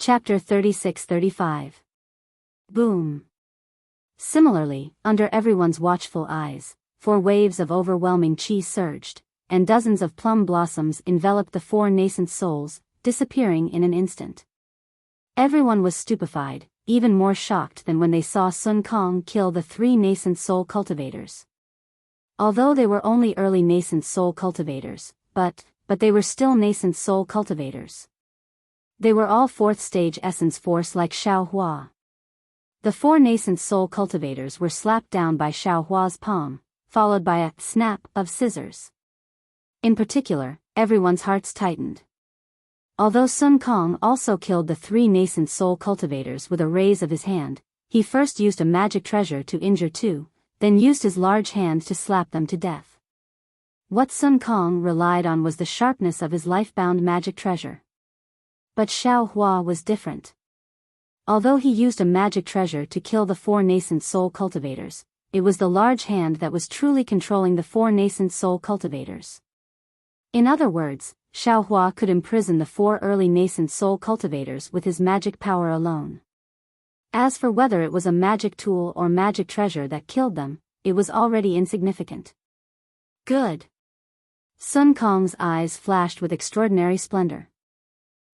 Chapter 36-35. Boom. Similarly, under everyone's watchful eyes, 4 waves of overwhelming chi surged, and dozens of plum blossoms enveloped the 4 nascent souls, disappearing in an instant. Everyone was stupefied, even more shocked than when they saw Sun Kong kill the 3 nascent soul cultivators. Although they were only early nascent soul cultivators, but they were still nascent soul cultivators. They were all 4th stage essence force like Xiao Hua. The 4 nascent soul cultivators were slapped down by Xiao Hua's palm, followed by a snap of scissors. In particular, everyone's hearts tightened. Although Sun Kong also killed the 3 nascent soul cultivators with a raise of his hand, he first used a magic treasure to injure 2, then used his large hand to slap them to death. What Sun Kong relied on was the sharpness of his life-bound magic treasure. But Xiao Hua was different. Although he used a magic treasure to kill the 4 nascent soul cultivators, it was the large hand that was truly controlling the 4 nascent soul cultivators. In other words, Xiao Hua could imprison the 4 early nascent soul cultivators with his magic power alone. As for whether it was a magic tool or magic treasure that killed them, it was already insignificant. Good. Sun Kong's eyes flashed with extraordinary splendor.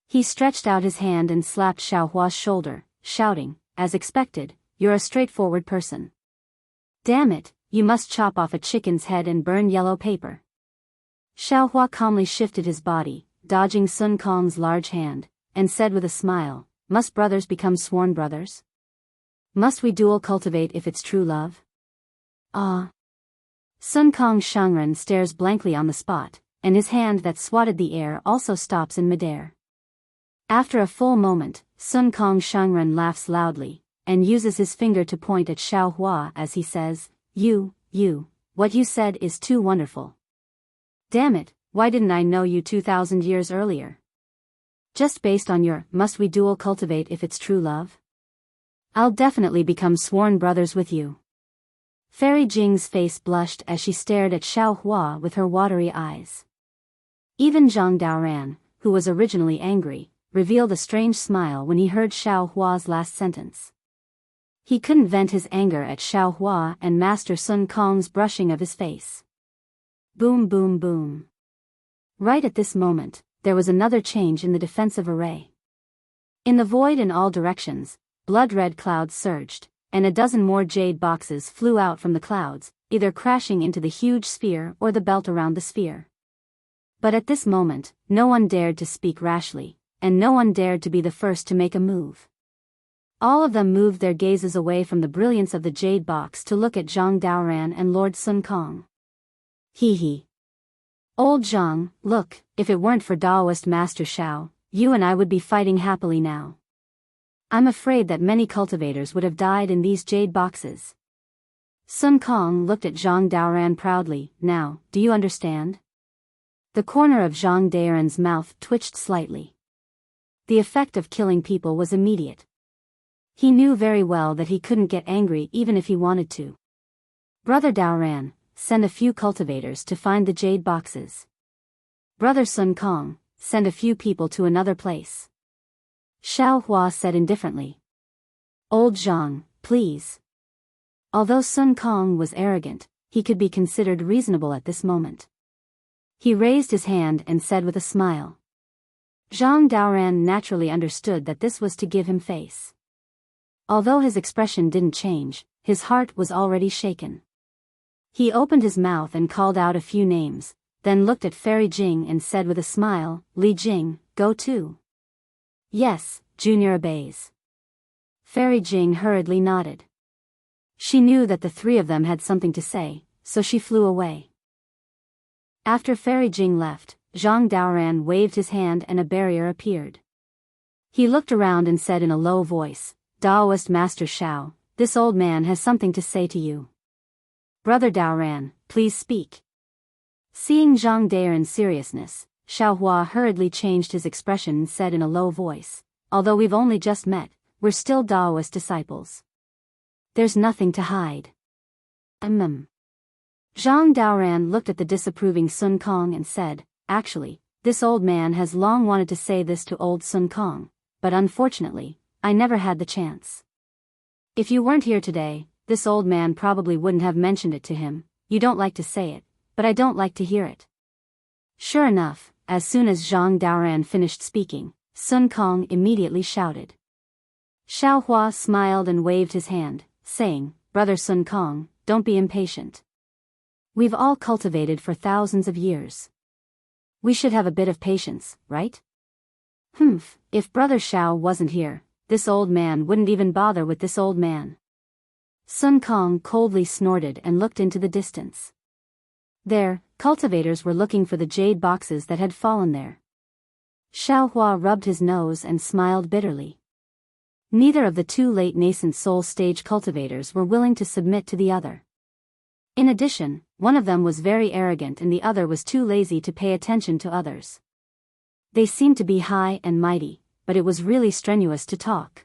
He stretched out his hand and slapped Xiao Hua's shoulder, shouting, as expected, "You're a straightforward person. Damn it, you must chop off a chicken's head and burn yellow paper." Xiao Hua calmly shifted his body, dodging Sun Kong's large hand, and said with a smile, "Must brothers become sworn brothers? Must we dual cultivate if it's true love?" Ah. Sun Kong Shangren stares blankly on the spot, and his hand that swatted the air also stops in midair. After a full moment, Sun Kong Shangren laughs loudly, and uses his finger to point at Xiao Hua as he says, You, what you said is too wonderful. Damn it, why didn't I know you 2,000 years earlier? Just based on your, must we dual cultivate if it's true love? I'll definitely become sworn brothers with you. Fairy Jing's face blushed as she stared at Xiao Hua with her watery eyes. Even Zhang Daoran, who was originally angry, revealed a strange smile when he heard Xiao Hua's last sentence. He couldn't vent his anger at Xiao Hua and Master Sun Kong's brushing of his face. Boom boom boom. Right at this moment, there was another change in the defensive array. In the void in all directions, blood-red clouds surged, and a dozen more jade boxes flew out from the clouds, either crashing into the huge sphere or the belt around the sphere. But at this moment, no one dared to speak rashly, and no one dared to be the first to make a move. All of them moved their gazes away from the brilliance of the jade box to look at Zhang Daoran and Lord Sun Kong. Hee. Old Zhang, look, if it weren't for Daoist Master Xiao, you and I would be fighting happily now. I'm afraid that many cultivators would have died in these jade boxes. Sun Kong looked at Zhang Daoran proudly. Now, do you understand? The corner of Zhang Daoran's mouth twitched slightly. The effect of killing people was immediate. He knew very well that he couldn't get angry even if he wanted to. Brother Daoran, send a few cultivators to find the jade boxes. Brother Sun Kong, send a few people to another place. Xiao Hua said indifferently. Old Zhang, please. Although Sun Kong was arrogant, he could be considered reasonable at this moment. He raised his hand and said with a smile. Zhang Daoran naturally understood that this was to give him face. Although his expression didn't change, his heart was already shaken. He opened his mouth and called out a few names, then looked at Fairy Jing and said with a smile, Li Jing, go too. Yes, Junior obeys. Fairy Jing hurriedly nodded. She knew that the 3 of them had something to say, so she flew away. After Fairy Jing left, Zhang Daoran waved his hand and a barrier appeared. He looked around and said in a low voice, Daoist Master Xiao, this old man has something to say to you. Brother Daoran, please speak. Seeing Zhang Daoran's seriousness, Xiao Hua hurriedly changed his expression and said in a low voice, although we've only just met, we're still Daoist disciples. There's nothing to hide. Zhang Daoran looked at the disapproving Sun Kong and said, actually, this old man has long wanted to say this to old Sun Kong, but unfortunately, I never had the chance. If you weren't here today, this old man probably wouldn't have mentioned it to him. You don't like to say it, but I don't like to hear it. Sure enough, as soon as Zhang Daoran finished speaking, Sun Kong immediately shouted. Xiao Hua smiled and waved his hand, saying, Brother Sun Kong, don't be impatient. We've all cultivated for thousands of years. We should have a bit of patience, right? If Brother Xiao wasn't here, this old man wouldn't even bother with this old man. Sun Kong coldly snorted and looked into the distance. There, cultivators were looking for the jade boxes that had fallen there. Xiao Hua rubbed his nose and smiled bitterly. Neither of the two late nascent soul stage cultivators were willing to submit to the other. In addition, one of them was very arrogant and the other was too lazy to pay attention to others. They seemed to be high and mighty, but it was really strenuous to talk.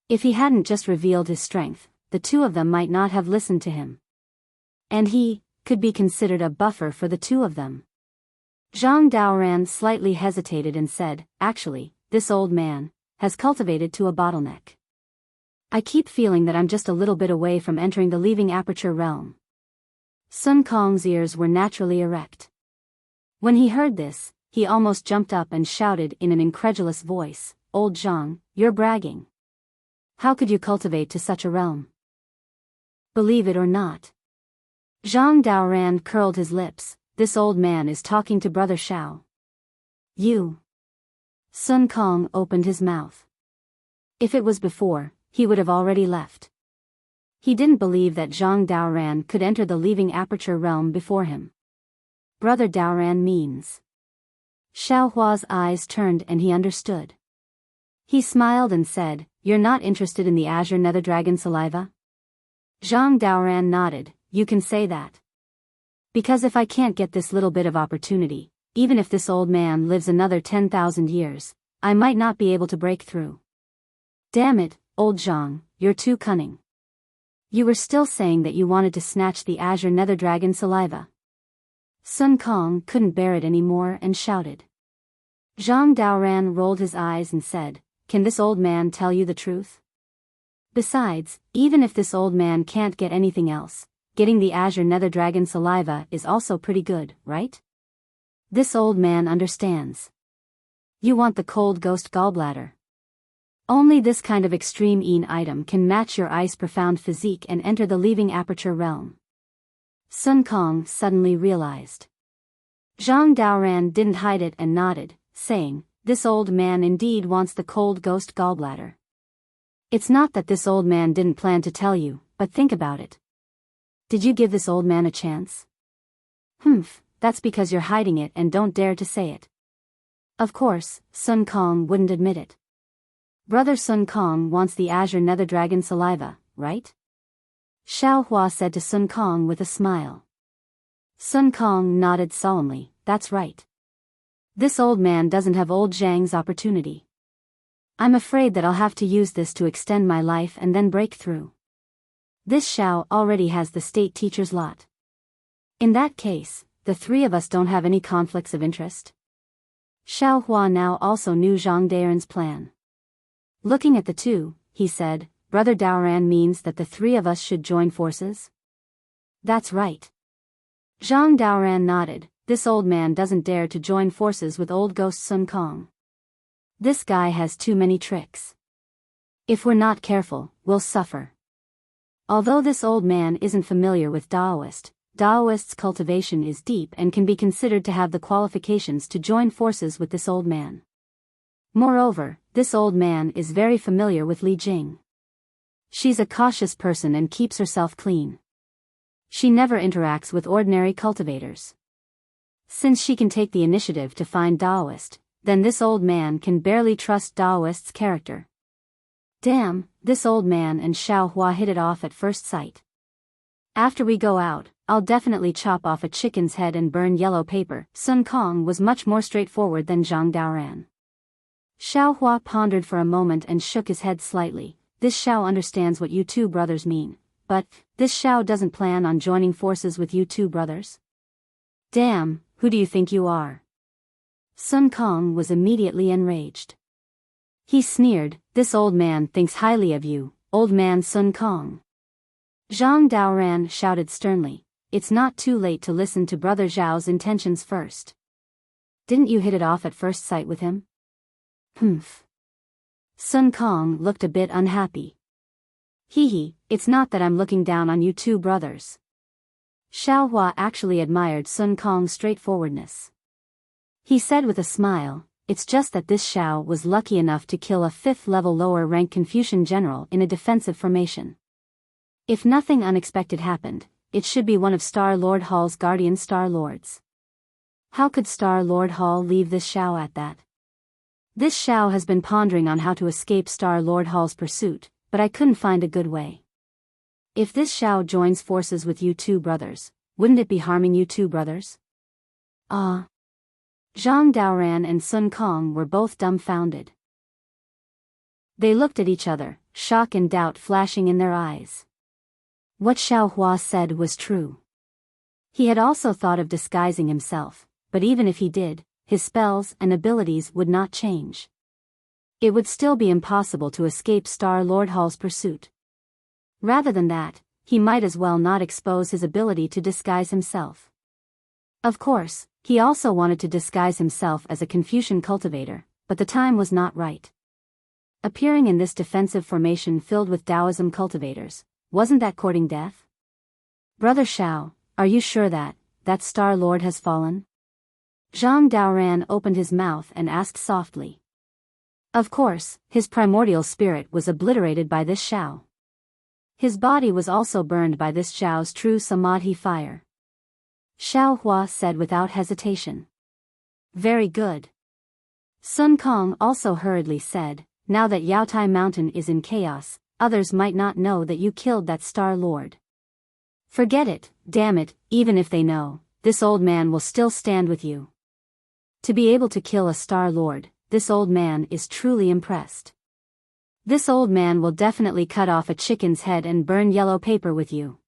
If he hadn't just revealed his strength, the two of them might not have listened to him. And he could be considered a buffer for the two of them. Zhang Daoran slightly hesitated and said, Actually, this old man has cultivated to a bottleneck. I keep feeling that I'm just a little bit away from entering the leaving aperture realm. Sun Kong's ears were naturally erect. When he heard this, he almost jumped up and shouted in an incredulous voice, Old Zhang, you're bragging. How could you cultivate to such a realm? Believe it or not. Zhang Daoran curled his lips. This old man is talking to Brother Xiao. You. Sun Kong opened his mouth. If it was before, he would have already left. He didn't believe that Zhang Daoran could enter the leaving aperture realm before him. Brother Daoran means. Xiao Hua's eyes turned and he understood. He smiled and said, You're not interested in the azure nether dragon saliva? Zhang Daoran nodded, You can say that. Because if I can't get this little bit of opportunity, even if this old man lives another 10,000 years, I might not be able to break through. Damn it, old Zhang, you're too cunning. You were still saying that you wanted to snatch the azure nether dragon saliva. Sun Kong couldn't bear it anymore and shouted. Zhang Daoran rolled his eyes and said, Can this old man tell you the truth? Besides, even if this old man can't get anything else, getting the azure nether dragon saliva is also pretty good, right? This old man understands. You want the cold ghost gallbladder. Only this kind of extreme item can match your ice profound physique and enter the leaving aperture realm. Sun Kong suddenly realized. Zhang Daoran didn't hide it and nodded, saying, This old man indeed wants the cold ghost gallbladder. It's not that this old man didn't plan to tell you, but think about it. Did you give this old man a chance? That's because you're hiding it and don't dare to say it. Of course, Sun Kong wouldn't admit it. Brother Sun Kong wants the azure nether dragon saliva, right? Xiao Hua said to Sun Kong with a smile. Sun Kong nodded solemnly, That's right. This old man doesn't have old Zhang's opportunity. I'm afraid that I'll have to use this to extend my life and then break through. This Xiao already has the state teacher's lot. In that case, the three of us don't have any conflicts of interest. Xiao Hua now also knew Zhang Daoran's plan. Looking at the two, he said, Brother Daoran means that the three of us should join forces? That's right. Zhang Daoran nodded, This old man doesn't dare to join forces with old ghost Sun Kong. This guy has too many tricks. If we're not careful, we'll suffer. Although this old man isn't familiar with Daoist's cultivation is deep and can be considered to have the qualifications to join forces with this old man. Moreover, this old man is very familiar with Li Jing. She's a cautious person and keeps herself clean. She never interacts with ordinary cultivators. Since she can take the initiative to find Daoist, then this old man can barely trust Daoist's character. Damn, this old man and Xiao Hua hit it off at first sight. After we go out, I'll definitely chop off a chicken's head and burn yellow paper. Sun Kong was much more straightforward than Zhang Daoran. Xiao Hua pondered for a moment and shook his head slightly. This Xiao understands what you two brothers mean, but this Xiao doesn't plan on joining forces with you two brothers? Damn, who do you think you are? Sun Kong was immediately enraged. He sneered, "This old man thinks highly of you, old man Sun Kong." Zhang Daoran shouted sternly, "It's not too late to listen to Brother Zhao's intentions first. Didn't you hit it off at first sight with him?" "Humph." Sun Kong looked a bit unhappy. "Hee, it's not that I'm looking down on you two brothers." Xiao Hua actually admired Sun Kong's straightforwardness. He said with a smile, "It's just that this Xiao was lucky enough to kill a 5th-level lower-rank Confucian general in a defensive formation. If nothing unexpected happened, it should be one of Star Lord Hall's guardian Star Lords. How could Star Lord Hall leave this Xiao at that? This Xiao has been pondering on how to escape Star Lord Hall's pursuit, but I couldn't find a good way. If this Xiao joins forces with you two brothers, wouldn't it be harming you two brothers?" "Ah." Zhang Daoran and Sun Kong were both dumbfounded. They looked at each other, shock and doubt flashing in their eyes. What Xiao Hua said was true. He had also thought of disguising himself, but even if he did, his spells and abilities would not change. It would still be impossible to escape Star Lord Hall's pursuit. Rather than that, he might as well not expose his ability to disguise himself. Of course, he also wanted to disguise himself as a Confucian cultivator, but the time was not right. Appearing in this defensive formation filled with Taoism cultivators, wasn't that courting death? "Brother Xiao, are you sure that Star Lord has fallen?" Zhang Daoran opened his mouth and asked softly. Of course, his primordial spirit was obliterated by this Xiao. His body was also burned by this Xiao's true Samadhi fire. Xiao Hua said without hesitation. "Very good." Sun Kong also hurriedly said, "Now that Yaotai Mountain is in chaos, others might not know that you killed that Star Lord." "Forget it, damn it, even if they know, this old man will still stand with you." To be able to kill a Star Lord, this old man is truly impressed. This old man will definitely cut off a chicken's head and burn yellow paper with you.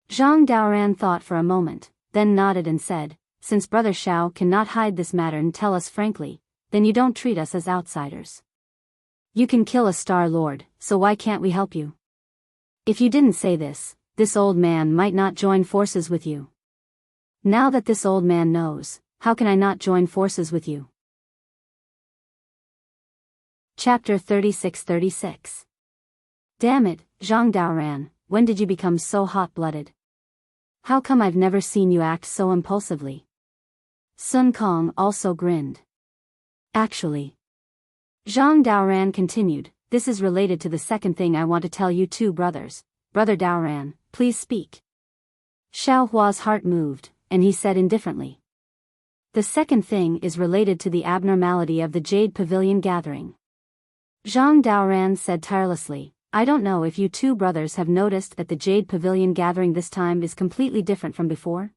Zhang Daoran thought for a moment, then nodded and said, "Since Brother Xiao cannot hide this matter and tell us frankly, then you don't treat us as outsiders. You can kill a Star Lord, so why can't we help you? If you didn't say this old man might not join forces with you. Now that this old man knows, how can I not join forces with you?" Chapter 36-36. Damn it, Zhang Daoran, when did you become so hot-blooded? How come I've never seen you act so impulsively? Sun Kong also grinned. Actually, Zhang Daoran continued, this is related to the second thing I want to tell you two brothers. Brother Daoran, please speak. Xiao Hua's heart moved, and he said indifferently. The second thing is related to the abnormality of the Jade Pavilion gathering. Zhang Daoran said tirelessly, I don't know if you two brothers have noticed that the Jade Pavilion gathering this time is completely different from before?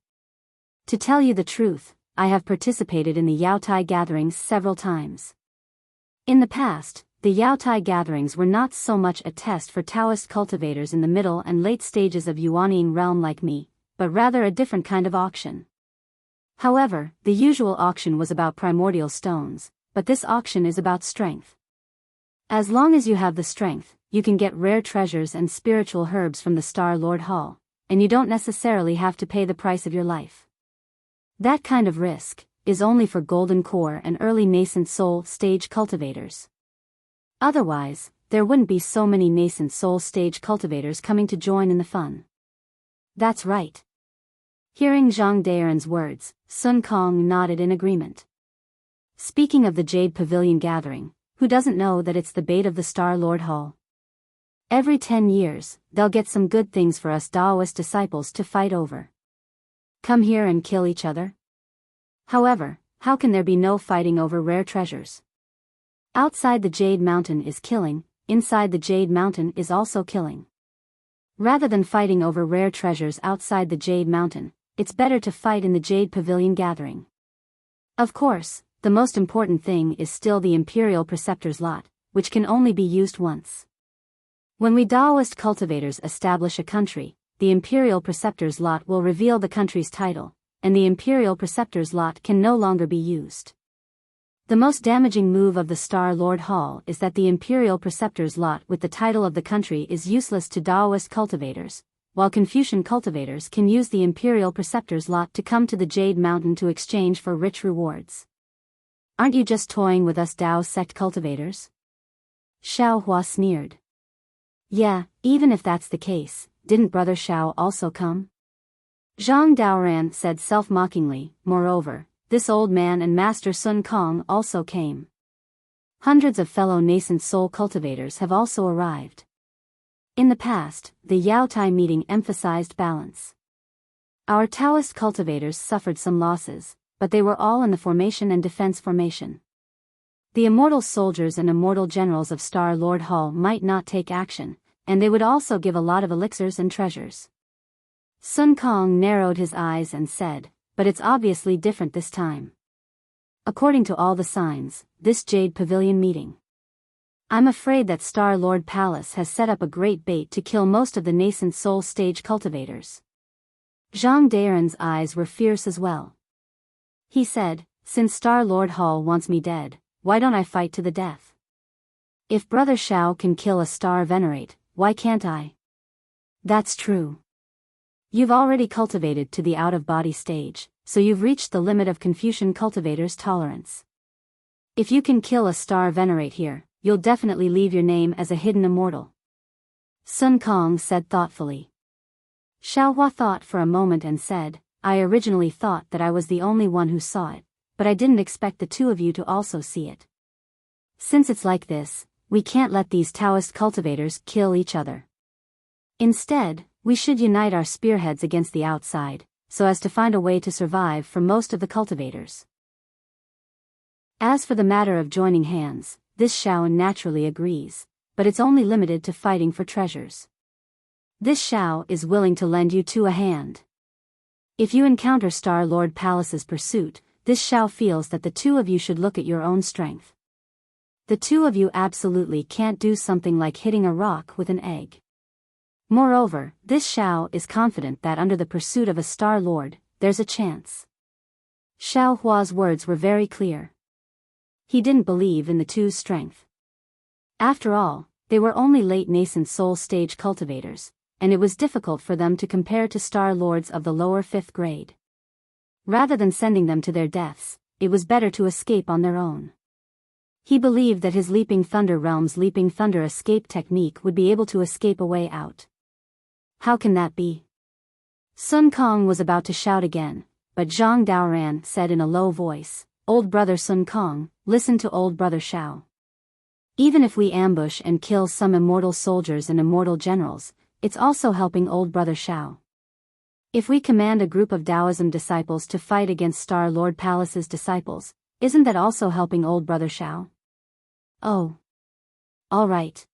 To tell you the truth, I have participated in the Yaotai gatherings several times. In the past, the Yaotai gatherings were not so much a test for Taoist cultivators in the middle and late stages of Yuanying realm like me, but rather a different kind of auction. However, the usual auction was about primordial stones, but this auction is about strength. As long as you have the strength, you can get rare treasures and spiritual herbs from the Star Lord Hall, and you don't necessarily have to pay the price of your life. That kind of risk is only for golden core and early nascent soul stage cultivators. Otherwise, there wouldn't be so many nascent soul stage cultivators coming to join in the fun. That's right. Hearing Zhang Daoran's words, Sun Kong nodded in agreement. Speaking of the Jade Pavilion gathering, who doesn't know that it's the bait of the Star Lord Hall? Every 10 years, they'll get some good things for us Taoist disciples to fight over. Come here and kill each other? However, how can there be no fighting over rare treasures? Outside the Jade Mountain is killing, inside the Jade Mountain is also killing. Rather than fighting over rare treasures outside the Jade Mountain, it's better to fight in the Jade Pavilion gathering. Of course, the most important thing is still the Imperial Preceptor's Lot, which can only be used once. When we Taoist cultivators establish a country, the Imperial Preceptor's Lot will reveal the country's title, and the Imperial Preceptor's Lot can no longer be used. The most damaging move of the Star Lord Hall is that the Imperial Preceptor's lot with the title of the country is useless to Daoist cultivators, while Confucian cultivators can use the Imperial Preceptor's lot to come to the Jade Mountain to exchange for rich rewards. Aren't you just toying with us Dao sect cultivators? Xiao Hua sneered. Yeah, even if that's the case, didn't Brother Xiao also come? Zhang Daoran said self-mockingly. Moreover, this old man and Master Sun Kong also came. Hundreds of fellow nascent soul cultivators have also arrived. In the past, the Yaotai meeting emphasized balance. Our Taoist cultivators suffered some losses, but they were all in the formation and defense formation. The immortal soldiers and immortal generals of Star Lord Hall might not take action, and they would also give a lot of elixirs and treasures. Sun Kong narrowed his eyes and said, but it's obviously different this time. According to all the signs, this Jade Pavilion meeting. I'm afraid that Star Lord Palace has set up a great bait to kill most of the nascent soul stage cultivators. Zhang Daren's eyes were fierce as well. He said, since Star Lord Hall wants me dead, why don't I fight to the death? If Brother Xiao can kill a Star Venerate, why can't I? That's true. You've already cultivated to the out-of-body stage, so you've reached the limit of Confucian cultivators' tolerance. If you can kill a Star Venerate here, you'll definitely leave your name as a hidden immortal. Sun Kong said thoughtfully. Xiao Hua thought for a moment and said, I originally thought that I was the only one who saw it, but I didn't expect the two of you to also see it. Since it's like this, we can't let these Taoist cultivators kill each other. Instead, we should unite our spearheads against the outside, so as to find a way to survive for most of the cultivators. As for the matter of joining hands, this Xiao naturally agrees, but it's only limited to fighting for treasures. This Xiao is willing to lend you two a hand. If you encounter Star Lord Palace's pursuit, this Xiao feels that the two of you should look at your own strength. The two of you absolutely can't do something like hitting a rock with an egg. Moreover, this Xiao is confident that under the pursuit of a Star Lord, there's a chance. Xiao Hua's words were very clear. He didn't believe in the two's strength. After all, they were only late nascent soul stage cultivators, and it was difficult for them to compare to Star Lords of the lower 5th grade. Rather than sending them to their deaths, it was better to escape on their own. He believed that his Leaping Thunder Realm's Leaping Thunder escape technique would be able to escape a way out. How can that be? Sun Kong was about to shout again, but Zhang Daoran said in a low voice, Old Brother Sun Kong, listen to Old Brother Xiao. Even if we ambush and kill some immortal soldiers and immortal generals, it's also helping Old Brother Xiao. If we command a group of Taoism disciples to fight against Star Lord Palace's disciples, isn't that also helping Old Brother Xiao? Oh. All right.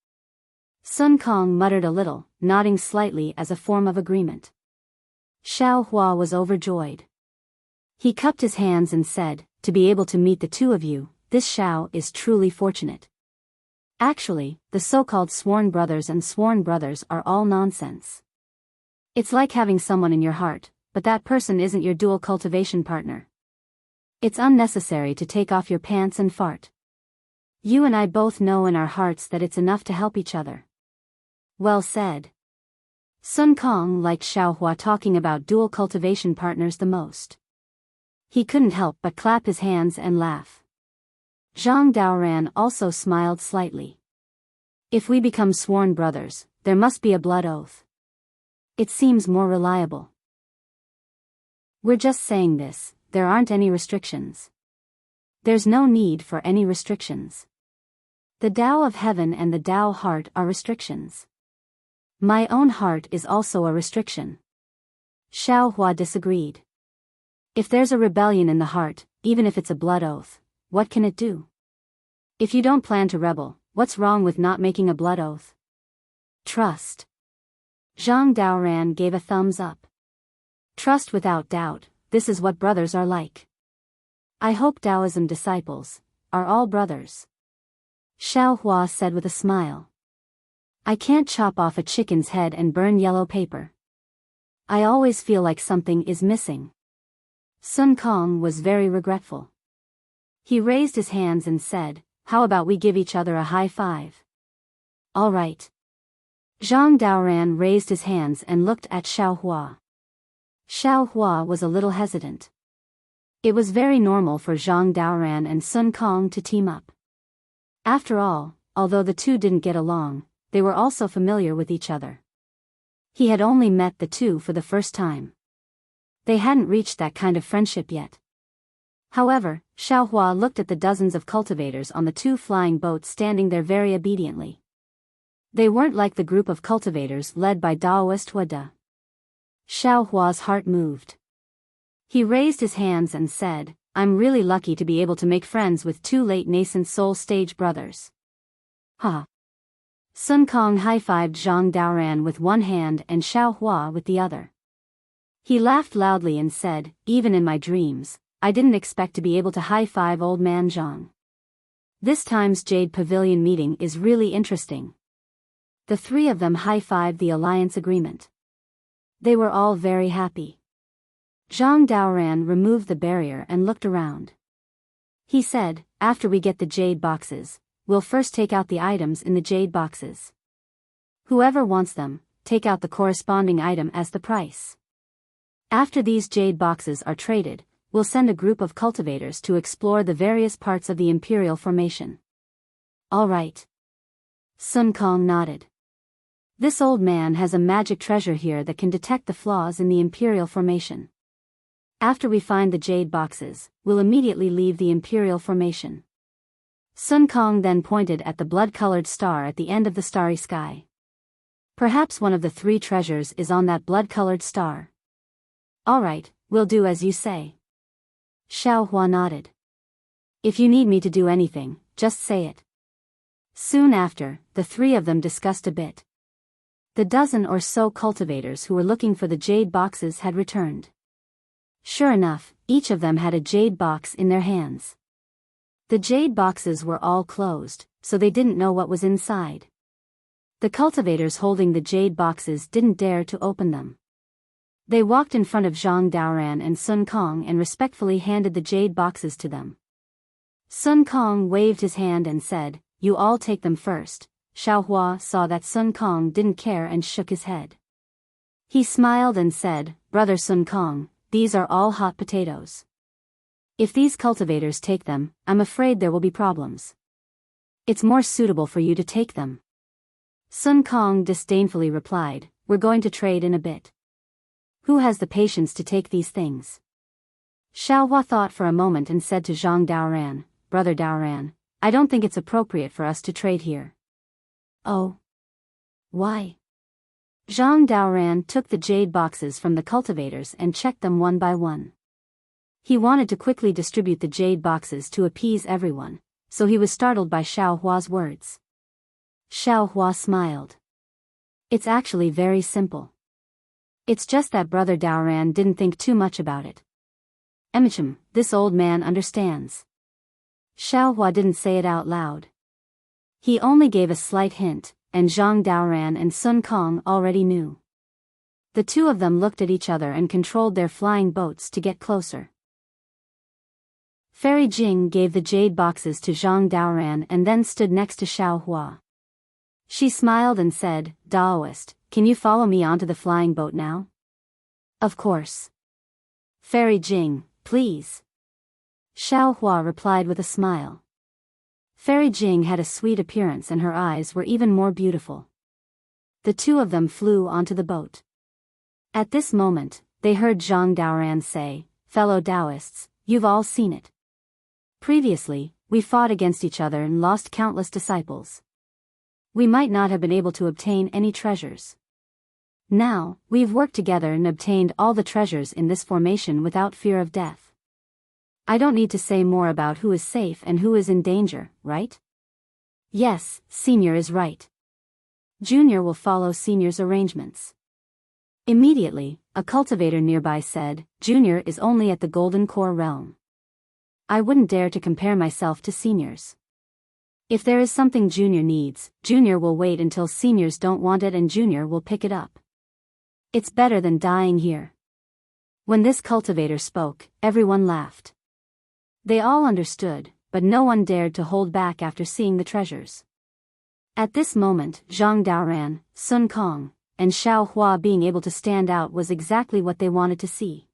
Sun Kong muttered a little, nodding slightly as a form of agreement. Xiao Hua was overjoyed. He cupped his hands and said, to be able to meet the two of you, this Xiao is truly fortunate. Actually, the so-called sworn brothers and sworn brothers are all nonsense. It's like having someone in your heart, but that person isn't your dual cultivation partner. It's unnecessary to take off your pants and fart. You and I both know in our hearts that it's enough to help each other. Well said. Sun Kong liked Xiao Hua talking about dual cultivation partners the most. He couldn't help but clap his hands and laugh. Zhang Daoran also smiled slightly. If we become sworn brothers, there must be a blood oath. It seems more reliable. We're just saying this, there aren't any restrictions. There's no need for any restrictions. The Tao of Heaven and the Tao Heart are restrictions. My own heart is also a restriction. Xiao Hua disagreed. If there's a rebellion in the heart, even if it's a blood oath, what can it do? If you don't plan to rebel, what's wrong with not making a blood oath? Trust. Zhang Daoran gave a thumbs up. Trust without doubt, this is what brothers are like. I hope Taoism disciples are all brothers. Xiao Hua said with a smile. I can't chop off a chicken's head and burn yellow paper. I always feel like something is missing. Sun Kong was very regretful. He raised his hands and said, how about we give each other a high five? All right. Zhang Daoran raised his hands and looked at Xiaohua. Xiaohua was a little hesitant. It was very normal for Zhang Daoran and Sun Kong to team up. After all, although the two didn't get along, they were also familiar with each other. He had only met the two for the first time. They hadn't reached that kind of friendship yet. However, Xiaohua looked at the dozens of cultivators on the two flying boats standing there very obediently. They weren't like the group of cultivators led by Daoist Wada. Xiaohua's heart moved. He raised his hands and said, I'm really lucky to be able to make friends with two late nascent soul stage brothers. Ha! Sun Kong high-fived Zhang Daoran with one hand and Xiaohua with the other. He laughed loudly and said, even in my dreams, I didn't expect to be able to high-five old man Zhang. This time's Jade Pavilion meeting is really interesting. The three of them high-fived the alliance agreement. They were all very happy. Zhang Daoran removed the barrier and looked around. He said, after we get the jade boxes, we'll first take out the items in the jade boxes. Whoever wants them, take out the corresponding item as the price. After these jade boxes are traded, we'll send a group of cultivators to explore the various parts of the Imperial Formation. All right. Sun Kong nodded. This old man has a magic treasure here that can detect the flaws in the Imperial Formation. After we find the jade boxes, we'll immediately leave the Imperial Formation. Sun Kong then pointed at the blood-colored star at the end of the starry sky. Perhaps one of the three treasures is on that blood-colored star. All right, we'll do as you say. Xiaohua nodded. If you need me to do anything, just say it. Soon after, the three of them discussed a bit. The dozen or so cultivators who were looking for the jade boxes had returned. Sure enough, each of them had a jade box in their hands. The jade boxes were all closed, so they didn't know what was inside. The cultivators holding the jade boxes didn't dare to open them. They walked in front of Zhang Daoran and Sun Kong and respectfully handed the jade boxes to them. Sun Kong waved his hand and said, you all take them first. Xiaohua saw that Sun Kong didn't care and shook his head. He smiled and said, Brother Sun Kong, these are all hot potatoes. If these cultivators take them, I'm afraid there will be problems. It's more suitable for you to take them. Sun Kong disdainfully replied, we're going to trade in a bit. Who has the patience to take these things? Xiaohua thought for a moment and said to Zhang Daoran, Brother Daoran, I don't think it's appropriate for us to trade here. Oh. Why? Zhang Daoran took the jade boxes from the cultivators and checked them one by one. He wanted to quickly distribute the jade boxes to appease everyone, so he was startled by Xiaohua's words. Xiaohua smiled. It's actually very simple. It's just that Brother Daoran didn't think too much about it. This old man understands. Xiaohua didn't say it out loud. He only gave a slight hint, and Zhang Daoran and Sun Kong already knew. The two of them looked at each other and controlled their flying boats to get closer. Fairy Jing gave the jade boxes to Zhang Daoran and then stood next to Xiaohua. She smiled and said, Daoist, can you follow me onto the flying boat now? Of course. Fairy Jing, please. Xiaohua replied with a smile. Fairy Jing had a sweet appearance and her eyes were even more beautiful. The two of them flew onto the boat. At this moment, they heard Zhang Daoran say, Fellow Taoists, you've all seen it. Previously, we fought against each other and lost countless disciples. We might not have been able to obtain any treasures. Now, we've worked together and obtained all the treasures in this formation without fear of death. I don't need to say more about who is safe and who is in danger, right? Yes, Senior is right. Junior will follow Senior's arrangements. Immediately, a cultivator nearby said, Junior is only at the Golden Core realm. I wouldn't dare to compare myself to Seniors. If there is something Junior needs, Junior will wait until Seniors don't want it and Junior will pick it up. It's better than dying here. When this cultivator spoke, everyone laughed. They all understood, but no one dared to hold back after seeing the treasures. At this moment, Zhang Daoran, Sun Kong, and Xiao Hua being able to stand out was exactly what they wanted to see.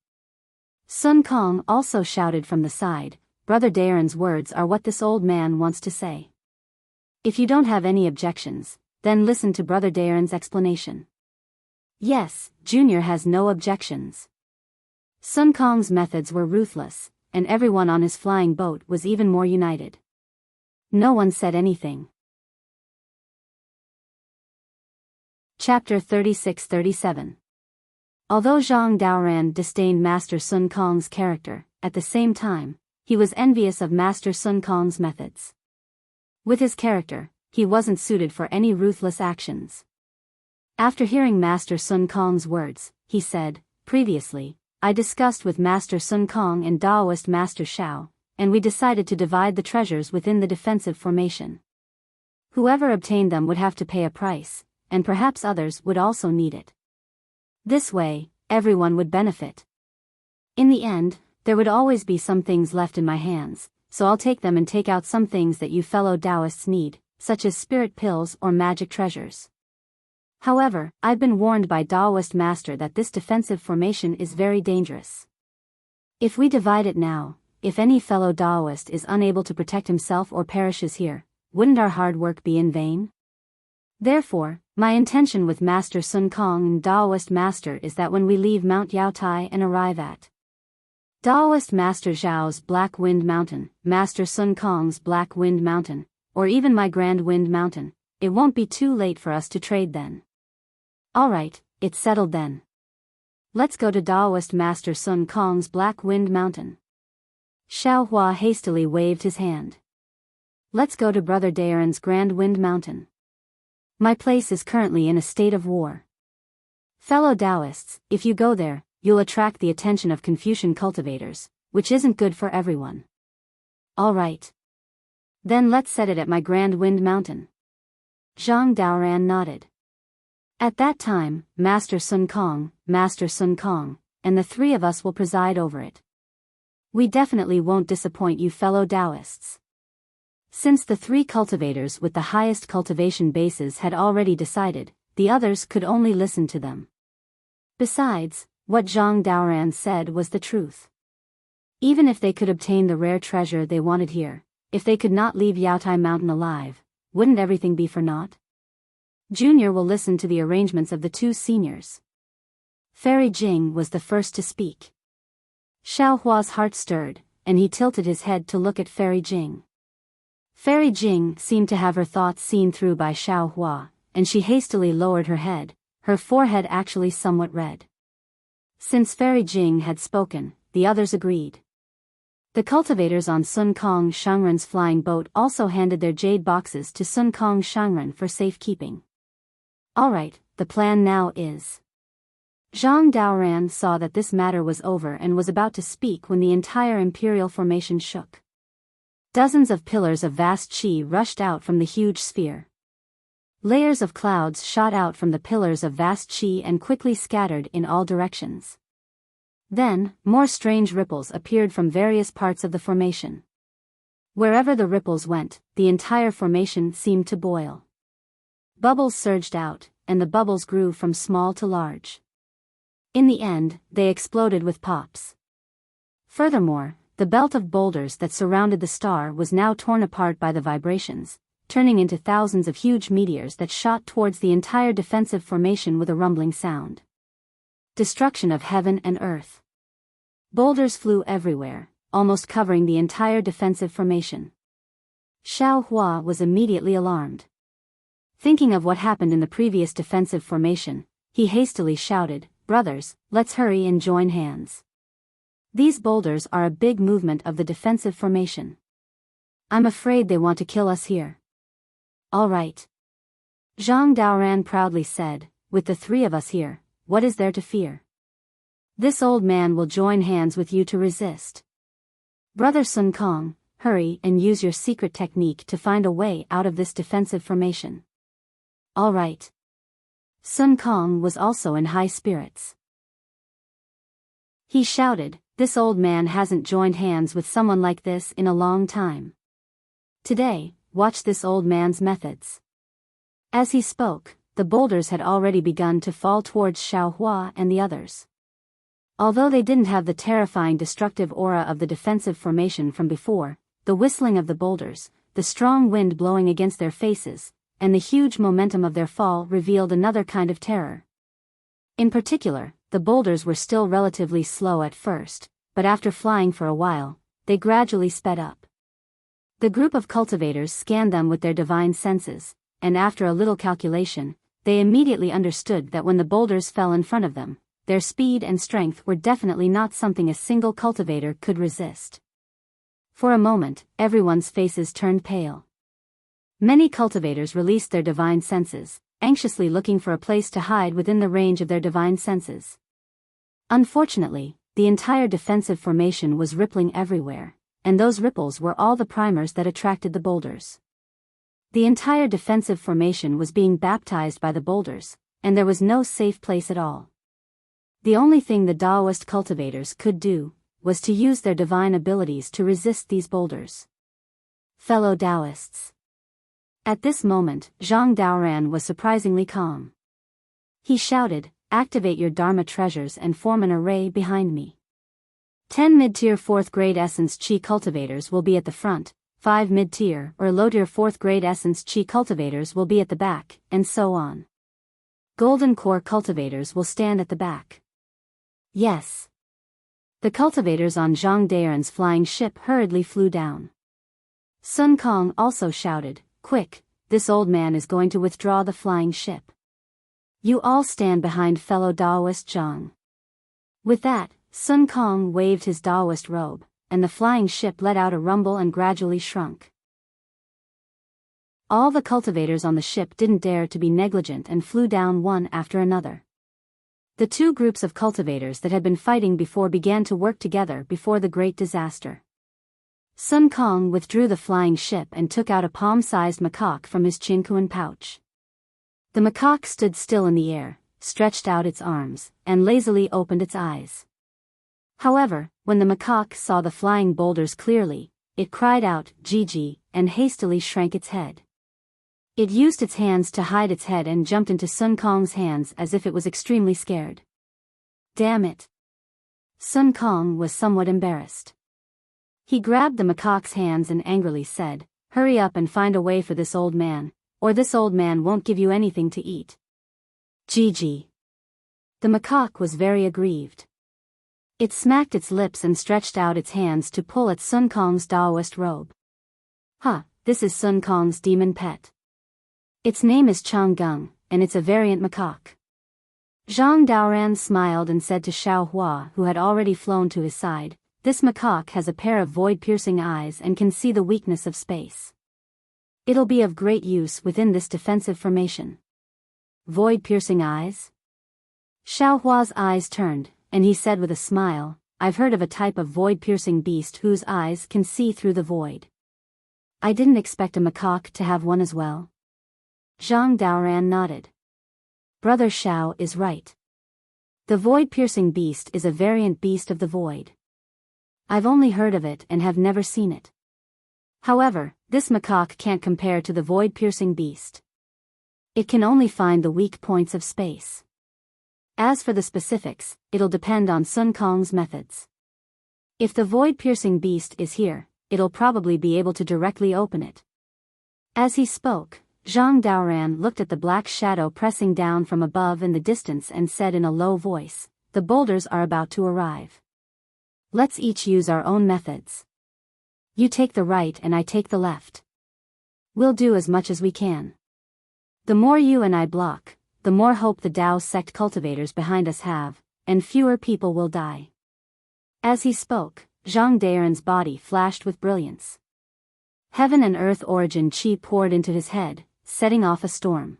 Sun Kong also shouted from the side, "Brother Daoran's words are what this old man wants to say. If you don't have any objections, then listen to Brother Daoran's explanation." Yes, Junior has no objections. Sun Kong's methods were ruthless, and everyone on his flying boat was even more united. No one said anything. Chapter 36-37. Although Zhang Daoran disdained Master Sun Kong's character, at the same time, he was envious of Master Sun Kong's methods. With his character, he wasn't suited for any ruthless actions. After hearing Master Sun Kong's words, he said, "Previously, I discussed with Master Sun Kong and Daoist Master Xiao, and we decided to divide the treasures within the defensive formation. Whoever obtained them would have to pay a price, and perhaps others would also need it. This way, everyone would benefit. In the end, there would always be some things left in my hands, so I'll take them and take out some things that you fellow Taoists need, such as spirit pills or magic treasures. However, I've been warned by Taoist Master that this defensive formation is very dangerous. If we divide it now, if any fellow Taoist is unable to protect himself or perishes here, wouldn't our hard work be in vain? Therefore, my intention with Master Sun Kong and Taoist Master is that when we leave Mount Yaotai and arrive at Taoist Master Zhao's Black Wind Mountain, Master Sun Kong's Black Wind Mountain, or even my Grand Wind Mountain, it won't be too late for us to trade then." "Alright, it's settled then. Let's go to Taoist Master Sun Kong's Black Wind Mountain." Xiao Hua hastily waved his hand. "Let's go to Brother Daoran's Grand Wind Mountain. My place is currently in a state of war. Fellow Taoists, if you go there, you'll attract the attention of Confucian cultivators, which isn't good for everyone." "Alright. Then let's set it at my Grand Wind Mountain." Zhang Daoran nodded. "At that time, Master Sun Kong, and the three of us will preside over it. We definitely won't disappoint you fellow Taoists." Since the three cultivators with the highest cultivation bases had already decided, the others could only listen to them. Besides, what Zhang Daoran said was the truth. Even if they could obtain the rare treasure they wanted here, if they could not leave Yaotai Mountain alive, wouldn't everything be for naught? Junior will listen to the arrangements of the two seniors. Fairy Jing was the first to speak. Xiao Hua's heart stirred, and he tilted his head to look at Fairy Jing. Fairy Jing seemed to have her thoughts seen through by Xiao Hua, and she hastily lowered her head, her forehead actually somewhat red. Since Fairy Jing had spoken, the others agreed. The cultivators on Sun Kong Shangren's flying boat also handed their jade boxes to Sun Kong Shangren for safekeeping. "Alright, the plan now is..." Zhang Daoran saw that this matter was over and was about to speak when the entire imperial formation shook. Dozens of pillars of vast qi rushed out from the huge sphere. Layers of clouds shot out from the pillars of vast qi and quickly scattered in all directions. Then, more strange ripples appeared from various parts of the formation. Wherever the ripples went, the entire formation seemed to boil. Bubbles surged out, and the bubbles grew from small to large. In the end, they exploded with pops. Furthermore, the belt of boulders that surrounded the star was now torn apart by the vibrations, turning into thousands of huge meteors that shot towards the entire defensive formation with a rumbling sound. Destruction of heaven and earth. Boulders flew everywhere, almost covering the entire defensive formation. Xiao Hua was immediately alarmed. Thinking of what happened in the previous defensive formation, he hastily shouted, "Brothers, let's hurry and join hands. These boulders are a big movement of the defensive formation. I'm afraid they want to kill us here." "Alright." Zhang Daoran proudly said, "With the three of us here, what is there to fear? This old man will join hands with you to resist. Brother Sun Kong, hurry and use your secret technique to find a way out of this defensive formation." "Alright." Sun Kong was also in high spirits. He shouted, this old man hasn't joined hands with someone like this in a long time. Today, watch this old man's methods. As he spoke, the boulders had already begun to fall towards Xiaohua and the others. Although they didn't have the terrifying destructive aura of the defensive formation from before, the whistling of the boulders, the strong wind blowing against their faces, and the huge momentum of their fall revealed another kind of terror. In particular, the boulders were still relatively slow at first, but after flying for a while, they gradually sped up. The group of cultivators scanned them with their divine senses, and after a little calculation, they immediately understood that when the boulders fell in front of them, their speed and strength were definitely not something a single cultivator could resist. For a moment, everyone's faces turned pale. Many cultivators released their divine senses, anxiously looking for a place to hide within the range of their divine senses. Unfortunately, the entire defensive formation was rippling everywhere, and those ripples were all the primers that attracted the boulders. The entire defensive formation was being baptized by the boulders, and there was no safe place at all. The only thing the Daoist cultivators could do was to use their divine abilities to resist these boulders. Fellow Daoists. At this moment, Zhang Daoran was surprisingly calm. He shouted, "Activate your Dharma treasures and form an array behind me. 10 mid-tier 4th grade essence Qi cultivators will be at the front, 5 mid-tier or low-tier 4th grade essence Qi cultivators will be at the back, and so on. Golden core cultivators will stand at the back." Yes. The cultivators on Zhang Daoran's flying ship hurriedly flew down. Sun Kong also shouted, "Quick, this old man is going to withdraw the flying ship. You all stand behind fellow Daoist Zhang." With that, Sun Kong waved his Daoist robe, and the flying ship let out a rumble and gradually shrunk. All the cultivators on the ship didn't dare to be negligent and flew down one after another. The two groups of cultivators that had been fighting before began to work together before the great disaster. Sun Kong withdrew the flying ship and took out a palm-sized macaque from his Qinkuan pouch. The macaque stood still in the air, stretched out its arms, and lazily opened its eyes. However, when the macaque saw the flying boulders clearly, it cried out, "Gigi," and hastily shrank its head. It used its hands to hide its head and jumped into Sun Kong's hands as if it was extremely scared. Damn it! Sun Kong was somewhat embarrassed. He grabbed the macaque's hands and angrily said, "Hurry up and find a way for this old man, or this old man won't give you anything to eat." Gigi. The macaque was very aggrieved. It smacked its lips and stretched out its hands to pull at Sun Kong's Daoist robe. This is Sun Kong's demon pet. Its name is Changgung, and it's a variant macaque. Zhang Daoran smiled and said to Xiaohua, who had already flown to his side, "This macaque has a pair of void-piercing eyes and can see the weakness of space. It'll be of great use within this defensive formation." Void-piercing eyes? Xiaohua's eyes turned, and he said with a smile, "I've heard of a type of void-piercing beast whose eyes can see through the void. I didn't expect a macaque to have one as well." Zhang Daoran nodded. Brother Xiao is right. The void-piercing beast is a variant beast of the void. I've only heard of it and have never seen it. However, this macaque can't compare to the void-piercing beast. It can only find the weak points of space. As for the specifics, it'll depend on Sun Kong's methods. If the void-piercing beast is here, it'll probably be able to directly open it. As he spoke, Zhang Daoran looked at the black shadow pressing down from above in the distance and said in a low voice, "The boulders are about to arrive. Let's each use our own methods. You take the right and I take the left. We'll do as much as we can. The more you and I block, the more hope the Dao sect cultivators behind us have, and fewer people will die." As he spoke, Zhang Daoran's body flashed with brilliance. Heaven and earth origin qi poured into his head, setting off a storm.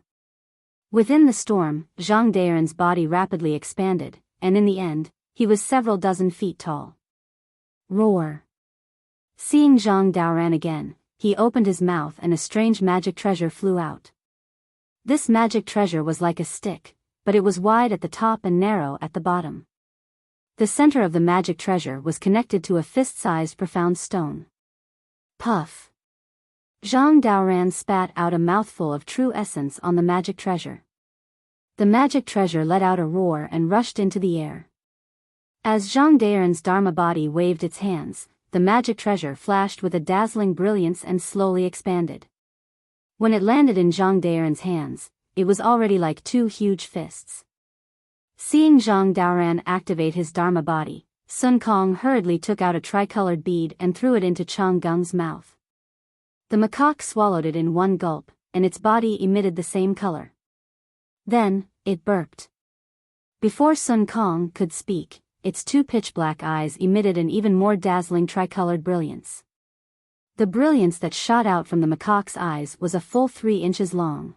Within the storm, Zhang Daoran's body rapidly expanded, and in the end, he was several dozen feet tall. Roar! Seeing Zhang Daoran again, he opened his mouth and a strange magic treasure flew out. This magic treasure was like a stick, but it was wide at the top and narrow at the bottom. The center of the magic treasure was connected to a fist-sized profound stone. Puff. Zhang Daoran spat out a mouthful of true essence on the magic treasure. The magic treasure let out a roar and rushed into the air. As Zhang Daoran's Dharma body waved its hands, the magic treasure flashed with a dazzling brilliance and slowly expanded. When it landed in Zhang Daoran's hands, it was already like two huge fists. Seeing Zhang Daoran activate his Dharma body, Sun Kong hurriedly took out a tricolored bead and threw it into Chang Gung's mouth. The macaque swallowed it in one gulp, and its body emitted the same color. Then, it burped. Before Sun Kong could speak, its two pitch-black eyes emitted an even more dazzling tricolored brilliance. The brilliance that shot out from the macaque's eyes was a full 3 inches long.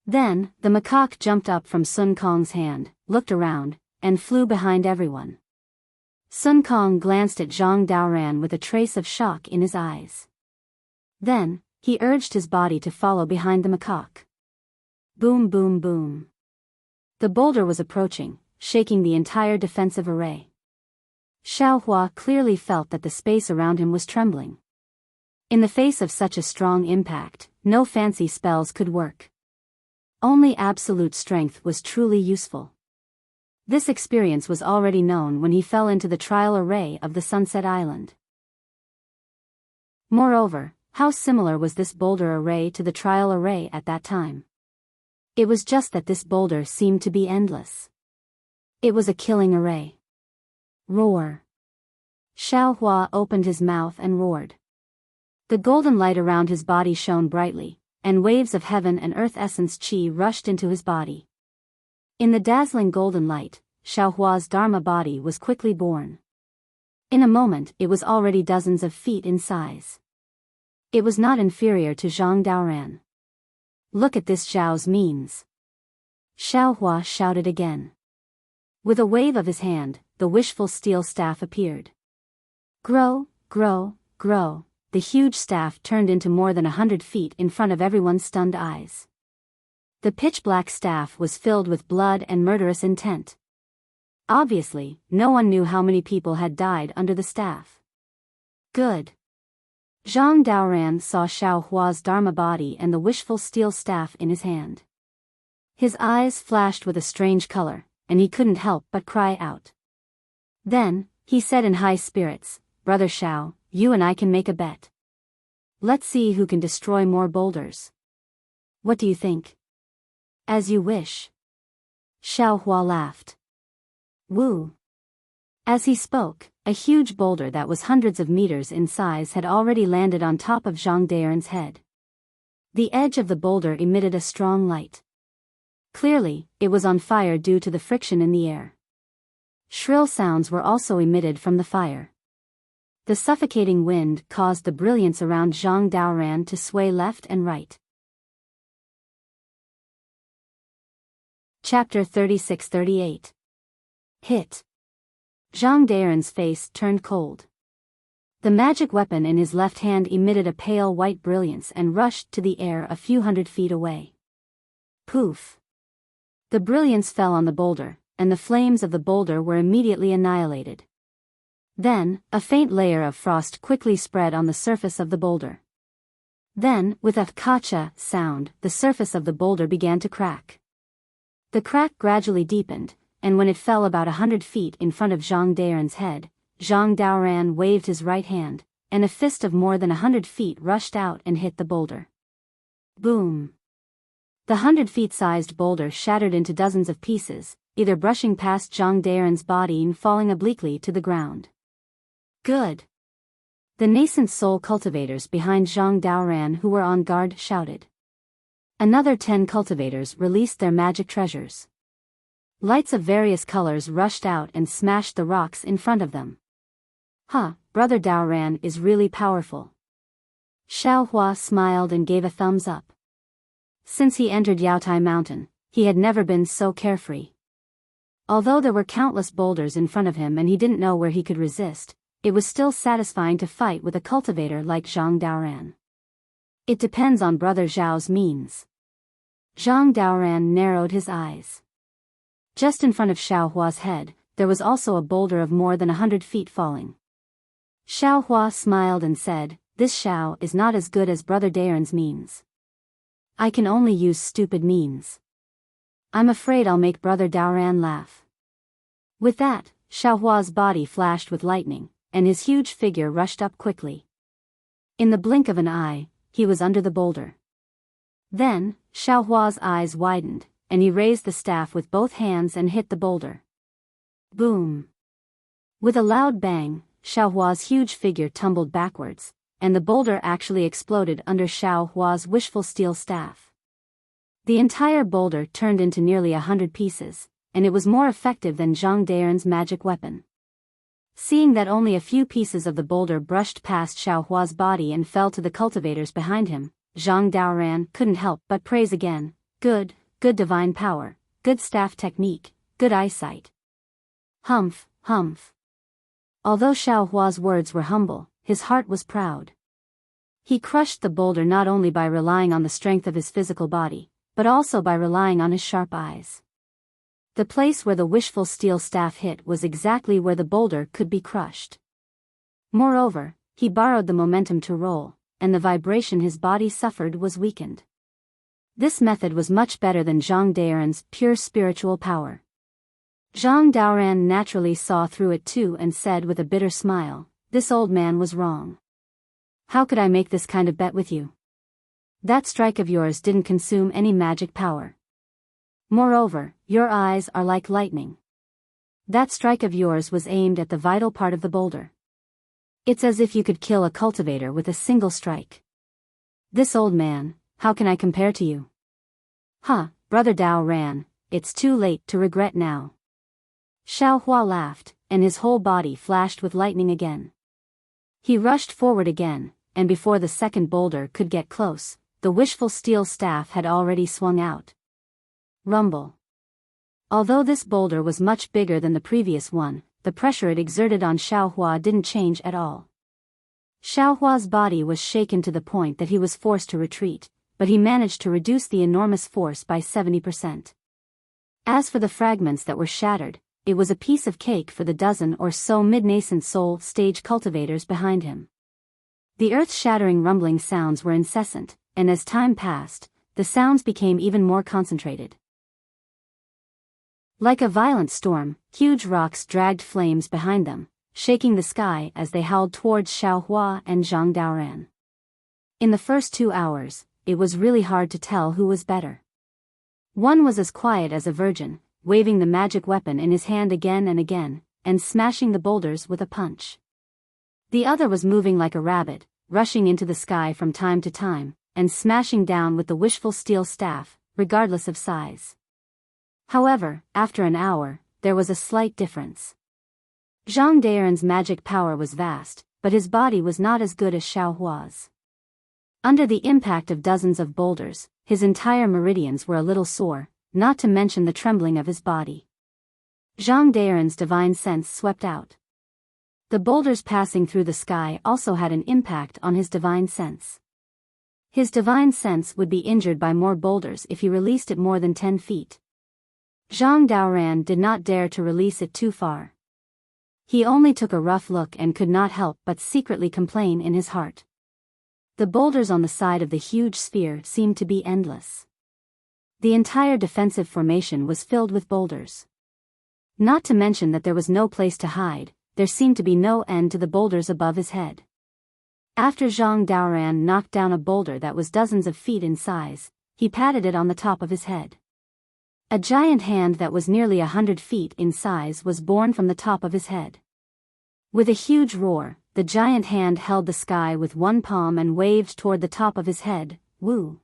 Then, the macaque jumped up from Sun Kong's hand, looked around, and flew behind everyone. Sun Kong glanced at Zhang Daoran with a trace of shock in his eyes. Then, he urged his body to follow behind the macaque. Boom boom boom. The boulder was approaching, shaking the entire defensive array. Xiaohua clearly felt that the space around him was trembling. In the face of such a strong impact, no fancy spells could work. Only absolute strength was truly useful. This experience was already known when he fell into the trial array of the Sunset Island. Moreover, how similar was this boulder array to the trial array at that time? It was just that this boulder seemed to be endless. It was a killing array. Roar. Xiaohua opened his mouth and roared. The golden light around his body shone brightly, and waves of heaven and earth essence chi rushed into his body. In the dazzling golden light, Xiaohua's Dharma body was quickly born. In a moment it was already dozens of feet in size. It was not inferior to Zhang Daoran. Look at this Zhao's means. Xiaohua shouted again. With a wave of his hand, the wishful steel staff appeared. Grow, grow, grow, the huge staff turned into more than 100 feet in front of everyone's stunned eyes. The pitch-black staff was filled with blood and murderous intent. Obviously, no one knew how many people had died under the staff. Good. Zhang Daoran saw Xiaohua's Dharma body and the wishful steel staff in his hand. His eyes flashed with a strange color, and he couldn't help but cry out. Then, he said in high spirits, "Brother Xiao, you and I can make a bet. Let's see who can destroy more boulders. What do you think?" "As you wish." Xiaohua laughed. Woo. As he spoke, a huge boulder that was hundreds of meters in size had already landed on top of Zhang Daoran's head. The edge of the boulder emitted a strong light. Clearly, it was on fire due to the friction in the air. Shrill sounds were also emitted from the fire. The suffocating wind caused the brilliance around Zhang Daoran to sway left and right. Chapter 36-38. Hit. Zhang Daoran's face turned cold. The magic weapon in his left hand emitted a pale white brilliance and rushed to the air a few hundred feet away. Poof. The brilliance fell on the boulder, and the flames of the boulder were immediately annihilated. Then, a faint layer of frost quickly spread on the surface of the boulder. Then, with a kacha sound, the surface of the boulder began to crack. The crack gradually deepened, and when it fell about 100 feet in front of Zhang Daoran's head, Zhang Daoran waved his right hand, and a fist of more than 100 feet rushed out and hit the boulder. Boom! The 100-feet-sized boulder shattered into dozens of pieces, either brushing past Zhang Daoran's body and falling obliquely to the ground. Good! The nascent soul cultivators behind Zhang Daoran who were on guard shouted. Another 10 cultivators released their magic treasures. Lights of various colors rushed out and smashed the rocks in front of them. Brother Daoran is really powerful. Xiaohua smiled and gave a thumbs up. Since he entered Yaotai Mountain, he had never been so carefree. Although there were countless boulders in front of him and he didn't know where he could resist, it was still satisfying to fight with a cultivator like Zhang Daoran. It depends on Brother Zhao's means. Zhang Daoran narrowed his eyes. Just in front of Xiaohua's head, there was also a boulder of more than 100 feet falling. Xiao Hua smiled and said, "This Xiao is not as good as Brother Daren's means. I can only use stupid means. I'm afraid I'll make Brother Daoran laugh." With that, Xiao Hua's body flashed with lightning, and his huge figure rushed up quickly. In the blink of an eye, he was under the boulder. Then, Xiao Hua's eyes widened, and he raised the staff with both hands and hit the boulder. Boom! With a loud bang, Xiao Hua's huge figure tumbled backwards, and the boulder actually exploded under Xiao Hua's wishful steel staff. The entire boulder turned into nearly 100 pieces, and it was more effective than Zhang Daren's magic weapon. Seeing that only a few pieces of the boulder brushed past Xiao Hua's body and fell to the cultivators behind him, Zhang Daoran couldn't help but praise again, "Good, good divine power, good staff technique, good eyesight." Humph, humph. Although Xiao Hua's words were humble, his heart was proud. He crushed the boulder not only by relying on the strength of his physical body, but also by relying on his sharp eyes. The place where the wishful steel staff hit was exactly where the boulder could be crushed. Moreover, he borrowed the momentum to roll, and the vibration his body suffered was weakened. This method was much better than Zhang Daoran's pure spiritual power. Zhang Daoran naturally saw through it too and said with a bitter smile, "This old man was wrong. How could I make this kind of bet with you? That strike of yours didn't consume any magic power. Moreover, your eyes are like lightning. That strike of yours was aimed at the vital part of the boulder. It's as if you could kill a cultivator with a single strike. This old man, how can I compare to you?" "Huh, Brother Daoran, it's too late to regret now." Xiao Hua laughed, and his whole body flashed with lightning again. He rushed forward again, and before the second boulder could get close, the wishful steel staff had already swung out. Rumble. Although this boulder was much bigger than the previous one, the pressure it exerted on Xiao Hua didn't change at all. Xiao Hua's body was shaken to the point that he was forced to retreat, but he managed to reduce the enormous force by 70%. As for the fragments that were shattered, it was a piece of cake for the dozen or so mid-nascent soul stage cultivators behind him. The earth-shattering rumbling sounds were incessant, and as time passed, the sounds became even more concentrated. Like a violent storm, huge rocks dragged flames behind them, shaking the sky as they howled towards Xiao Hua and Zhang Daoran. In the first 2 hours, it was really hard to tell who was better. One was as quiet as a virgin, waving the magic weapon in his hand again and again, and smashing the boulders with a punch. The other was moving like a rabbit, rushing into the sky from time to time, and smashing down with the wishful steel staff, regardless of size. However, after an hour, there was a slight difference. Zhang Daoran's magic power was vast, but his body was not as good as Xiao Hua's. Under the impact of dozens of boulders, his entire meridians were a little sore, not to mention the trembling of his body. Zhang Daoran's divine sense swept out. The boulders passing through the sky also had an impact on his divine sense. His divine sense would be injured by more boulders if he released it more than 10 feet. Zhang Daoran did not dare to release it too far. He only took a rough look and could not help but secretly complain in his heart. The boulders on the side of the huge sphere seemed to be endless. The entire defensive formation was filled with boulders. Not to mention that there was no place to hide, there seemed to be no end to the boulders above his head. After Zhang Daoran knocked down a boulder that was dozens of feet in size, he patted it on the top of his head. A giant hand that was nearly 100 feet in size was born from the top of his head. With a huge roar, the giant hand held the sky with one palm and waved toward the top of his head. Woo!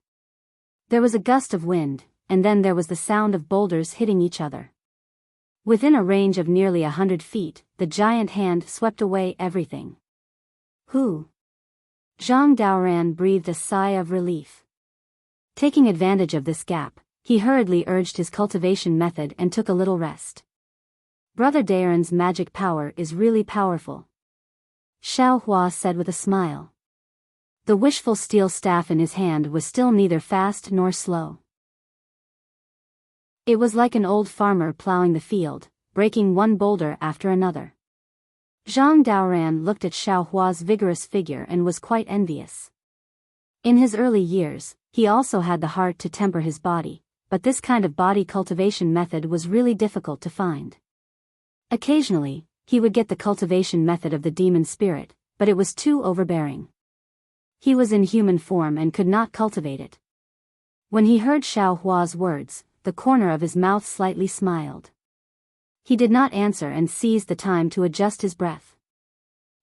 There was a gust of wind, and then there was the sound of boulders hitting each other. Within a range of nearly 100 feet, the giant hand swept away everything. Whew! Zhang Daoran breathed a sigh of relief. Taking advantage of this gap, he hurriedly urged his cultivation method and took a little rest. Brother Daoran's magic power is really powerful, Xiao Hua said with a smile. The wishful steel staff in his hand was still neither fast nor slow. It was like an old farmer plowing the field, breaking one boulder after another. Zhang Daoran looked at Xiao Hua's vigorous figure and was quite envious. In his early years, he also had the heart to temper his body, but this kind of body cultivation method was really difficult to find. Occasionally, he would get the cultivation method of the demon spirit, but it was too overbearing. He was in human form and could not cultivate it. When he heard Xiao Hua's words, the corner of his mouth slightly smiled. He did not answer and seized the time to adjust his breath.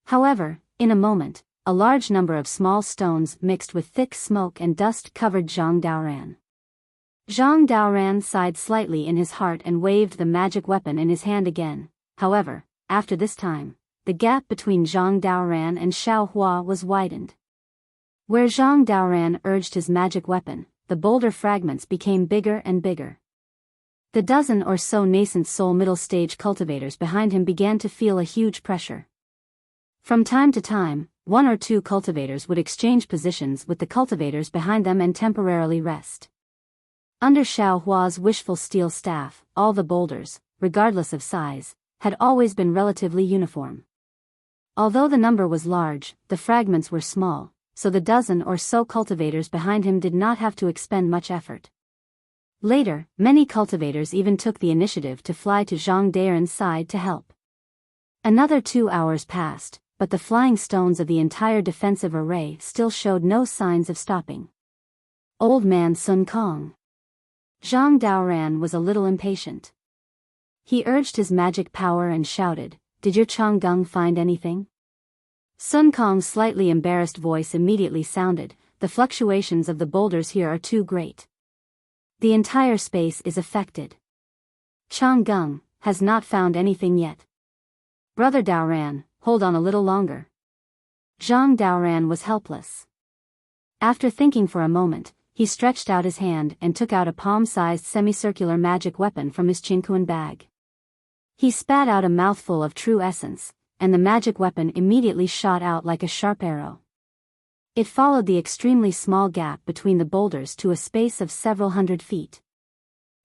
However, in a moment, a large number of small stones mixed with thick smoke and dust covered Zhang Daoran. Zhang Daoran sighed slightly in his heart and waved the magic weapon in his hand again. However, after this time, the gap between Zhang Daoran and Xiao Hua was widened. Where Zhang Daoran urged his magic weapon, the boulder fragments became bigger and bigger. The dozen or so nascent soul middle stage cultivators behind him began to feel a huge pressure. From time to time, one or two cultivators would exchange positions with the cultivators behind them and temporarily rest. Under Xiao Hua's wishful steel staff, all the boulders, regardless of size, had always been relatively uniform. Although the number was large, the fragments were small, so the dozen or so cultivators behind him did not have to expend much effort. Later, many cultivators even took the initiative to fly to Zhang Daoran's side to help. Another 2 hours passed, but the flying stones of the entire defensive array still showed no signs of stopping. Old man Sun Kong. Zhang Daoran was a little impatient. He urged his magic power and shouted, "Did your Changgung find anything?" Sun Kong's slightly embarrassed voice immediately sounded, "The fluctuations of the boulders here are too great. The entire space is affected. Changgung has not found anything yet. Brother Daoran, hold on a little longer." Zhang Daoran was helpless. After thinking for a moment, he stretched out his hand and took out a palm-sized semicircular magic weapon from his chinkuan bag. He spat out a mouthful of true essence, and the magic weapon immediately shot out like a sharp arrow. It followed the extremely small gap between the boulders to a space of several hundred feet.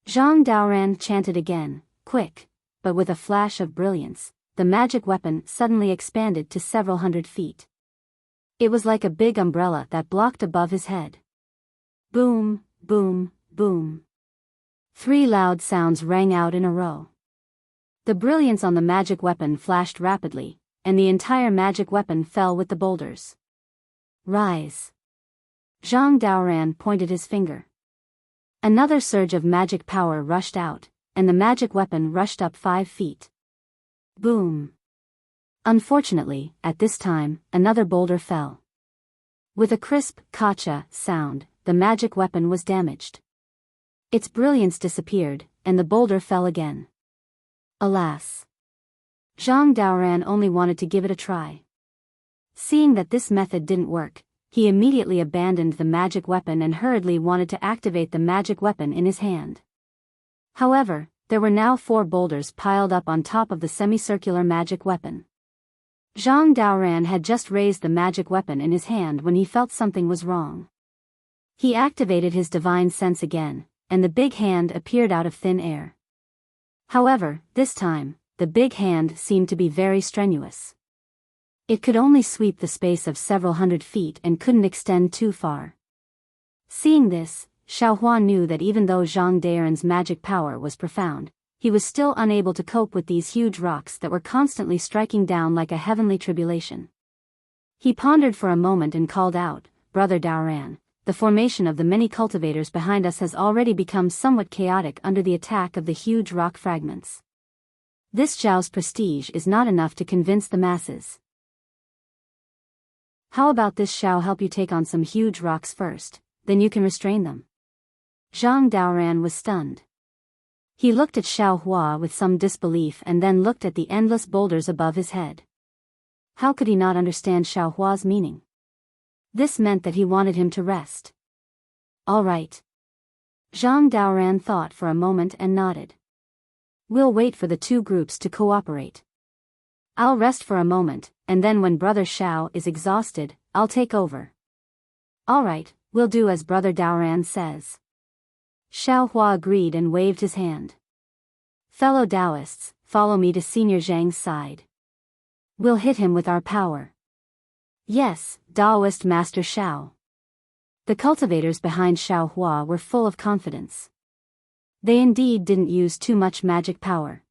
Zhang Daoran chanted again, "Quick," but with a flash of brilliance, the magic weapon suddenly expanded to several hundred feet. It was like a big umbrella that blocked above his head. Boom, boom, boom. 3 loud sounds rang out in a row. The brilliance on the magic weapon flashed rapidly, and the entire magic weapon fell with the boulders. "Rise." Zhang Daoran pointed his finger. Another surge of magic power rushed out, and the magic weapon rushed up 5 feet. Boom. Unfortunately, at this time, another boulder fell. With a crisp, "Kacha" sound, the magic weapon was damaged. Its brilliance disappeared, and the boulder fell again. Alas! Zhang Daoran only wanted to give it a try. Seeing that this method didn't work, he immediately abandoned the magic weapon and hurriedly wanted to activate the magic weapon in his hand. However, there were now 4 boulders piled up on top of the semicircular magic weapon. Zhang Daoran had just raised the magic weapon in his hand when he felt something was wrong. He activated his divine sense again, and the big hand appeared out of thin air. However, this time, the big hand seemed to be very strenuous. It could only sweep the space of several hundred feet and couldn't extend too far. Seeing this, Xiao Hua knew that even though Zhang Daoran's magic power was profound, he was still unable to cope with these huge rocks that were constantly striking down like a heavenly tribulation. He pondered for a moment and called out, "Brother Daoran, the formation of the many cultivators behind us has already become somewhat chaotic under the attack of the huge rock fragments. This Zhao's prestige is not enough to convince the masses. How about this Xiao help you take on some huge rocks first, then you can restrain them?" Zhang Daoran was stunned. He looked at Xiao Hua with some disbelief and then looked at the endless boulders above his head. How could he not understand Xiao Hua's meaning? This meant that he wanted him to rest. "All right." Zhang Daoran thought for a moment and nodded. "We'll wait for the 2 groups to cooperate. I'll rest for a moment, and then when Brother Xiao is exhausted, I'll take over." "All right, we'll do as Brother Daoran says." Xiao Hua agreed and waved his hand. "Fellow Taoists, follow me to Senior Zhang's side. We'll hit him with our power. Yes, Daoist Master Xiao. The cultivators behind Xiao Hua were full of confidence. They indeed didn't use too much magic power.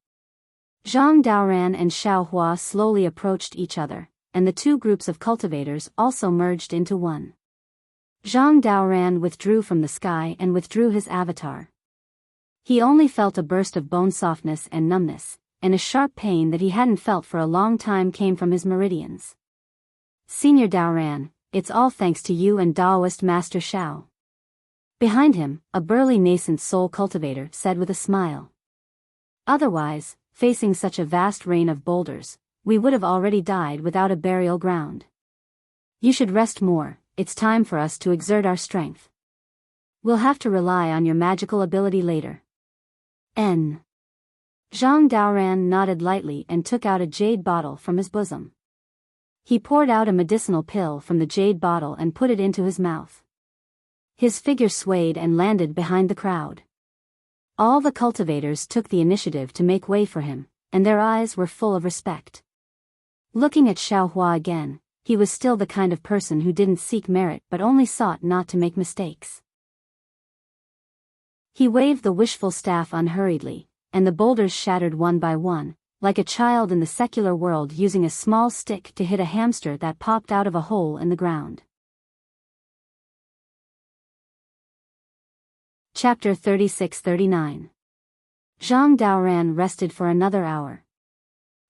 Zhang Daoran and Xiao Hua slowly approached each other, and the two groups of cultivators also merged into one. Zhang Daoran withdrew from the sky and withdrew his avatar. He only felt a burst of bone softness and numbness, and a sharp pain that he hadn't felt for a long time came from his meridians. Senior Daoran, it's all thanks to you and Daoist Master Xiao. Behind him, a burly nascent soul cultivator said with a smile. Otherwise, facing such a vast rain of boulders, we would have already died without a burial ground. You should rest more, it's time for us to exert our strength. We'll have to rely on your magical ability later. N. Zhang Daoran nodded lightly and took out a jade bottle from his bosom. He poured out a medicinal pill from the jade bottle and put it into his mouth. His figure swayed and landed behind the crowd. All the cultivators took the initiative to make way for him, and their eyes were full of respect. Looking at Xiao Hua again, he was still the kind of person who didn't seek merit but only sought not to make mistakes. He waved the wishful staff unhurriedly, and the boulders shattered one by one, like a child in the secular world using a small stick to hit a hamster that popped out of a hole in the ground. Chapter 36-39. Zhang Daoran rested for another hour.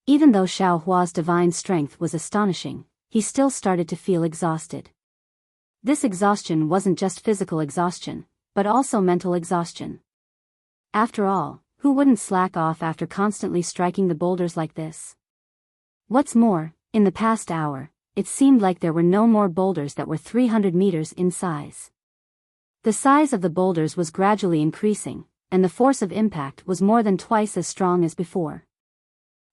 Even though Xiao Hua's divine strength was astonishing, he still started to feel exhausted. This exhaustion wasn't just physical exhaustion, but also mental exhaustion. After all, who wouldn't slack off after constantly striking the boulders like this? What's more, in the past hour, it seemed like there were no more boulders that were 300 meters in size. The size of the boulders was gradually increasing, and the force of impact was more than twice as strong as before.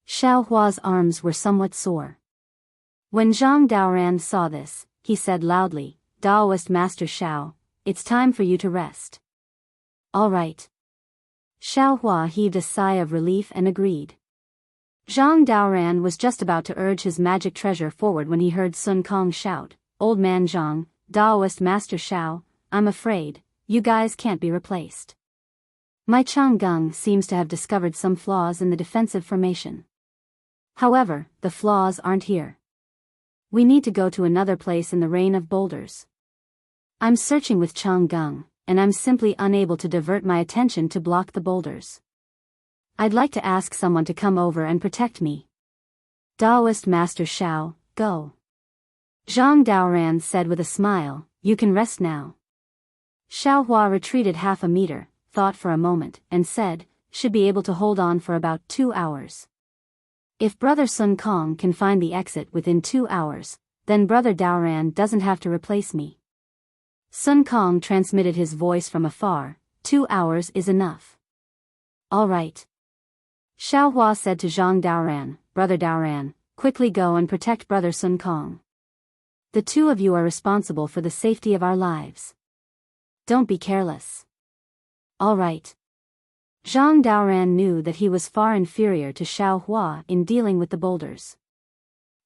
Xiao Hua's arms were somewhat sore. When Zhang Daoran saw this, he said loudly, "Daoist Master Xiao, it's time for you to rest." "All right." Xiao Hua heaved a sigh of relief and agreed. Zhang Daoran was just about to urge his magic treasure forward when he heard Sun Kong shout, "Old man Zhang, Daoist Master Xiao, I'm afraid, you guys can't be replaced. My Chang'eng seems to have discovered some flaws in the defensive formation. However, the flaws aren't here. We need to go to another place in the rain of boulders. I'm searching with Chang'eng, and I'm simply unable to divert my attention to block the boulders. I'd like to ask someone to come over and protect me." "Daoist Master Xiao, go." Zhang Daoran said with a smile, "You can rest now." Xiao Hua retreated half a meter, thought for a moment, and said, "Should be able to hold on for about 2 hours. If Brother Sun Kong can find the exit within 2 hours, then Brother Daoran doesn't have to replace me." Sun Kong transmitted his voice from afar, 2 hours is enough." "All right." Xiao Hua said to Zhang Daoran, "Brother Daoran, quickly go and protect Brother Sun Kong. The two of you are responsible for the safety of our lives. Don't be careless." "All right." Zhang Daoran knew that he was far inferior to Xiao Hua in dealing with the boulders.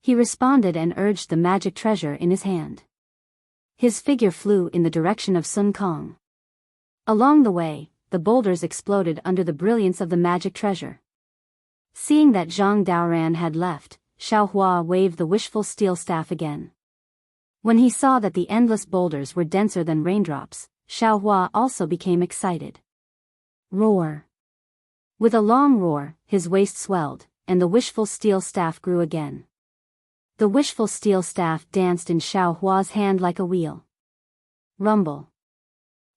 He responded and urged the magic treasure in his hand. His figure flew in the direction of Sun Kong. Along the way, the boulders exploded under the brilliance of the magic treasure. Seeing that Zhang Daoran had left, Xiao Hua waved the wishful steel staff again. When he saw that the endless boulders were denser than raindrops, Xiao Hua also became excited. Roar. With a long roar, his waist swelled, and the wishful steel staff grew again. The wishful steel staff danced in Xiao Hua's hand like a wheel. Rumble.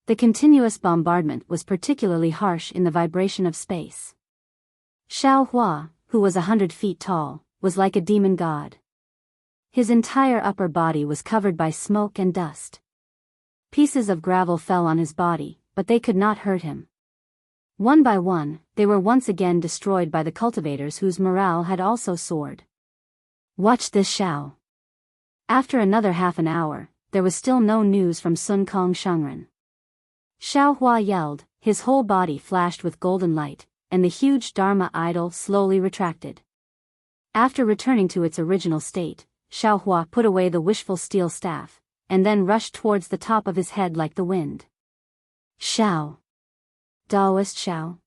The continuous bombardment was particularly harsh in the vibration of space. Xiao Hua, who was 100 feet tall, was like a demon god. His entire upper body was covered by smoke and dust. Pieces of gravel fell on his body, but they could not hurt him. One by one, they were once again destroyed by the cultivators whose morale had also soared. "Watch this, Xiao." After another half an hour, there was still no news from Sun Kong Shangren. Xiao Hua yelled, his whole body flashed with golden light, and the huge Dharma idol slowly retracted. After returning to its original state, Xiaohua put away the wishful steel staff, and then rushed towards the top of his head like the wind. Xiao. Daoist Xiao.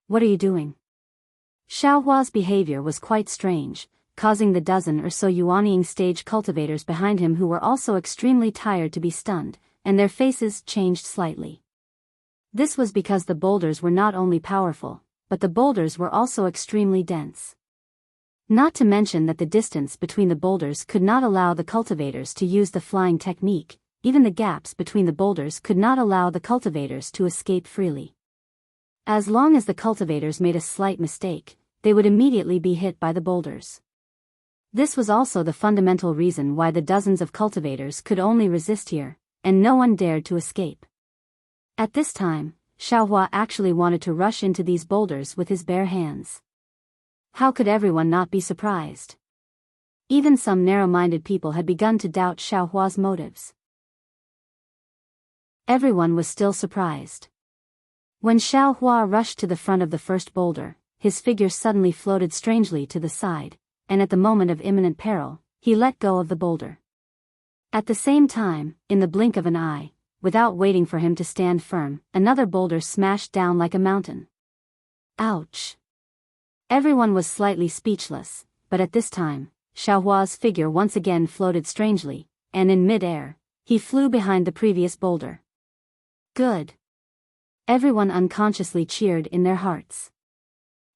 What are you doing? Xiaohua's behavior was quite strange, causing the dozen or so Yuanying stage cultivators behind him who were also extremely tired to be stunned, and their faces changed slightly. This was because the boulders were not only powerful, but the boulders were also extremely dense. Not to mention that the distance between the boulders could not allow the cultivators to use the flying technique, even the gaps between the boulders could not allow the cultivators to escape freely. As long as the cultivators made a slight mistake, they would immediately be hit by the boulders. This was also the fundamental reason why the dozens of cultivators could only resist here, and no one dared to escape. At this time, Xiaohua actually wanted to rush into these boulders with his bare hands. How could everyone not be surprised? Even some narrow-minded people had begun to doubt Xiaohua's motives. Everyone was still surprised. When Xiaohua rushed to the front of the first boulder, his figure suddenly floated strangely to the side, and at the moment of imminent peril, he let go of the boulder. At the same time, in the blink of an eye, without waiting for him to stand firm, another boulder smashed down like a mountain. Ouch! Everyone was slightly speechless, but at this time, Xiaohua's figure once again floated strangely, and in mid-air, he flew behind the previous boulder. Good! Everyone unconsciously cheered in their hearts.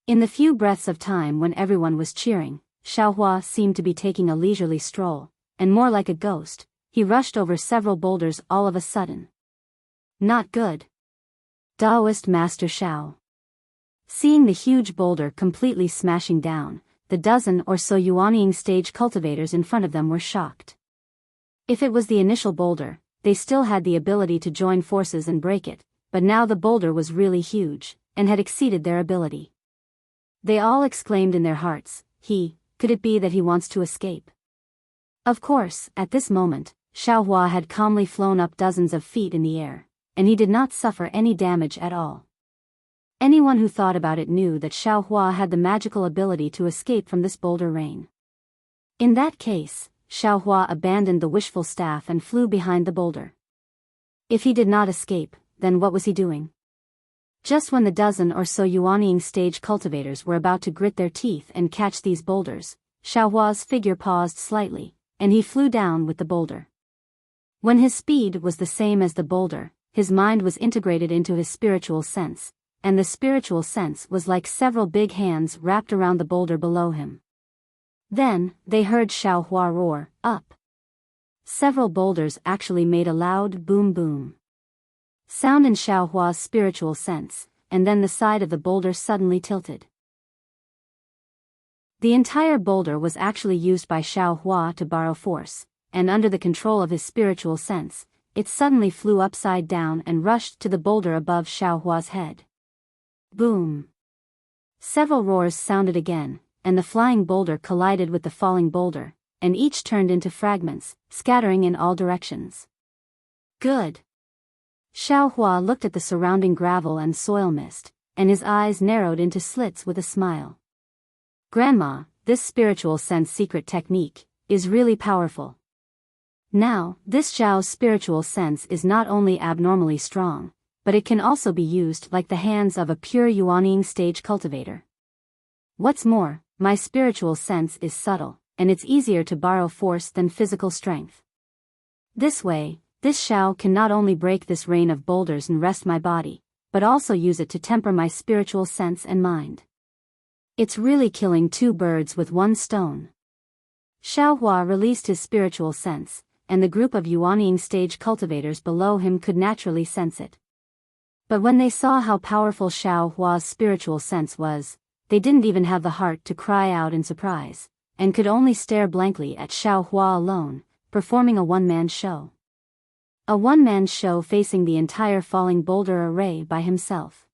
In the few breaths of time when everyone was cheering, Xiaohua seemed to be taking a leisurely stroll, and more like a ghost, he rushed over several boulders all of a sudden. Not good. Daoist Master Xiao. Seeing the huge boulder completely smashing down, the dozen or so Yuanying stage cultivators in front of them were shocked. If it was the initial boulder, they still had the ability to join forces and break it, but now the boulder was really huge, and had exceeded their ability. They all exclaimed in their hearts, could it be that he wants to escape? Of course, at this moment, Xiaohua had calmly flown up dozens of feet in the air, and he did not suffer any damage at all. Anyone who thought about it knew that Xiaohua had the magical ability to escape from this boulder rain. In that case, Xiaohua abandoned the wishful staff and flew behind the boulder. If he did not escape, then what was he doing? Just when the dozen or so Yuanying stage cultivators were about to grit their teeth and catch these boulders, Xiaohua's figure paused slightly, and he flew down with the boulder. When his speed was the same as the boulder, his mind was integrated into his spiritual sense, and the spiritual sense was like several big hands wrapped around the boulder below him. Then, they heard Xiaohua roar, up. Several boulders actually made a loud boom boom sound in Xiaohua's spiritual sense, and then the side of the boulder suddenly tilted. The entire boulder was actually used by Xiaohua to borrow force, and under the control of his spiritual sense, it suddenly flew upside down and rushed to the boulder above Xiaohua's head. Boom! Several roars sounded again, and the flying boulder collided with the falling boulder, and each turned into fragments, scattering in all directions. Good! Xiaohua looked at the surrounding gravel and soil mist, and his eyes narrowed into slits with a smile. Grandma, this spiritual sense secret technique is really powerful. Now, this Xiao's spiritual sense is not only abnormally strong, but it can also be used like the hands of a pure Yuanying stage cultivator. What's more, my spiritual sense is subtle, and it's easier to borrow force than physical strength. This way, this Xiao can not only break this rain of boulders and rest my body, but also use it to temper my spiritual sense and mind. It's really killing two birds with one stone. Xiaohua released his spiritual sense, and the group of Yuanying stage cultivators below him could naturally sense it. But when they saw how powerful Xiaohua's spiritual sense was, they didn't even have the heart to cry out in surprise, and could only stare blankly at Xiaohua alone, performing a one-man show. A one-man show facing the entire falling boulder array by himself.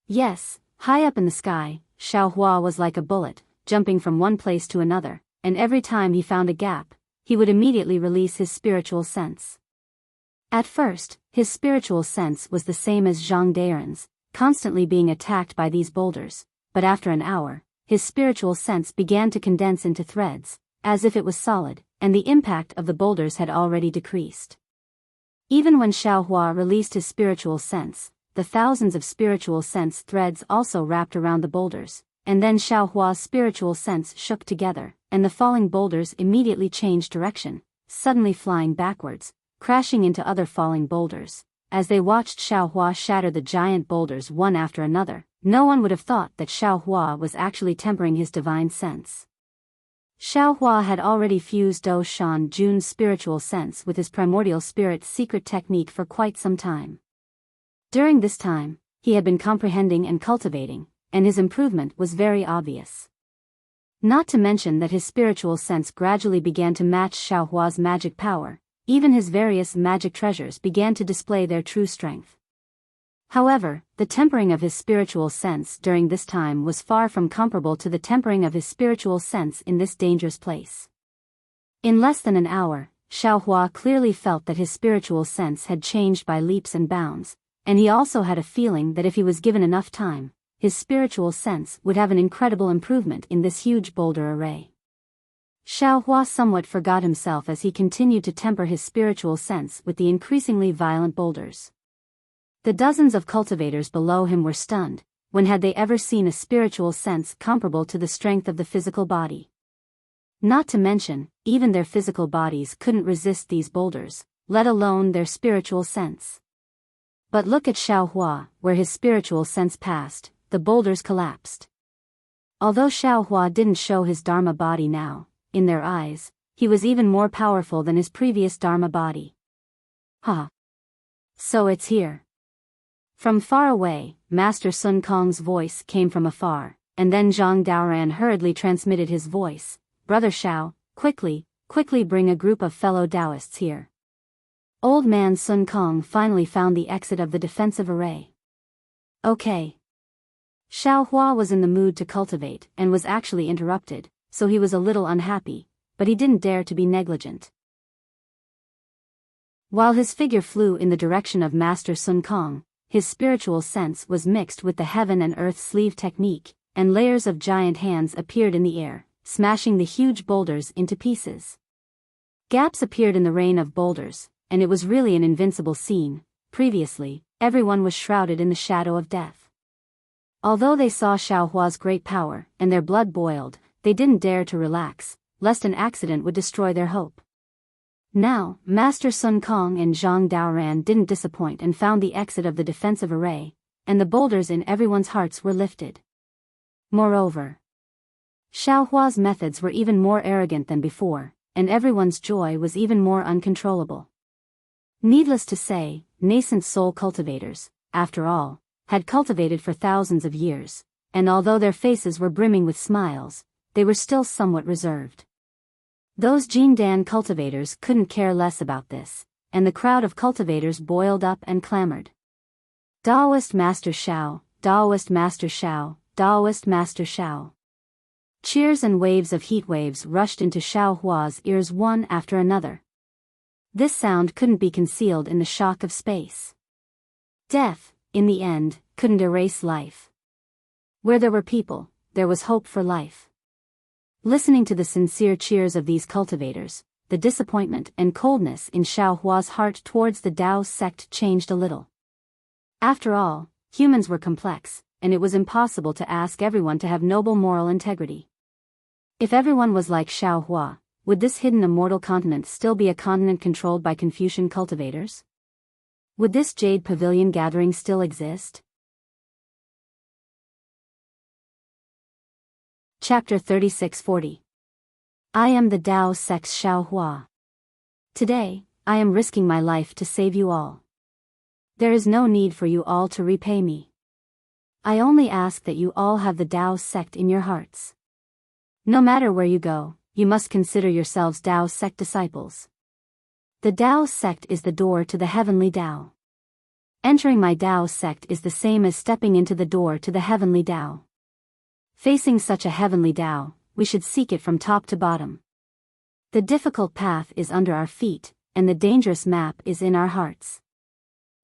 Yes, high up in the sky, Xiaohua was like a bullet, jumping from one place to another, and every time he found a gap, he would immediately release his spiritual sense. At first, his spiritual sense was the same as Zhang Daren's, constantly being attacked by these boulders, but after an hour, his spiritual sense began to condense into threads, as if it was solid, and the impact of the boulders had already decreased. Even when Xiaohua released his spiritual sense, the thousands of spiritual sense threads also wrapped around the boulders, and then Xiaohua's spiritual sense shook together, and the falling boulders immediately changed direction, suddenly flying backwards, crashing into other falling boulders. As they watched Xiaohua shatter the giant boulders one after another, no one would have thought that Xiaohua was actually tempering his divine sense. Xiaohua had already fused Dou Shan Jun's spiritual sense with his primordial spirit's secret technique for quite some time. During this time, he had been comprehending and cultivating, and his improvement was very obvious. Not to mention that his spiritual sense gradually began to match Xiaohua's magic power, even his various magic treasures began to display their true strength. However, the tempering of his spiritual sense during this time was far from comparable to the tempering of his spiritual sense in this dangerous place. In less than an hour, Xiaohua clearly felt that his spiritual sense had changed by leaps and bounds, and he also had a feeling that if he was given enough time, his spiritual sense would have an incredible improvement in this huge boulder array. Xiaohua somewhat forgot himself as he continued to temper his spiritual sense with the increasingly violent boulders. The dozens of cultivators below him were stunned. When had they ever seen a spiritual sense comparable to the strength of the physical body? Not to mention, even their physical bodies couldn't resist these boulders, let alone their spiritual sense. But look at Xiaohua, where his spiritual sense passed, the boulders collapsed. Although Xiaohua didn't show his Dharma body now, in their eyes, he was even more powerful than his previous Dharma body. Ha! So it's here. From far away, Master Sun Kong's voice came from afar, and then Zhang Daoran hurriedly transmitted his voice. Brother Xiao, quickly bring a group of fellow Taoists here. Old man Sun Kong finally found the exit of the defensive array. Okay. Xiaohua was in the mood to cultivate and was actually interrupted, so he was a little unhappy, but he didn't dare to be negligent. While his figure flew in the direction of Master Sun Kong, his spiritual sense was mixed with the heaven and earth sleeve technique, and layers of giant hands appeared in the air, smashing the huge boulders into pieces. Gaps appeared in the rain of boulders, and it was really an invincible scene. Previously, everyone was shrouded in the shadow of death. Although they saw Xiaohua's great power, and their blood boiled, they didn't dare to relax, lest an accident would destroy their hope. Now, Master Sun Kong and Zhang Daoran didn't disappoint and found the exit of the defensive array, and the boulders in everyone's hearts were lifted. Moreover, Xiaohua's methods were even more arrogant than before, and everyone's joy was even more uncontrollable. Needless to say, nascent soul cultivators, after all, had cultivated for thousands of years, and although their faces were brimming with smiles, they were still somewhat reserved. Those Jindan cultivators couldn't care less about this, and the crowd of cultivators boiled up and clamored. Daoist Master Xiao, Daoist Master Xiao, Daoist Master Xiao. Cheers and waves of heat waves rushed into Xiaohua's ears one after another. This sound couldn't be concealed in the shock of space. Death, in the end, couldn't erase life. Where there were people, there was hope for life. Listening to the sincere cheers of these cultivators, the disappointment and coldness in Xiaohua's heart towards the Tao sect changed a little. After all, humans were complex, and it was impossible to ask everyone to have noble moral integrity. If everyone was like Xiaohua, would this hidden immortal continent still be a continent controlled by Confucian cultivators? Would this Jade Pavilion gathering still exist? Chapter 3640. I am the Tao sect's Xiaohua. Today, I am risking my life to save you all. There is no need for you all to repay me. I only ask that you all have the Tao sect in your hearts. No matter where you go, you must consider yourselves Tao sect disciples. The Tao sect is the door to the heavenly Tao. Entering my Tao sect is the same as stepping into the door to the heavenly Tao. Facing such a heavenly Tao, we should seek it from top to bottom. The difficult path is under our feet, and the dangerous map is in our hearts.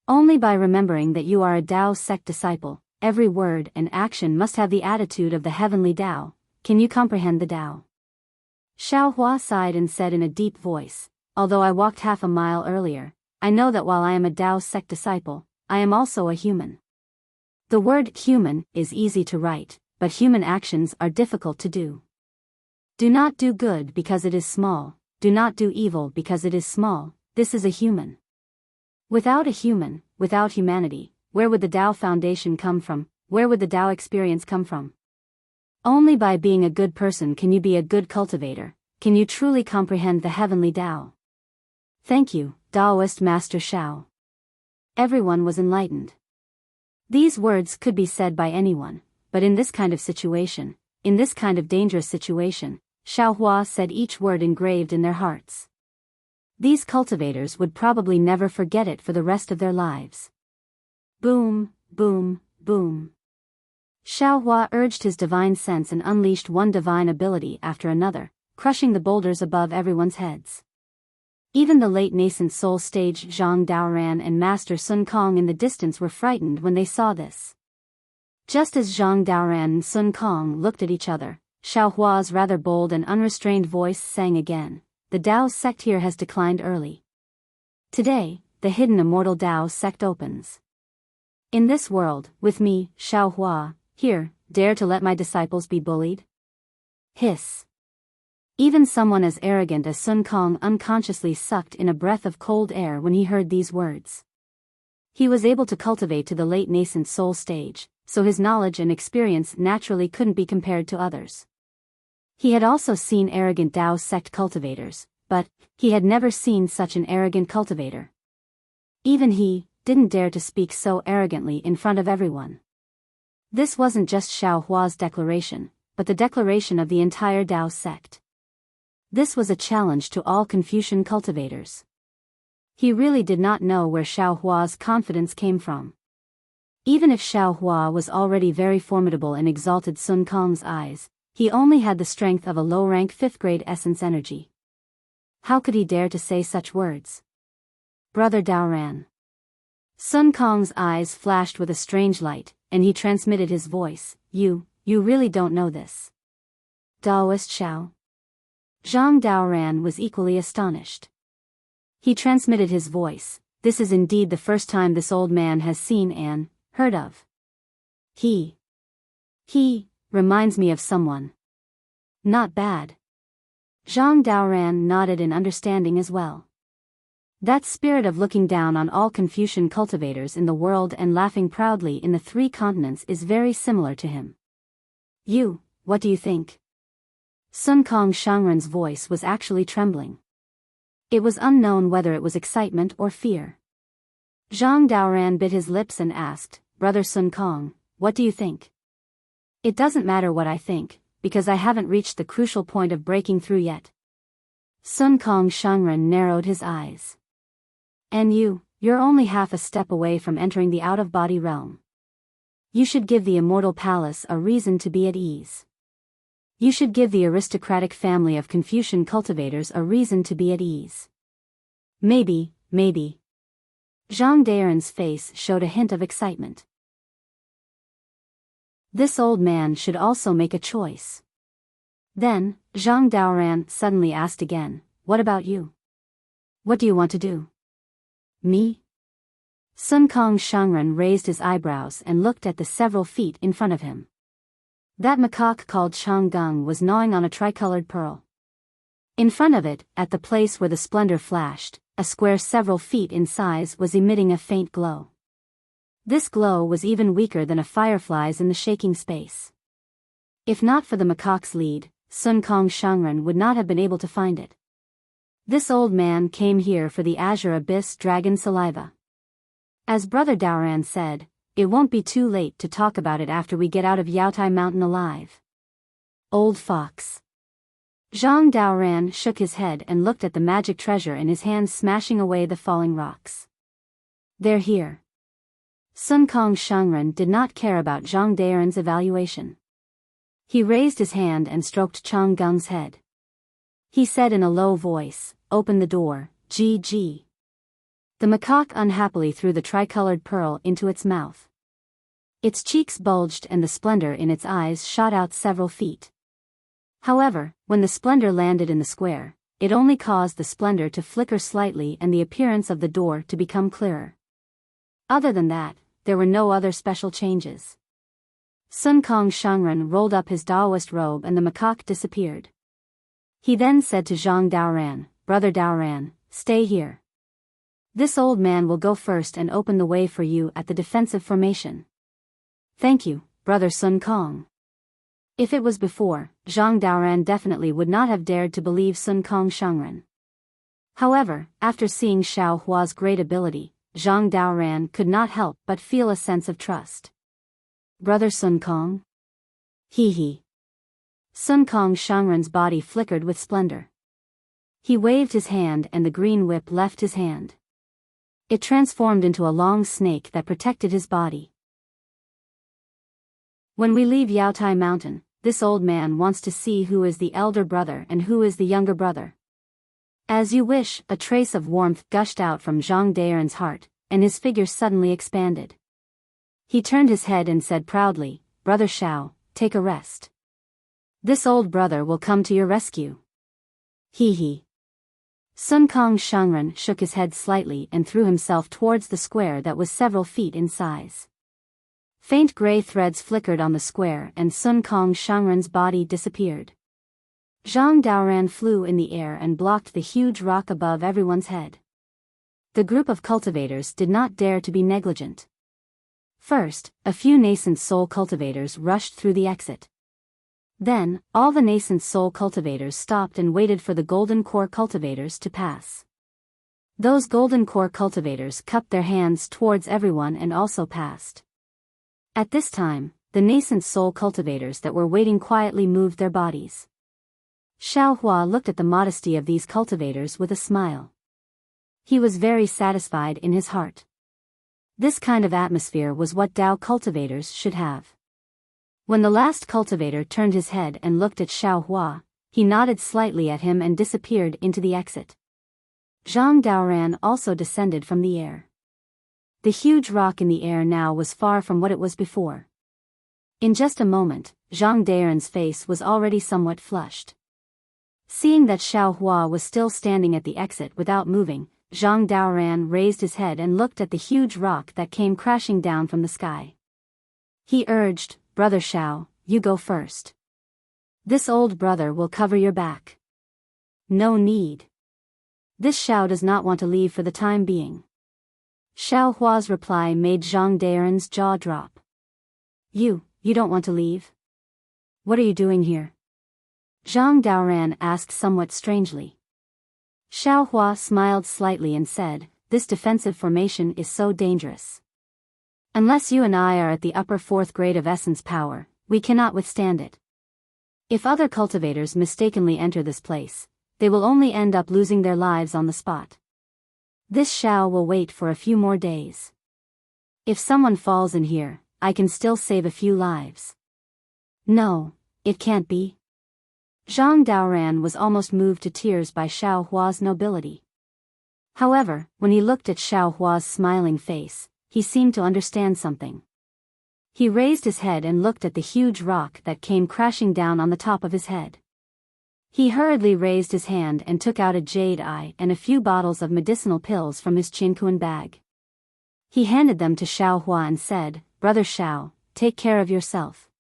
Only by remembering that you are a Tao sect disciple, every word and action must have the attitude of the heavenly Tao. Can you comprehend the Tao? Xiao Hua sighed and said in a deep voice, although I walked half a mile earlier, I know that while I am a Tao sect disciple, I am also a human. The word human is easy to write, but human actions are difficult to do. Do not do good because it is small, do not do evil because it is small, this is a human. Without a human, without humanity, where would the Tao foundation come from, where would the Tao experience come from? Only by being a good person can you be a good cultivator, can you truly comprehend the heavenly Tao. Thank you, Taoist Master Xiao. Everyone was enlightened. These words could be said by anyone, but in this kind of situation, in this kind of dangerous situation, Xiao Hua said each word engraved in their hearts. These cultivators would probably never forget it for the rest of their lives. Boom, boom, boom. Xiao Hua urged his divine sense and unleashed one divine ability after another, crushing the boulders above everyone's heads. Even the late nascent soul stage Zhang Daoran and Master Sun Kong in the distance were frightened when they saw this. Just as Zhang Daoran and Sun Kong looked at each other, Xiao Hua's rather bold and unrestrained voice sang again, the Tao sect here has declined early. Today, the hidden immortal Tao sect opens. In this world, with me, Xiao Hua, here, dare to let my disciples be bullied? Hiss. Even someone as arrogant as Sun Kong unconsciously sucked in a breath of cold air when he heard these words. He was able to cultivate to the late nascent soul stage, so his knowledge and experience naturally couldn't be compared to others. He had also seen arrogant Tao sect cultivators, but he had never seen such an arrogant cultivator. Even he didn't dare to speak so arrogantly in front of everyone. This wasn't just Xiao Hua's declaration, but the declaration of the entire Tao sect. This was a challenge to all Confucian cultivators. He really did not know where Xiao Hua's confidence came from. Even if Xiao Hua was already very formidable in exalted Sun Kong's eyes, he only had the strength of a low-rank 5th-grade essence energy. How could he dare to say such words? Brother Daoran. Sun Kong's eyes flashed with a strange light, and he transmitted his voice, You really don't know this. Taoist Xiao. Zhang Daoran was equally astonished. He transmitted his voice, this is indeed the first time this old man has seen and heard of. He reminds me of someone. Not bad. Zhang Daoran nodded in understanding as well. That spirit of looking down on all Confucian cultivators in the world and laughing proudly in the 3 continents is very similar to him. What do you think? Sun Kong Shangren's voice was actually trembling. It was unknown whether it was excitement or fear. Zhang Daoran bit his lips and asked, Brother Sun Kong, what do you think? It doesn't matter what I think, because I haven't reached the crucial point of breaking through yet. Sun Kong Shangren narrowed his eyes. And you're only half a step away from entering the out-of-body realm. You should give the Immortal Palace a reason to be at ease. You should give the aristocratic family of Confucian cultivators a reason to be at ease. Maybe. Zhang Daoran's face showed a hint of excitement. This old man should also make a choice. Then, Zhang Daoran suddenly asked again, What about you? What do you want to do? Me? Sun Kong Shangren raised his eyebrows and looked at the several feet in front of him. That macaque called Changgung was gnawing on a tricolored pearl. In front of it, at the place where the splendor flashed, a square several feet in size was emitting a faint glow. This glow was even weaker than a firefly's in the shaking space. If not for the macaque's lead, Sun Kong Shangren would not have been able to find it. This old man came here for the azure abyss dragon saliva. As Brother Daoran said, it won't be too late to talk about it after we get out of Yaotai Mountain alive. Old fox. Zhang Daoran shook his head and looked at the magic treasure in his hands smashing away the falling rocks. They're here. Sun Kong Shangren did not care about Zhang Daoran's evaluation. He raised his hand and stroked Chang Gung's head. He said in a low voice, Open the door, GG. The macaque unhappily threw the tricolored pearl into its mouth. Its cheeks bulged and the splendor in its eyes shot out several feet. However, when the splendor landed in the square, it only caused the splendor to flicker slightly and the appearance of the door to become clearer. Other than that, there were no other special changes. Sun Kong Shangren rolled up his Daoist robe and the macaque disappeared. He then said to Zhang Daoran, "Brother Daoran, stay here. This old man will go first and open the way for you at the defensive formation." "Thank you, Brother Sun Kong." If it was before, Zhang Daoran definitely would not have dared to believe Sun Kong Shangren. However, after seeing Xiao Hua's great ability, Zhang Daoran could not help but feel a sense of trust. "Brother Sun Kong?" He. Sun Kong Shangren's body flickered with splendor. He waved his hand and the green whip left his hand. It transformed into a long snake that protected his body. "When we leave Yaotai Mountain, this old man wants to see who is the elder brother and who is the younger brother." "As you wish." A trace of warmth gushed out from Zhang Daoran's heart, and his figure suddenly expanded. He turned his head and said proudly, "Brother Xiao, take a rest. This old brother will come to your rescue." He. Sun Kong Shangren shook his head slightly and threw himself towards the square that was several feet in size. Faint gray threads flickered on the square and Sun Kong Shangren's body disappeared. Zhang Daoran flew in the air and blocked the huge rock above everyone's head. The group of cultivators did not dare to be negligent. First, a few nascent soul cultivators rushed through the exit. Then, all the nascent soul cultivators stopped and waited for the golden core cultivators to pass. Those golden core cultivators cupped their hands towards everyone and also passed. At this time, the nascent soul cultivators that were waiting quietly moved their bodies. Xiao Hua looked at the modesty of these cultivators with a smile. He was very satisfied in his heart. This kind of atmosphere was what Dao cultivators should have. When the last cultivator turned his head and looked at Xiao Hua, he nodded slightly at him and disappeared into the exit. Zhang Daoran also descended from the air. The huge rock in the air now was far from what it was before. In just a moment, Zhang Daoran's face was already somewhat flushed. Seeing that Xiao Hua was still standing at the exit without moving, Zhang Daoran raised his head and looked at the huge rock that came crashing down from the sky. He urged, "Brother Xiao, you go first. This old brother will cover your back." "No need. This Xiao does not want to leave for the time being." Xiao Hua's reply made Zhang Daoran's jaw drop. You don't want to leave? What are you doing here?" Zhang Daoran asked somewhat strangely. Xiao Hua smiled slightly and said, "This defensive formation is so dangerous. Unless you and I are at the upper 4th grade of essence power, we cannot withstand it. If other cultivators mistakenly enter this place, they will only end up losing their lives on the spot. This Xiao will wait for a few more days. If someone falls in here, I can still save a few lives." "No, it can't be." Zhang Daoran was almost moved to tears by Xiao Hua's nobility. However, when he looked at Xiao Hua's smiling face, he seemed to understand something. He raised his head and looked at the huge rock that came crashing down on the top of his head. He hurriedly raised his hand and took out a jade eye and a few bottles of medicinal pills from his Qinkuan bag. He handed them to Xiao Hua and said, "Brother Xiao, take care of yourself.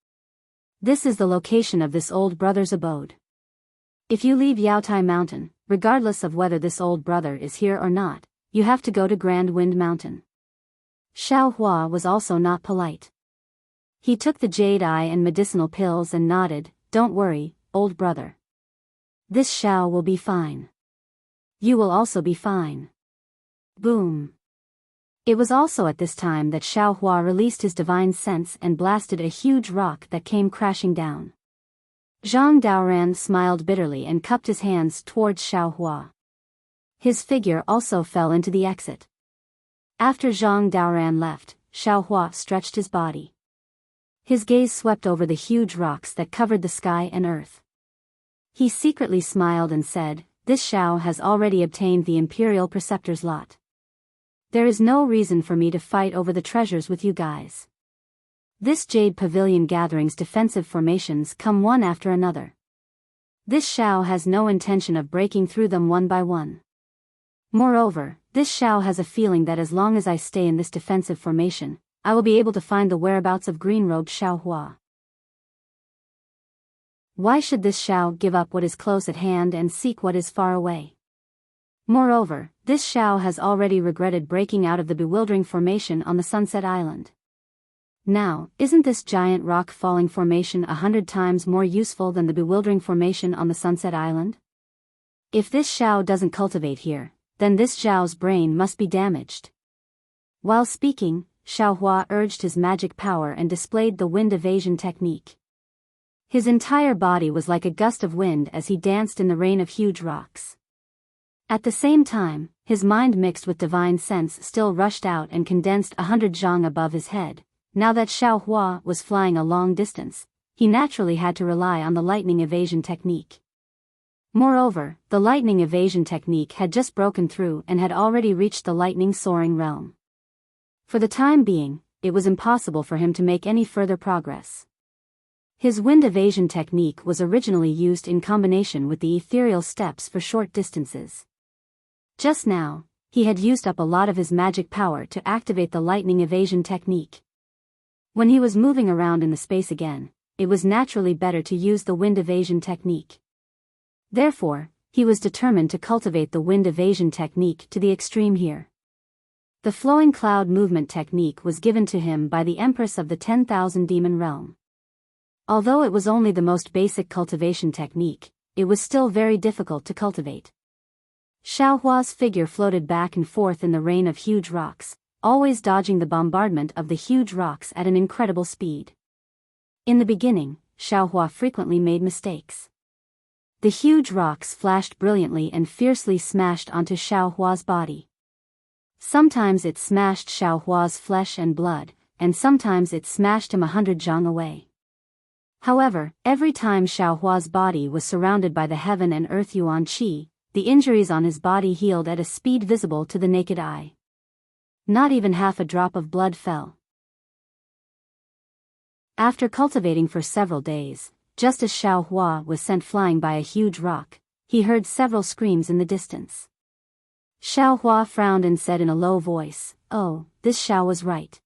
This is the location of this old brother's abode. If you leave Yaotai Mountain, regardless of whether this old brother is here or not, you have to go to Grand Wind Mountain." Xiao Hua was also not polite. He took the jade eye and medicinal pills and nodded, "Don't worry, old brother. This Xiao will be fine. You will also be fine." Boom. It was also at this time that Xiao Hua released his divine sense and blasted a huge rock that came crashing down. Zhang Daoran smiled bitterly and cupped his hands towards Xiao Hua. His figure also fell into the exit. After Zhang Daoran left, Xiao Hua stretched his body. His gaze swept over the huge rocks that covered the sky and earth. He secretly smiled and said, "This Xiao has already obtained the Imperial Preceptor's lot. There is no reason for me to fight over the treasures with you guys. This Jade Pavilion gathering's defensive formations come one after another. This Shao has no intention of breaking through them one by one. Moreover, this Shao has a feeling that as long as I stay in this defensive formation, I will be able to find the whereabouts of green-robed Shao Hua. Why should this Shao give up what is close at hand and seek what is far away? Moreover, this Shao has already regretted breaking out of the bewildering formation on the Sunset Island. Now, isn't this giant rock-falling formation 100 times more useful than the bewildering formation on the Sunset Island? If this Shao doesn't cultivate here, then this Zhao's brain must be damaged. While speaking, Shao Hua urged his magic power and displayed the wind evasion technique. His entire body was like a gust of wind as he danced in the rain of huge rocks. At the same time, his mind mixed with divine sense still rushed out and condensed 100 zhang above his head. Now that Shao Hua was flying a long distance, he naturally had to rely on the lightning evasion technique. Moreover, the lightning evasion technique had just broken through and had already reached the lightning soaring realm. For the time being, it was impossible for him to make any further progress. His wind evasion technique was originally used in combination with the ethereal steps for short distances. Just now, he had used up a lot of his magic power to activate the lightning evasion technique. When he was moving around in the space again, it was naturally better to use the wind evasion technique. Therefore, he was determined to cultivate the wind evasion technique to the extreme here. The flowing cloud movement technique was given to him by the Empress of the 10,000 Demon Realm. Although it was only the most basic cultivation technique, it was still very difficult to cultivate. Shao Hua's figure floated back and forth in the rain of huge rocks, always dodging the bombardment of the huge rocks at an incredible speed. In the beginning, Shao Hua frequently made mistakes. The huge rocks flashed brilliantly and fiercely smashed onto Shao Hua's body. Sometimes it smashed Shao Hua's flesh and blood, and sometimes it smashed him 100 zhang away. However, every time Shao Hua's body was surrounded by the heaven and earth yuan qi, the injuries on his body healed at a speed visible to the naked eye. Not even half a drop of blood fell. After cultivating for several days, just as Shao Hua was sent flying by a huge rock, he heard several screams in the distance. Shao Hua frowned and said in a low voice, "Oh, this Shao was right.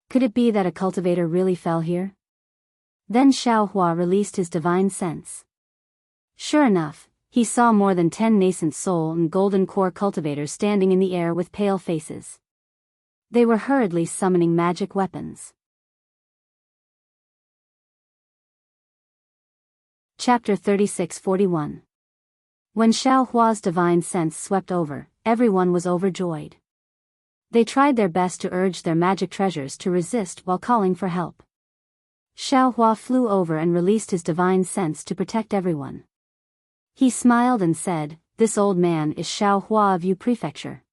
Could it be that a cultivator really fell here?" Then Shao Hua released his divine sense. Sure enough, he saw more than 10 nascent soul and golden core cultivators standing in the air with pale faces. They were hurriedly summoning magic weapons. Chapter 36-41. When Shao Hua's divine sense swept over, everyone was overjoyed. They tried their best to urge their magic treasures to resist while calling for help. Shao Hua flew over and released his divine sense to protect everyone. He smiled and said, "This old man is Shao Hua of Yu Prefecture.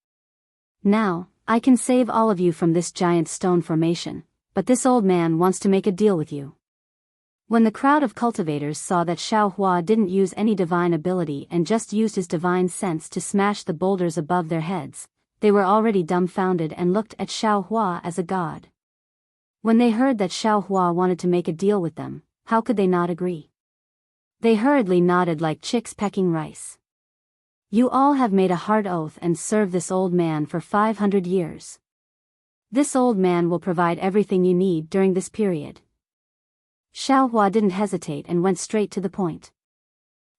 Now, I can save all of you from this giant stone formation, but this old man wants to make a deal with you." When the crowd of cultivators saw that Shao Hua didn't use any divine ability and just used his divine sense to smash the boulders above their heads, they were already dumbfounded and looked at Shao Hua as a god. When they heard that Shao Hua wanted to make a deal with them, how could they not agree? They hurriedly nodded like chicks pecking rice. "You all have made a hard oath and served this old man for 500 years. This old man will provide everything you need during this period." Shao Hua didn't hesitate and went straight to the point.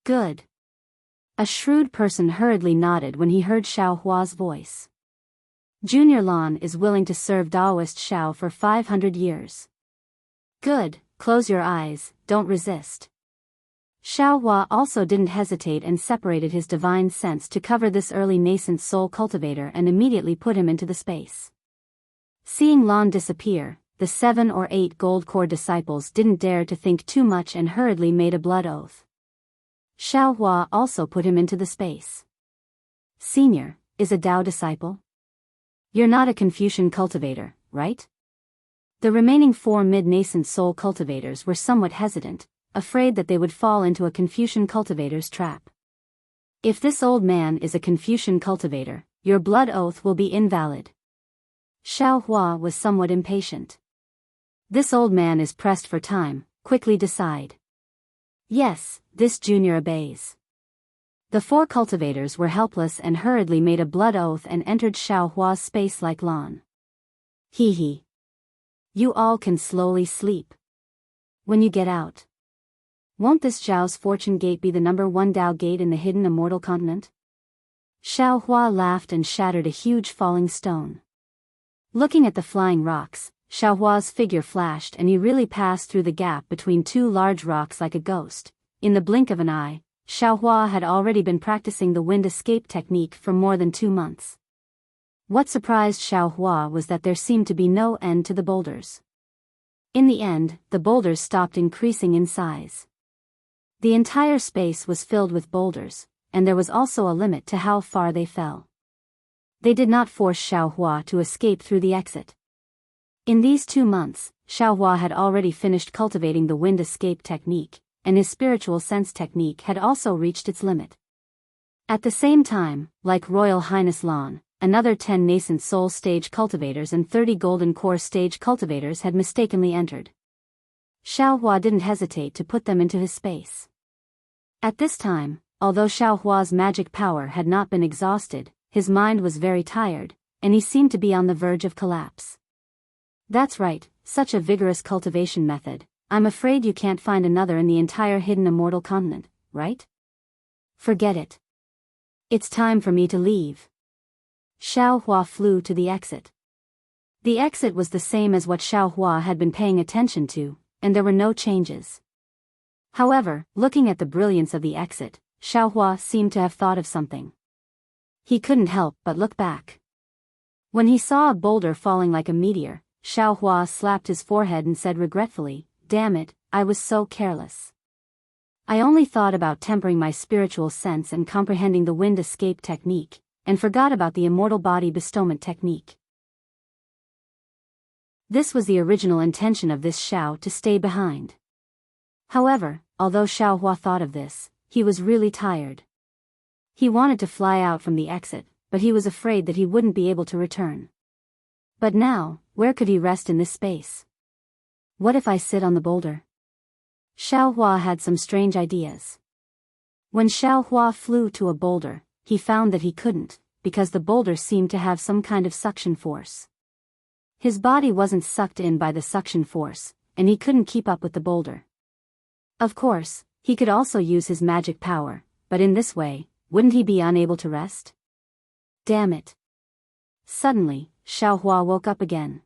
"Good." A shrewd person hurriedly nodded when he heard Shao Hua's voice. "Junior Lan is willing to serve Daoist Shao for 500 years. Good, close your eyes, don't resist." Shao Hua also didn't hesitate and separated his divine sense to cover this early nascent soul cultivator and immediately put him into the space. Seeing Lan disappear, the 7 or 8 gold core disciples didn't dare to think too much and hurriedly made a blood oath. Shao Hua also put him into the space. "Senior, is a Dao disciple? You're not a Confucian cultivator, right?" The remaining 4 mid-nascent soul cultivators were somewhat hesitant, afraid that they would fall into a Confucian cultivator's trap. "If this old man is a Confucian cultivator, your blood oath will be invalid." Shao Hua was somewhat impatient. This old man is pressed for time, quickly decide. Yes, this junior obeys. The 4 cultivators were helpless and hurriedly made a blood oath and entered Xiao Hua's space like lawn. Hee hee. You all can slowly sleep. When you get out. Won't this Zhao's fortune gate be the #1 Dao gate in the hidden immortal continent? Xiao Hua laughed and shattered a huge falling stone. Looking at the flying rocks, Xiao Hua's figure flashed and he really passed through the gap between 2 large rocks like a ghost. In the blink of an eye, Xiao Hua had already been practicing the wind escape technique for more than 2 months. What surprised Xiao Hua was that there seemed to be no end to the boulders. In the end, the boulders stopped increasing in size. The entire space was filled with boulders, and there was also a limit to how far they fell. They did not force Xiao Hua to escape through the exit. In these 2 months, Xiao Hua had already finished cultivating the wind escape technique, and his spiritual sense technique had also reached its limit. At the same time, like Royal Highness Lan, another 10 nascent soul stage cultivators and 30 golden core stage cultivators had mistakenly entered. Xiao Hua didn't hesitate to put them into his space. At this time, although Xiao Hua's magic power had not been exhausted, his mind was very tired, and he seemed to be on the verge of collapse. That's right, such a vigorous cultivation method. I'm afraid you can't find another in the entire hidden immortal continent, right? Forget it. It's time for me to leave. Xiao Hua flew to the exit. The exit was the same as what Xiao Hua had been paying attention to, and there were no changes. However, looking at the brilliance of the exit, Xiao Hua seemed to have thought of something. He couldn't help but look back. When he saw a boulder falling like a meteor, Xiao Hua slapped his forehead and said regretfully, "Damn it, I was so careless. I only thought about tempering my spiritual sense and comprehending the wind escape technique, and forgot about the immortal body bestowment technique." This was the original intention of this Xiao to stay behind. However, although Xiao Hua thought of this, he was really tired. He wanted to fly out from the exit, but he was afraid that he wouldn't be able to return. But now, where could he rest in this space? What if I sit on the boulder? Xiao Hua had some strange ideas. When Xiao Hua flew to a boulder, he found that he couldn't, because the boulder seemed to have some kind of suction force. His body wasn't sucked in by the suction force, and he couldn't keep up with the boulder. Of course, he could also use his magic power, but in this way, wouldn't he be unable to rest? Damn it. Suddenly, Xiao Hua woke up again.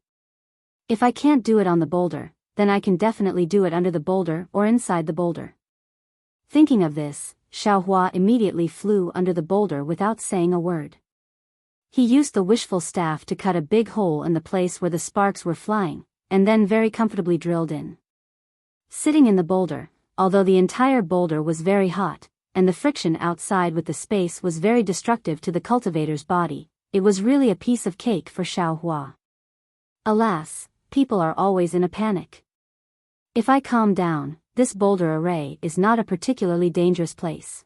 If I can't do it on the boulder, then I can definitely do it under the boulder or inside the boulder. Thinking of this, Xiao Hua immediately flew under the boulder without saying a word. He used the wishful staff to cut a big hole in the place where the sparks were flying, and then very comfortably drilled in. Sitting in the boulder, although the entire boulder was very hot, and the friction outside with the space was very destructive to the cultivator's body, it was really a piece of cake for Xiao Hua. Alas, people are always in a panic. If I calm down, this boulder array is not a particularly dangerous place.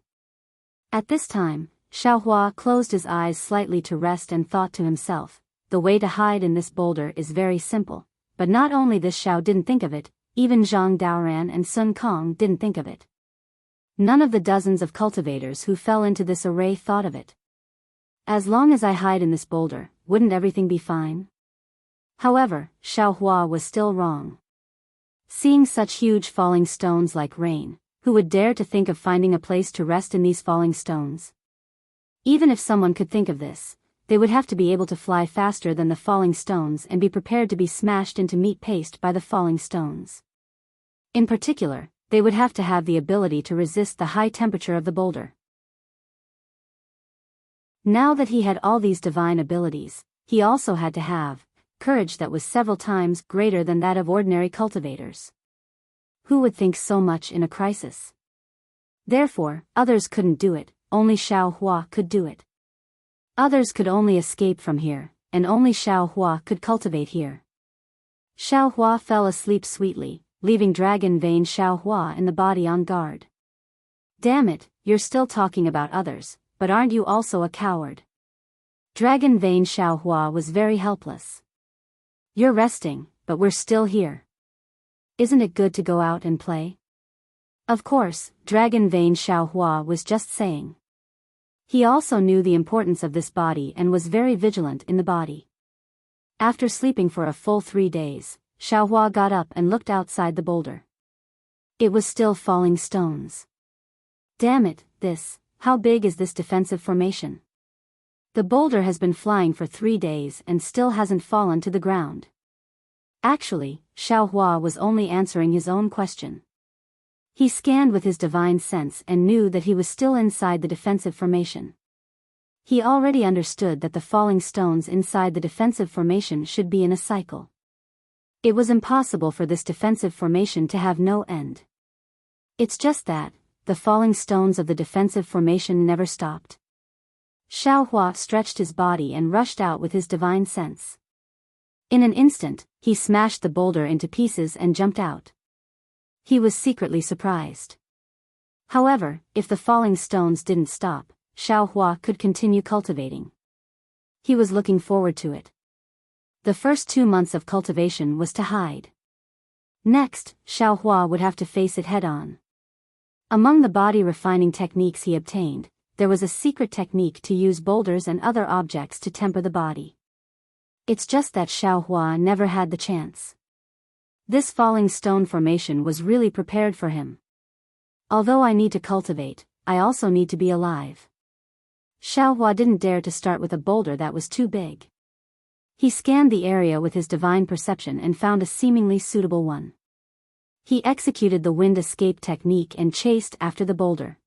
At this time, Xiao Hua closed his eyes slightly to rest and thought to himself, the way to hide in this boulder is very simple, but not only this Xiao didn't think of it, even Zhang Daoran and Sun Kong didn't think of it. None of the dozens of cultivators who fell into this array thought of it. As long as I hide in this boulder, wouldn't everything be fine? However, Xiao Hua was still wrong. Seeing such huge falling stones like rain, who would dare to think of finding a place to rest in these falling stones? Even if someone could think of this, they would have to be able to fly faster than the falling stones and be prepared to be smashed into meat paste by the falling stones. In particular, they would have to have the ability to resist the high temperature of the boulder. Now that he had all these divine abilities, he also had to have courage that was several times greater than that of ordinary cultivators. Who would think so much in a crisis? Therefore, others couldn't do it, only Xiao Hua could do it. Others could only escape from here, and only Xiao Hua could cultivate here. Xiao Hua fell asleep sweetly, leaving Dragon Vein Xiao Hua in the body on guard. Damn it, you're still talking about others, but aren't you also a coward? Dragon Vein Xiao Hua was very helpless. You're resting, but we're still here. Isn't it good to go out and play? Of course, Dragon Vein Xiaohua was just saying. He also knew the importance of this body and was very vigilant in the body. After sleeping for a full 3 days, Xiaohua got up and looked outside the boulder. It was still falling stones. Damn it, how big is this defensive formation? The boulder has been flying for 3 days and still hasn't fallen to the ground. Actually, Xiaohua was only answering his own question. He scanned with his divine sense and knew that he was still inside the defensive formation. He already understood that the falling stones inside the defensive formation should be in a cycle. It was impossible for this defensive formation to have no end. It's just that, the falling stones of the defensive formation never stopped. Xiaohua stretched his body and rushed out with his divine sense. In an instant, he smashed the boulder into pieces and jumped out. He was secretly surprised. However, if the falling stones didn't stop, Xiaohua could continue cultivating. He was looking forward to it. The first 2 months of cultivation was to hide. Next, Xiaohua would have to face it head-on. Among the body refining techniques he obtained, there was a secret technique to use boulders and other objects to temper the body. It's just that Xiaohua never had the chance. This falling stone formation was really prepared for him. Although I need to cultivate, I also need to be alive. Xiaohua didn't dare to start with a boulder that was too big. He scanned the area with his divine perception and found a seemingly suitable one. He executed the wind escape technique and chased after the boulder.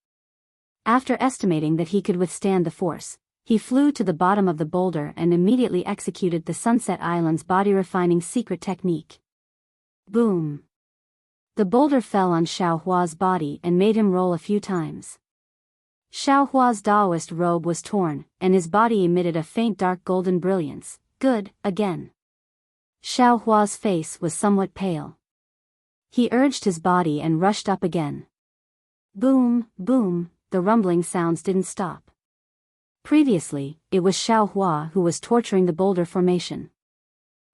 After estimating that he could withstand the force, he flew to the bottom of the boulder and immediately executed the Sunset Island's body-refining secret technique. Boom! The boulder fell on Xiaohua's body and made him roll a few times. Xiaohua's Daoist robe was torn, and his body emitted a faint dark golden brilliance. Good, again. Xiaohua's face was somewhat pale. He urged his body and rushed up again. Boom, boom, the rumbling sounds didn't stop. Previously, it was Xiaohua who was torturing the boulder formation.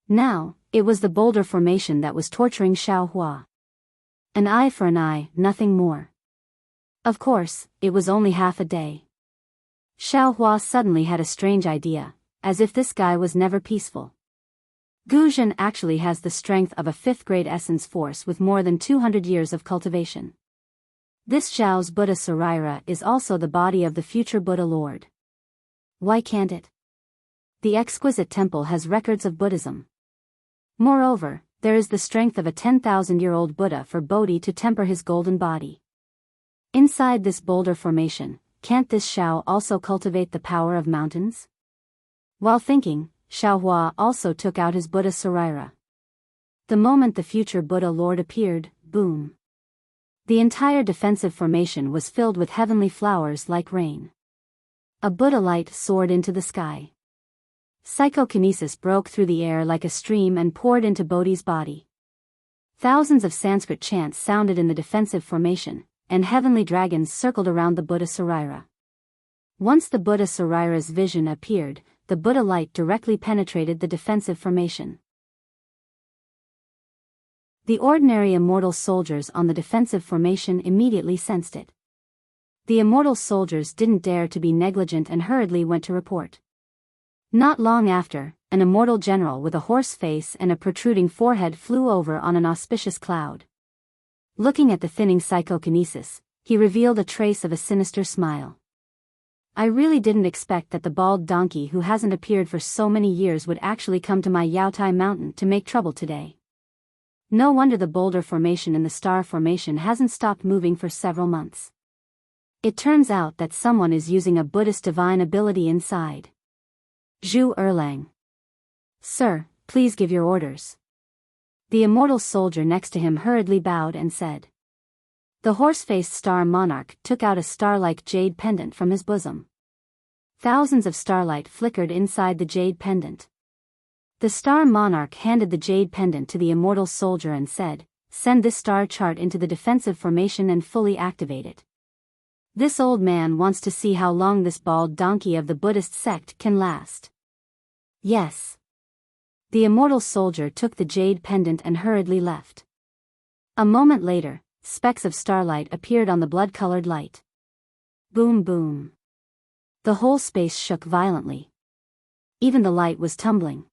Now, it was the boulder formation that was torturing Xiaohua. An eye for an eye, nothing more. Of course, it was only half a day. Xiaohua suddenly had a strange idea, as if this guy was never peaceful. Guzhen actually has the strength of a 5th-grade essence force with more than 200 years of cultivation. This Zhao's Buddha Saraira is also the body of the future Buddha Lord. Why can't it? The exquisite temple has records of Buddhism. Moreover, there is the strength of a 10,000-year-old Buddha for Bodhi to temper his golden body. Inside this boulder formation, can't this Zhao also cultivate the power of mountains? While thinking, Xiaohua also took out his Buddha Saraira. The moment the future Buddha Lord appeared, boom. The entire defensive formation was filled with heavenly flowers like rain. A Buddha light soared into the sky. Psychokinesis broke through the air like a stream and poured into Bodhi's body. Thousands of Sanskrit chants sounded in the defensive formation, and heavenly dragons circled around the Buddha Saraira. Once the Buddha Saraira's vision appeared, the Buddha light directly penetrated the defensive formation. The ordinary immortal soldiers on the defensive formation immediately sensed it. The immortal soldiers didn't dare to be negligent and hurriedly went to report. Not long after, an immortal general with a horse face and a protruding forehead flew over on an auspicious cloud. Looking at the thinning psychokinesis, he revealed a trace of a sinister smile. I really didn't expect that the bald donkey who hasn't appeared for so many years would actually come to my Yaotai mountain to make trouble today. No wonder the boulder formation and the star formation hasn't stopped moving for several months. It turns out that someone is using a Buddhist divine ability inside. Zhu Erlang. Sir, please give your orders. The immortal soldier next to him hurriedly bowed and said. The horse-faced star monarch took out a star-like jade pendant from his bosom. Thousands of starlight flickered inside the jade pendant. The star monarch handed the jade pendant to the immortal soldier and said, "Send this star chart into the defensive formation and fully activate it. This old man wants to see how long this bald donkey of the Buddhist sect can last." Yes. The immortal soldier took the jade pendant and hurriedly left. A moment later, specks of starlight appeared on the blood-colored light. Boom boom. The whole space shook violently. Even the light was tumbling.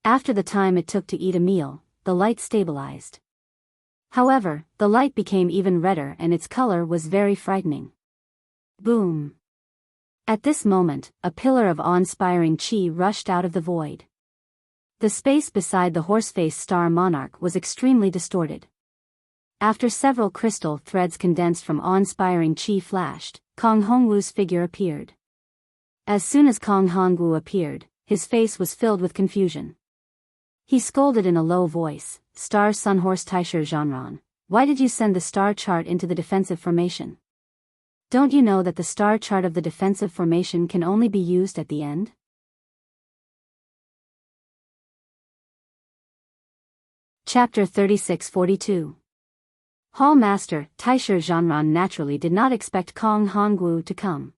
After the time it took to eat a meal, the light stabilized. However, the light became even redder and its color was very frightening. Boom. At this moment, a pillar of awe-inspiring chi rushed out of the void. The space beside the horse-faced star monarch was extremely distorted. After several crystal threads condensed from awe-inspiring chi flashed, Kong Hongwu's figure appeared. As soon as Kong Hongwu appeared, his face was filled with confusion. He scolded in a low voice, "Star Sunhorse Taisher Zhanran, why did you send the star chart into the defensive formation? Don't you know that the star chart of the defensive formation can only be used at the end?" Chapter 3642. Hall Master Taisher Zhanran naturally did not expect Kong Hongwu to come.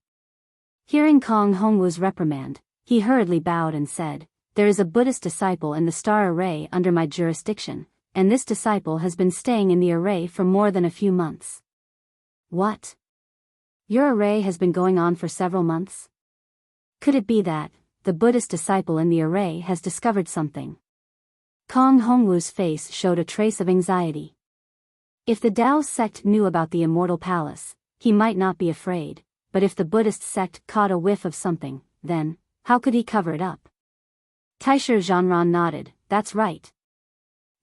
Hearing Kong Hongwu's reprimand, he hurriedly bowed and said, "There is a Buddhist disciple in the star array under my jurisdiction, and this disciple has been staying in the array for more than a few months." "What? Your array has been going on for several months? Could it be that the Buddhist disciple in the array has discovered something?" Kong Hongwu's face showed a trace of anxiety. If the Tao sect knew about the Immortal Palace, he might not be afraid, but if the Buddhist sect caught a whiff of something, then, how could he cover it up? Taisher Zhanran nodded, "That's right.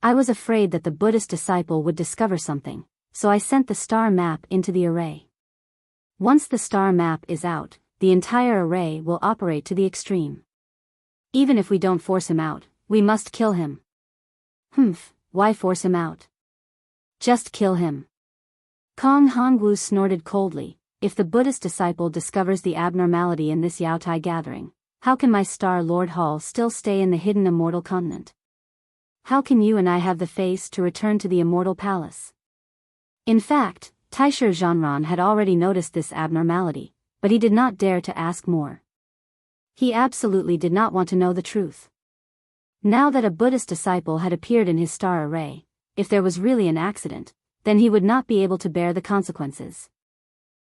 I was afraid that the Buddhist disciple would discover something, so I sent the star map into the array. Once the star map is out, the entire array will operate to the extreme. Even if we don't force him out, we must kill him." "Humph, why force him out? Just kill him." Kong Hongwu snorted coldly, "If the Buddhist disciple discovers the abnormality in this Yaotai gathering, how can my Star Lord Hall still stay in the hidden Immortal Continent? How can you and I have the face to return to the Immortal Palace?" In fact, Taisher Zhanran had already noticed this abnormality, but he did not dare to ask more. He absolutely did not want to know the truth. Now that a Buddhist disciple had appeared in his star array, if there was really an accident, then he would not be able to bear the consequences.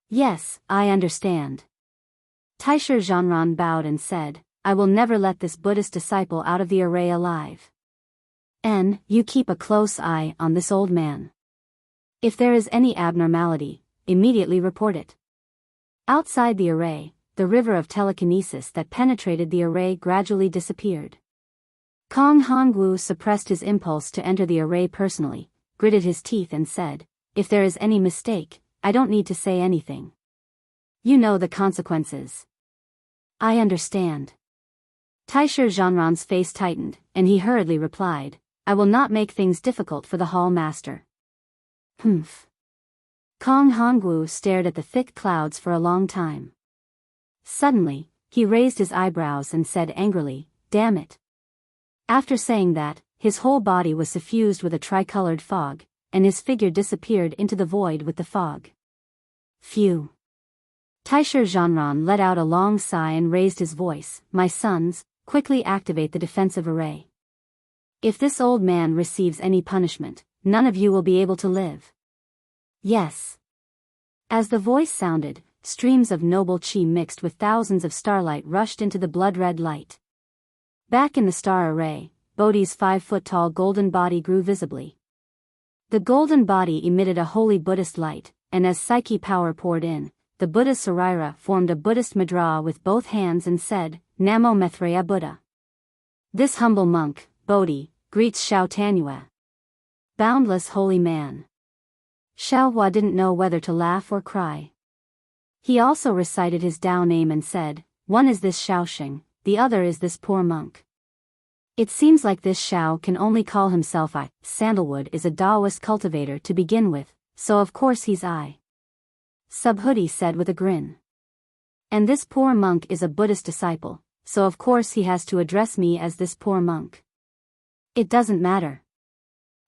"Yes, I understand." Taisher Zhanran bowed and said, "I will never let this Buddhist disciple out of the array alive. And you keep a close eye on this old man. If there is any abnormality, immediately report it." Outside the array, the river of telekinesis that penetrated the array gradually disappeared. Kong Hongwu suppressed his impulse to enter the array personally, gritted his teeth and said, "If there is any mistake, I don't need to say anything. You know the consequences." "I understand." Taisher Zhanran's face tightened, and he hurriedly replied, "I will not make things difficult for the Hall Master." "Humph." Kong Hongwu stared at the thick clouds for a long time. Suddenly, he raised his eyebrows and said angrily, "Damn it." After saying that, his whole body was suffused with a tricolored fog, and his figure disappeared into the void with the fog. Phew. Taisher Zhanran let out a long sigh and raised his voice, "My sons, quickly activate the defensive array. If this old man receives any punishment, none of you will be able to live." "Yes." As the voice sounded, streams of noble chi mixed with thousands of starlight rushed into the blood-red light. Back in the star array, Bodhi's 5-foot-tall golden body grew visibly. The golden body emitted a holy Buddhist light, and as Psyche power poured in, the Buddha Sarira formed a Buddhist mudra with both hands and said, "Namo Maitreya Buddha." This humble monk, Bodhi, greets Xiao Tanyue. Boundless holy man. Xiao Hua didn't know whether to laugh or cry. He also recited his Tao name and said, "One is this Xiaoxing, the other is this poor monk." It seems like this Xiao can only call himself I. Sandalwood is a Taoist cultivator to begin with, so of course he's I. Subhoodie said with a grin. And this poor monk is a Buddhist disciple, so of course he has to address me as this poor monk. It doesn't matter.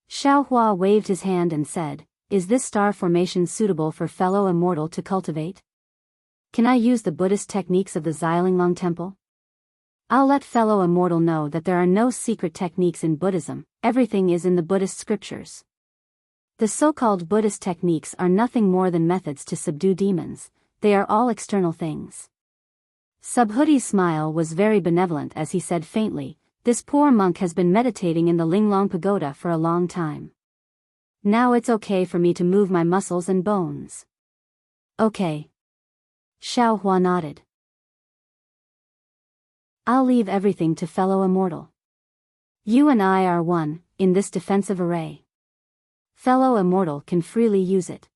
Xiao Hua waved his hand and said, "Is this star formation suitable for fellow immortal to cultivate? Can I use the Buddhist techniques of the Xilinglong Temple? I'll let fellow immortal know that there are no secret techniques in Buddhism, everything is in the Buddhist scriptures." The so-called Buddhist techniques are nothing more than methods to subdue demons. They are all external things. Subhudi's smile was very benevolent as he said faintly, "This poor monk has been meditating in the Linglong Pagoda for a long time. Now it's okay for me to move my muscles and bones." "Okay." Xiao Hua nodded. "I'll leave everything to fellow Immortal. You and I are one, in this defensive array. Fellow Immortal can freely use it.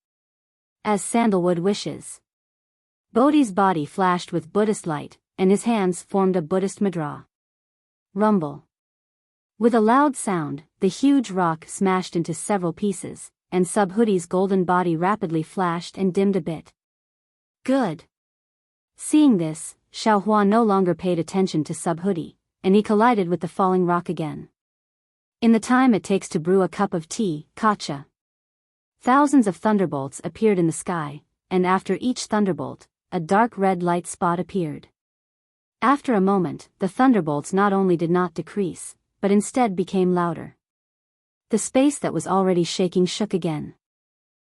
As Sandalwood wishes." Bodhi's body flashed with Buddhist light, and his hands formed a Buddhist mudra. Rumble. With a loud sound, the huge rock smashed into several pieces, and Subhudi's golden body rapidly flashed and dimmed a bit. Good. Seeing this, Xiao Hua no longer paid attention to Subhudi, and he collided with the falling rock again. In the time it takes to brew a cup of tea, Kacha. Thousands of thunderbolts appeared in the sky, and after each thunderbolt, a dark red light spot appeared. After a moment, the thunderbolts not only did not decrease, but instead became louder. The space that was already shaking shook again.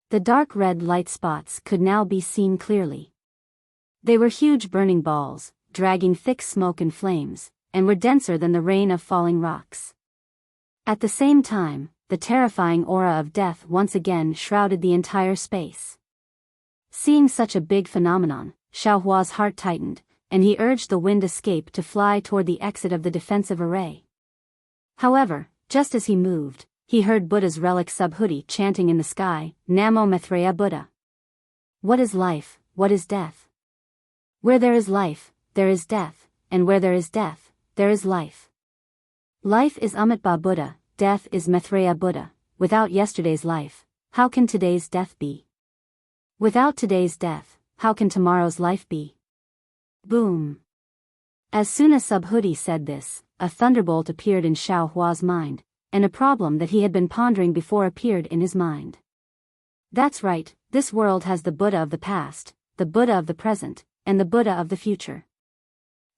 The dark red light spots could now be seen clearly. They were huge burning balls, dragging thick smoke and flames, and were denser than the rain of falling rocks. At the same time, the terrifying aura of death once again shrouded the entire space. Seeing such a big phenomenon, Xiao Hua's heart tightened, and he urged the wind escape to fly toward the exit of the defensive array. However, just as he moved, he heard Buddha's relic Subhuti chanting in the sky, "Namo Maitreya Buddha." What is life, what is death? Where there is life, there is death, and where there is death, there is life. Life is Amitabha Buddha, death is Maitreya Buddha. Without yesterday's life, how can today's death be? Without today's death, how can tomorrow's life be? Boom. As soon as Subhuti said this, a thunderbolt appeared in Xiao Hua's mind, and a problem that he had been pondering before appeared in his mind. That's right, this world has the Buddha of the past, the Buddha of the present, and the Buddha of the future.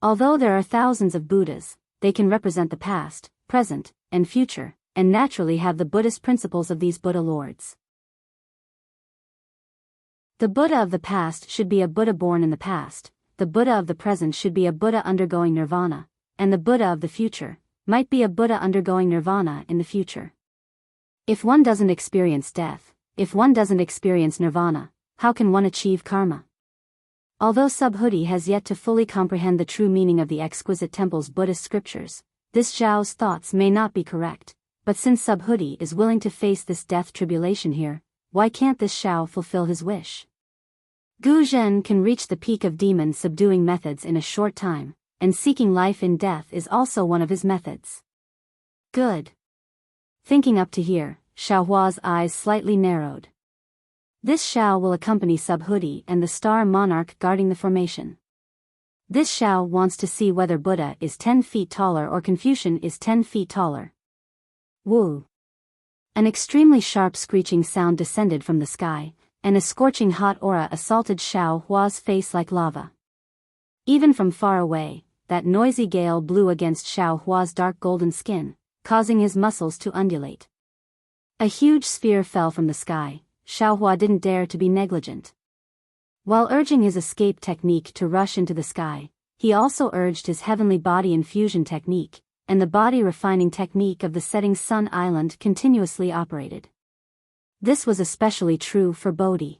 Although there are thousands of Buddhas, they can represent the past, present, and future, and naturally have the Buddhist principles of these Buddha lords. The Buddha of the past should be a Buddha born in the past, the Buddha of the present should be a Buddha undergoing nirvana, and the Buddha of the future might be a Buddha undergoing nirvana in the future. If one doesn't experience death, if one doesn't experience nirvana, how can one achieve karma? Although Subhuti has yet to fully comprehend the true meaning of the exquisite temple's Buddhist scriptures, this Zhao's thoughts may not be correct, but since Subhuti is willing to face this death tribulation here, why can't this Zhao fulfill his wish? Gu Zhen can reach the peak of demon subduing methods in a short time, and seeking life in death is also one of his methods. Good. Thinking up to here, Xiao Hua's eyes slightly narrowed. This Xiao will accompany Subhuti and the star monarch guarding the formation. This Xiao wants to see whether Buddha is 10 feet taller or Confucian is 10 feet taller. Woo! An extremely sharp screeching sound descended from the sky, and a scorching hot aura assaulted Xiao Hua's face like lava. Even from far away, that noisy gale blew against Xiao Hua's dark golden skin, causing his muscles to undulate. A huge sphere fell from the sky. Xiao Hua didn't dare to be negligent. While urging his escape technique to rush into the sky, he also urged his heavenly body infusion technique, and the body refining technique of the setting sun island continuously operated. This was especially true for Bodhi.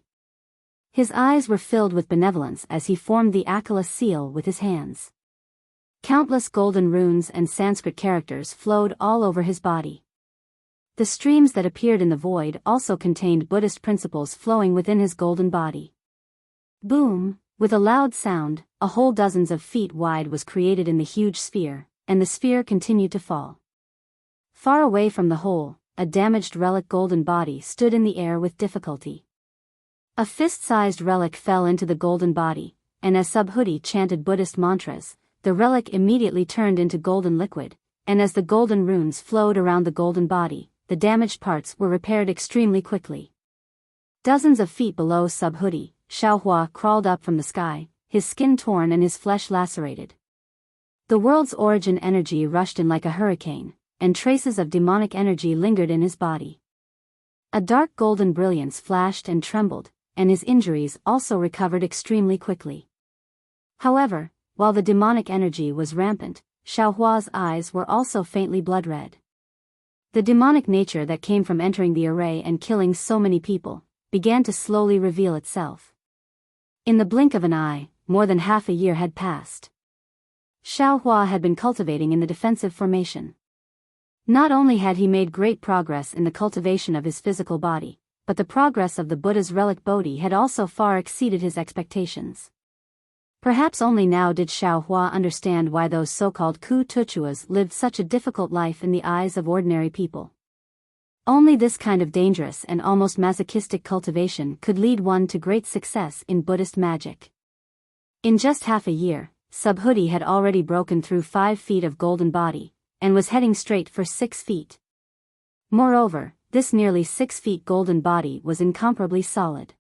His eyes were filled with benevolence as he formed the Akala seal with his hands. Countless golden runes and Sanskrit characters flowed all over his body. The streams that appeared in the void also contained Buddhist principles flowing within his golden body. Boom! With a loud sound, a hole dozens of feet wide was created in the huge sphere, and the sphere continued to fall. Far away from the hole, a damaged relic golden body stood in the air with difficulty. A fist-sized relic fell into the golden body, and as Subhuti chanted Buddhist mantras, the relic immediately turned into golden liquid, and as the golden runes flowed around the golden body, the damaged parts were repaired extremely quickly. Dozens of feet below Subhuti, Xiao Hua crawled up from the sky, his skin torn and his flesh lacerated. The world's origin energy rushed in like a hurricane, and traces of demonic energy lingered in his body. A dark golden brilliance flashed and trembled, and his injuries also recovered extremely quickly. However, while the demonic energy was rampant, Xiaohua's eyes were also faintly blood-red. The demonic nature that came from entering the array and killing so many people began to slowly reveal itself. In the blink of an eye, more than half a year had passed. Xiaohua had been cultivating in the defensive formation. Not only had he made great progress in the cultivation of his physical body, but the progress of the Buddha's relic Bodhi had also far exceeded his expectations. Perhaps only now did Xiaohua understand why those so-called Ku Tuchuas lived such a difficult life in the eyes of ordinary people. Only this kind of dangerous and almost masochistic cultivation could lead one to great success in Buddhist magic. In just half a year, Subhuti had already broken through 5 feet of golden body, and was heading straight for 6 feet. Moreover, this nearly 6 feet golden body was incomparably solid.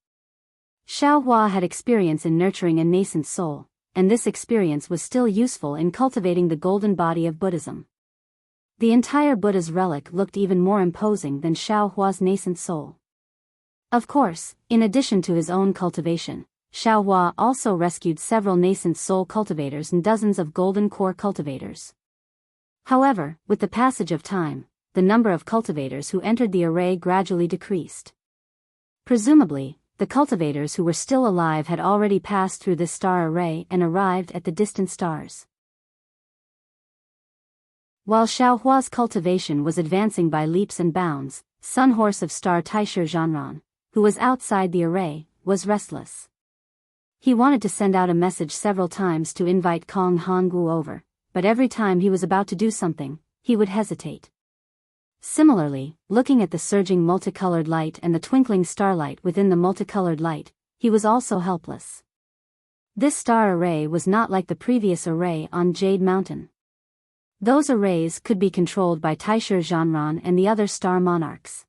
Xiaohua had experience in nurturing a nascent soul, and this experience was still useful in cultivating the golden body of Buddhism. The entire Buddha's relic looked even more imposing than Xiaohua's nascent soul. Of course, in addition to his own cultivation, Xiaohua also rescued several nascent soul cultivators and dozens of golden core cultivators. However, with the passage of time, the number of cultivators who entered the array gradually decreased. Presumably, the cultivators who were still alive had already passed through this star array and arrived at the distant stars. While Xiaohua's cultivation was advancing by leaps and bounds, Sun Horse of Star Taisher Zhanran, who was outside the array, was restless. He wanted to send out a message several times to invite Kong Honggu over, but every time he was about to do something, he would hesitate. Similarly, looking at the surging multicolored light and the twinkling starlight within the multicolored light, he was also helpless. This star array was not like the previous array on Jade Mountain. Those arrays could be controlled by Taisher Zhanran and the other star monarchs.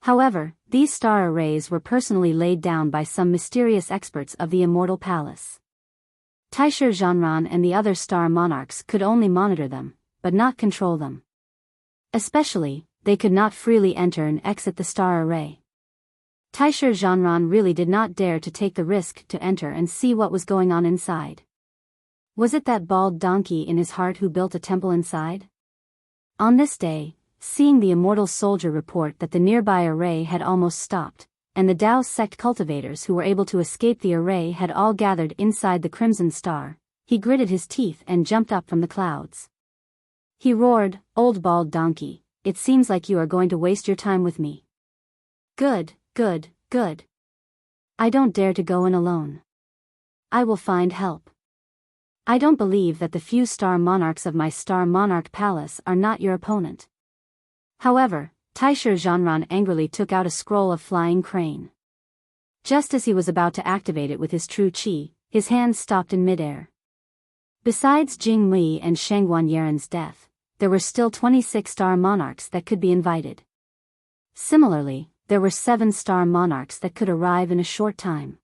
However, these star arrays were personally laid down by some mysterious experts of the Immortal Palace. Taisher Zhanran and the other star monarchs could only monitor them, but not control them. Especially, they could not freely enter and exit the star array. Taisher Zhanran really did not dare to take the risk to enter and see what was going on inside. Was it that bald donkey in his heart who built a temple inside? On this day, seeing the immortal soldier report that the nearby array had almost stopped, and the Tao sect cultivators who were able to escape the array had all gathered inside the Crimson Star, he gritted his teeth and jumped up from the clouds. He roared, "Old bald donkey, it seems like you are going to waste your time with me. Good, good, good. I don't dare to go in alone. I will find help. I don't believe that the few star monarchs of my star monarch palace are not your opponent." However, Taisher Zhanran angrily took out a scroll of flying crane. Just as he was about to activate it with his true qi, his hands stopped in midair. Besides Jing Li and Shangguan Yaren's death, there were still 26 star monarchs that could be invited. Similarly, there were 7 star monarchs that could arrive in a short time.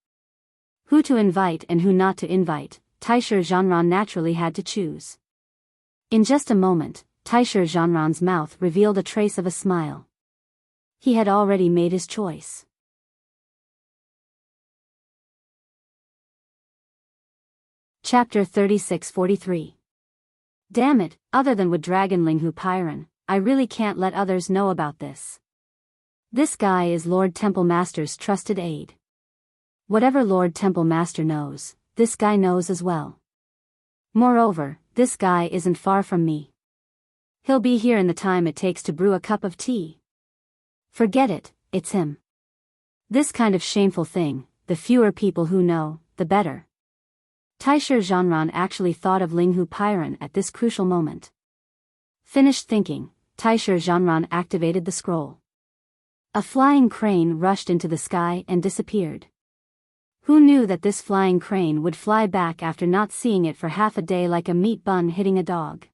Who to invite and who not to invite, Taisher Zhanran naturally had to choose. In just a moment, Taisher Zhanran's mouth revealed a trace of a smile. He had already made his choice. Chapter 3643. Damn it, other than with Dragon Linghu Pyron, I really can't let others know about this. This guy is Lord Temple Master's trusted aide. Whatever Lord Temple Master knows, this guy knows as well. Moreover, this guy isn't far from me. He'll be here in the time it takes to brew a cup of tea. Forget it, it's him. This kind of shameful thing, the fewer people who know, the better. Taisher Zhanran actually thought of Linghu Pyron at this crucial moment. Finished thinking, Taisher Zhanran activated the scroll. A flying crane rushed into the sky and disappeared. Who knew that this flying crane would fly back after not seeing it for half a day like a meat bun hitting a dog?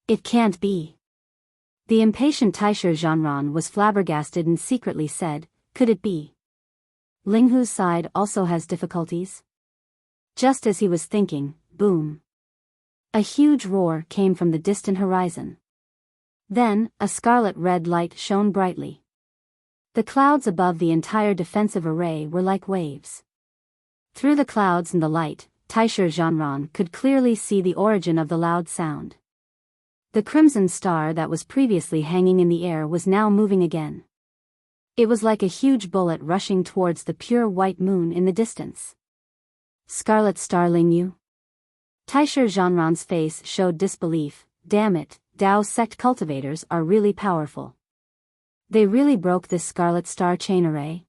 It can't be. The impatient Taisher Zhanran was flabbergasted and secretly said, could it be? Linghu's side also has difficulties? Just as he was thinking, boom. A huge roar came from the distant horizon. Then, a scarlet-red light shone brightly. The clouds above the entire defensive array were like waves. Through the clouds and the light, Taisher Zhanran could clearly see the origin of the loud sound. The crimson star that was previously hanging in the air was now moving again. It was like a huge bullet rushing towards the pure white moon in the distance. Scarlet Star Lingyu? Taisher Zhanran's face showed disbelief. Damn it, Dao sect cultivators are really powerful. They really broke this Scarlet Star chain array?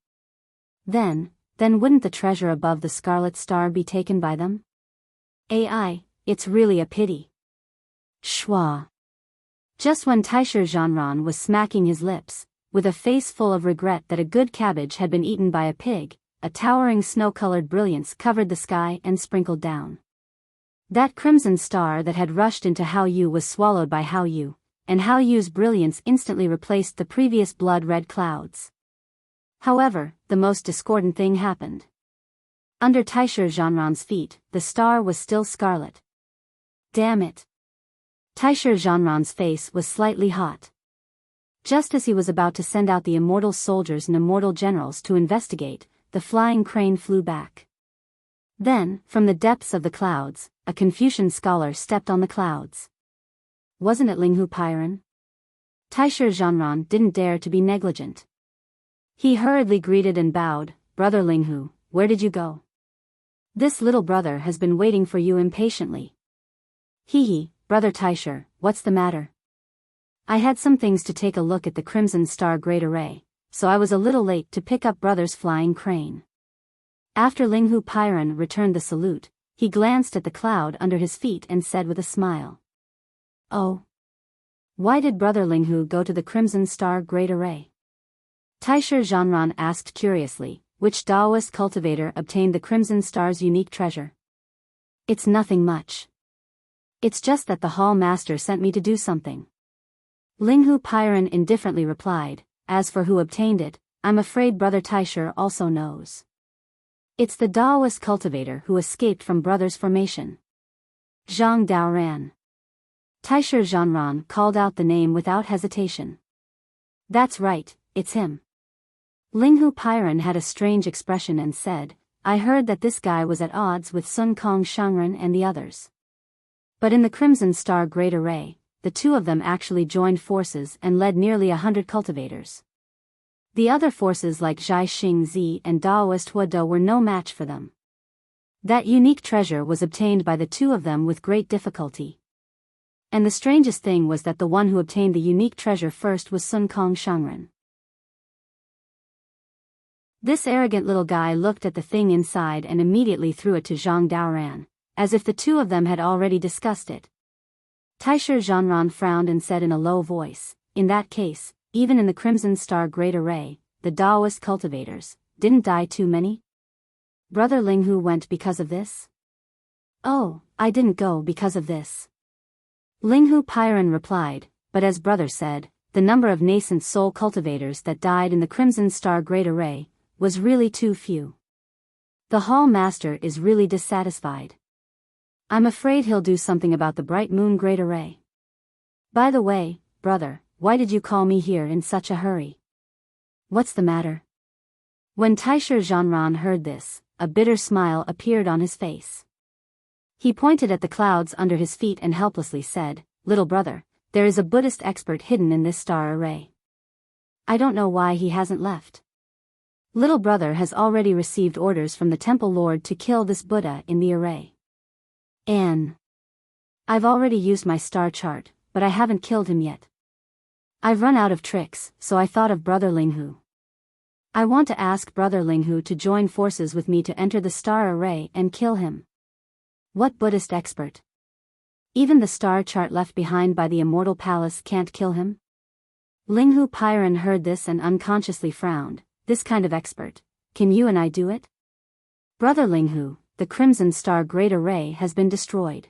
Then wouldn't the treasure above the Scarlet Star be taken by them? AI, it's really a pity. Schwa. Just when Taisher Zhanran was smacking his lips, with a face full of regret that a good cabbage had been eaten by a pig, a towering snow-colored brilliance covered the sky and sprinkled down. That crimson star that had rushed into Hao Yu was swallowed by Hao Yu, and Hao Yu's brilliance instantly replaced the previous blood-red clouds. However, the most discordant thing happened. Under Taisher Zhanran's feet, the star was still scarlet. Damn it. Taisher Zhanran's face was slightly hot. Just as he was about to send out the immortal soldiers and immortal generals to investigate, the flying crane flew back. Then, from the depths of the clouds, a Confucian scholar stepped on the clouds. Wasn't it Linghu Pairan? Taisher Zhanran didn't dare to be negligent. He hurriedly greeted and bowed. Brother Linghu, where did you go? This little brother has been waiting for you impatiently. Hee, Brother Taisher, what's the matter? I had some things to take a look at the Crimson Star Great Array, so I was a little late to pick up brother's flying crane. After Linghu Pairan returned the salute, he glanced at the cloud under his feet and said with a smile. Oh. Why did brother Linghu go to the Crimson Star Great Array? Taisher Zhanran asked curiously, which Daoist cultivator obtained the Crimson Star's unique treasure? It's nothing much. It's just that the Hall Master sent me to do something. Linghu Pairan indifferently replied, as for who obtained it, I'm afraid brother Taisher also knows. It's the Daoist cultivator who escaped from brother's formation. Zhang Daoran. Taisher Zhanran called out the name without hesitation. That's right, it's him. Linghu Pairan had a strange expression and said, I heard that this guy was at odds with Sun Kong Shangren and the others. But in the Crimson Star Great Array, the two of them actually joined forces and led nearly 100 cultivators. The other forces like Zhai Xingzi and Daoist Huodo were no match for them. That unique treasure was obtained by the two of them with great difficulty. And the strangest thing was that the one who obtained the unique treasure first was Sun Kong Shangren. This arrogant little guy looked at the thing inside and immediately threw it to Zhang Daoran, as if the two of them had already discussed it. Taisher Zhanran frowned and said in a low voice, in that case, even in the Crimson Star Great Array, the Daoist cultivators, didn't die too many? Brother Linghu went because of this? Oh, I didn't go because of this. Linghu Pairan replied, but as brother said, the number of nascent soul cultivators that died in the Crimson Star Great Array was really too few. The Hall Master is really dissatisfied. I'm afraid he'll do something about the Bright Moon Great Array. By the way, brother, why did you call me here in such a hurry? What's the matter? When Taisher Zhanran heard this, a bitter smile appeared on his face. He pointed at the clouds under his feet and helplessly said, Little brother, there is a Buddhist expert hidden in this star array. I don't know why he hasn't left. Little brother has already received orders from the Temple Lord to kill this Buddha in the array. I've already used my star chart, but I haven't killed him yet. I've run out of tricks, so I thought of brother Linghu. I want to ask brother Linghu to join forces with me to enter the star array and kill him. What Buddhist expert? Even the star chart left behind by the Immortal Palace can't kill him? Linghu Pairan heard this and unconsciously frowned. This kind of expert, can you and I do it? Brother Linghu, the Crimson Star Great Array has been destroyed.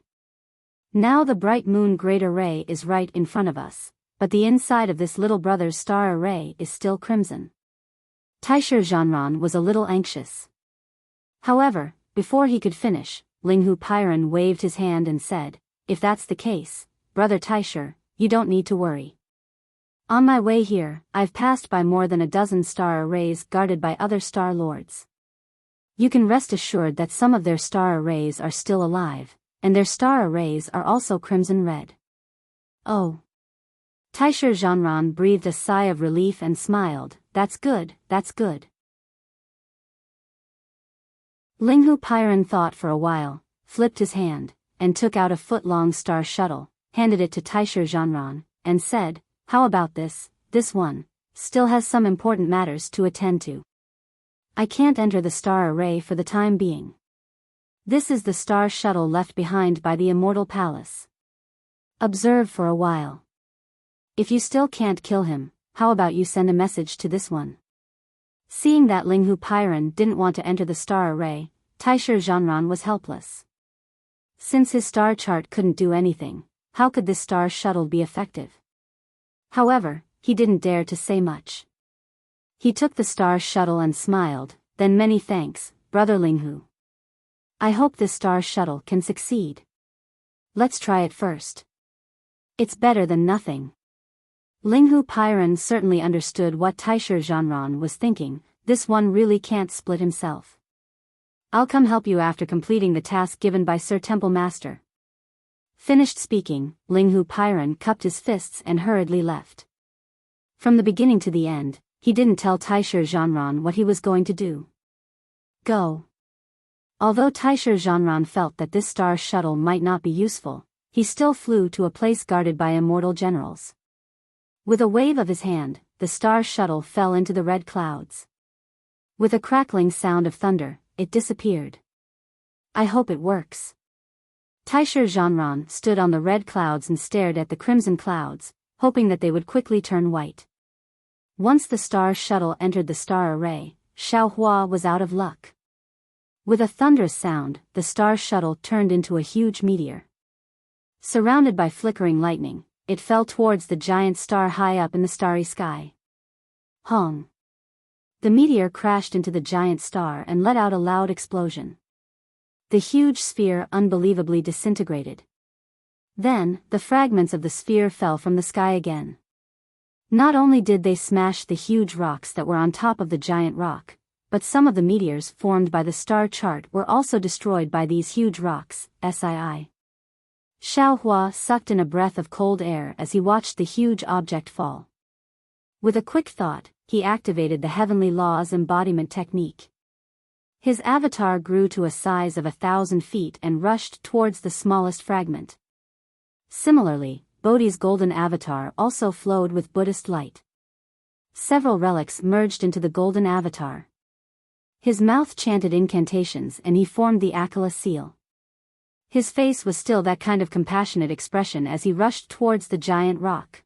Now the Bright Moon Great Array is right in front of us, but the inside of this little brother's star array is still crimson. Taisher Zhanran was a little anxious. However, before he could finish, Linghu Pairan waved his hand and said, If that's the case, brother Taisher, you don't need to worry. On my way here, I've passed by more than a dozen star arrays guarded by other star lords. You can rest assured that some of their star arrays are still alive, and their star arrays are also crimson red. Oh. Taisher Zhanran breathed a sigh of relief and smiled. That's good, that's good. Linghu Pairan thought for a while, flipped his hand, and took out a foot-long star shuttle, handed it to Taisher Zhanran, and said, "How about this? This one still has some important matters to attend to. I can't enter the star array for the time being. This is the star shuttle left behind by the Immortal Palace. Observe for a while. If you still can't kill him, how about you send a message to this one?" Seeing that Linghu Pairan didn't want to enter the star array, Taisher Zhanran was helpless. Since his star chart couldn't do anything, how could this star shuttle be effective? However, he didn't dare to say much. He took the star shuttle and smiled, then many thanks, Brother Linghu. I hope this star shuttle can succeed. Let's try it first. It's better than nothing. Linghu Pairan certainly understood what Taisher Zhanran was thinking. This one really can't split himself. I'll come help you after completing the task given by Sir Temple Master. Finished speaking, Linghu Pairan cupped his fists and hurriedly left. From the beginning to the end, he didn't tell Taisher Zhanran what he was going to do. Go. Although Taisher Zhanran felt that this star shuttle might not be useful, he still flew to a place guarded by immortal generals. With a wave of his hand, the star shuttle fell into the red clouds. With a crackling sound of thunder, it disappeared. I hope it works. Taisher Zhanran stood on the red clouds and stared at the crimson clouds, hoping that they would quickly turn white. Once the star shuttle entered the star array, Xiaohua was out of luck. With a thunderous sound, the star shuttle turned into a huge meteor. Surrounded by flickering lightning, it fell towards the giant star high up in the starry sky. Hong! The meteor crashed into the giant star and let out a loud explosion. The huge sphere unbelievably disintegrated. Then, the fragments of the sphere fell from the sky again. Not only did they smash the huge rocks that were on top of the giant rock, but some of the meteors formed by the star chart were also destroyed by these huge rocks. Sii. Xiaohua sucked in a breath of cold air as he watched the huge object fall. With a quick thought, he activated the Heavenly Law's embodiment technique. His avatar grew to a size of 1,000 feet and rushed towards the smallest fragment. Similarly, Bodhi's golden avatar also flowed with Buddhist light. Several relics merged into the golden avatar. His mouth chanted incantations and he formed the Akala seal. His face was still that kind of compassionate expression as he rushed towards the giant rock.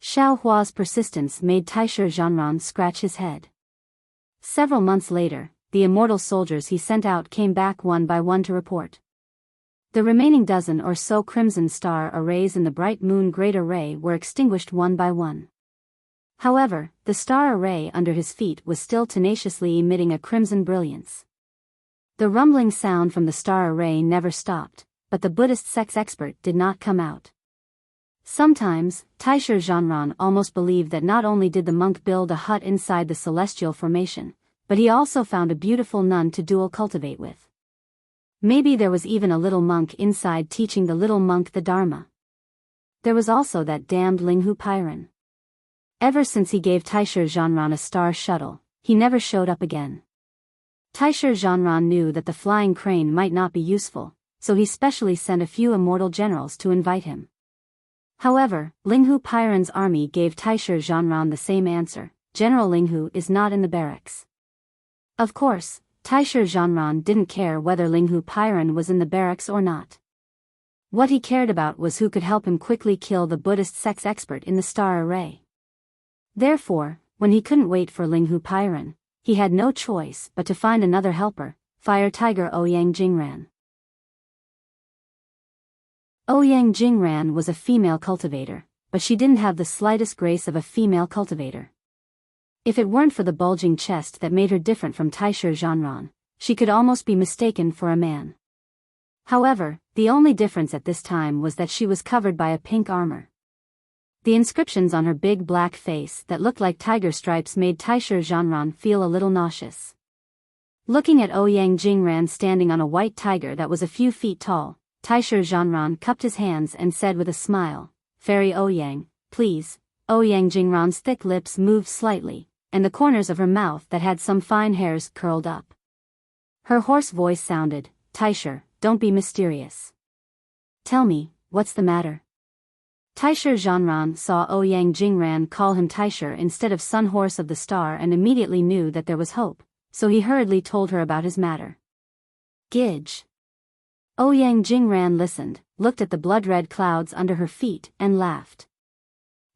Xiaohua's persistence made Taisher Zhanran scratch his head. Several months later, the immortal soldiers he sent out came back one by one to report. The remaining dozen or so crimson star arrays in the bright moon great array were extinguished one by one. However, the star array under his feet was still tenaciously emitting a crimson brilliance. The rumbling sound from the star array never stopped, but the Buddhist sex expert did not come out. Sometimes, Taisher Zhanran almost believed that not only did the monk build a hut inside the celestial formation, but he also found a beautiful nun to dual cultivate with. Maybe there was even a little monk inside teaching the little monk the Dharma. There was also that damned Linghu Pairan. Ever since he gave Taisher Zhanran a star shuttle, he never showed up again. Taisher Zhanran knew that the flying crane might not be useful, so he specially sent a few immortal generals to invite him. However, Linghu Pairan's army gave Taisher Zhanran the same answer: General Linghu is not in the barracks. Of course, Taisher Zhanran didn't care whether Linghu Pairan was in the barracks or not. What he cared about was who could help him quickly kill the Buddhist sex expert in the star array. Therefore, when he couldn't wait for Linghu Pairan, he had no choice but to find another helper, Fire Tiger Ouyang Jingran. Ouyang Jingran was a female cultivator, but she didn't have the slightest grace of a female cultivator. If it weren't for the bulging chest that made her different from Taisher Zhanran, she could almost be mistaken for a man. However, the only difference at this time was that she was covered by a pink armor. The inscriptions on her big black face that looked like tiger stripes made Taisher Zhanran feel a little nauseous. Looking at Ouyang Jingran standing on a white tiger that was a few feet tall, Taisher Zhanran cupped his hands and said with a smile, "Fairy Ouyang, please." Ouyang Jingran's thick lips moved slightly, and the corners of her mouth that had some fine hairs curled up. Her hoarse voice sounded, "Taisher, don't be mysterious. Tell me, what's the matter?" Taisher Zhanran saw Ouyang Jingran call him Taisher instead of Sun Horse of the Star and immediately knew that there was hope, so he hurriedly told her about his matter. Gidge. Ouyang Jingran listened, looked at the blood-red clouds under her feet and laughed.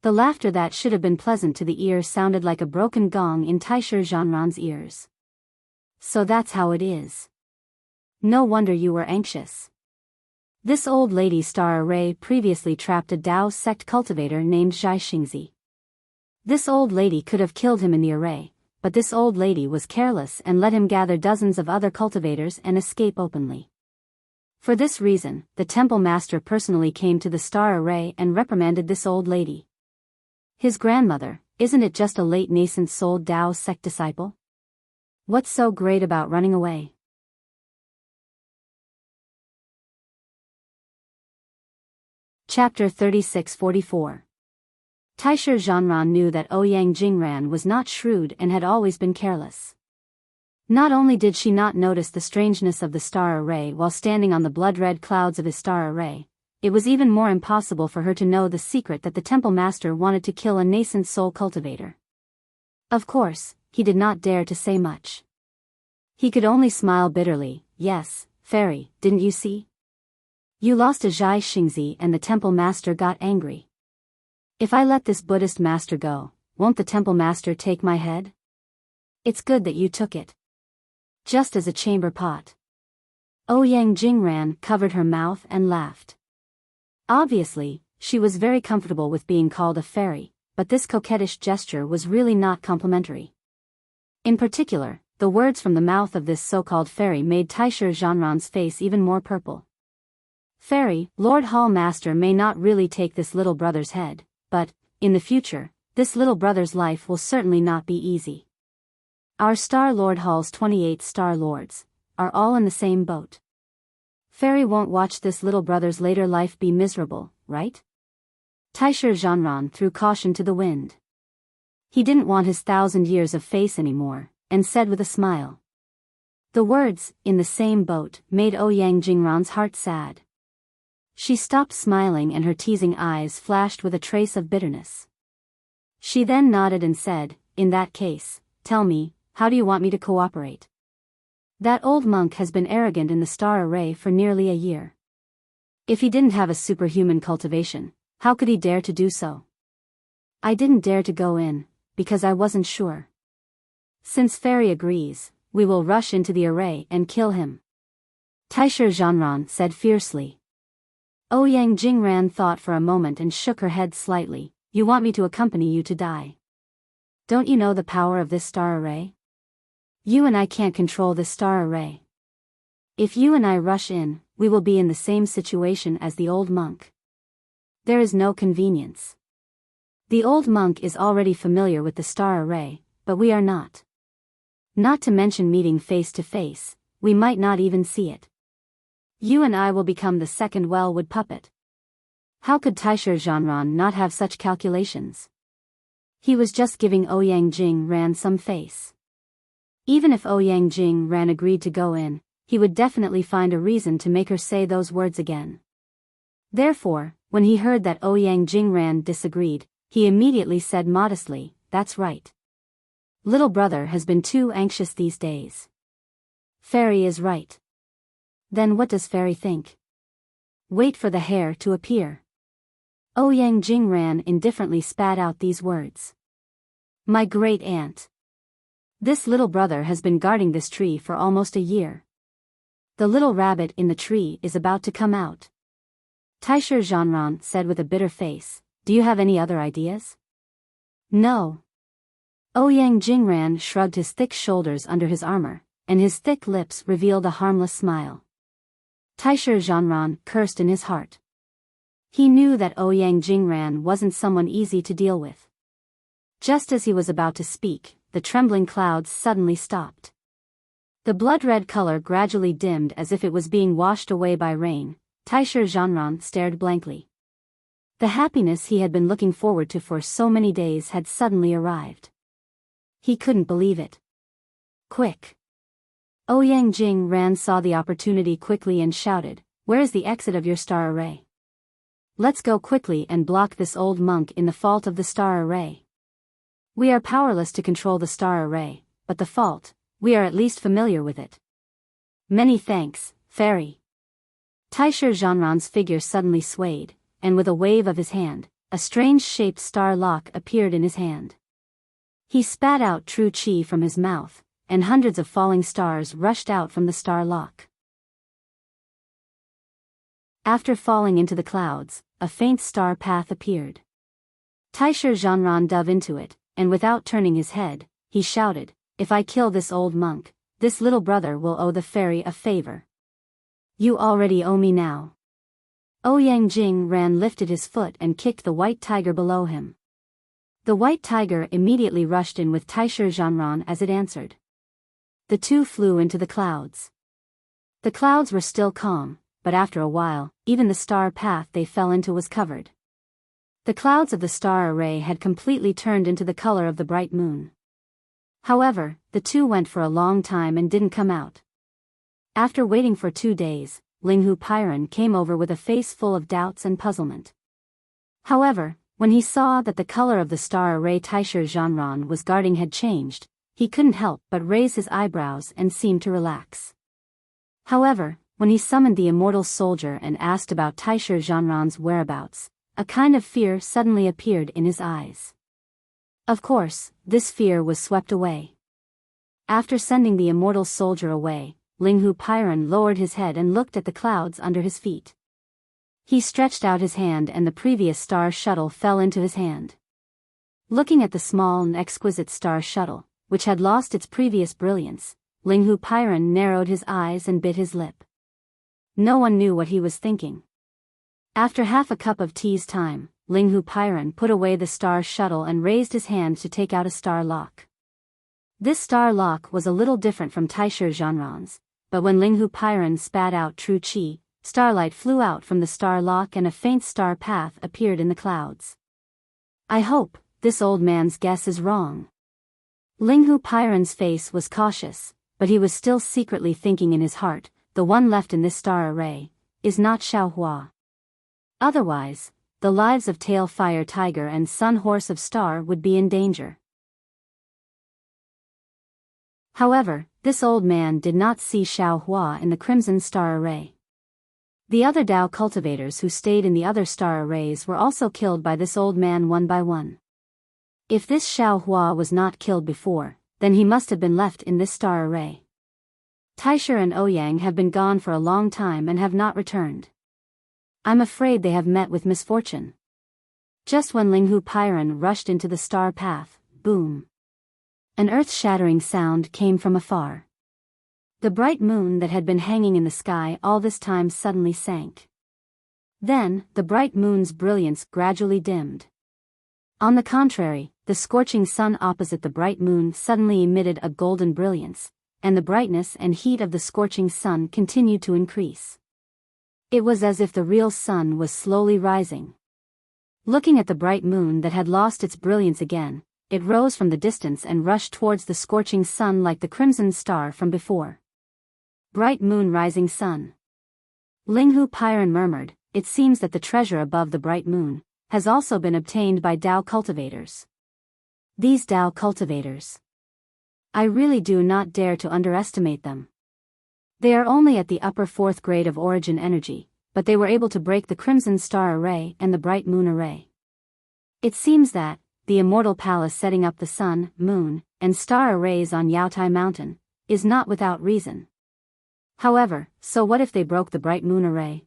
The laughter that should have been pleasant to the ear sounded like a broken gong in Taisher Zhanran's ears. "So that's how it is. No wonder you were anxious. This old lady Star Array previously trapped a Dao sect cultivator named Zhai Xingzi. This old lady could have killed him in the array, but this old lady was careless and let him gather dozens of other cultivators and escape openly. For this reason, the temple master personally came to the Star Array and reprimanded this old lady. His grandmother, isn't it just a late nascent souled Dao sect disciple? What's so great about running away?" Chapter 36-44. Taisher Zhanran knew that Ouyang Jingran was not shrewd and had always been careless. Not only did she not notice the strangeness of the star array while standing on the blood-red clouds of his star array, it was even more impossible for her to know the secret that the temple master wanted to kill a nascent soul cultivator. Of course, he did not dare to say much. He could only smile bitterly. "Yes, fairy, didn't you see? You lost a Zhai Xingzi and the temple master got angry. If I let this Buddhist master go, won't the temple master take my head? It's good that you took it. Just as a chamber pot." Ouyang Jingran covered her mouth and laughed. Obviously, she was very comfortable with being called a fairy, but this coquettish gesture was really not complimentary. In particular, the words from the mouth of this so-called fairy made Taisher Zhanran's face even more purple. "Fairy, Lord Hall Master may not really take this little brother's head, but, in the future, this little brother's life will certainly not be easy. Our Star Lord Hall's 28 Star Lords are all in the same boat. Fairy won't watch this little brother's later life be miserable, right?" Taisher Zhanran threw caution to the wind. He didn't want his 1,000 years of face anymore, and said with a smile. The words, "in the same boat," made Ouyang Jingran's heart sad. She stopped smiling and her teasing eyes flashed with a trace of bitterness. She then nodded and said, "In that case, tell me, how do you want me to cooperate? That old monk has been arrogant in the star array for nearly a year. If he didn't have a superhuman cultivation, how could he dare to do so? I didn't dare to go in, because I wasn't sure. Since Fairy agrees, we will rush into the array and kill him." Taisher Zhanran said fiercely. Ouyang Jingran thought for a moment and shook her head slightly. "You want me to accompany you to die? Don't you know the power of this star array? You and I can't control this star array. If you and I rush in, we will be in the same situation as the old monk. There is no convenience. The old monk is already familiar with the star array, but we are not. Not to mention meeting face to face, we might not even see it. You and I will become the second Wellwood puppet." How could Taisher Zhanran not have such calculations? He was just giving Ouyang Jingran some face. Even if Ouyang Jingran agreed to go in, he would definitely find a reason to make her say those words again. Therefore, when he heard that Ouyang Jingran disagreed, he immediately said modestly, "That's right. Little brother has been too anxious these days. Fairy is right." Then what does Fairy think? Wait for the hair to appear. Ouyang Jingran indifferently spat out these words. "My great aunt. This little brother has been guarding this tree for almost a year. The little rabbit in the tree is about to come out." Taisher Zhanran said with a bitter face, "Do you have any other ideas?" "No." Ouyang Jingran shrugged his thick shoulders under his armor, and his thick lips revealed a harmless smile. Taisher Zhanran cursed in his heart. He knew that Ouyang Jingran wasn't someone easy to deal with. Just as he was about to speak, the trembling clouds suddenly stopped. The blood-red color gradually dimmed as if it was being washed away by rain. Taisher Zhanran stared blankly. The happiness he had been looking forward to for so many days had suddenly arrived. He couldn't believe it. Quick! Ouyang Jingran saw the opportunity quickly and shouted, "Where is the exit of your star array? Let's go quickly and block this old monk in the fault of the star array. We are powerless to control the star array, but the fault, we are at least familiar with it." "Many thanks, fairy." Taisher Zhanran's figure suddenly swayed, and with a wave of his hand, a strange-shaped star lock appeared in his hand. He spat out true qi from his mouth, and hundreds of falling stars rushed out from the star lock. After falling into the clouds, a faint star path appeared. Taisher Zhanran dove into it, and without turning his head, he shouted, "If I kill this old monk, this little brother will owe the fairy a favor. You already owe me now." Ouyang Jingran lifted his foot and kicked the white tiger below him. The white tiger immediately rushed in with Taisher Zhanran as it answered. The two flew into the clouds. The clouds were still calm, but after a while, even the star path they fell into was covered. The clouds of the star array had completely turned into the color of the bright moon. However, the two went for a long time and didn't come out. After waiting for 2 days, Linghu Pairan came over with a face full of doubts and puzzlement. However, when he saw that the color of the star array Taisher Zhanran was guarding had changed, he couldn't help but raise his eyebrows and seem to relax. However, when he summoned the immortal soldier and asked about Taisher Zhanran's whereabouts, a kind of fear suddenly appeared in his eyes. Of course, this fear was swept away. After sending the immortal soldier away, Linghu Pairan lowered his head and looked at the clouds under his feet. He stretched out his hand and the previous star shuttle fell into his hand. Looking at the small and exquisite star shuttle, which had lost its previous brilliance, Linghu Pairan narrowed his eyes and bit his lip. No one knew what he was thinking. After half a cup of tea's time, Linghu Pairan put away the star shuttle and raised his hand to take out a star lock. This star lock was a little different from Taisher Zhanran's, but when Linghu Pairan spat out true qi, starlight flew out from the star lock and a faint star path appeared in the clouds. "I hope this old man's guess is wrong." Linghu Pairan's face was cautious, but he was still secretly thinking in his heart, the one left in this star array is not Xiaohua. Otherwise, the lives of Tail Fire Tiger and Sun Horse of Star would be in danger. However, this old man did not see Xiaohua in the Crimson Star Array. The other Dao cultivators who stayed in the other star arrays were also killed by this old man one by one. If this Xiaohua was not killed before, then he must have been left in this star array. Taisher and Ouyang have been gone for a long time and have not returned. I'm afraid they have met with misfortune. Just when Linghu Pairan rushed into the star path, boom! An earth-shattering sound came from afar. The bright moon that had been hanging in the sky all this time suddenly sank. Then, the bright moon's brilliance gradually dimmed. On the contrary, the scorching sun opposite the bright moon suddenly emitted a golden brilliance, and the brightness and heat of the scorching sun continued to increase. It was as if the real sun was slowly rising. Looking at the bright moon that had lost its brilliance again, it rose from the distance and rushed towards the scorching sun like the crimson star from before. Bright moon rising sun. Linghu Pairan murmured, "It seems that the treasure above the bright moon has also been obtained by Dao cultivators. These Dao cultivators. I really do not dare to underestimate them. They are only at the upper 4th grade of origin energy, but they were able to break the Crimson Star Array and the Bright Moon Array. It seems that the Immortal Palace setting up the sun, moon, and star arrays on Yaotai Mountain is not without reason. However, so what if they broke the Bright Moon Array?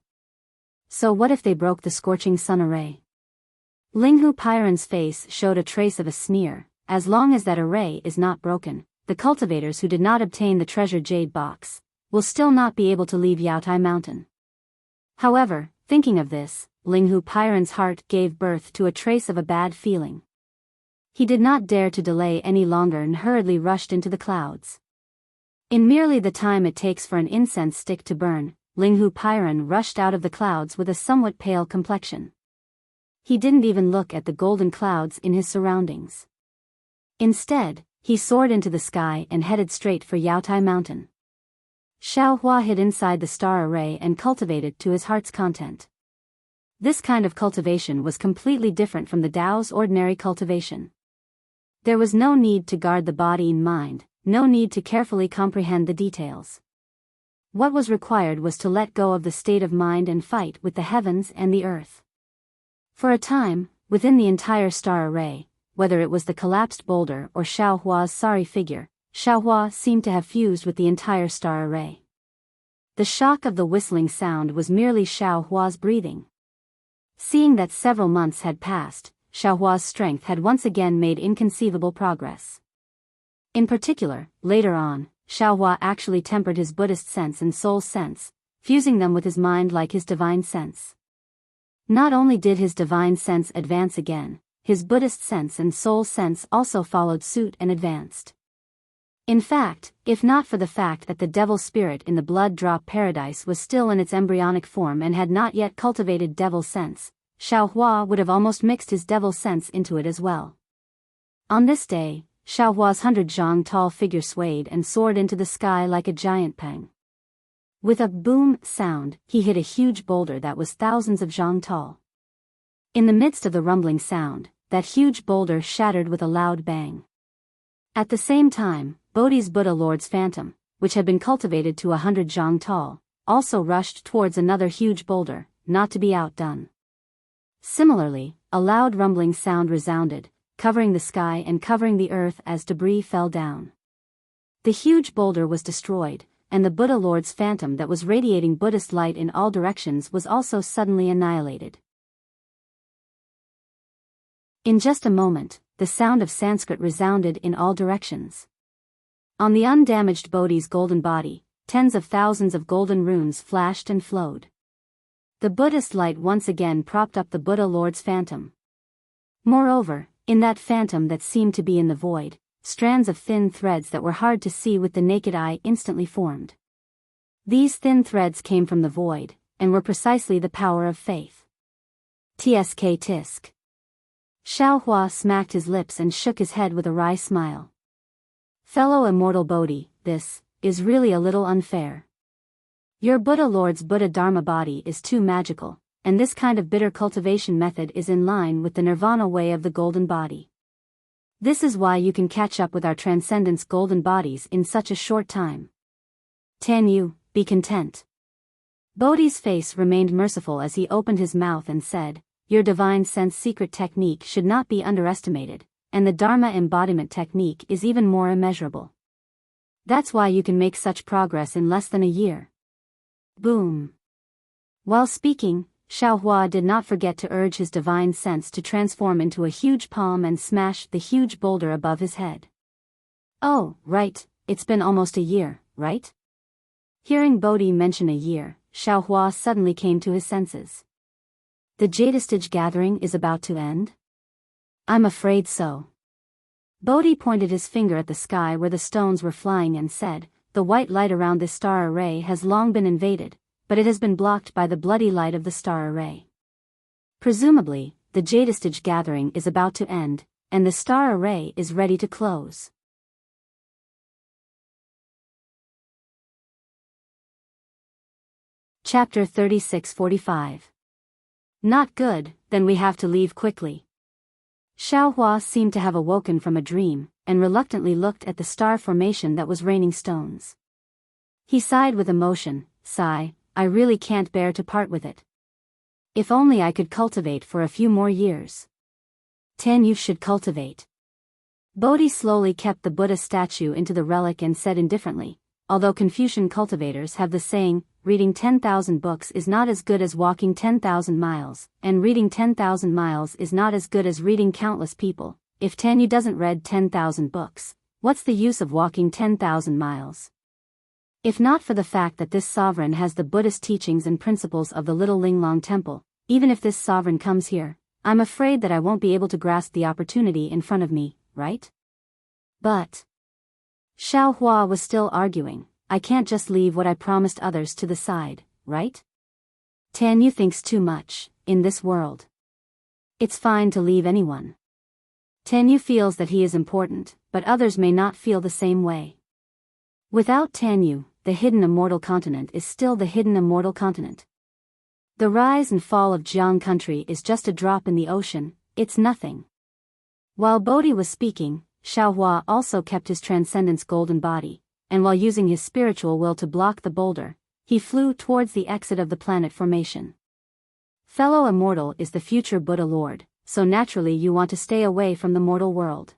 So what if they broke the Scorching Sun Array?" Linghu Pairan's face showed a trace of a sneer. As long as that array is not broken, the cultivators who did not obtain the treasure jade box will still not be able to leave Yaotai Mountain. However, thinking of this, Linghu Pairan's heart gave birth to a trace of a bad feeling. He did not dare to delay any longer and hurriedly rushed into the clouds. In merely the time it takes for an incense stick to burn, Linghu Pairan rushed out of the clouds with a somewhat pale complexion. He didn't even look at the golden clouds in his surroundings. Instead, he soared into the sky and headed straight for Yaotai Mountain. Xiaohua hid inside the star array and cultivated to his heart's content. This kind of cultivation was completely different from the Tao's ordinary cultivation. There was no need to guard the body and mind, no need to carefully comprehend the details. What was required was to let go of the state of mind and fight with the heavens and the earth. For a time, within the entire star array, whether it was the collapsed boulder or Xiaohua's sorry figure, Xiaohua seemed to have fused with the entire star array. The shock of the whistling sound was merely Xiaohua's breathing. Seeing that several months had passed, Xiaohua's strength had once again made inconceivable progress. In particular, later on, Xiaohua actually tempered his Buddhist sense and soul sense, fusing them with his mind like his divine sense. Not only did his divine sense advance again, his Buddhist sense and soul sense also followed suit and advanced. In fact, if not for the fact that the devil spirit in the blood drop paradise was still in its embryonic form and had not yet cultivated devil sense, Xiaohua would have almost mixed his devil sense into it as well. On this day, Xiaohua's 100 zhang tall figure swayed and soared into the sky like a giant peng. With a boom sound, he hit a huge boulder that was thousands of zhang tall. In the midst of the rumbling sound, that huge boulder shattered with a loud bang. At the same time, Bodhi's Buddha Lord's phantom, which had been cultivated to 100 zhang tall, also rushed towards another huge boulder, not to be outdone. Similarly, a loud rumbling sound resounded, covering the sky and covering the earth as debris fell down. The huge boulder was destroyed, and the Buddha Lord's phantom that was radiating Buddhist light in all directions was also suddenly annihilated. In just a moment, the sound of Sanskrit resounded in all directions. On the undamaged Bodhi's golden body, tens of thousands of golden runes flashed and flowed. The Buddhist light once again propped up the Buddha Lord's phantom. Moreover, in that phantom that seemed to be in the void, strands of thin threads that were hard to see with the naked eye instantly formed. These thin threads came from the void, and were precisely the power of faith. Tsk tisk. Xiaohua smacked his lips and shook his head with a wry smile. Fellow immortal Bodhi, this is really a little unfair. Your Buddha Lord's Buddha Dharma body is too magical, and this kind of bitter cultivation method is in line with the nirvana way of the golden body. This is why you can catch up with our transcendence golden bodies in such a short time. Tanyu, be content. Bodhi's face remained merciful as he opened his mouth and said, your divine sense secret technique should not be underestimated, and the Dharma embodiment technique is even more immeasurable. That's why you can make such progress in less than a year. Boom. While speaking, Xiaohua did not forget to urge his divine sense to transform into a huge palm and smash the huge boulder above his head. Oh, right, it's been almost a year, right? Hearing Bodhi mention a year, Xiaohua suddenly came to his senses. The Jadestage gathering is about to end? I'm afraid so. Bodhi pointed his finger at the sky where the stones were flying and said, the white light around this star array has long been invaded, but it has been blocked by the bloody light of the star array. Presumably, the Jadestage gathering is about to end, and the star array is ready to close. Chapter 3645. Not good, then we have to leave quickly. Xiaohua seemed to have awoken from a dream, and reluctantly looked at the star formation that was raining stones. He sighed with emotion, sigh, I really can't bear to part with it. If only I could cultivate for a few more years. You should cultivate. Bodhi slowly kept the Buddha statue into the relic and said indifferently, although Confucian cultivators have the saying, reading 10,000 books is not as good as walking 10,000 miles, and reading 10,000 miles is not as good as reading countless people. If Tanyu doesn't read 10,000 books, what's the use of walking 10,000 miles? If not for the fact that this sovereign has the Buddhist teachings and principles of the Little Linglong Temple, even if this sovereign comes here, I'm afraid that I won't be able to grasp the opportunity in front of me, right? But Xiao Hua was still arguing, I can't just leave what I promised others to the side, right? Tan Yu thinks too much, in this world. It's fine to leave anyone. Tan Yu feels that he is important, but others may not feel the same way. Without Tan Yu, the hidden immortal continent is still the hidden immortal continent. The rise and fall of Jiang country is just a drop in the ocean, it's nothing. While Bodhi was speaking, Xiao Hua also kept his transcendence golden body, and while using his spiritual will to block the boulder, he flew towards the exit of the planet formation. Fellow Immortal is the future Buddha Lord, so naturally you want to stay away from the mortal world.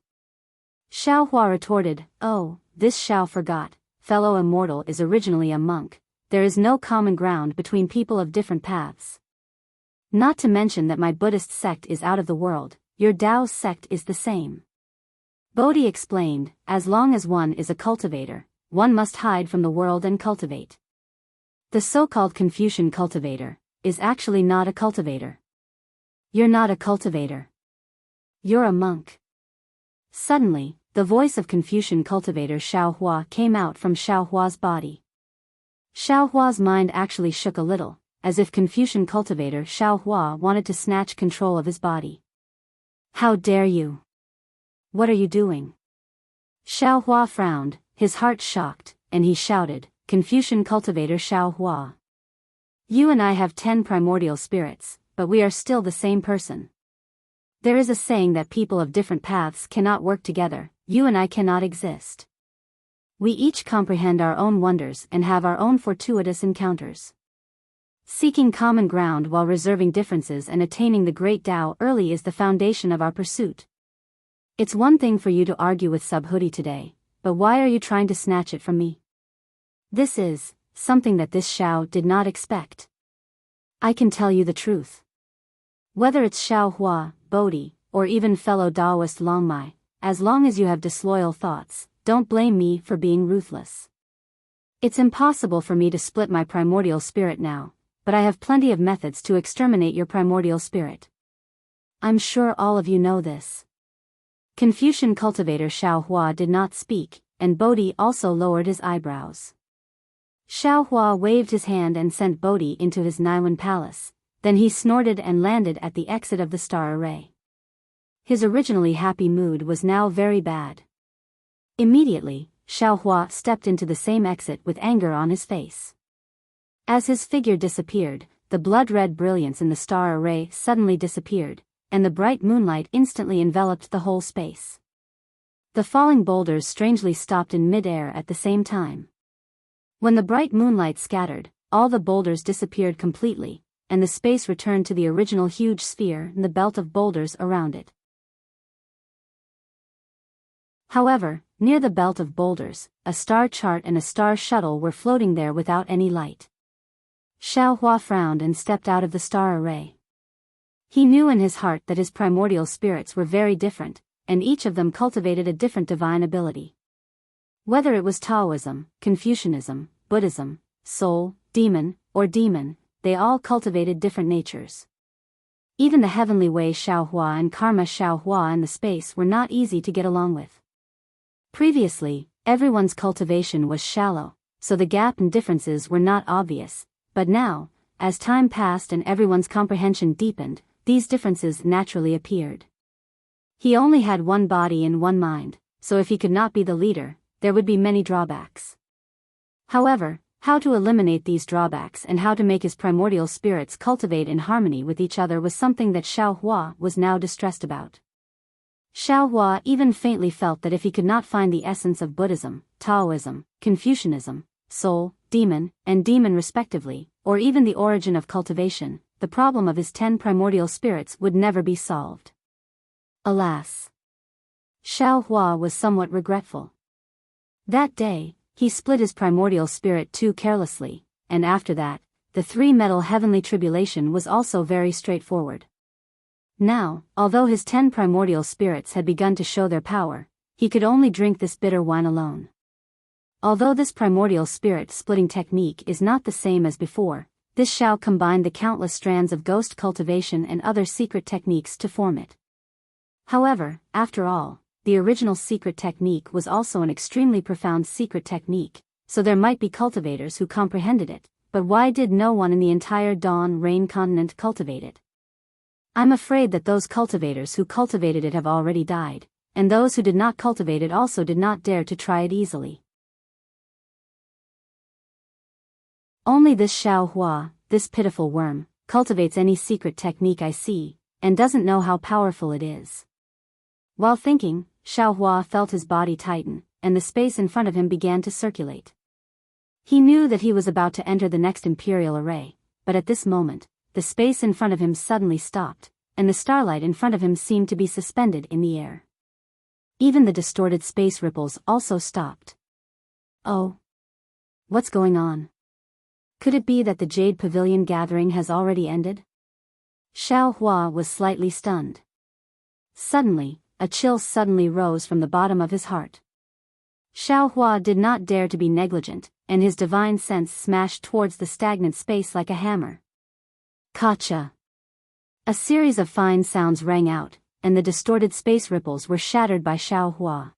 Xiao Hua retorted, oh, this Xiao forgot, fellow Immortal is originally a monk, there is no common ground between people of different paths. Not to mention that my Buddhist sect is out of the world, your Taoist sect is the same. Bodhi explained, as long as one is a cultivator, one must hide from the world and cultivate. The so-called Confucian cultivator is actually not a cultivator. You're not a cultivator. You're a monk. Suddenly, the voice of Confucian cultivator Xiao Hua came out from Xiao Hua's body. Xiao Hua's mind actually shook a little, as if Confucian cultivator Xiao Hua wanted to snatch control of his body. How dare you? What are you doing? Xiao Hua frowned, his heart shocked, and he shouted, Confucian cultivator Xiao Hua. You and I have 10 primordial spirits, but we are still the same person. There is a saying that people of different paths cannot work together, you and I cannot exist. We each comprehend our own wonders and have our own fortuitous encounters. Seeking common ground while reserving differences and attaining the great Tao early is the foundation of our pursuit. It's one thing for you to argue with Subhuti today, but why are you trying to snatch it from me? This is something that this Xiao did not expect. I can tell you the truth. Whether it's Xiao Hua, Bodhi, or even fellow Taoist Longmai, as long as you have disloyal thoughts, don't blame me for being ruthless. It's impossible for me to split my primordial spirit now, but I have plenty of methods to exterminate your primordial spirit. I'm sure all of you know this. Confucian cultivator Xiao Hua did not speak, and Bodhi also lowered his eyebrows. Xiao Hua waved his hand and sent Bodhi into his Naiwan palace, then he snorted and landed at the exit of the star array. His originally happy mood was now very bad. Immediately, Xiao Hua stepped into the same exit with anger on his face. As his figure disappeared, the blood-red brilliance in the star array suddenly disappeared, and the bright moonlight instantly enveloped the whole space. The falling boulders strangely stopped in mid-air at the same time. When the bright moonlight scattered, all the boulders disappeared completely, and the space returned to the original huge sphere and the belt of boulders around it. However, near the belt of boulders, a star chart and a star shuttle were floating there without any light. Xiao Hua frowned and stepped out of the star array. He knew in his heart that his primordial spirits were very different, and each of them cultivated a different divine ability. Whether it was Taoism, Confucianism, Buddhism, soul, demon, or demon, they all cultivated different natures. Even the heavenly way Xiao Hua and karma Xiao Hua and the space were not easy to get along with. Previously, everyone's cultivation was shallow, so the gap and differences were not obvious, but now, as time passed and everyone's comprehension deepened, these differences naturally appeared. He only had one body and one mind, so if he could not be the leader, there would be many drawbacks. However, how to eliminate these drawbacks and how to make his primordial spirits cultivate in harmony with each other was something that Xiao Hua was now distressed about. Xiao Hua even faintly felt that if he could not find the essence of Buddhism, Taoism, Confucianism, soul, demon, and demon respectively, or even the origin of cultivation, the problem of his 10 primordial spirits would never be solved. Alas! Xiao Hua was somewhat regretful. That day, he split his primordial spirit too carelessly, and after that, the three-metal heavenly tribulation was also very straightforward. Now, although his 10 primordial spirits had begun to show their power, he could only drink this bitter wine alone. Although this primordial spirit splitting technique is not the same as before, This Xiao combined the countless strands of ghost cultivation and other secret techniques to form it. However, after all, the original secret technique was also an extremely profound secret technique, so there might be cultivators who comprehended it, but why did no one in the entire Dawn Rain continent cultivate it? I'm afraid that those cultivators who cultivated it have already died, and those who did not cultivate it also did not dare to try it easily. Only this Xiao Hua, this pitiful worm, cultivates any secret technique I see, and doesn't know how powerful it is. While thinking, Xiao Hua felt his body tighten, and the space in front of him began to circulate. He knew that he was about to enter the next Imperial Array, but at this moment, the space in front of him suddenly stopped, and the starlight in front of him seemed to be suspended in the air. Even the distorted space ripples also stopped. Oh. What's going on? Could it be that the Jade Pavilion gathering has already ended? Xiao Hua was slightly stunned. Suddenly, a chill suddenly rose from the bottom of his heart. Xiao Hua did not dare to be negligent, and his divine sense smashed towards the stagnant space like a hammer. Kacha! A series of fine sounds rang out, and the distorted space ripples were shattered by Xiao Hua.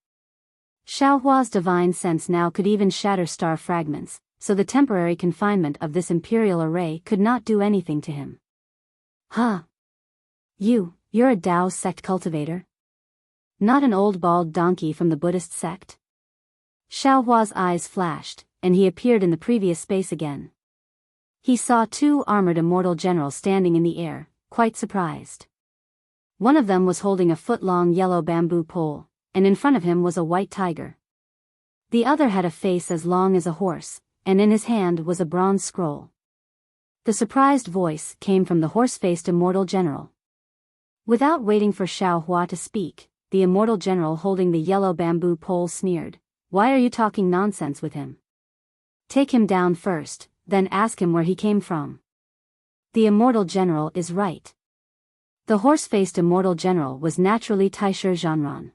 Xiao Hua's divine sense now could even shatter star fragments, so the temporary confinement of this Imperial Array could not do anything to him. Huh? You're a Dao sect cultivator? Not an old bald donkey from the Buddhist sect? Xiao Hua's eyes flashed, and he appeared in the previous space again. He saw two armored immortal generals standing in the air, quite surprised. One of them was holding a foot-long yellow bamboo pole, and in front of him was a white tiger. The other had a face as long as a horse, and in his hand was a bronze scroll. The surprised voice came from the horse-faced immortal general. Without waiting for Xiao Hua to speak, the immortal general holding the yellow bamboo pole sneered, "Why are you talking nonsense with him? Take him down first, then ask him where he came from." The immortal general is right. The horse-faced immortal general was naturally Taisher Zhanran.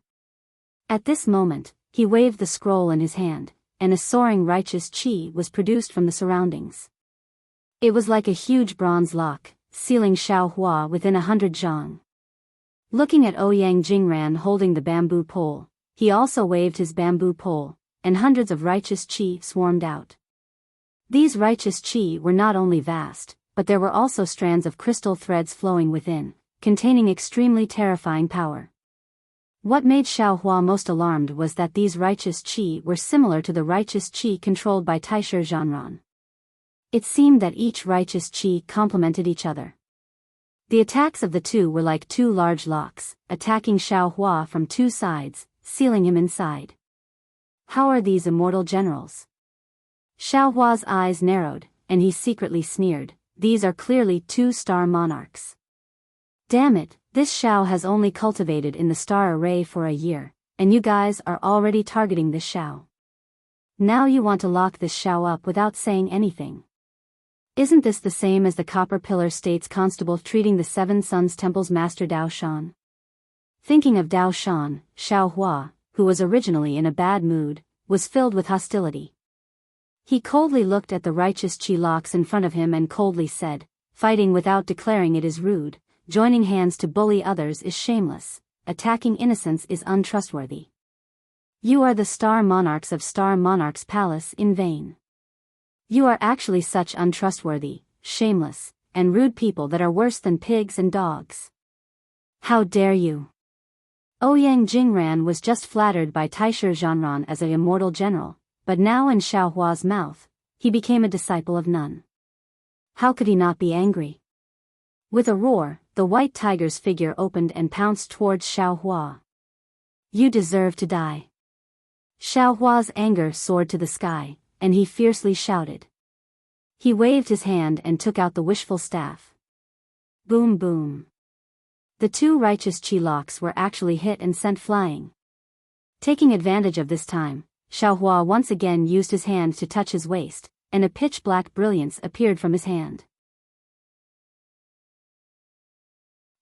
At this moment, he waved the scroll in his hand, and a soaring righteous qi was produced from the surroundings. It was like a huge bronze lock, sealing Xiao Hua within 100 zhang. Looking at Ouyang Jingran holding the bamboo pole, he also waved his bamboo pole, and hundreds of righteous qi swarmed out. These righteous qi were not only vast, but there were also strands of crystal threads flowing within, containing extremely terrifying power. What made Xiao Hua most alarmed was that these righteous qi were similar to the righteous qi controlled by Taisher Zhanran. It seemed that each righteous qi complemented each other. The attacks of the two were like two large locks, attacking Xiao Hua from two sides, sealing him inside. How are these immortal generals? Xiao Hua's eyes narrowed, and he secretly sneered, "These are clearly two star monarchs. Damn it, this Xiao has only cultivated in the star array for a year, and you guys are already targeting this Xiao. Now you want to lock this Xiao up without saying anything. Isn't this the same as the Copper Pillar State's constable treating the Seven Suns Temple's master Dao Shan?" Thinking of Dao Shan, Xiao Hua, who was originally in a bad mood, was filled with hostility. He coldly looked at the righteous qi locks in front of him and coldly said, "Fighting without declaring it is rude, joining hands to bully others is shameless, attacking innocents is untrustworthy. You are the Star Monarchs of Star Monarch's Palace in vain. You are actually such untrustworthy, shameless, and rude people that are worse than pigs and dogs. How dare you?" Ouyang Jingran was just flattered by Taisher Zhanran as a immortal general, but now in Xiao Hua's mouth, he became a disciple of none. How could he not be angry? With a roar, the white tiger's figure opened and pounced towards Xiao Hua. "You deserve to die." Xiao Hua's anger soared to the sky, and he fiercely shouted. He waved his hand and took out the wishful staff. Boom boom. The two righteous qi locks were actually hit and sent flying. Taking advantage of this time, Xiao Hua once again used his hand to touch his waist, and a pitch-black brilliance appeared from his hand.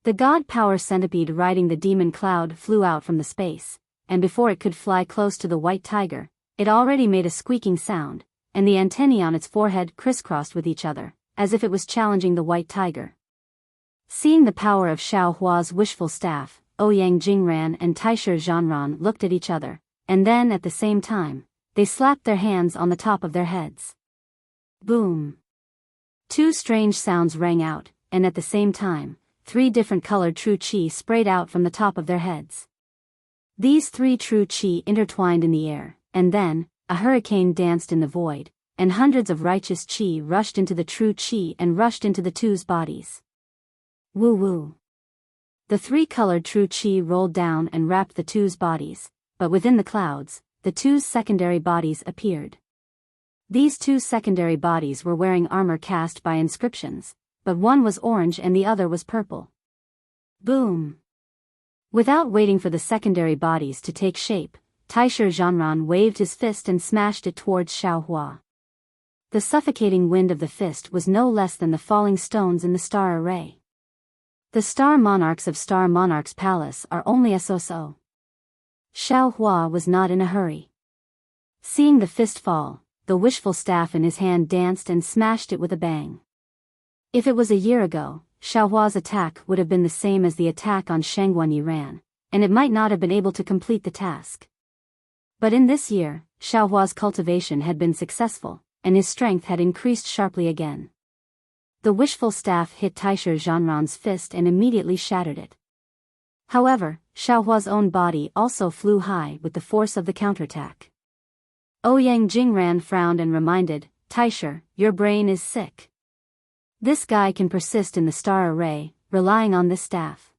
The god power centipede riding the demon cloud flew out from the space, and before it could fly close to the white tiger, it already made a squeaking sound, and the antennae on its forehead crisscrossed with each other, as if it was challenging the white tiger. Seeing the power of Xiao Hua's wishful staff, Ouyang Jingran and Taisher Zhanran looked at each other, and then at the same time, they slapped their hands on the top of their heads. Boom! Two strange sounds rang out, and at the same time, 3 different colored true qi sprayed out from the top of their heads. These 3 true qi intertwined in the air, and then, a hurricane danced in the void, and hundreds of righteous qi rushed into the true qi and rushed into the two's bodies. Woo woo. The 3 colored true qi rolled down and wrapped the two's bodies, but within the clouds, the two's secondary bodies appeared. These 2 secondary bodies were wearing armor cast by inscriptions, but one was orange and the other was purple. Boom! Without waiting for the secondary bodies to take shape, Taisher Zhanran waved his fist and smashed it towards Xiao Hua. The suffocating wind of the fist was no less than the falling stones in the star array. The star monarchs of Star Monarch's palace are only SOSO. Xiao Hua was not in a hurry. Seeing the fist fall, the wishful staff in his hand danced and smashed it with a bang. If it was a year ago, Xiao Hua's attack would have been the same as the attack on Shangguan Yiran, and it might not have been able to complete the task. But in this year, Xiao Hua's cultivation had been successful, and his strength had increased sharply again. The wishful staff hit Taisher Zhanran's fist and immediately shattered it. However, Xiao Hua's own body also flew high with the force of the counterattack. Ouyang Jingran frowned and reminded, Taisher, your brain is sick. This guy can persist in the star array, relying on this staff.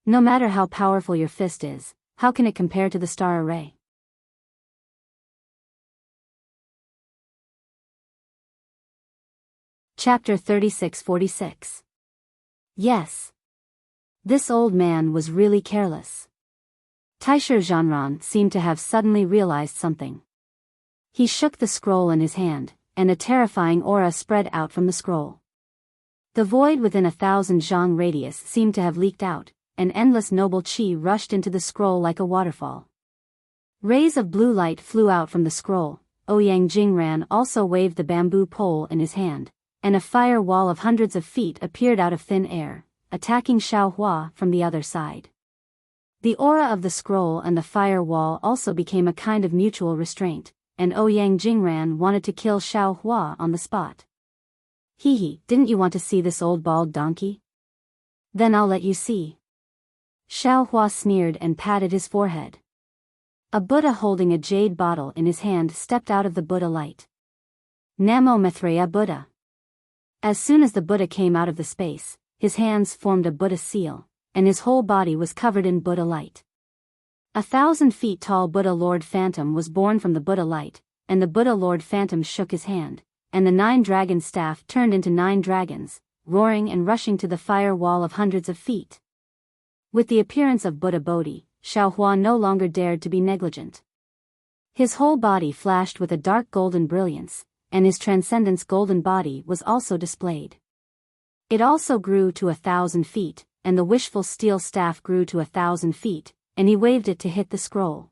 No matter how powerful your fist is, how can it compare to the star array? Chapter 36-46. Yes. This old man was really careless. Taisher Zhanran seemed to have suddenly realized something. He shook the scroll in his hand, and a terrifying aura spread out from the scroll. The void within 1,000 zhang radius seemed to have leaked out, and endless noble qi rushed into the scroll like a waterfall. Rays of blue light flew out from the scroll. Ouyang Jingran also waved the bamboo pole in his hand, and a fire wall of hundreds of feet appeared out of thin air, attacking Xiao Hua from the other side. The aura of the scroll and the fire wall also became a kind of mutual restraint, and Ouyang Jingran wanted to kill Xiao Hua on the spot. Hee, didn't you want to see this old bald donkey? Then I'll let you see. Xiao Hua sneered and patted his forehead. A Buddha holding a jade bottle in his hand stepped out of the Buddha light. Namo Maitreya Buddha. As soon as the Buddha came out of the space, his hands formed a Buddha seal, and his whole body was covered in Buddha light. 1,000 feet tall Buddha Lord Phantom was born from the Buddha light, and the Buddha Lord Phantom shook his hand, and the 9-dragon staff turned into 9 dragons, roaring and rushing to the fire wall of hundreds of feet. With the appearance of Buddha Bodhi, Xiao Hua no longer dared to be negligent. His whole body flashed with a dark golden brilliance, and his transcendence golden body was also displayed. It also grew to 1,000 feet, and the wishful steel staff grew to 1,000 feet, and he waved it to hit the scroll.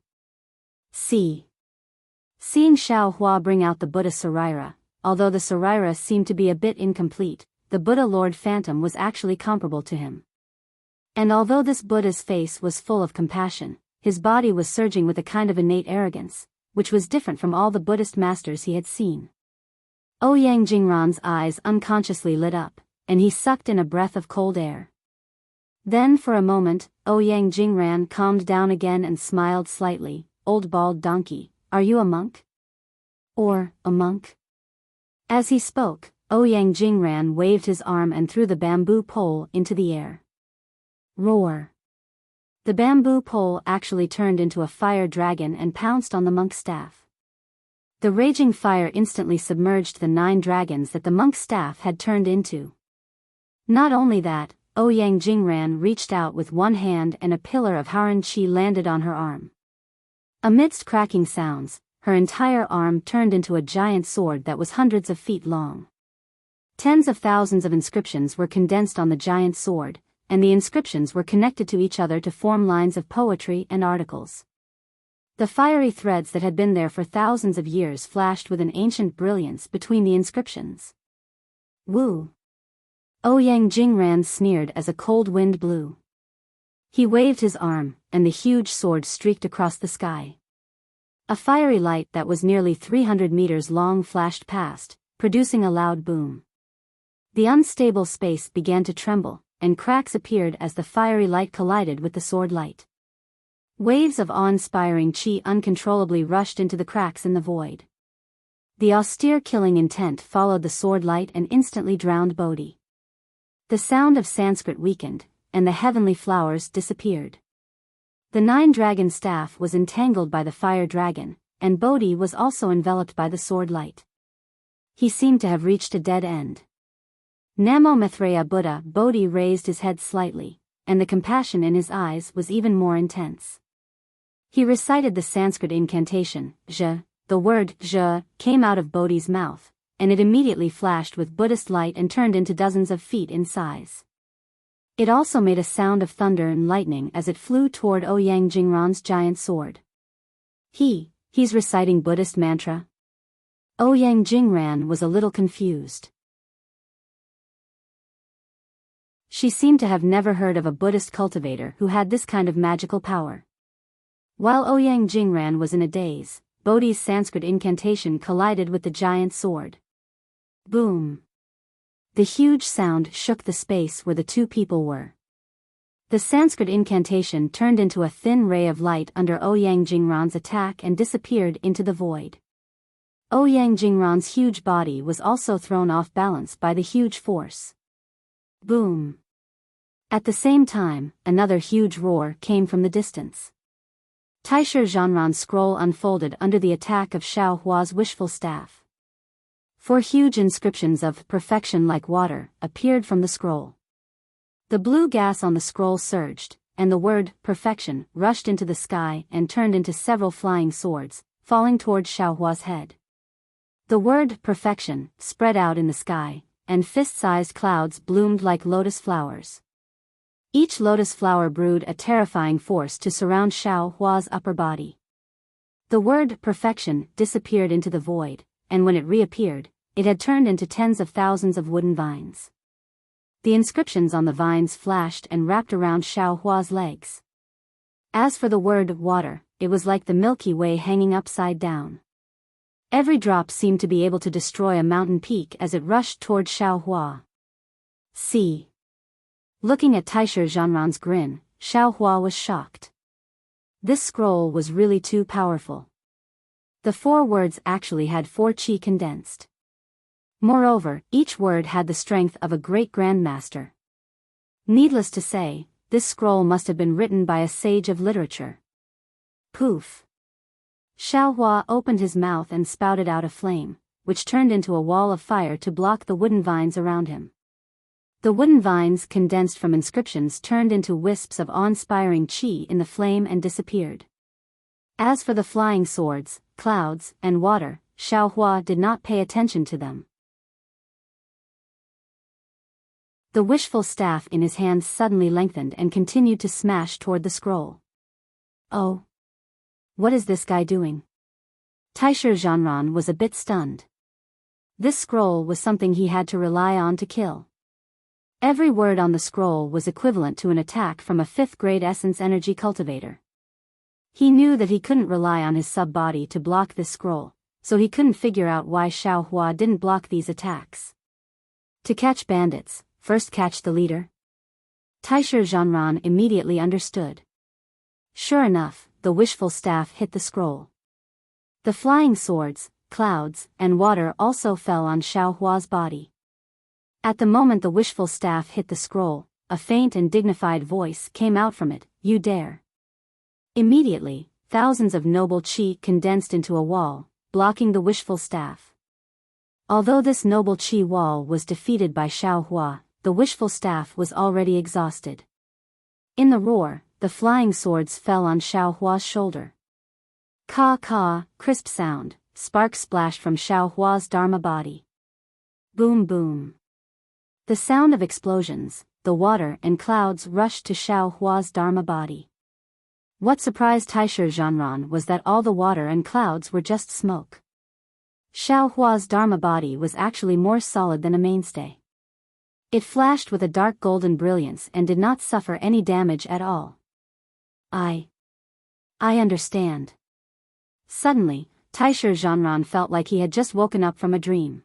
Seeing Xiao Hua bring out the Buddha Sarira, although the Sarira seemed to be a bit incomplete, the Buddha Lord Phantom was actually comparable to him. And although this Buddha's face was full of compassion, his body was surging with a kind of innate arrogance, which was different from all the Buddhist masters he had seen. Ouyang Jingran's eyes unconsciously lit up, and he sucked in a breath of cold air. Then for a moment, Ouyang Jingran calmed down again and smiled slightly. Old bald donkey, are you a monk? Or, a monk? As he spoke, Ouyang Jingran waved his arm and threw the bamboo pole into the air. Roar! The bamboo pole actually turned into a fire dragon and pounced on the monk's staff. The raging fire instantly submerged the 9 dragons that the monk's staff had turned into. Not only that, Ouyang Jingran reached out with one hand and a pillar of Haran Qi landed on her arm. Amidst cracking sounds, her entire arm turned into a giant sword that was hundreds of feet long. Tens of thousands of inscriptions were condensed on the giant sword, and the inscriptions were connected to each other to form lines of poetry and articles. The fiery threads that had been there for thousands of years flashed with an ancient brilliance between the inscriptions. Wu. Ouyang Jingran sneered as a cold wind blew. He waved his arm, and the huge sword streaked across the sky. A fiery light that was nearly 300 meters long flashed past, producing a loud boom. The unstable space began to tremble, and cracks appeared as the fiery light collided with the sword light. Waves of awe-inspiring chi uncontrollably rushed into the cracks in the void. The austere killing intent followed the sword light and instantly drowned Bodhi. The sound of Sanskrit weakened, and the heavenly flowers disappeared. The 9-dragon staff was entangled by the fire dragon, and Bodhi was also enveloped by the sword light. He seemed to have reached a dead end. Namo Maitreya Buddha. Bodhi raised his head slightly, and the compassion in his eyes was even more intense. He recited the Sanskrit incantation, Je. The word Je came out of Bodhi's mouth, and it immediately flashed with Buddhist light and turned into dozens of feet in size. It also made a sound of thunder and lightning as it flew toward Ouyang Jingran's giant sword. He's reciting Buddhist mantra? Ouyang Jingran was a little confused. She seemed to have never heard of a Buddhist cultivator who had this kind of magical power. While Ouyang Jingran was in a daze, Bodhi's Sanskrit incantation collided with the giant sword. Boom! The huge sound shook the space where the two people were. The Sanskrit incantation turned into a thin ray of light under Ouyang Jingran's attack and disappeared into the void. Ouyang Jingran's huge body was also thrown off balance by the huge force. Boom! At the same time, another huge roar came from the distance. Taisher Zhanran's scroll unfolded under the attack of Xiao Hua's wishful staff. 4 huge inscriptions of perfection like water appeared from the scroll. The blue gas on the scroll surged, and the word perfection rushed into the sky and turned into several flying swords, falling toward Xiao Hua's head. The word perfection spread out in the sky, and fist-sized clouds bloomed like lotus flowers. Each lotus flower brewed a terrifying force to surround Xiao Hua's upper body. The word perfection disappeared into the void, and when it reappeared, it had turned into tens of thousands of wooden vines. The inscriptions on the vines flashed and wrapped around Xiao Hua's legs. As for the word water, it was like the Milky Way hanging upside down. Every drop seemed to be able to destroy a mountain peak as it rushed toward Xiao Hua. See. Looking at Taisher Zhanran's grin, Xiao Hua was shocked. This scroll was really too powerful. The 4 words actually had 4 chi condensed. Moreover, each word had the strength of a great grandmaster. Needless to say, this scroll must have been written by a sage of literature. Poof! Xiao Hua opened his mouth and spouted out a flame, which turned into a wall of fire to block the wooden vines around him. The wooden vines condensed from inscriptions turned into wisps of awe-inspiring chi in the flame and disappeared. As for the flying swords, clouds, and water, Xiao Hua did not pay attention to them. The wishful staff in his hands suddenly lengthened and continued to smash toward the scroll. Oh! What is this guy doing? Taisher Zhanran was a bit stunned. This scroll was something he had to rely on to kill. Every word on the scroll was equivalent to an attack from a 5th-grade essence energy cultivator. He knew that he couldn't rely on his sub-body to block this scroll, so he couldn't figure out why Xiao Hua didn't block these attacks. To catch bandits, first catch the leader? Taisher Zhanran immediately understood. Sure enough, the wishful staff hit the scroll. The flying swords, clouds, and water also fell on Xiao Hua's body. At the moment the wishful staff hit the scroll, a faint and dignified voice came out from it, "You dare." Immediately, thousands of noble chi condensed into a wall, blocking the wishful staff. Although this noble chi wall was defeated by Xiao Hua, the wishful staff was already exhausted. In the roar, the flying swords fell on Xiao Hua's shoulder. Ka, crisp sound, sparks splashed from Xiao Hua's dharma body. Boom boom. The sound of explosions, the water and clouds rushed to Xiao Hua's dharma body. What surprised Taisher Zhanran was that all the water and clouds were just smoke. Xiao Hua's Dharma body was actually more solid than a mainstay. It flashed with a dark golden brilliance and did not suffer any damage at all. I understand. Suddenly, Taisher Zhanran felt like he had just woken up from a dream.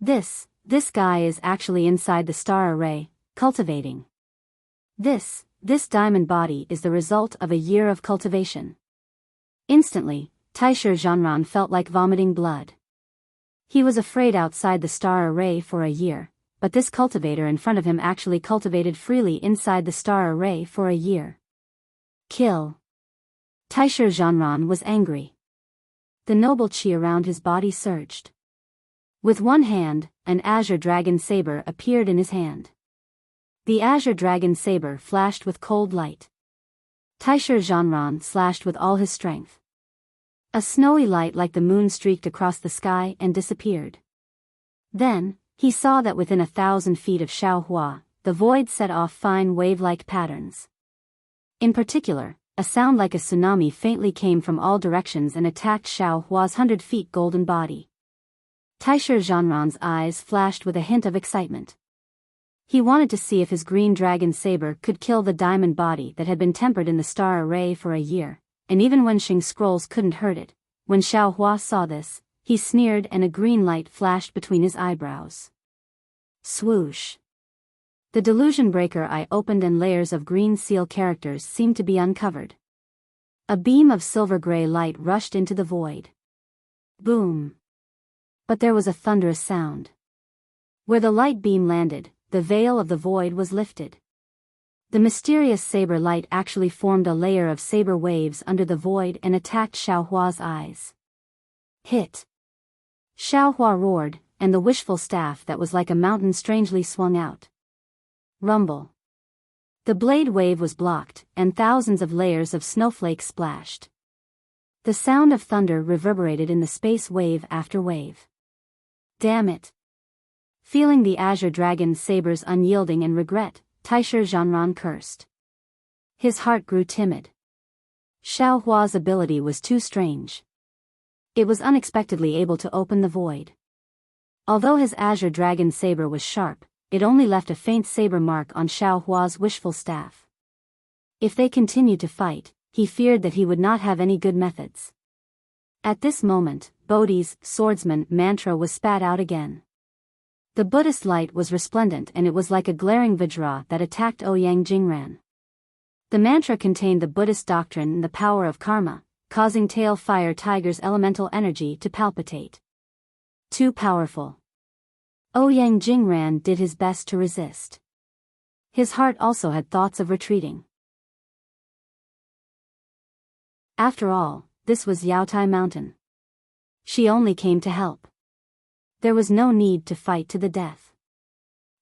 This guy is actually inside the star array, cultivating. This diamond body is the result of a year of cultivation. Instantly, Taisher Zhanran felt like vomiting blood. He was afraid outside the star array for a year, but this cultivator in front of him actually cultivated freely inside the star array for a year. Kill. Taisher Zhanran was angry. The noble qi around his body surged. With one hand, an azure dragon saber appeared in his hand. The azure dragon saber flashed with cold light. Taisher Zhanran slashed with all his strength. A snowy light like the moon streaked across the sky and disappeared. Then, he saw that within 1,000 feet of Xiao Hua, the void set off fine wave-like patterns. In particular, a sound like a tsunami faintly came from all directions and attacked Xiao Hua's 100 feet golden body. Taisher Zhanran's eyes flashed with a hint of excitement. He wanted to see if his green dragon saber could kill the diamond body that had been tempered in the star array for a year, and even when Xing scrolls couldn't hurt it. When Xiao Hua saw this, he sneered and a green light flashed between his eyebrows. Swoosh. The delusion breaker eye opened and layers of green seal characters seemed to be uncovered. A beam of silver-gray light rushed into the void. Boom. But there was a thunderous sound. Where the light beam landed, the veil of the void was lifted. The mysterious saber light actually formed a layer of saber waves under the void and attacked Xiao Hua's eyes. Hit. Xiao Hua roared, and the wishful staff that was like a mountain strangely swung out. Rumble. The blade wave was blocked, and thousands of layers of snowflakes splashed. The sound of thunder reverberated in the space wave after wave. Damn it. Feeling the azure dragon's saber's unyielding and regret, Taisher Zhanran cursed. His heart grew timid. Xiao Hua's ability was too strange. It was unexpectedly able to open the void. Although his azure dragon saber was sharp, it only left a faint saber mark on Xiao Hua's wishful staff. If they continued to fight, he feared that he would not have any good methods. At this moment, Bodhi's swordsman mantra was spat out again. The Buddhist light was resplendent and it was like a glaring vajra that attacked Ouyang Jingran. The mantra contained the Buddhist doctrine and the power of karma, causing tail fire tiger's elemental energy to palpitate. Too powerful. Ouyang Jingran did his best to resist. His heart also had thoughts of retreating. After all, this was Yaotai Mountain. She only came to help. There was no need to fight to the death.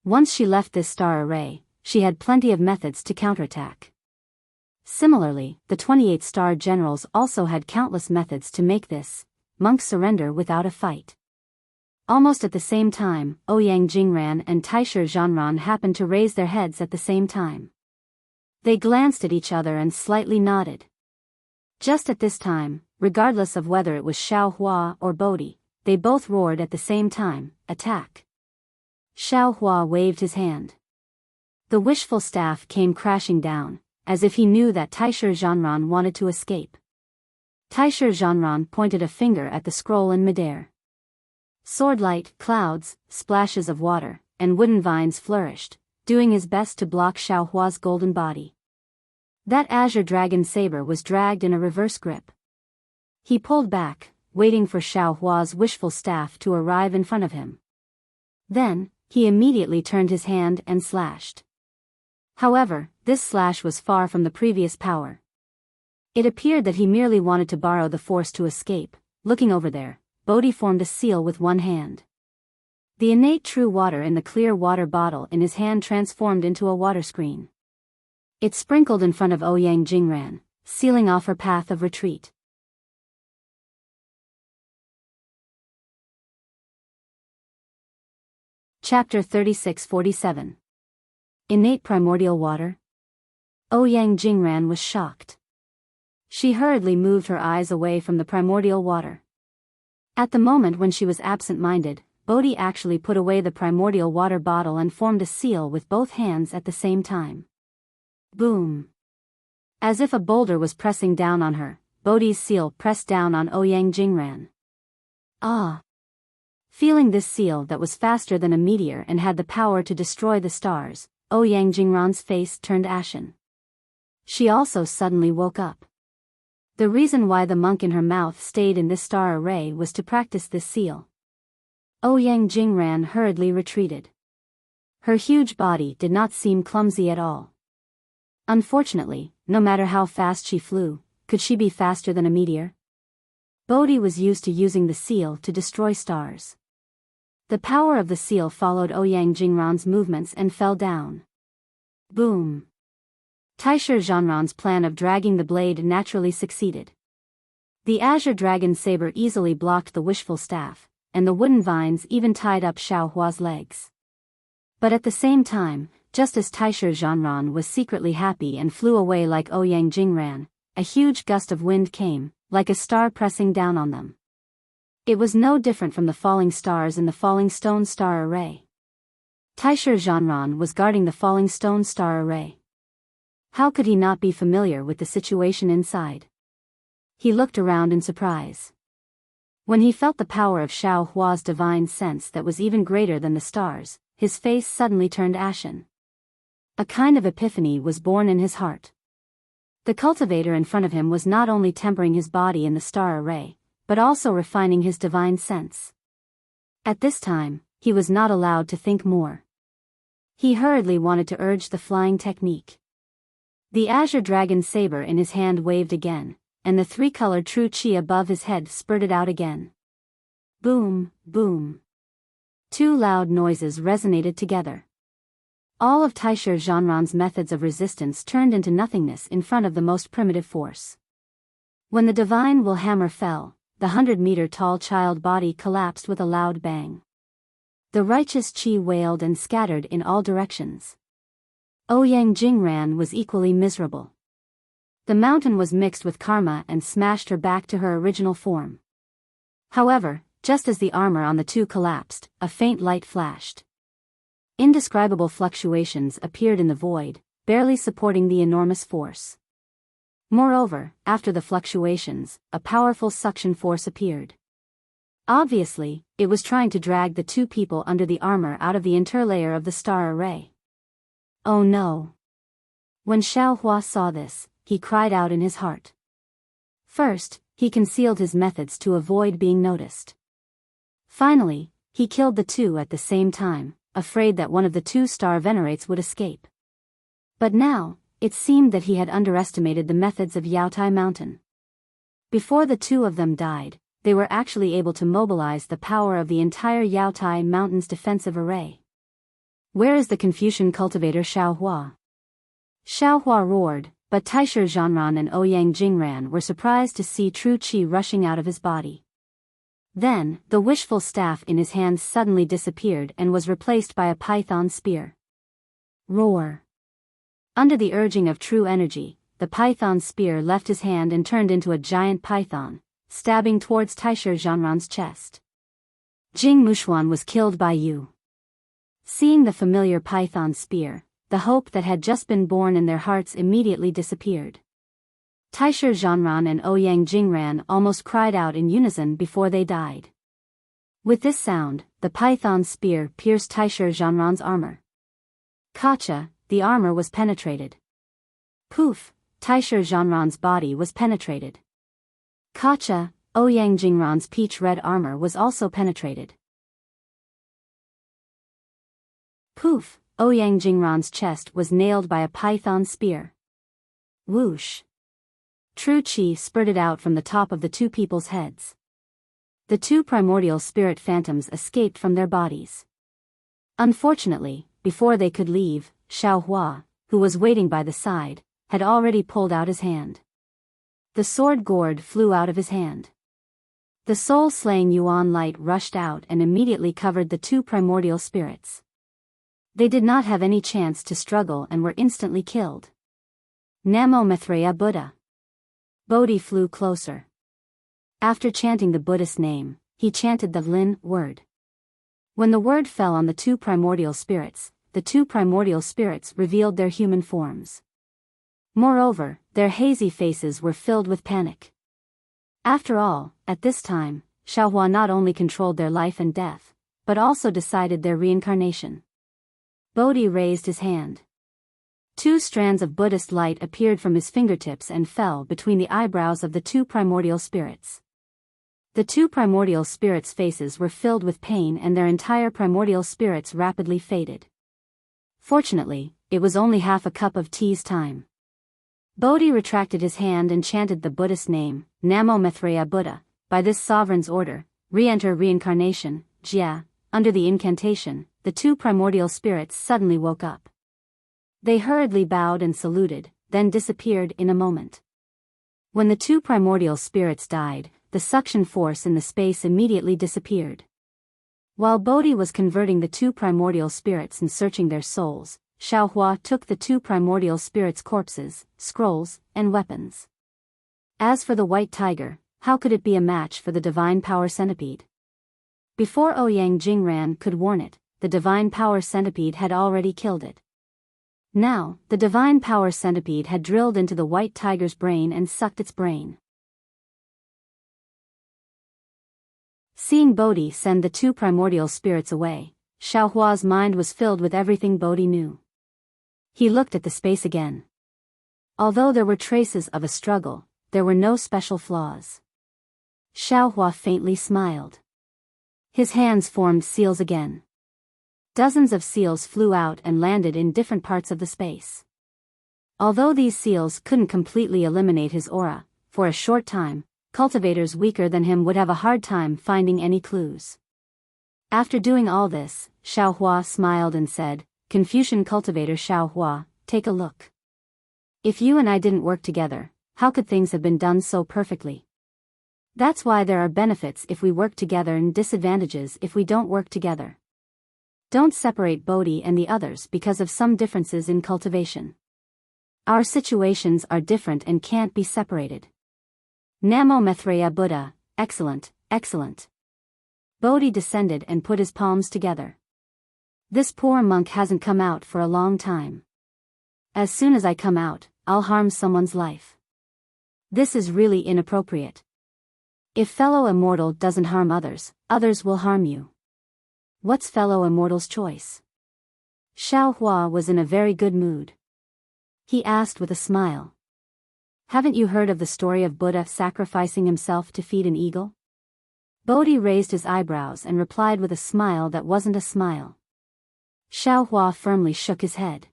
Once she left this star array, she had plenty of methods to counterattack. Similarly, the 28 star generals also had countless methods to make this monk surrender without a fight. Almost at the same time, Ouyang Jingran and Taisher Zhanran happened to raise their heads at the same time. They glanced at each other and slightly nodded. Just at this time, regardless of whether it was Xiao Hua or Bodhi, they both roared at the same time, attack. Xiao Hua waved his hand. The wishful staff came crashing down, as if he knew that Taisher Zhanran wanted to escape. Taisher Zhanran pointed a finger at the scroll in midair. Swordlight, clouds, splashes of water, and wooden vines flourished, doing his best to block Xiao Hua's golden body. That azure dragon saber was dragged in a reverse grip. He pulled back, waiting for Xiao Hua's wishful staff to arrive in front of him. Then, he immediately turned his hand and slashed. However, this slash was far from the previous power. It appeared that he merely wanted to borrow the force to escape. Looking over there, Bodhi formed a seal with one hand. The innate true water in the clear water bottle in his hand transformed into a water screen. It sprinkled in front of Ouyang Jingran, sealing off her path of retreat. Chapter 36-47. Innate primordial water? Ouyang Jingran was shocked. She hurriedly moved her eyes away from the primordial water. At the moment when she was absent-minded, Bodhi actually put away the primordial water bottle and formed a seal with both hands at the same time. Boom! As if a boulder was pressing down on her, Bodhi's seal pressed down on Ouyang Jingran. Ah! Feeling this seal that was faster than a meteor and had the power to destroy the stars, Ouyang Jingran's face turned ashen. She also suddenly woke up. The reason why the monk in her mouth stayed in this star array was to practice this seal. Ouyang Jingran hurriedly retreated. Her huge body did not seem clumsy at all. Unfortunately, no matter how fast she flew, could she be faster than a meteor? Bodhi was used to using the seal to destroy stars. The power of the seal followed Ouyang Jingran's movements and fell down. Boom! Taisher Zhanran's plan of dragging the blade naturally succeeded. The azure dragon saber easily blocked the wishful staff, and the wooden vines even tied up Xiaohua's legs. But at the same time, just as Taisher Zhanran was secretly happy and flew away like Ouyang Jingran, a huge gust of wind came, like a star pressing down on them. It was no different from the falling stars in the falling stone star array. Taisher Zhanran was guarding the falling stone star array. How could he not be familiar with the situation inside? He looked around in surprise. When he felt the power of Xiao Hua's divine sense that was even greater than the stars, his face suddenly turned ashen. A kind of epiphany was born in his heart. The cultivator in front of him was not only tempering his body in the star array, but also refining his divine sense. At this time, he was not allowed to think more. He hurriedly wanted to urge the flying technique. The azure dragon saber in his hand waved again, and the three-colored true qi above his head spurted out again. Boom, boom. Two loud noises resonated together. All of Taisher Zhanran's methods of resistance turned into nothingness in front of the most primitive force. When the divine will hammer fell, the 100-meter-tall child body collapsed with a loud bang. The righteous qi wailed and scattered in all directions. Ouyang Jingran was equally miserable. The mountain was mixed with karma and smashed her back to her original form. However, just as the armor on the two collapsed, a faint light flashed. Indescribable fluctuations appeared in the void, barely supporting the enormous force. Moreover, after the fluctuations, a powerful suction force appeared. Obviously, it was trying to drag the two people under the armor out of the interlayer of the star array. Oh no! When Xiao Hua saw this, he cried out in his heart. First, he concealed his methods to avoid being noticed. Finally, he killed the two at the same time, afraid that one of the two star venerates would escape. But now, it seemed that he had underestimated the methods of Yaotai Mountain. Before the two of them died, they were actually able to mobilize the power of the entire Yaotai Mountain's defensive array. Where is the Confucian cultivator Xiao Hua? Xiao Hua roared, but Taisher Zhanran and Ouyang Jingran were surprised to see true qi rushing out of his body. Then, the wishful staff in his hands suddenly disappeared and was replaced by a python spear. Roar! Under the urging of true energy, the python spear left his hand and turned into a giant python, stabbing towards Taisher Zhanran's chest. Jing Mushuan was killed by you. Seeing the familiar python spear, the hope that had just been born in their hearts immediately disappeared. Taisher Zhanran and Ouyang Jingran almost cried out in unison before they died. With this sound, the python spear pierced Taisher Zhanran's armor. Kacha, the armor was penetrated. Poof, Taisher Zhanran's body was penetrated. Kacha, Ouyang Jingran's peach-red armor was also penetrated. Poof, Ouyang Jingran's chest was nailed by a python spear. Whoosh! True qi spurted out from the top of the two people's heads. The two primordial spirit phantoms escaped from their bodies. Unfortunately, before they could leave, Xiao Hua, who was waiting by the side, had already pulled out his hand. The sword gourd flew out of his hand. The soul-slaying Yuan light rushed out and immediately covered the two primordial spirits. They did not have any chance to struggle and were instantly killed. Namo Maitreya Buddha. Bodhi flew closer. After chanting the Buddhist name, he chanted the Lin word. When the word fell on the two primordial spirits, the two primordial spirits revealed their human forms. Moreover, their hazy faces were filled with panic. After all, at this time, Xiaohua not only controlled their life and death, but also decided their reincarnation. Bodhi raised his hand. Two strands of Buddhist light appeared from his fingertips and fell between the eyebrows of the two primordial spirits. The two primordial spirits' faces were filled with pain and their entire primordial spirits rapidly faded. Fortunately, it was only half a cup of tea's time. Bodhi retracted his hand and chanted the Buddhist name, Namo Maitreya Buddha. By this sovereign's order, re-enter reincarnation, Jia. Under the incantation, the two primordial spirits suddenly woke up. They hurriedly bowed and saluted, then disappeared in a moment. When the two primordial spirits died, the suction force in the space immediately disappeared. While Bodhi was converting the two primordial spirits and searching their souls, Xiaohua took the two primordial spirits' corpses, scrolls, and weapons. As for the white tiger, how could it be a match for the divine power centipede? Before Ouyang Jingran could warn it, the divine power centipede had already killed it. Now, the divine power centipede had drilled into the white tiger's brain and sucked its brain. Seeing Bodhi send the two primordial spirits away, Xiaohua's mind was filled with everything Bodhi knew. He looked at the space again. Although there were traces of a struggle, there were no special flaws. Xiaohua faintly smiled. His hands formed seals again. Dozens of seals flew out and landed in different parts of the space. Although these seals couldn't completely eliminate his aura, for a short time, cultivators weaker than him would have a hard time finding any clues. After doing all this, Xiaohua smiled and said, Confucian cultivator Xiaohua, take a look. If you and I didn't work together, how could things have been done so perfectly? That's why there are benefits if we work together and disadvantages if we don't work together. Don't separate Bodhi and the others because of some differences in cultivation. Our situations are different and can't be separated. Namo Maitreya Buddha, excellent, excellent. Bodhi descended and put his palms together. This poor monk hasn't come out for a long time. As soon as I come out, I'll harm someone's life. This is really inappropriate. If fellow immortal doesn't harm others, others will harm you. What's fellow immortal's choice? Xiaohua was in a very good mood. He asked with a smile. Haven't you heard of the story of Buddha sacrificing himself to feed an eagle? Bodhi raised his eyebrows and replied with a smile that wasn't a smile. Xiaohua firmly shook his head.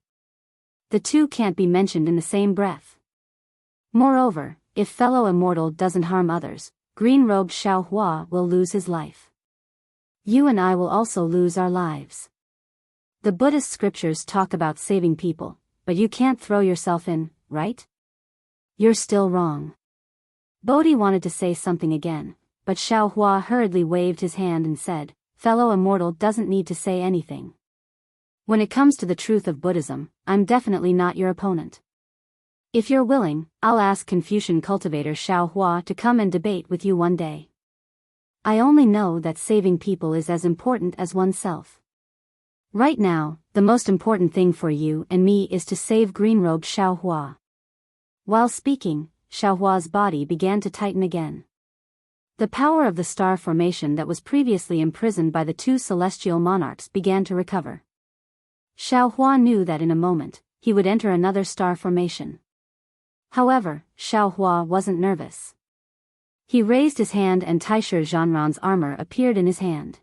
The two can't be mentioned in the same breath. Moreover, if fellow immortal doesn't harm others, green-robed Xiaohua will lose his life. You and I will also lose our lives. The Buddhist scriptures talk about saving people, but you can't throw yourself in, right? You're still wrong. Bodhi wanted to say something again, but Xiaohua hurriedly waved his hand and said, fellow immortal doesn't need to say anything. When it comes to the truth of Buddhism, I'm definitely not your opponent. If you're willing, I'll ask Confucian cultivator Xiaohua to come and debate with you one day. I only know that saving people is as important as oneself. Right now, the most important thing for you and me is to save green-robed Xiaohua. While speaking, Xiaohua's body began to tighten again. The power of the star formation that was previously imprisoned by the two celestial monarchs began to recover. Xiaohua knew that in a moment, he would enter another star formation. However, Xiaohua wasn't nervous. He raised his hand and Taisher Zhanran's armor appeared in his hand.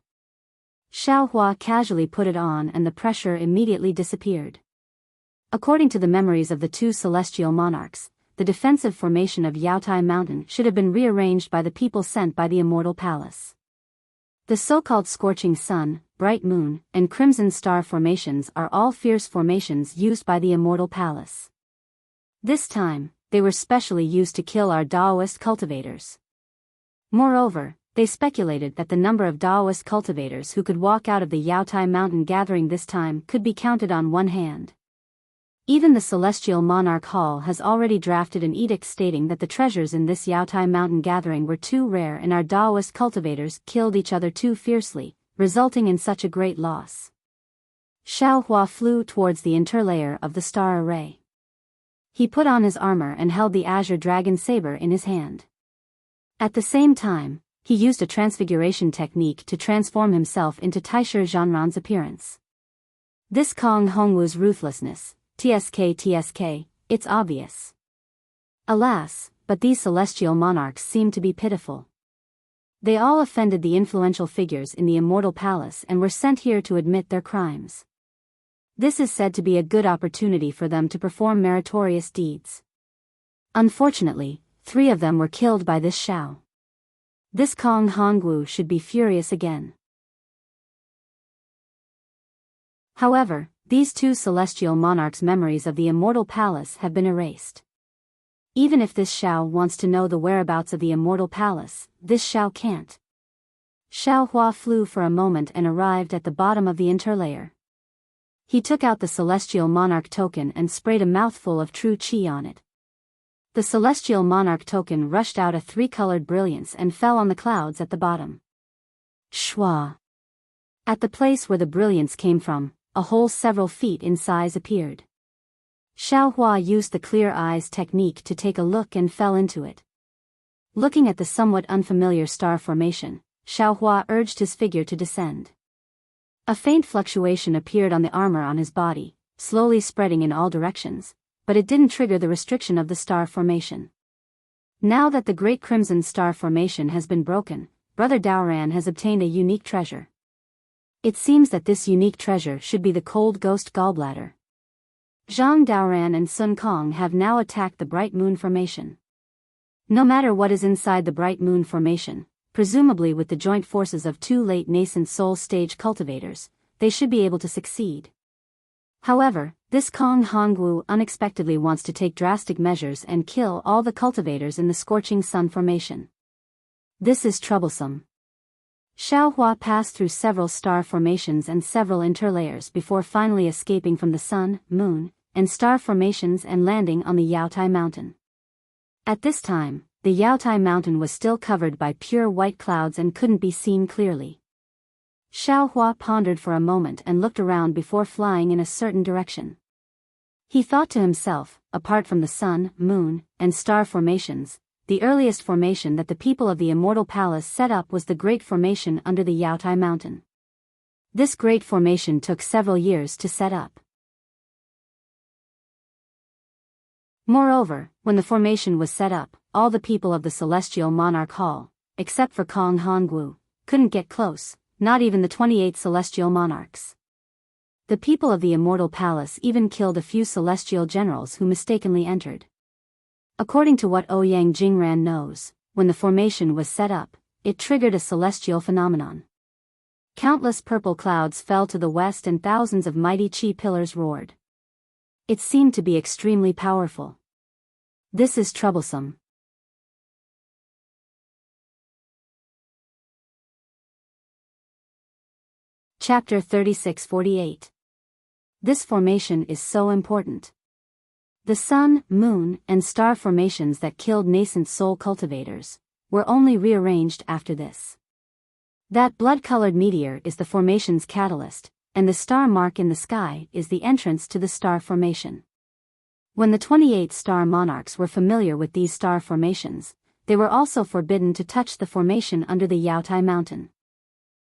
Xiaohua casually put it on and the pressure immediately disappeared. According to the memories of the two celestial monarchs, the defensive formation of Yaotai Mountain should have been rearranged by the people sent by the Immortal Palace. The so-called Scorching Sun, Bright Moon, and Crimson Star formations are all fierce formations used by the Immortal Palace. This time, they were specially used to kill our Daoist cultivators. Moreover, they speculated that the number of Daoist cultivators who could walk out of the Yaotai Mountain gathering this time could be counted on one hand. Even the Celestial Monarch Hall has already drafted an edict stating that the treasures in this Yaotai mountain gathering were too rare and our Daoist cultivators killed each other too fiercely, resulting in such a great loss. Xiao Hua flew towards the interlayer of the star array. He put on his armor and held the azure dragon saber in his hand. At the same time, he used a transfiguration technique to transform himself into Taishe Zhanran's appearance. This Kong Hongwu's ruthlessness, TSK, it's obvious. Alas, but these celestial monarchs seem to be pitiful. They all offended the influential figures in the Immortal Palace and were sent here to admit their crimes. This is said to be a good opportunity for them to perform meritorious deeds. Unfortunately, 3 of them were killed by this Xiao. This Kong Hongwu should be furious again. However, these 2 celestial monarchs' memories of the Immortal Palace have been erased. Even if this Xiao wants to know the whereabouts of the Immortal Palace, this Xiao can't. Xiao Hua flew for a moment and arrived at the bottom of the interlayer. He took out the Celestial Monarch token and sprayed a mouthful of true qi on it. The Celestial Monarch token rushed out a 3-colored brilliance and fell on the clouds at the bottom. Shwa! At the place where the brilliance came from, a hole several feet in size appeared. Xiao Hua used the clear eyes technique to take a look and fell into it. Looking at the somewhat unfamiliar star formation, Xiao Hua urged his figure to descend. A faint fluctuation appeared on the armor on his body, slowly spreading in all directions, but it didn't trigger the restriction of the star formation. Now that the Great Crimson Star formation has been broken, Brother Daoran has obtained a unique treasure. It seems that this unique treasure should be the Cold Ghost Gallbladder. Zhang Daoran and Sun Kong have now attacked the Bright Moon formation. No matter what is inside the Bright Moon formation, presumably with the joint forces of 2 late nascent soul stage cultivators, they should be able to succeed. However, this Kong Hongwu unexpectedly wants to take drastic measures and kill all the cultivators in the Scorching Sun formation. This is troublesome. Xiao Hua passed through several star formations and several interlayers before finally escaping from the sun, moon, and star formations and landing on the Yaotai mountain. At this time, the Yaotai mountain was still covered by pure white clouds and couldn't be seen clearly. Xiao Hua pondered for a moment and looked around before flying in a certain direction. He thought to himself, apart from the sun, moon, and star formations, the earliest formation that the people of the Immortal Palace set up was the Great Formation under the Yaotai Mountain. This Great Formation took several years to set up. Moreover, when the formation was set up, all the people of the Celestial Monarch Hall, except for Kong Hongwu, couldn't get close, not even the 28 Celestial Monarchs. The people of the Immortal Palace even killed a few Celestial Generals who mistakenly entered. According to what Ouyang Jingran knows, when the formation was set up, it triggered a celestial phenomenon. Countless purple clouds fell to the west and thousands of mighty chi pillars roared. It seemed to be extremely powerful. This is troublesome. Chapter 36-48. This formation is so important. The sun, moon, and star formations that killed nascent soul cultivators were only rearranged after this. That blood-colored meteor is the formation's catalyst, and the star mark in the sky is the entrance to the star formation. When the 28 star monarchs were familiar with these star formations, they were also forbidden to touch the formation under the Yaotai mountain.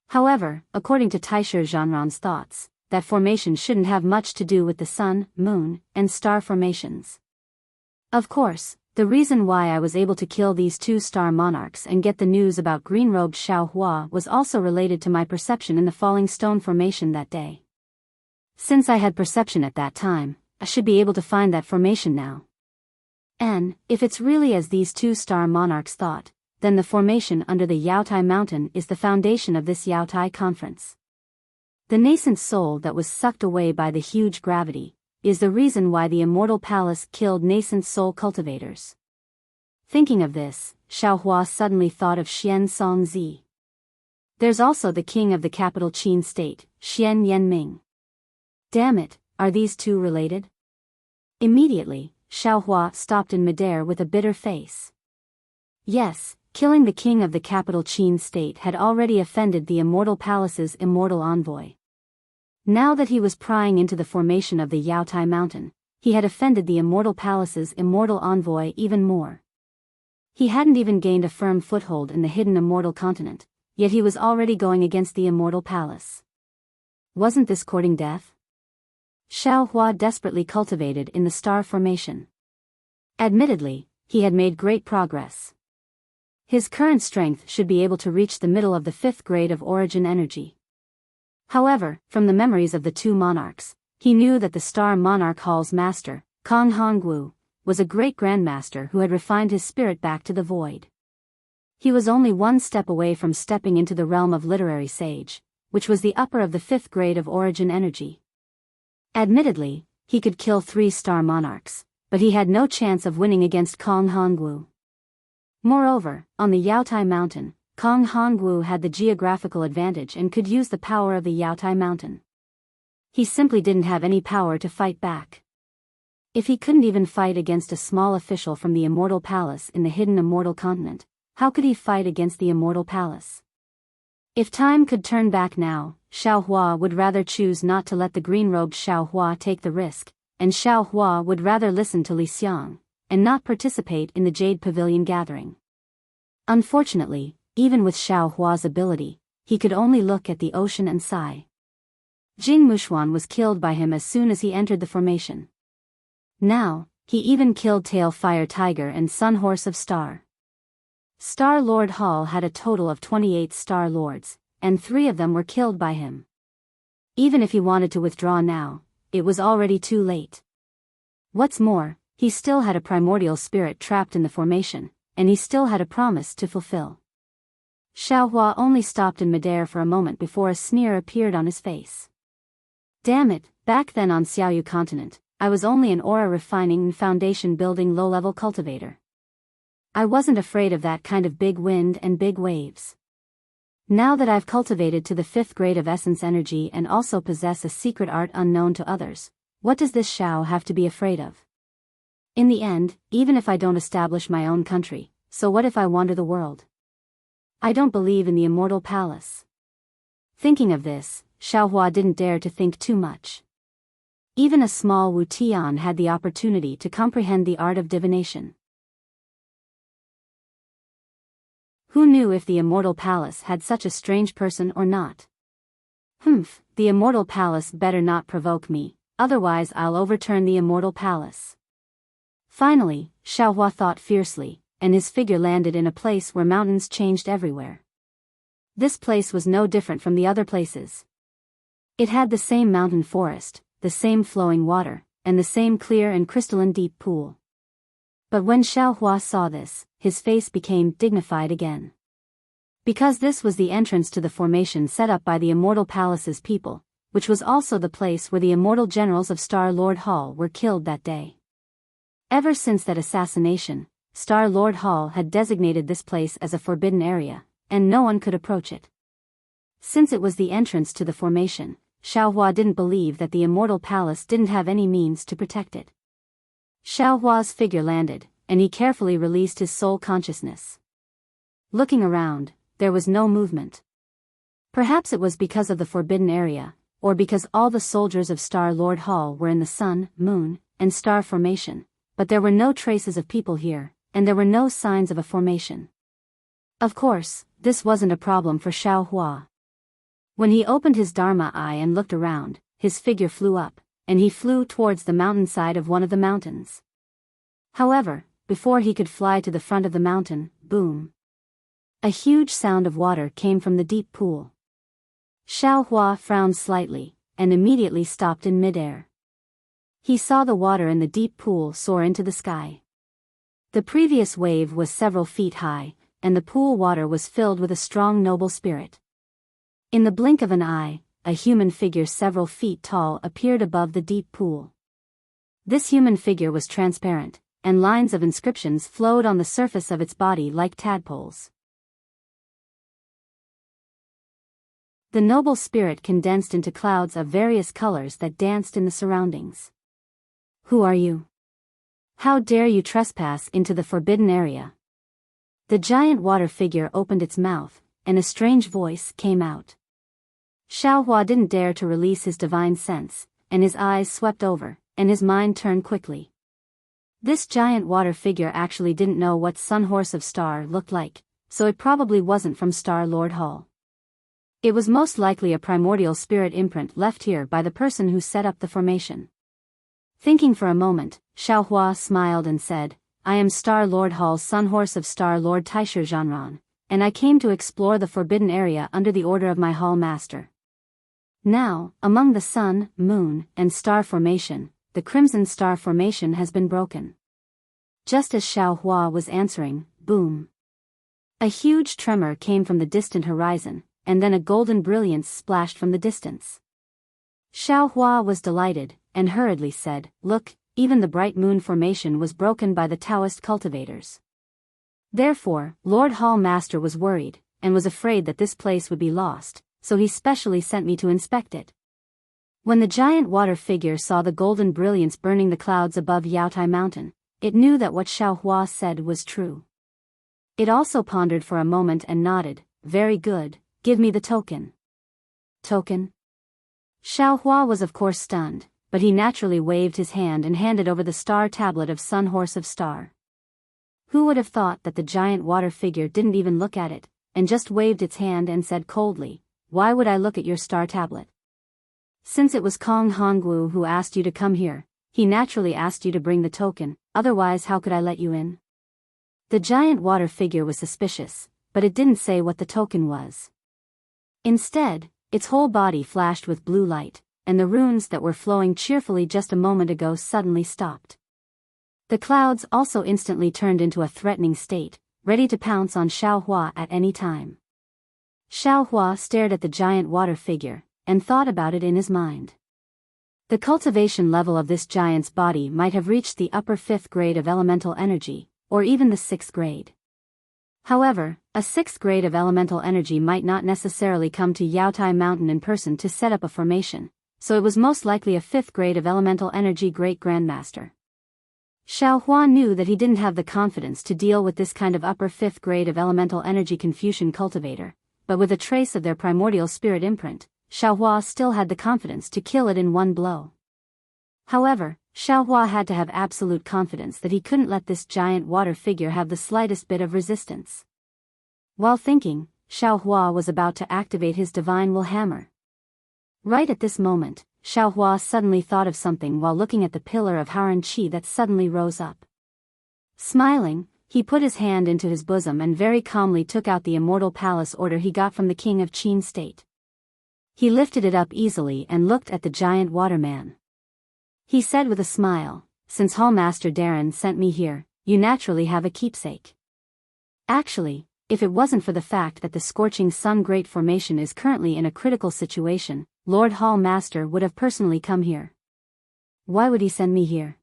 However, according to Taishe Zhanran's thoughts, that formation shouldn't have much to do with the sun, moon, and star formations. Of course, the reason why I was able to kill these 2 star monarchs and get the news about green-robed Xiao Hua was also related to my perception in the falling stone formation that day. Since I had perception at that time, I should be able to find that formation now. And, if it's really as these 2 star monarchs thought, then the formation under the Yaotai mountain is the foundation of this Yaotai conference. The nascent soul that was sucked away by the huge gravity is the reason why the Immortal Palace killed nascent soul cultivators. Thinking of this, Xiao Hua suddenly thought of Xian Songzi. There's also the king of the capital Qin state, Xian Yanming. Damn it, are these 2 related? Immediately, Xiaohua stopped in midair with a bitter face. Yes, killing the king of the capital Qin state had already offended the Immortal Palace's immortal envoy. Now that he was prying into the formation of the Yaotai Mountain, he had offended the Immortal Palace's immortal envoy even more. He hadn't even gained a firm foothold in the hidden immortal continent, yet he was already going against the Immortal Palace. Wasn't this courting death? Xiaohua desperately cultivated in the star formation. Admittedly, he had made great progress. His current strength should be able to reach the middle of the 5th grade of origin energy. However, from the memories of the two monarchs, he knew that the Star Monarch Hall's master, Kong Hongwu, was a great grandmaster who had refined his spirit back to the void. He was only one step away from stepping into the realm of literary sage, which was the upper of the 5th grade of origin energy. Admittedly, he could kill 3 star monarchs, but he had no chance of winning against Kong Hongwu. Moreover, on the Yaotai Mountain, Kong Hongwu had the geographical advantage and could use the power of the Yaotai Mountain. He simply didn't have any power to fight back. If he couldn't even fight against a small official from the Immortal Palace in the hidden Immortal Continent, how could he fight against the Immortal Palace? If time could turn back now, Xiaohua would rather choose not to let the green-robed Xiaohua take the risk, and Xiaohua would rather listen to Li Xiang, and not participate in the Jade Pavilion gathering. Unfortunately, even with Xiaohua's ability, he could only look at the ocean and sigh. Jing Mushuan was killed by him as soon as he entered the formation. Now, he even killed Tail Fire Tiger and Sun Horse of Star. Star Lord Hall had a total of 28 Star Lords, and 3 of them were killed by him. Even if he wanted to withdraw now, it was already too late. What's more, he still had a primordial spirit trapped in the formation, and he still had a promise to fulfill. Xiaohua only stopped in midair for a moment before a sneer appeared on his face. Damn it, back then on Xiaoyu continent, I was only an aura refining and foundation building low-level cultivator. I wasn't afraid of that kind of big wind and big waves. Now that I've cultivated to the 5th grade of essence energy and also possess a secret art unknown to others, what does this Xiao have to be afraid of? In the end, even if I don't establish my own country, so what if I wander the world? I don't believe in the Immortal Palace. Thinking of this, Xiaohua didn't dare to think too much. Even a small Wu Tian had the opportunity to comprehend the art of divination. Who knew if the Immortal Palace had such a strange person or not? Humph, the Immortal Palace better not provoke me, otherwise I'll overturn the Immortal Palace. Finally, Xiaohua thought fiercely, and his figure landed in a place where mountains changed everywhere. This place was no different from the other places. It had the same mountain forest, the same flowing water, and the same clear and crystalline deep pool. But when Xiaohua saw this, his face became dignified again. Because this was the entrance to the formation set up by the Immortal Palace's people, which was also the place where the immortal generals of Star Lord Hall were killed that day. Ever since that assassination, Star Lord Hall had designated this place as a forbidden area, and no one could approach it. Since it was the entrance to the formation, Xiaohua didn't believe that the Immortal Palace didn't have any means to protect it. Xiaohua's figure landed, and he carefully released his soul consciousness. Looking around, there was no movement. Perhaps it was because of the forbidden area, or because all the soldiers of Star Lord Hall were in the sun, moon, and star formation, but there were no traces of people here, and there were no signs of a formation. Of course, this wasn't a problem for Xiaohua. When he opened his Dharma eye and looked around, his figure flew up, and he flew towards the mountainside of one of the mountains. However, before he could fly to the front of the mountain, boom! A huge sound of water came from the deep pool. Xiaohua frowned slightly, and immediately stopped in midair. He saw the water in the deep pool soar into the sky. The previous wave was several feet high, and the pool water was filled with a strong noble spirit. In the blink of an eye, a human figure several feet tall appeared above the deep pool. This human figure was transparent, and lines of inscriptions flowed on the surface of its body like tadpoles. The noble spirit condensed into clouds of various colors that danced in the surroundings. Who are you? How dare you trespass into the forbidden area? The giant water figure opened its mouth, and a strange voice came out. Xiaohua didn't dare to release his divine sense, and his eyes swept over, and his mind turned quickly. This giant water figure actually didn't know what Sun Horse of Star looked like, so it probably wasn't from Star Lord Hall. It was most likely a primordial spirit imprint left here by the person who set up the formation. Thinking for a moment, Xiaohua smiled and said, I am Star Lord Hall's Sun Horse of Star Lord Taishu Zhanran, and I came to explore the forbidden area under the order of my Hall Master. Now, among the Sun, Moon, and Star Formation, the Crimson Star Formation has been broken. Just as Xiaohua was answering, boom. A huge tremor came from the distant horizon, and then a golden brilliance splashed from the distance. Xiaohua was delighted, and hurriedly said, Look, even the bright moon formation was broken by the Taoist cultivators. Therefore, Lord Hall Master was worried, and was afraid that this place would be lost, so he specially sent me to inspect it. When the giant water figure saw the golden brilliance burning the clouds above Yaotai Mountain, it knew that what Xiaohua said was true. It also pondered for a moment and nodded, Very good, give me the token. Token? Xiaohua was of course stunned, but he naturally waved his hand and handed over the star tablet of Sun Horse of Star. Who would have thought that the giant water figure didn't even look at it, and just waved its hand and said coldly, Why would I look at your star tablet? Since it was Kong Hongwu who asked you to come here, he naturally asked you to bring the token, otherwise how could I let you in? The giant water figure was suspicious, but it didn't say what the token was. Instead, its whole body flashed with blue light, and the runes that were flowing cheerfully just a moment ago suddenly stopped. The clouds also instantly turned into a threatening state, ready to pounce on Xiaohua at any time. Xiaohua stared at the giant water figure, and thought about it in his mind. The cultivation level of this giant's body might have reached the upper 5th grade of elemental energy, or even the 6th grade. However, a 6th grade of elemental energy might not necessarily come to Yaotai Mountain in person to set up a formation, so it was most likely a 5th grade of elemental energy great grandmaster. Xiaohua knew that he didn't have the confidence to deal with this kind of upper 5th grade of elemental energy Confucian cultivator, but with a trace of their primordial spirit imprint, Xiaohua still had the confidence to kill it in one blow. However, Xiaohua had to have absolute confidence that he couldn't let this giant water figure have the slightest bit of resistance. While thinking, Xiaohua was about to activate his divine will hammer. Right at this moment, Xiaohua suddenly thought of something while looking at the pillar of Haran Qi that suddenly rose up. Smiling, he put his hand into his bosom and very calmly took out the Immortal Palace order he got from the king of Qin State. He lifted it up easily and looked at the giant waterman. He said with a smile, Since Hallmaster Darren sent me here, you naturally have a keepsake. Actually, if it wasn't for the fact that the Scorching Sun Great Formation is currently in a critical situation, Lord Hallmaster would have personally come here. Why would he send me here?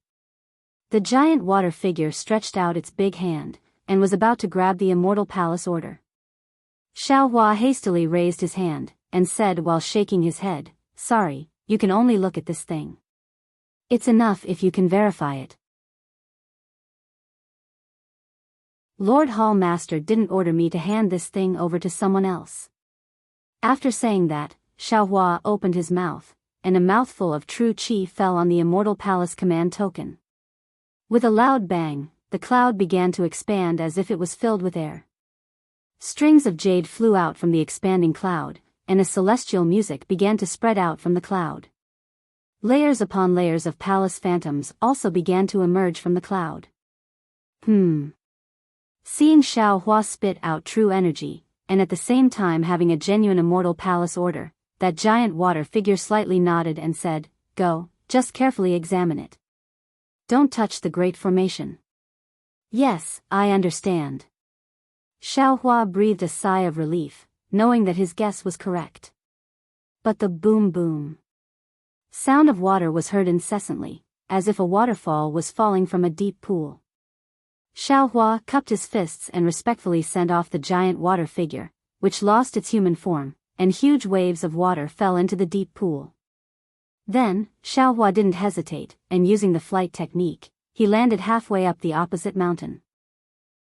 The giant water figure stretched out its big hand, and was about to grab the Immortal Palace order. Xiaohua hastily raised his hand, and said while shaking his head, Sorry, you can only look at this thing. It's enough if you can verify it. Lord Hallmaster didn't order me to hand this thing over to someone else. After saying that, Xiaohua opened his mouth, and a mouthful of true qi fell on the Immortal Palace command token. With a loud bang, the cloud began to expand as if it was filled with air. Strings of jade flew out from the expanding cloud, and a celestial music began to spread out from the cloud. Layers upon layers of palace phantoms also began to emerge from the cloud. Seeing Xiaohua spit out true energy, and at the same time having a genuine Immortal Palace order, that giant water figure slightly nodded and said, Go, just carefully examine it. Don't touch the Great Formation. Yes, I understand. Xiaohua breathed a sigh of relief, knowing that his guess was correct. But the boom sound of water was heard incessantly, as if a waterfall was falling from a deep pool. Xiaohua cupped his fists and respectfully sent off the giant water figure, which lost its human form, and huge waves of water fell into the deep pool. Then, Xiao Hua didn't hesitate, and using the flight technique, he landed halfway up the opposite mountain.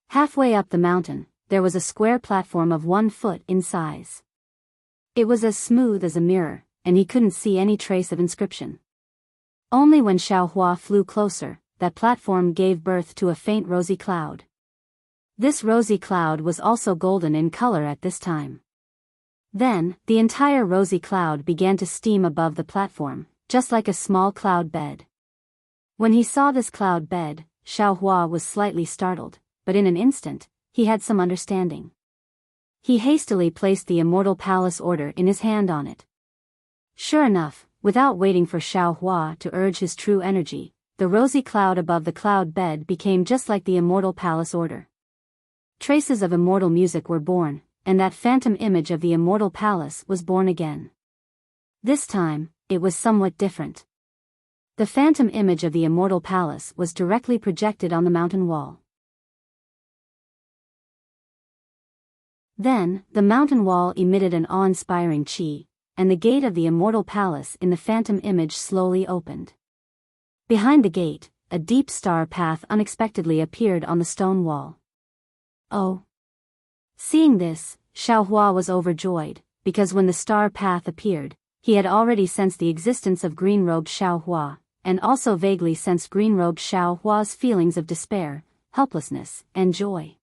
Halfway up the mountain, there was a square platform of 1 foot in size. It was as smooth as a mirror, and he couldn't see any trace of inscription. Only when Xiao Hua flew closer, that platform gave birth to a faint rosy cloud. This rosy cloud was also golden in color at this time. Then, the entire rosy cloud began to steam above the platform, just like a small cloud bed. When he saw this cloud bed, Xiao Hua was slightly startled, but in an instant, he had some understanding. He hastily placed the Immortal Palace order in his hand on it. Sure enough, without waiting for Xiao Hua to urge his true energy, the rosy cloud above the cloud bed became just like the Immortal Palace order. Traces of immortal music were born, and that phantom image of the Immortal Palace was born again. This time, it was somewhat different. The phantom image of the Immortal Palace was directly projected on the mountain wall. Then, the mountain wall emitted an awe-inspiring chi, and the gate of the Immortal Palace in the phantom image slowly opened. Behind the gate, a deep star path unexpectedly appeared on the stone wall. Oh! Seeing this, Xiao Hua was overjoyed, because when the star path appeared, he had already sensed the existence of green-robed Xiao Hua, and also vaguely sensed green-robed Xiao Hua's feelings of despair, helplessness, and joy.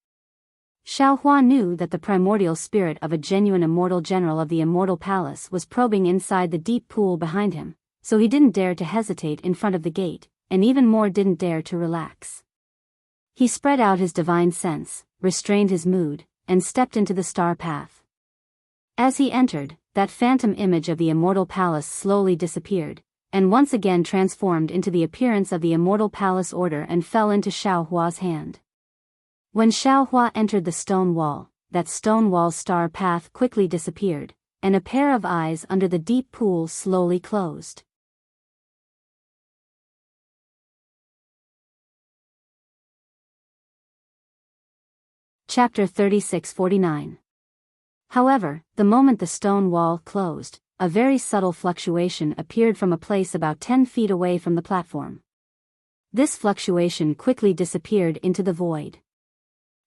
Xiao Hua knew that the primordial spirit of a genuine immortal general of the Immortal Palace was probing inside the deep pool behind him, so he didn't dare to hesitate in front of the gate, and even more didn't dare to relax. He spread out his divine sense, restrained his mood, and stepped into the star path. As he entered, that phantom image of the Immortal Palace slowly disappeared, and once again transformed into the appearance of the Immortal Palace order and fell into Xiao Hua's hand. When Xiao Hua entered the stone wall, that stone wall's star path quickly disappeared, and a pair of eyes under the deep pool slowly closed. Chapter 36-49. However, the moment the stone wall closed, a very subtle fluctuation appeared from a place about 10 feet away from the platform. This fluctuation quickly disappeared into the void.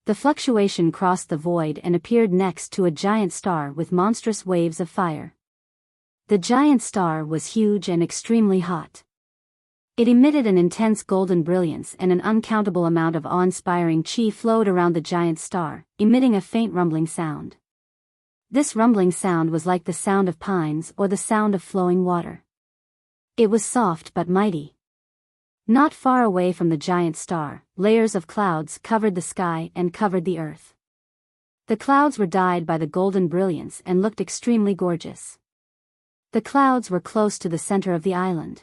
The fluctuation crossed the void and appeared next to a giant star with monstrous waves of fire. The giant star was huge and extremely hot. It emitted an intense golden brilliance, and an uncountable amount of awe-inspiring chi flowed around the giant star, emitting a faint rumbling sound. This rumbling sound was like the sound of pines or the sound of flowing water. It was soft but mighty. Not far away from the giant star, layers of clouds covered the sky and covered the earth. The clouds were dyed by the golden brilliance and looked extremely gorgeous. The clouds were close to the center of the island.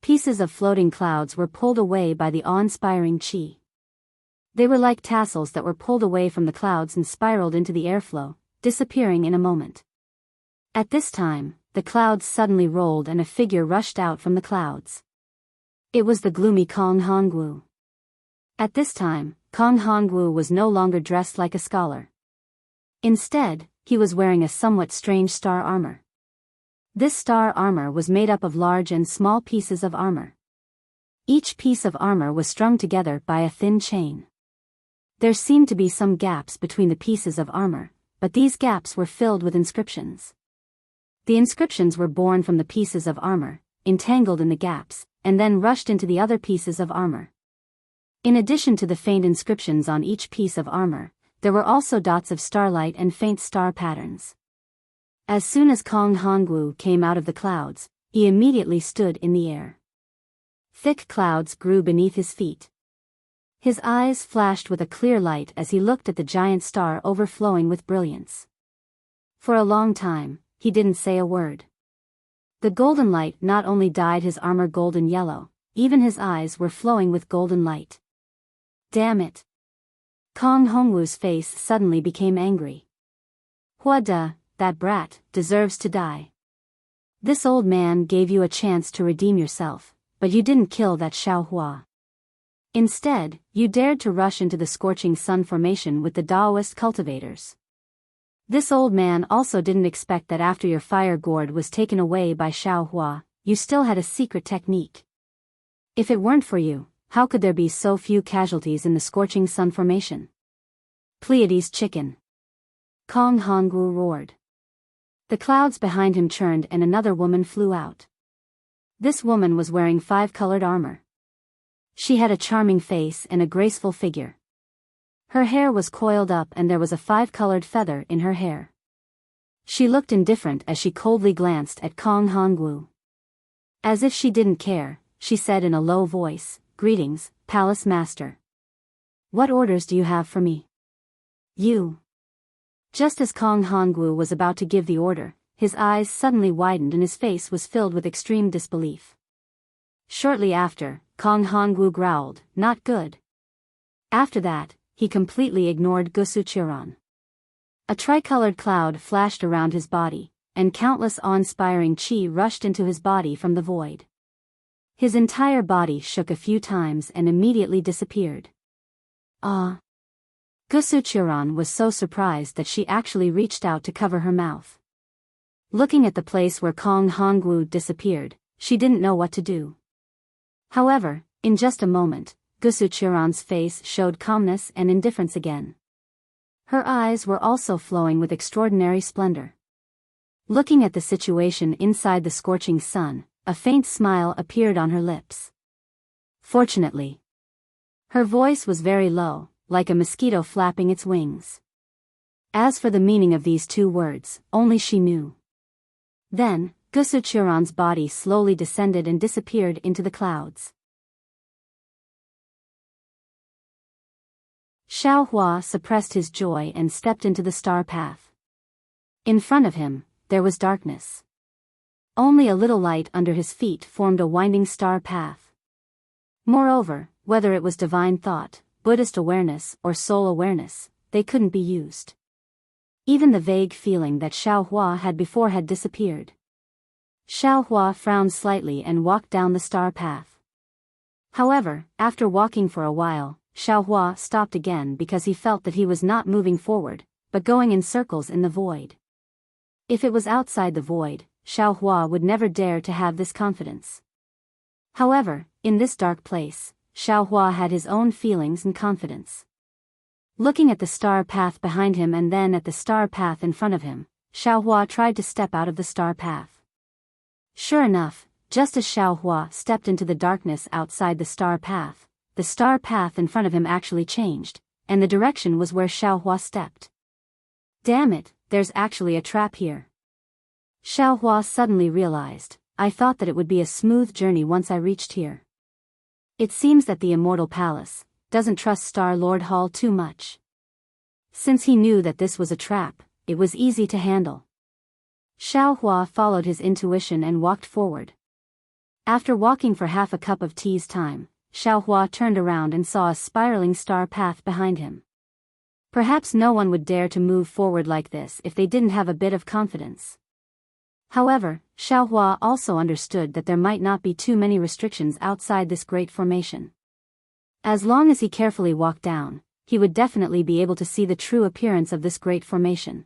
Pieces of floating clouds were pulled away by the awe-inspiring chi. They were like tassels that were pulled away from the clouds and spiraled into the airflow, disappearing in a moment. At this time, the clouds suddenly rolled and a figure rushed out from the clouds. It was the gloomy Kong Hongwu. At this time, Kong Hongwu was no longer dressed like a scholar. Instead, he was wearing a somewhat strange star armor. This star armor was made up of large and small pieces of armor. Each piece of armor was strung together by a thin chain. There seemed to be some gaps between the pieces of armor, but these gaps were filled with inscriptions. The inscriptions were born from the pieces of armor, entangled in the gaps, and then rushed into the other pieces of armor. In addition to the faint inscriptions on each piece of armor, there were also dots of starlight and faint star patterns. As soon as Kong Hongwu came out of the clouds, he immediately stood in the air. Thick clouds grew beneath his feet. His eyes flashed with a clear light as he looked at the giant star overflowing with brilliance. For a long time, he didn't say a word. The golden light not only dyed his armor golden yellow, even his eyes were flowing with golden light. Damn it! Kong Hongwu's face suddenly became angry. Huada, that brat, deserves to die. This old man gave you a chance to redeem yourself, but you didn't kill that Xiao Hua. Instead, you dared to rush into the scorching sun formation with the Taoist cultivators. This old man also didn't expect that after your fire gourd was taken away by Xiao Hua, you still had a secret technique. If it weren't for you, how could there be so few casualties in the scorching sun formation? Pleiades chicken. Kong Hongwu roared. The clouds behind him churned and another woman flew out. This woman was wearing 5-colored armor. She had a charming face and a graceful figure. Her hair was coiled up and there was a 5-colored feather in her hair. She looked indifferent as she coldly glanced at Kong Hongwu. As if she didn't care, she said in a low voice, "Greetings, Palace Master. What orders do you have for me?" "You." Just as Kong Hongwu was about to give the order, his eyes suddenly widened and his face was filled with extreme disbelief. Shortly after, Kong Hongwu growled, "Not good." After that, he completely ignored Gusuchiron. A tricolored cloud flashed around his body, and countless awe-inspiring chi rushed into his body from the void. His entire body shook a few times and immediately disappeared. Ah! Gusuchiron was so surprised that she actually reached out to cover her mouth. Looking at the place where Kong Hongwu disappeared, she didn't know what to do. However, in just a moment, Gusuchiron's face showed calmness and indifference again. Her eyes were also flowing with extraordinary splendor. Looking at the situation inside the scorching sun, a faint smile appeared on her lips. Fortunately, her voice was very low, like a mosquito flapping its wings. As for the meaning of these two words, only she knew. Then, Gusuchiron's body slowly descended and disappeared into the clouds. Xiao Hua suppressed his joy and stepped into the star path. In front of him, there was darkness. Only a little light under his feet formed a winding star path. Moreover, whether it was divine thought, Buddhist awareness, or soul awareness, they couldn't be used. Even the vague feeling that Xiao Hua had before had disappeared. Xiao Hua frowned slightly and walked down the star path. However, after walking for a while, Xiao Hua stopped again because he felt that he was not moving forward, but going in circles in the void. If it was outside the void, Xiao Hua would never dare to have this confidence. However, in this dark place, Xiao Hua had his own feelings and confidence. Looking at the star path behind him and then at the star path in front of him, Xiao Hua tried to step out of the star path. Sure enough, just as Xiao Hua stepped into the darkness outside the star path in front of him actually changed, and the direction was where Xiao Hua stepped. Damn it, there's actually a trap here. Xiao Hua suddenly realized, I thought that it would be a smooth journey once I reached here. It seems that the Immortal Palace doesn't trust Star Lord Hall too much. Since he knew that this was a trap, it was easy to handle. Xiao Hua followed his intuition and walked forward. After walking for half a cup of tea's time, Xiao Hua turned around and saw a spiraling star path behind him. Perhaps no one would dare to move forward like this if they didn't have a bit of confidence. However, Xiao Hua also understood that there might not be too many restrictions outside this great formation. As long as he carefully walked down, he would definitely be able to see the true appearance of this great formation.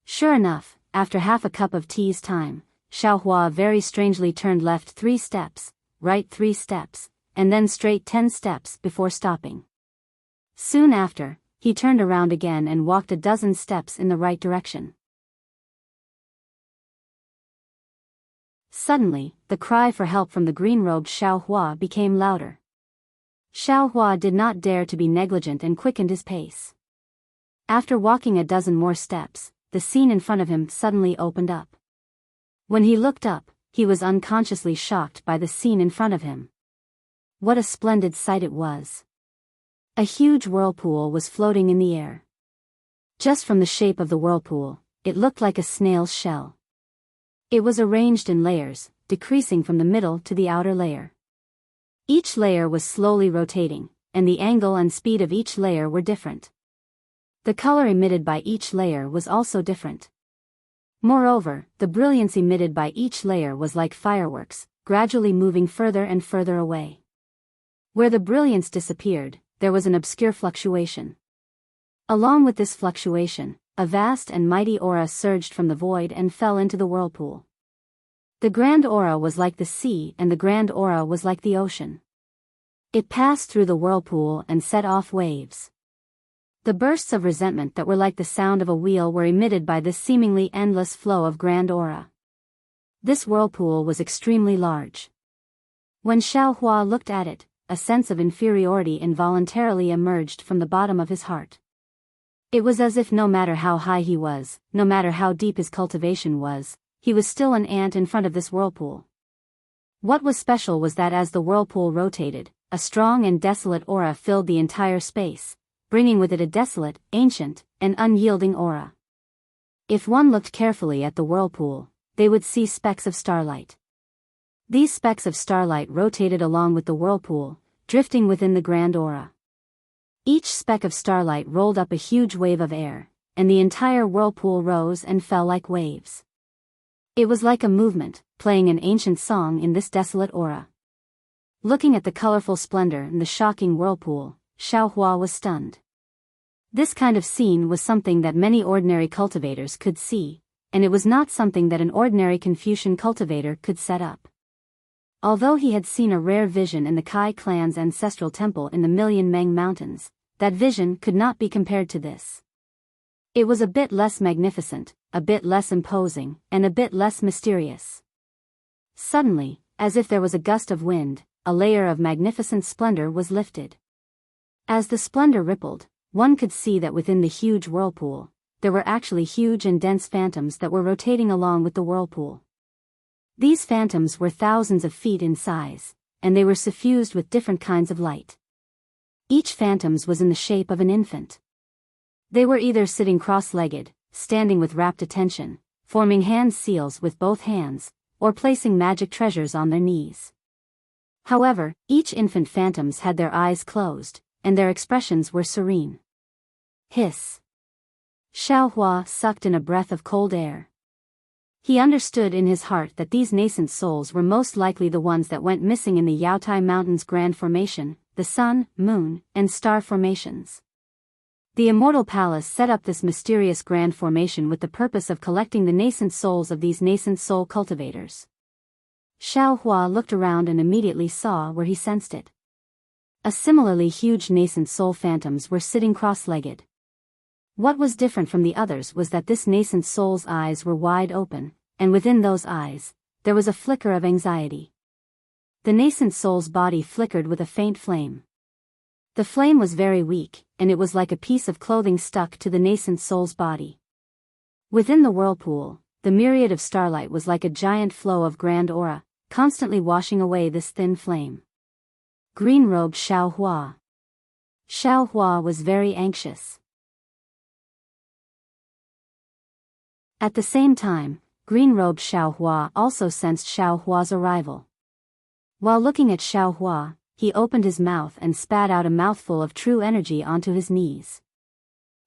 Sure enough, after half a cup of tea's time, Xiao Hua very strangely turned left 3 steps, right 3 steps, and then straight 10 steps before stopping. Soon after, he turned around again and walked a dozen steps in the right direction. Suddenly, the cry for help from the green-robed Xiao Hua became louder. Xiao Hua did not dare to be negligent and quickened his pace. After walking a dozen more steps, the scene in front of him suddenly opened up. When he looked up, he was unconsciously shocked by the scene in front of him. What a splendid sight it was! A huge whirlpool was floating in the air. Just from the shape of the whirlpool, it looked like a snail's shell. It was arranged in layers, decreasing from the middle to the outer layer. Each layer was slowly rotating, and the angle and speed of each layer were different. The color emitted by each layer was also different. Moreover, the brilliance emitted by each layer was like fireworks, gradually moving further and further away. Where the brilliance disappeared, there was an obscure fluctuation. Along with this fluctuation, a vast and mighty aura surged from the void and fell into the whirlpool. The grand aura was like the sea and the grand aura was like the ocean. It passed through the whirlpool and set off waves. The bursts of resentment that were like the sound of a wheel were emitted by this seemingly endless flow of grand aura. This whirlpool was extremely large. When Xiao Hua looked at it, a sense of inferiority involuntarily emerged from the bottom of his heart. It was as if no matter how high he was, no matter how deep his cultivation was, he was still an ant in front of this whirlpool. What was special was that as the whirlpool rotated, a strong and desolate aura filled the entire space, bringing with it a desolate, ancient, and unyielding aura. If one looked carefully at the whirlpool, they would see specks of starlight. These specks of starlight rotated along with the whirlpool, drifting within the grand aura. Each speck of starlight rolled up a huge wave of air, and the entire whirlpool rose and fell like waves. It was like a movement, playing an ancient song in this desolate aura. Looking at the colorful splendor in the shocking whirlpool, Xiao Hua was stunned. This kind of scene was something that many ordinary cultivators could see, and it was not something that an ordinary Confucian cultivator could set up. Although he had seen a rare vision in the Kai clan's ancestral temple in the Million Meng Mountains, that vision could not be compared to this. It was a bit less magnificent, a bit less imposing, and a bit less mysterious. Suddenly, as if there was a gust of wind, a layer of magnificent splendor was lifted. As the splendor rippled, one could see that within the huge whirlpool, there were actually huge and dense phantoms that were rotating along with the whirlpool. These phantoms were thousands of feet in size, and they were suffused with different kinds of light. Each phantom was in the shape of an infant. They were either sitting cross-legged, standing with rapt attention, forming hand seals with both hands, or placing magic treasures on their knees. However, each infant phantoms had their eyes closed, and their expressions were serene. Hiss. Xiao Hua sucked in a breath of cold air. He understood in his heart that these nascent souls were most likely the ones that went missing in the Yaotai Mountains Grand Formation, the Sun, Moon, and Star formations. The Immortal Palace set up this mysterious Grand Formation with the purpose of collecting the nascent souls of these nascent soul cultivators. Xiao Hua looked around and immediately saw where he sensed it. A similarly huge nascent soul phantoms were sitting cross-legged. What was different from the others was that this nascent soul's eyes were wide open, and within those eyes, there was a flicker of anxiety. The nascent soul's body flickered with a faint flame. The flame was very weak, and it was like a piece of clothing stuck to the nascent soul's body. Within the whirlpool, the myriad of starlight was like a giant flow of grand aura, constantly washing away this thin flame. Green-robed Xiao Hua. Xiao Hua was very anxious. At the same time, green-robed Xiao Hua also sensed Xiao Hua's arrival. While looking at Xiao Hua, he opened his mouth and spat out a mouthful of true energy onto his knees.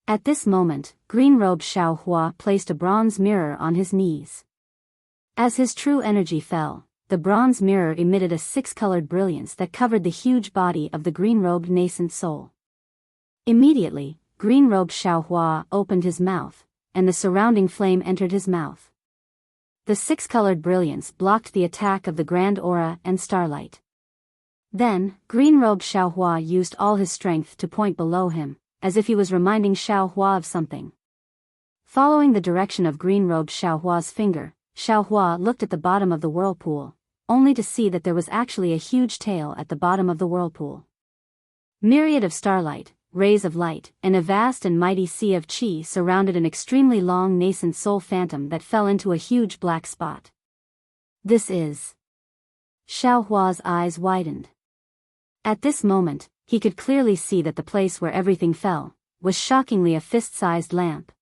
At this moment, green-robed Xiao Hua placed a bronze mirror on his knees. As his true energy fell, the bronze mirror emitted a six-colored brilliance that covered the huge body of the green-robed nascent soul. Immediately, green-robed Xiao Hua opened his mouth, and the surrounding flame entered his mouth. The six-colored brilliance blocked the attack of the grand aura and starlight. Then, green-robed Xiao Hua used all his strength to point below him, as if he was reminding Xiao Hua of something. Following the direction of green-robed Xiao Hua's finger, Xiao Hua looked at the bottom of the whirlpool, only to see that there was actually a huge tail at the bottom of the whirlpool. Myriad of starlight, rays of light, and a vast and mighty sea of qi surrounded an extremely long nascent soul phantom that fell into a huge black spot. This is... Xiao Hua's eyes widened. At this moment, he could clearly see that the place where everything fell was shockingly a fist-sized lamp.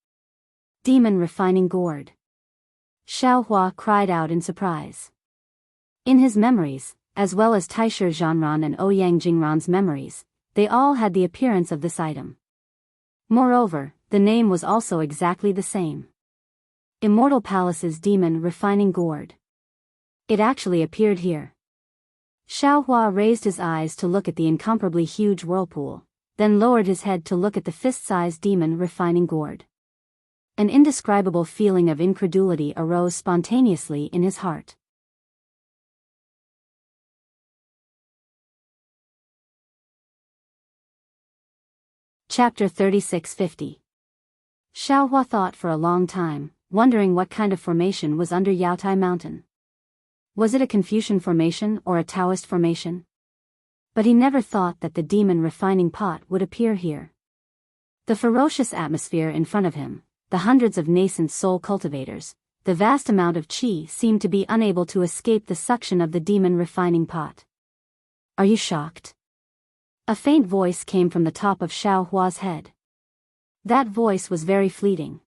Demon refining gourd. Xiao Hua cried out in surprise. In his memories, as well as Taisher Zhanran and Ouyang Jingran's memories, they all had the appearance of this item. Moreover, the name was also exactly the same. Immortal Palace's demon refining gourd. It actually appeared here. Xiao Hua raised his eyes to look at the incomparably huge whirlpool, then lowered his head to look at the fist-sized demon refining gourd. An indescribable feeling of incredulity arose spontaneously in his heart. Chapter 3650. Xiao Hua thought for a long time, wondering what kind of formation was under Yaotai Mountain. Was it a Confucian formation or a Taoist formation? But he never thought that the demon refining pot would appear here. The ferocious atmosphere in front of him, the hundreds of nascent soul cultivators, the vast amount of qi seemed to be unable to escape the suction of the demon refining pot. Are you shocked? A faint voice came from the top of Xiao Hua's head. That voice was very fleeting.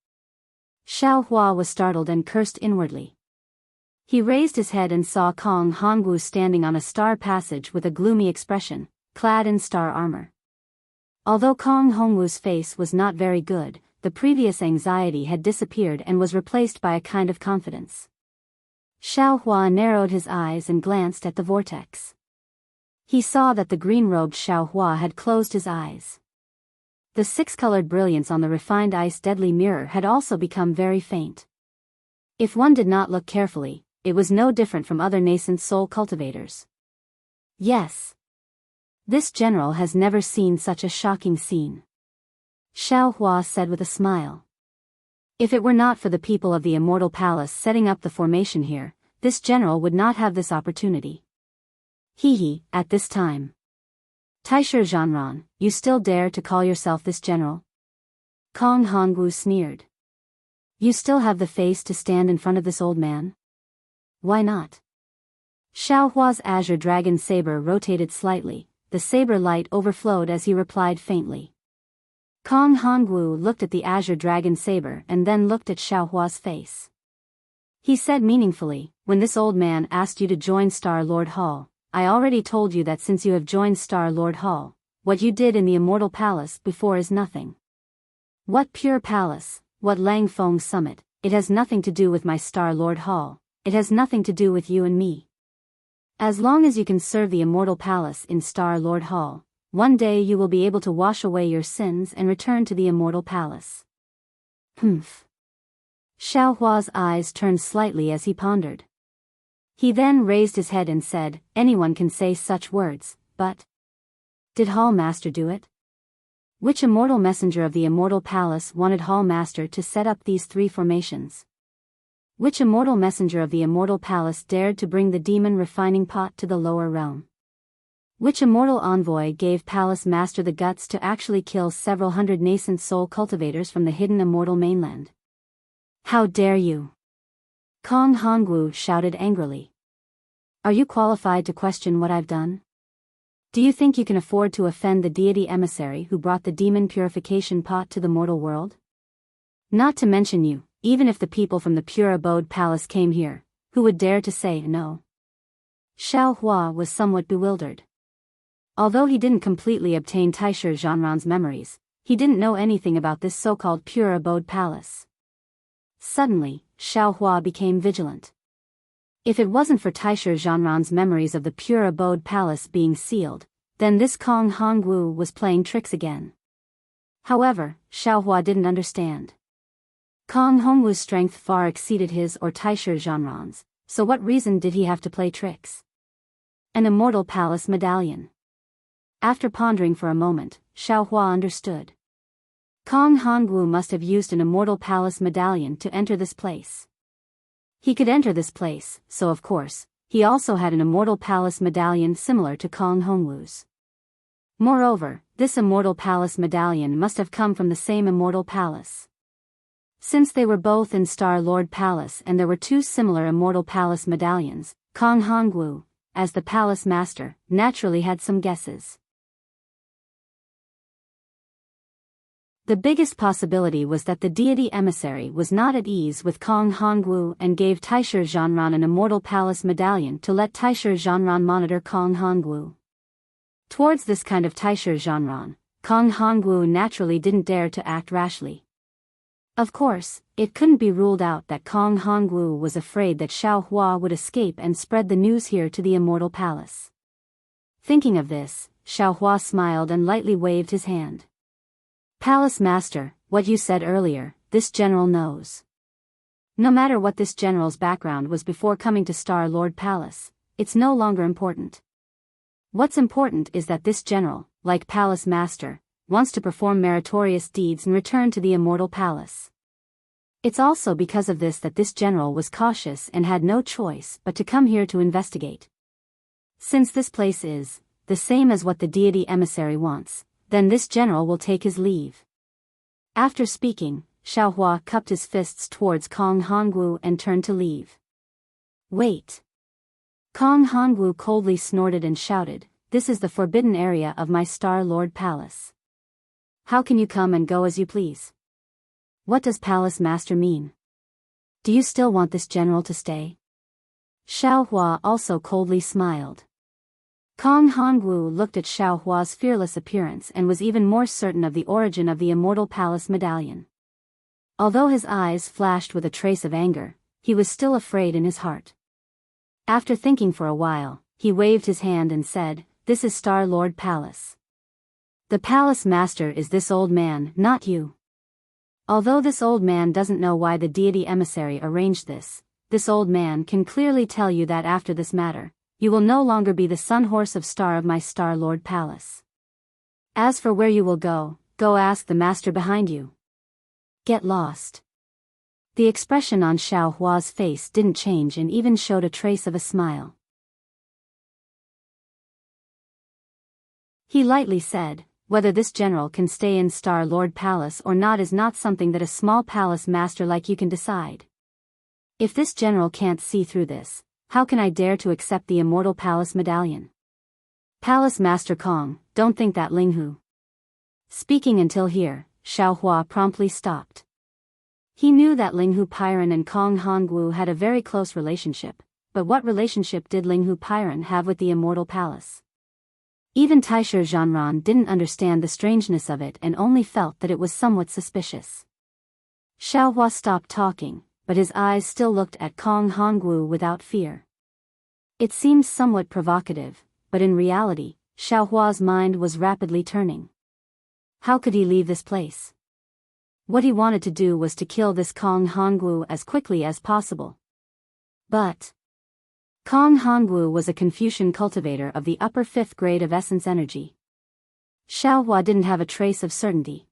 Xiao Hua was startled and cursed inwardly. He raised his head and saw Kong Hongwu standing on a star passage with a gloomy expression, clad in star armor. Although Kong Hongwu's face was not very good, the previous anxiety had disappeared and was replaced by a kind of confidence. Xiao Hua narrowed his eyes and glanced at the vortex. He saw that the green-robed Xiao Hua had closed his eyes. The six-colored brilliance on the refined ice deadly mirror had also become very faint. If one did not look carefully, it was no different from other nascent soul cultivators. Yes. This general has never seen such a shocking scene. Xiao Hua said with a smile. If it were not for the people of the Immortal Palace setting up the formation here, this general would not have this opportunity. Hee, at this time. Taisher Zhanran, you still dare to call yourself this general? Kong Hongwu sneered. You still have the face to stand in front of this old man? Why not? Xiao Hua's azure dragon saber rotated slightly, the saber light overflowed as he replied faintly. Kong Hongwu looked at the azure dragon saber and then looked at Xiao Hua's face. He said meaningfully, when this old man asked you to join Star Lord Hall, I already told you that since you have joined Star Lord Hall, what you did in the Immortal Palace before is nothing. What Pure Palace, what Langfeng Summit, it has nothing to do with my Star Lord Hall, it has nothing to do with you and me. As long as you can serve the Immortal Palace in Star Lord Hall, one day you will be able to wash away your sins and return to the Immortal Palace. Humph. Xiao Hua's eyes turned slightly as he pondered. He then raised his head and said, anyone can say such words, but... Did Hall Master do it? Which immortal messenger of the Immortal Palace wanted Hall Master to set up these three formations? Which immortal messenger of the Immortal Palace dared to bring the demon refining pot to the lower realm? Which immortal envoy gave Palace Master the guts to actually kill several hundred nascent soul cultivators from the hidden immortal mainland? How dare you? Kong Hongwu shouted angrily. Are you qualified to question what I've done? Do you think you can afford to offend the deity emissary who brought the demon purification pot to the mortal world? Not to mention you, even if the people from the Pure Abode Palace came here, who would dare to say no? Xiao Hua was somewhat bewildered. Although he didn't completely obtain Taisher Zhanran's memories, he didn't know anything about this so-called Pure Abode Palace. Suddenly, Xiao Hua became vigilant. If it wasn't for Taisher Zhanran's memories of the Pure Abode Palace being sealed, then this Kong Hongwu was playing tricks again. However, Xiao Hua didn't understand. Kong Hongwu's strength far exceeded his or Taisher Zhanran's, so what reason did he have to play tricks? An Immortal Palace medallion. After pondering for a moment, Xiao Hua understood. Kong Hongwu must have used an Immortal Palace medallion to enter this place. He could enter this place, so of course, he also had an Immortal Palace medallion similar to Kong Hongwu's. Moreover, this Immortal Palace medallion must have come from the same Immortal Palace. Since they were both in Star Lord Palace and there were two similar Immortal Palace medallions, Kong Hongwu, as the Palace Master, naturally had some guesses. The biggest possibility was that the deity emissary was not at ease with Kong Hongwu and gave Taisher Zhanran an Immortal Palace medallion to let Taisher Zhanran monitor Kong Hongwu. Towards this kind of Taisher Zhanran, Kong Hongwu naturally didn't dare to act rashly. Of course, it couldn't be ruled out that Kong Hongwu was afraid that Xiao Hua would escape and spread the news here to the Immortal Palace. Thinking of this, Xiao Hua smiled and lightly waved his hand. Palace Master, what you said earlier, this general knows. No matter what this general's background was before coming to Star Lord Palace, it's no longer important. What's important is that this general, like Palace Master, wants to perform meritorious deeds and return to the Immortal Palace. It's also because of this that this general was cautious and had no choice but to come here to investigate. Since this place is the same as what the deity emissary wants, then this general will take his leave. After speaking, Xiaohua cupped his fists towards Kong Hongwu and turned to leave. Wait. Kong Hongwu coldly snorted and shouted, "This is the forbidden area of my Star Lord Palace. How can you come and go as you please? What does Palace Master mean? Do you still want this general to stay?" Xiaohua also coldly smiled. Kong Hongwu looked at Xiaohua's fearless appearance and was even more certain of the origin of the Immortal Palace medallion. Although his eyes flashed with a trace of anger, he was still afraid in his heart. After thinking for a while, he waved his hand and said, "This is Star Lord Palace. The Palace Master is this old man, not you." Although this old man doesn't know why the deity emissary arranged this old man can clearly tell you that after this matter, you will no longer be the sun horse of Star of my Star Lord Palace. As for where you will go ask the master behind you. Get lost. The expression on Xiaohua's face didn't change and even showed a trace of a smile. He lightly said, "Whether this general can stay in Star Lord Palace or not is not something that a small palace master like you can decide. If this general can't see through this, how can I dare to accept the Immortal Palace medallion? Palace Master Kong, don't think that Linghu." Speaking until here, Xiaohua promptly stopped. He knew that Linghu Pairan and Kong Hongwu had a very close relationship, but what relationship did Linghu Pairan have with the Immortal Palace? Even Taisher Zhanran didn't understand the strangeness of it and only felt that it was somewhat suspicious. Xiaohua stopped talking, but his eyes still looked at Kong Hongwu without fear. It seemed somewhat provocative, but in reality, Xiaohua's mind was rapidly turning. How could he leave this place? What he wanted to do was to kill this Kong Hongwu as quickly as possible. But Kong Hongwu was a Confucian cultivator of the upper 5th grade of essence energy. Xiaohua didn't have a trace of certainty.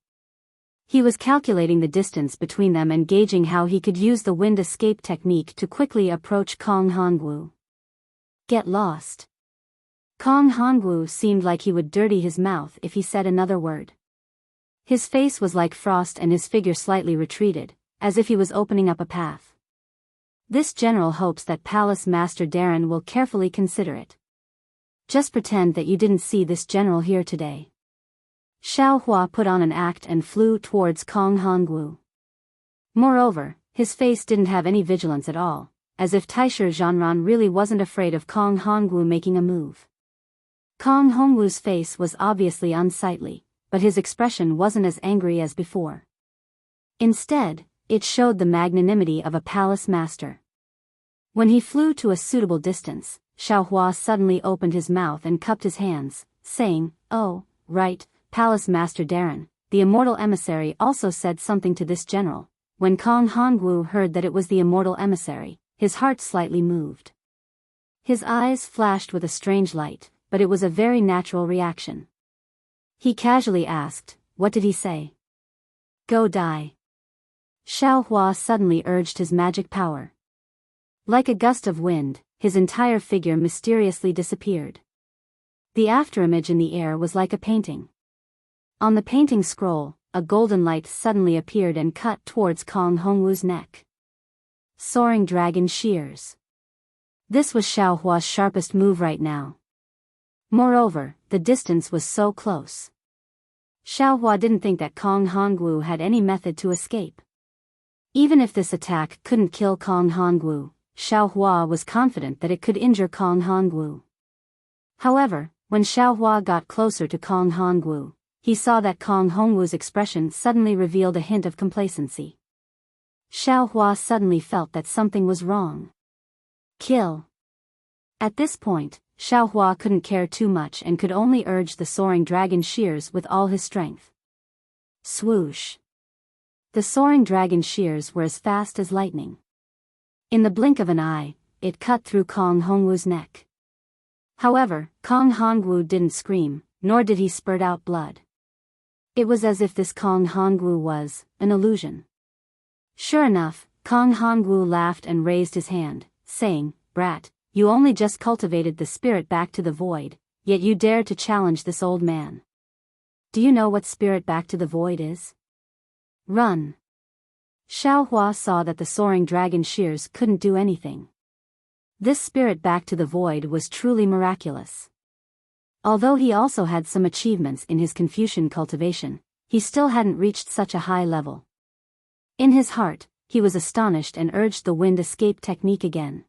He was calculating the distance between them and gauging how he could use the wind escape technique to quickly approach Kong Hongwu. Get lost. Kong Hongwu seemed like he would dirty his mouth if he said another word. His face was like frost and his figure slightly retreated, as if he was opening up a path. This general hopes that Palace Master Darren will carefully consider it. Just pretend that you didn't see this general here today. Xiaohua put on an act and flew towards Kong Hongwu. Moreover, his face didn't have any vigilance at all, as if Taisher Zhanran really wasn't afraid of Kong Hongwu making a move. Kong Hongwu's face was obviously unsightly, but his expression wasn't as angry as before. Instead, it showed the magnanimity of a palace master. When he flew to a suitable distance, Xiaohua suddenly opened his mouth and cupped his hands, saying, "Oh, right, Palace Master Darren." The Immortal Emissary also said something to this general. When Kong Hongwu heard that it was the Immortal Emissary, his heart slightly moved. His eyes flashed with a strange light, but it was a very natural reaction. He casually asked, "What did he say?" "Go die." Xiaohua suddenly urged his magic power. Like a gust of wind, his entire figure mysteriously disappeared. The afterimage in the air was like a painting. On the painting scroll, a golden light suddenly appeared and cut towards Kong Hongwu's neck. Soaring Dragon Shears. This was Xiaohua's sharpest move right now. Moreover, the distance was so close. Xiaohua didn't think that Kong Hongwu had any method to escape. Even if this attack couldn't kill Kong Hongwu, Xiaohua was confident that it could injure Kong Hongwu. However, when Xiaohua got closer to Kong Hongwu, he saw that Kong Hongwu's expression suddenly revealed a hint of complacency. Xiaohua suddenly felt that something was wrong. Kill. At this point, Xiaohua couldn't care too much and could only urge the soaring dragon shears with all his strength. Swoosh. The soaring dragon shears were as fast as lightning. In the blink of an eye, it cut through Kong Hongwu's neck. However, Kong Hongwu didn't scream, nor did he spurt out blood. It was as if this Kong Hongwu was an illusion. Sure enough, Kong Hongwu laughed and raised his hand, saying, "Brat, you only just cultivated the spirit back to the void, yet you dare to challenge this old man. Do you know what spirit back to the void is? Run." Xiaohua saw that the soaring dragon shears couldn't do anything. This spirit back to the void was truly miraculous. Although he also had some achievements in his Confucian cultivation, he still hadn't reached such a high level. In his heart, he was astonished and urged the wind escape technique again.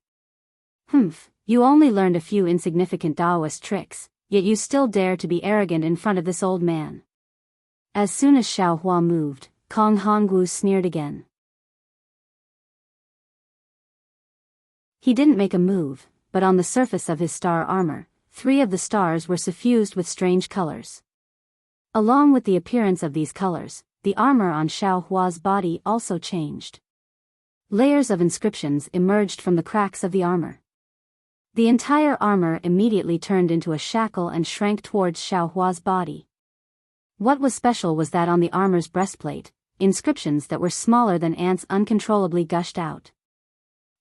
"Humph, you only learned a few insignificant Taoist tricks, yet you still dare to be arrogant in front of this old man." As soon as Xiaohua moved, Kong Hongwu sneered again. He didn't make a move, but on the surface of his star armor, 3 of the stars were suffused with strange colors. Along with the appearance of these colors, the armor on Xiaohua's body also changed. Layers of inscriptions emerged from the cracks of the armor. The entire armor immediately turned into a shackle and shrank towards Xiaohua's body. What was special was that on the armor's breastplate, inscriptions that were smaller than ants uncontrollably gushed out.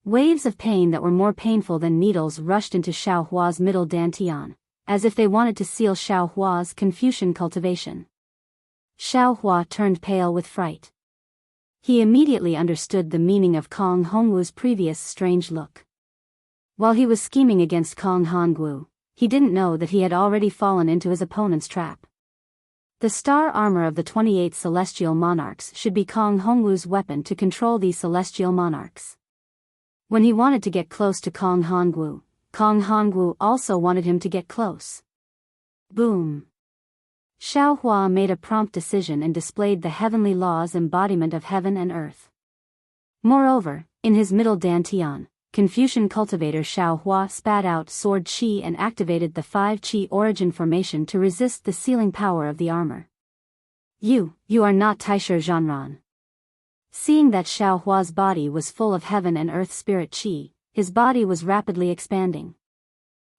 Waves of pain that were more painful than needles rushed into Xiaohua's middle dantian, as if they wanted to seal Xiaohua's Confucian cultivation. Xiaohua turned pale with fright. He immediately understood the meaning of Kong Hongwu's previous strange look. While he was scheming against Kong Hongwu, he didn't know that he had already fallen into his opponent's trap. The star armor of the 28 celestial monarchs should be Kong Hongwu's weapon to control these celestial monarchs. When he wanted to get close to Kong Hongwu also wanted him to get close. Boom! Xiaohua made a prompt decision and displayed the heavenly law's embodiment of heaven and earth. Moreover, in his middle dantian, Confucian cultivator Xiaohua spat out sword qi and activated the 5 qi origin formation to resist the sealing power of the armor. You are not Taisher Zhanran." Seeing that Xiaohua's body was full of heaven and earth spirit qi, his body was rapidly expanding.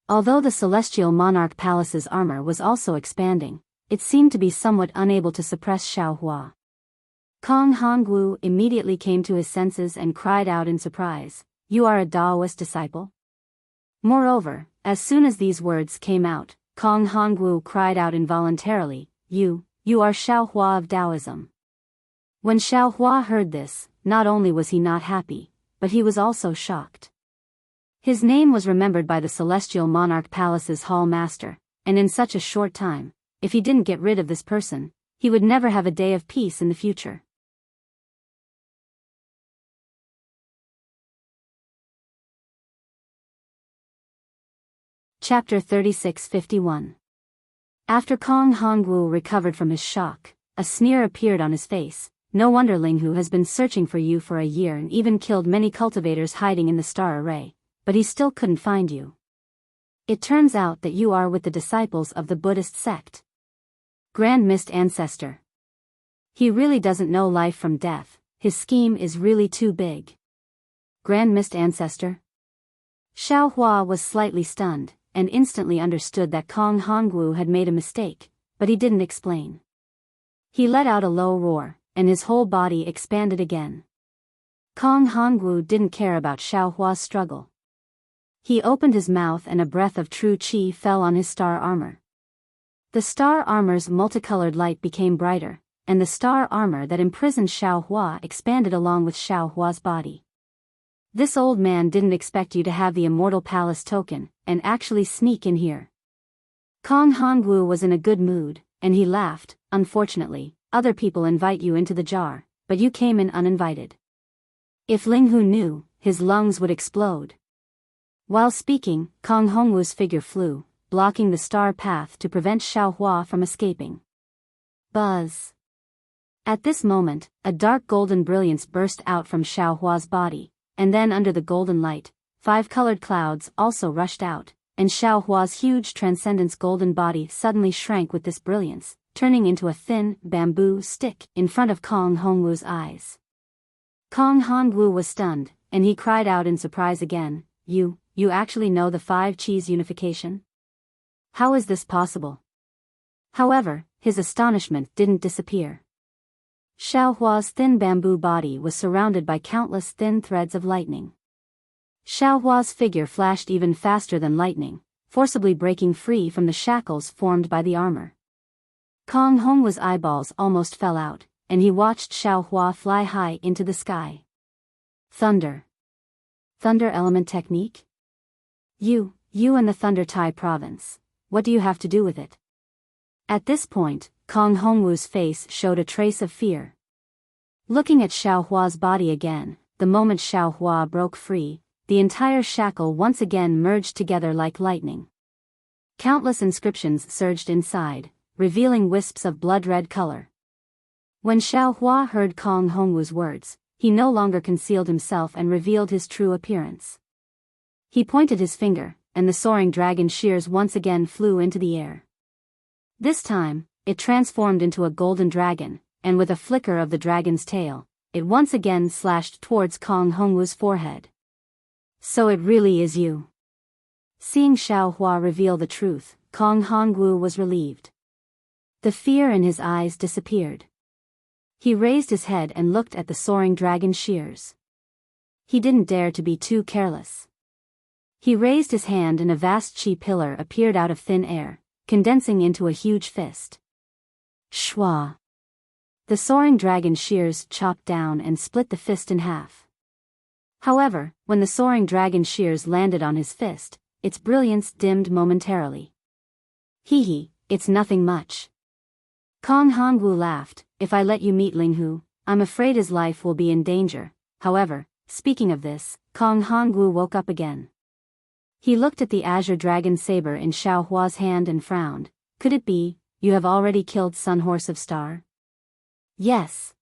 Although the celestial monarch palace's armor was also expanding, it seemed to be somewhat unable to suppress Xiaohua. Kong Hongwu immediately came to his senses and cried out in surprise, "You are a Taoist disciple?" Moreover, as soon as these words came out, Kong Hongwu cried out involuntarily, You are Xiaohua of Taoism." When Xiaohua heard this, not only was he not happy, but he was also shocked. His name was remembered by the Celestial Monarch Palace's Hall Master, and in such a short time, if he didn't get rid of this person, he would never have a day of peace in the future. Chapter 3651. After Kong Hongwu recovered from his shock, a sneer appeared on his face. "No wonder Ling Hu has been searching for you for a year and even killed many cultivators hiding in the star array, but he still couldn't find you. It turns out that you are with the disciples of the Buddhist sect. Grand Mist Ancestor. He really doesn't know life from death, his scheme is really too big." Grand Mist Ancestor? Xiaohua was slightly stunned, and instantly understood that Kong Hongwu had made a mistake, but he didn't explain. He let out a low roar, and his whole body expanded again. Kong Hongwu didn't care about Xiaohua's struggle. He opened his mouth and a breath of true qi fell on his star armor. The star armor's multicolored light became brighter, and the star armor that imprisoned Xiaohua expanded along with Xiaohua's body. This old man didn't expect you to have the Immortal Palace token, and actually sneak in here. Kong Hongwu was in a good mood, and he laughed. "Unfortunately, other people invite you into the jar, but you came in uninvited. If Ling Hu knew, his lungs would explode." While speaking, Kong Hongwu's figure flew, blocking the star path to prevent Xiaohua from escaping. Buzz! At this moment, a dark golden brilliance burst out from Xiaohua's body, and then under the golden light, 5 colored clouds also rushed out, and Xiaohua's huge transcendence golden body suddenly shrank with this brilliance, turning into a thin, bamboo stick in front of Kong Hongwu's eyes. Kong Hongwu was stunned, and he cried out in surprise again, You actually know the 5 Qis unification? How is this possible?" However, his astonishment didn't disappear. Xiao Hua's thin bamboo body was surrounded by countless thin threads of lightning. Xiao Hua's figure flashed even faster than lightning, forcibly breaking free from the shackles formed by the armor. Kong Hongwu's eyeballs almost fell out, and he watched Xiao Hua fly high into the sky. Thunder. Thunder element technique? You and the Thunder Tai province, what do you have to do with it? At this point, Kong Hongwu's face showed a trace of fear. Looking at Xiao Hua's body again, the moment Xiao Hua broke free, the entire shackle once again merged together like lightning. Countless inscriptions surged inside, revealing wisps of blood-red color. When Xiao Hua heard Kong Hongwu's words, he no longer concealed himself and revealed his true appearance. He pointed his finger, and the soaring dragon shears once again flew into the air. This time, it transformed into a golden dragon, and with a flicker of the dragon's tail, it once again slashed towards Kong Hongwu's forehead. So it really is you. Seeing Xiao Hua reveal the truth, Kong Hongwu was relieved. The fear in his eyes disappeared. He raised his head and looked at the soaring dragon shears. He didn't dare to be too careless. He raised his hand and a vast chi pillar appeared out of thin air, condensing into a huge fist. Shwa! The soaring dragon shears chopped down and split the fist in half. However, when the soaring dragon shears landed on his fist, its brilliance dimmed momentarily. Hee, it's nothing much. Kong Hongwu laughed. If I let you meet Linghu, I'm afraid his life will be in danger. However, speaking of this, Kong Hongwu woke up again. He looked at the azure dragon saber in Xiao Hua's hand and frowned. Could it be, you have already killed Sun Horse of Star? Yes.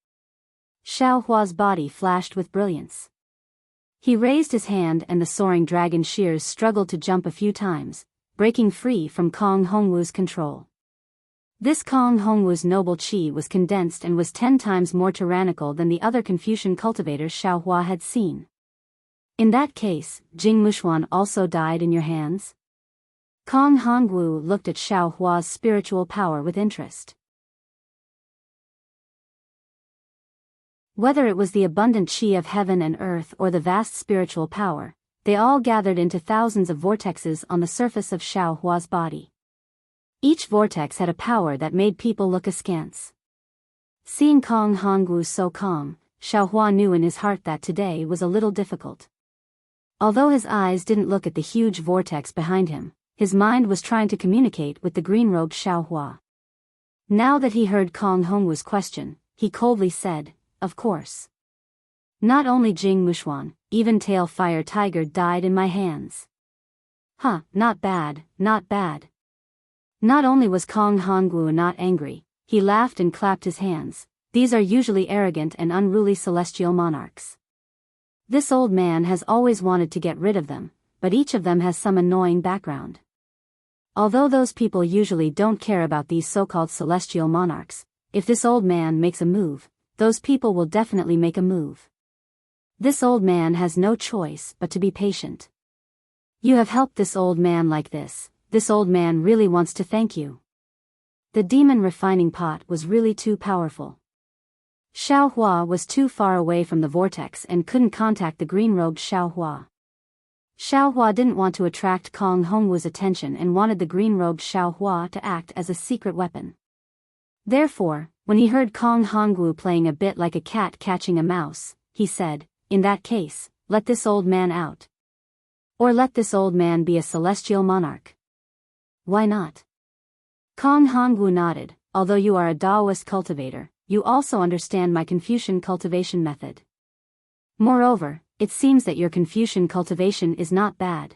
Xiao Hua's body flashed with brilliance. He raised his hand and the soaring dragon shears struggled to jump a few times, breaking free from Kong Hongwu's control. This Kong Hongwu's noble chi was condensed and was 10 times more tyrannical than the other Confucian cultivators Xiao Hua had seen. In that case, Jing Mushuan also died in your hands? Kong Hongwu looked at Xiao Hua's spiritual power with interest. Whether it was the abundant chi of heaven and earth or the vast spiritual power, they all gathered into thousands of vortexes on the surface of Xiao Hua's body. Each vortex had a power that made people look askance. Seeing Kong Hongwu so calm, Xiao Hua knew in his heart that today was a little difficult. Although his eyes didn't look at the huge vortex behind him, his mind was trying to communicate with the green-robed Xiao Hua. Now that he heard Kong Hongwu's question, he coldly said, of course. Not only Jing Mushuan, even Tail Fire Tiger died in my hands. Huh, not bad, not bad. Not only was Kong Hongwu not angry, he laughed and clapped his hands. These are usually arrogant and unruly celestial monarchs. This old man has always wanted to get rid of them, but each of them has some annoying background. Although those people usually don't care about these so-called celestial monarchs, if this old man makes a move, those people will definitely make a move. This old man has no choice but to be patient. You have helped this old man like this old man really wants to thank you. The demon refining pot was really too powerful. Xiao Hua was too far away from the vortex and couldn't contact the green-robed Xiao Hua. Xiao Hua didn't want to attract Kong Hongwu's attention and wanted the green-robed Xiao Hua to act as a secret weapon. Therefore, when he heard Kong Hongwu playing a bit like a cat catching a mouse, he said, in that case, let this old man out. Or let this old man be a celestial monarch. Why not? Kong Hongwu nodded. Although you are a Taoist cultivator, you also understand my Confucian cultivation method. Moreover, it seems that your Confucian cultivation is not bad.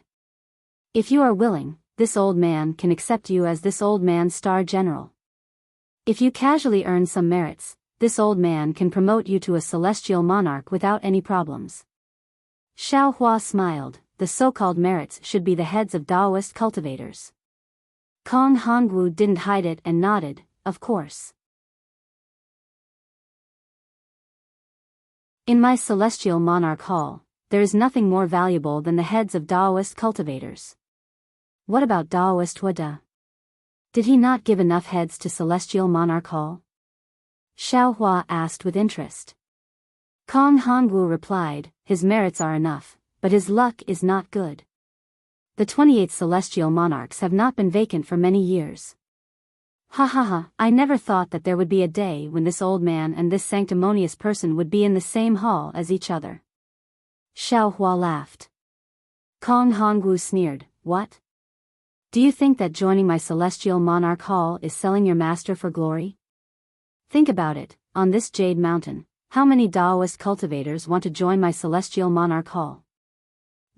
If you are willing, this old man can accept you as this old man's star general. If you casually earn some merits, this old man can promote you to a celestial monarch without any problems. Xiao Hua smiled. The so-called merits should be the heads of Taoist cultivators. Kong Hongwu didn't hide it and nodded, of course. In my celestial monarch hall, there is nothing more valuable than the heads of Taoist cultivators. What about Taoist Wada? Did he not give enough heads to Celestial Monarch Hall? Xiao Hua asked with interest. Kong Hongwu replied, his merits are enough, but his luck is not good. The 28 celestial monarchs have not been vacant for many years. Ha ha ha, I never thought that there would be a day when this old man and this sanctimonious person would be in the same hall as each other. Xiao Hua laughed. Kong Hongwu sneered, what? Do you think that joining my celestial monarch hall is selling your master for glory? Think about it, on this jade mountain, how many Taoist cultivators want to join my celestial monarch hall?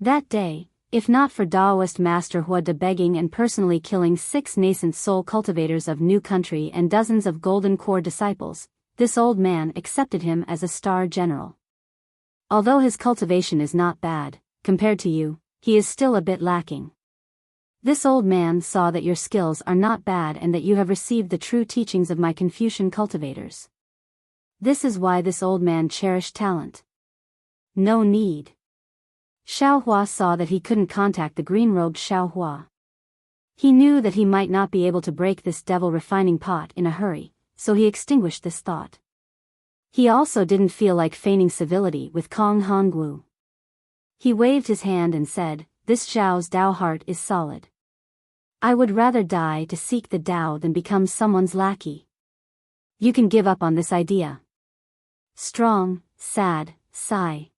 That day, if not for Taoist Master Hua De begging and personally killing 6 nascent soul cultivators of New Country and dozens of Golden Core disciples, this old man accepted him as a star general. Although his cultivation is not bad, compared to you, he is still a bit lacking. This old man saw that your skills are not bad and that you have received the true teachings of my Confucian cultivators. This is why this old man cherished talent. No need. Xiao Hua saw that he couldn't contact the green-robed Xiao Hua. He knew that he might not be able to break this devil refining pot in a hurry, so he extinguished this thought. He also didn't feel like feigning civility with Kong Hongwu. He waved his hand and said, this Zhao's Dao heart is solid. I would rather die to seek the Dao than become someone's lackey. You can give up on this idea. Strong, sad, sigh.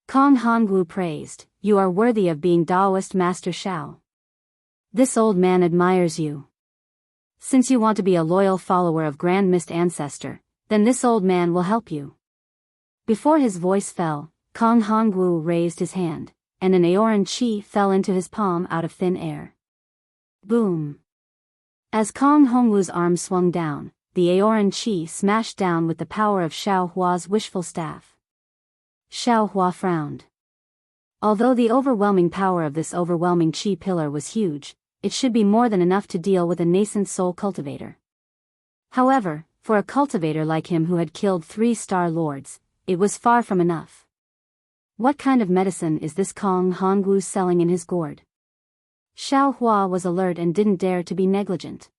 Kong Hongwu praised, you are worthy of being Taoist Master Xiao. This old man admires you. Since you want to be a loyal follower of Grand Mist Ancestor, then this old man will help you. Before his voice fell, Kong Hongwu raised his hand, and an Aoran Qi fell into his palm out of thin air. Boom. As Kong Hongwu's arm swung down, the Aoran Qi smashed down with the power of Xiao Hua's wishful staff. Xiao Hua frowned. Although the overwhelming power of this overwhelming Qi pillar was huge, it should be more than enough to deal with a nascent soul cultivator. However, for a cultivator like him who had killed 3 star lords, it was far from enough. What kind of medicine is this Kong Hongwu selling in his gourd? Xiao Hua was alert and didn't dare to be negligent.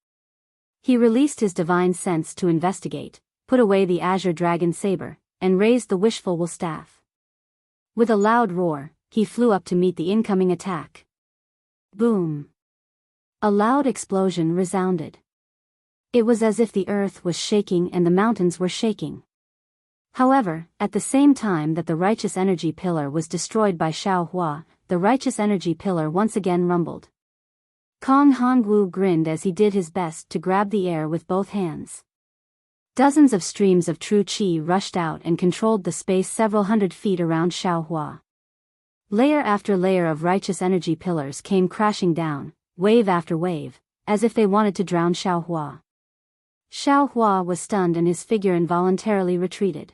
He released his divine sense to investigate, put away the azure dragon saber, and raised the wishful will staff. With a loud roar, he flew up to meet the incoming attack. Boom! A loud explosion resounded. It was as if the earth was shaking and the mountains were shaking. However, at the same time that the righteous energy pillar was destroyed by Xiao Hua, the righteous energy pillar once again rumbled. Kong Hongwu grinned as he did his best to grab the air with both hands. Dozens of streams of true qi rushed out and controlled the space several hundred feet around Xiao Hua. Layer after layer of righteous energy pillars came crashing down, wave after wave, as if they wanted to drown Xiao Hua. Xiao Hua was stunned and his figure involuntarily retreated.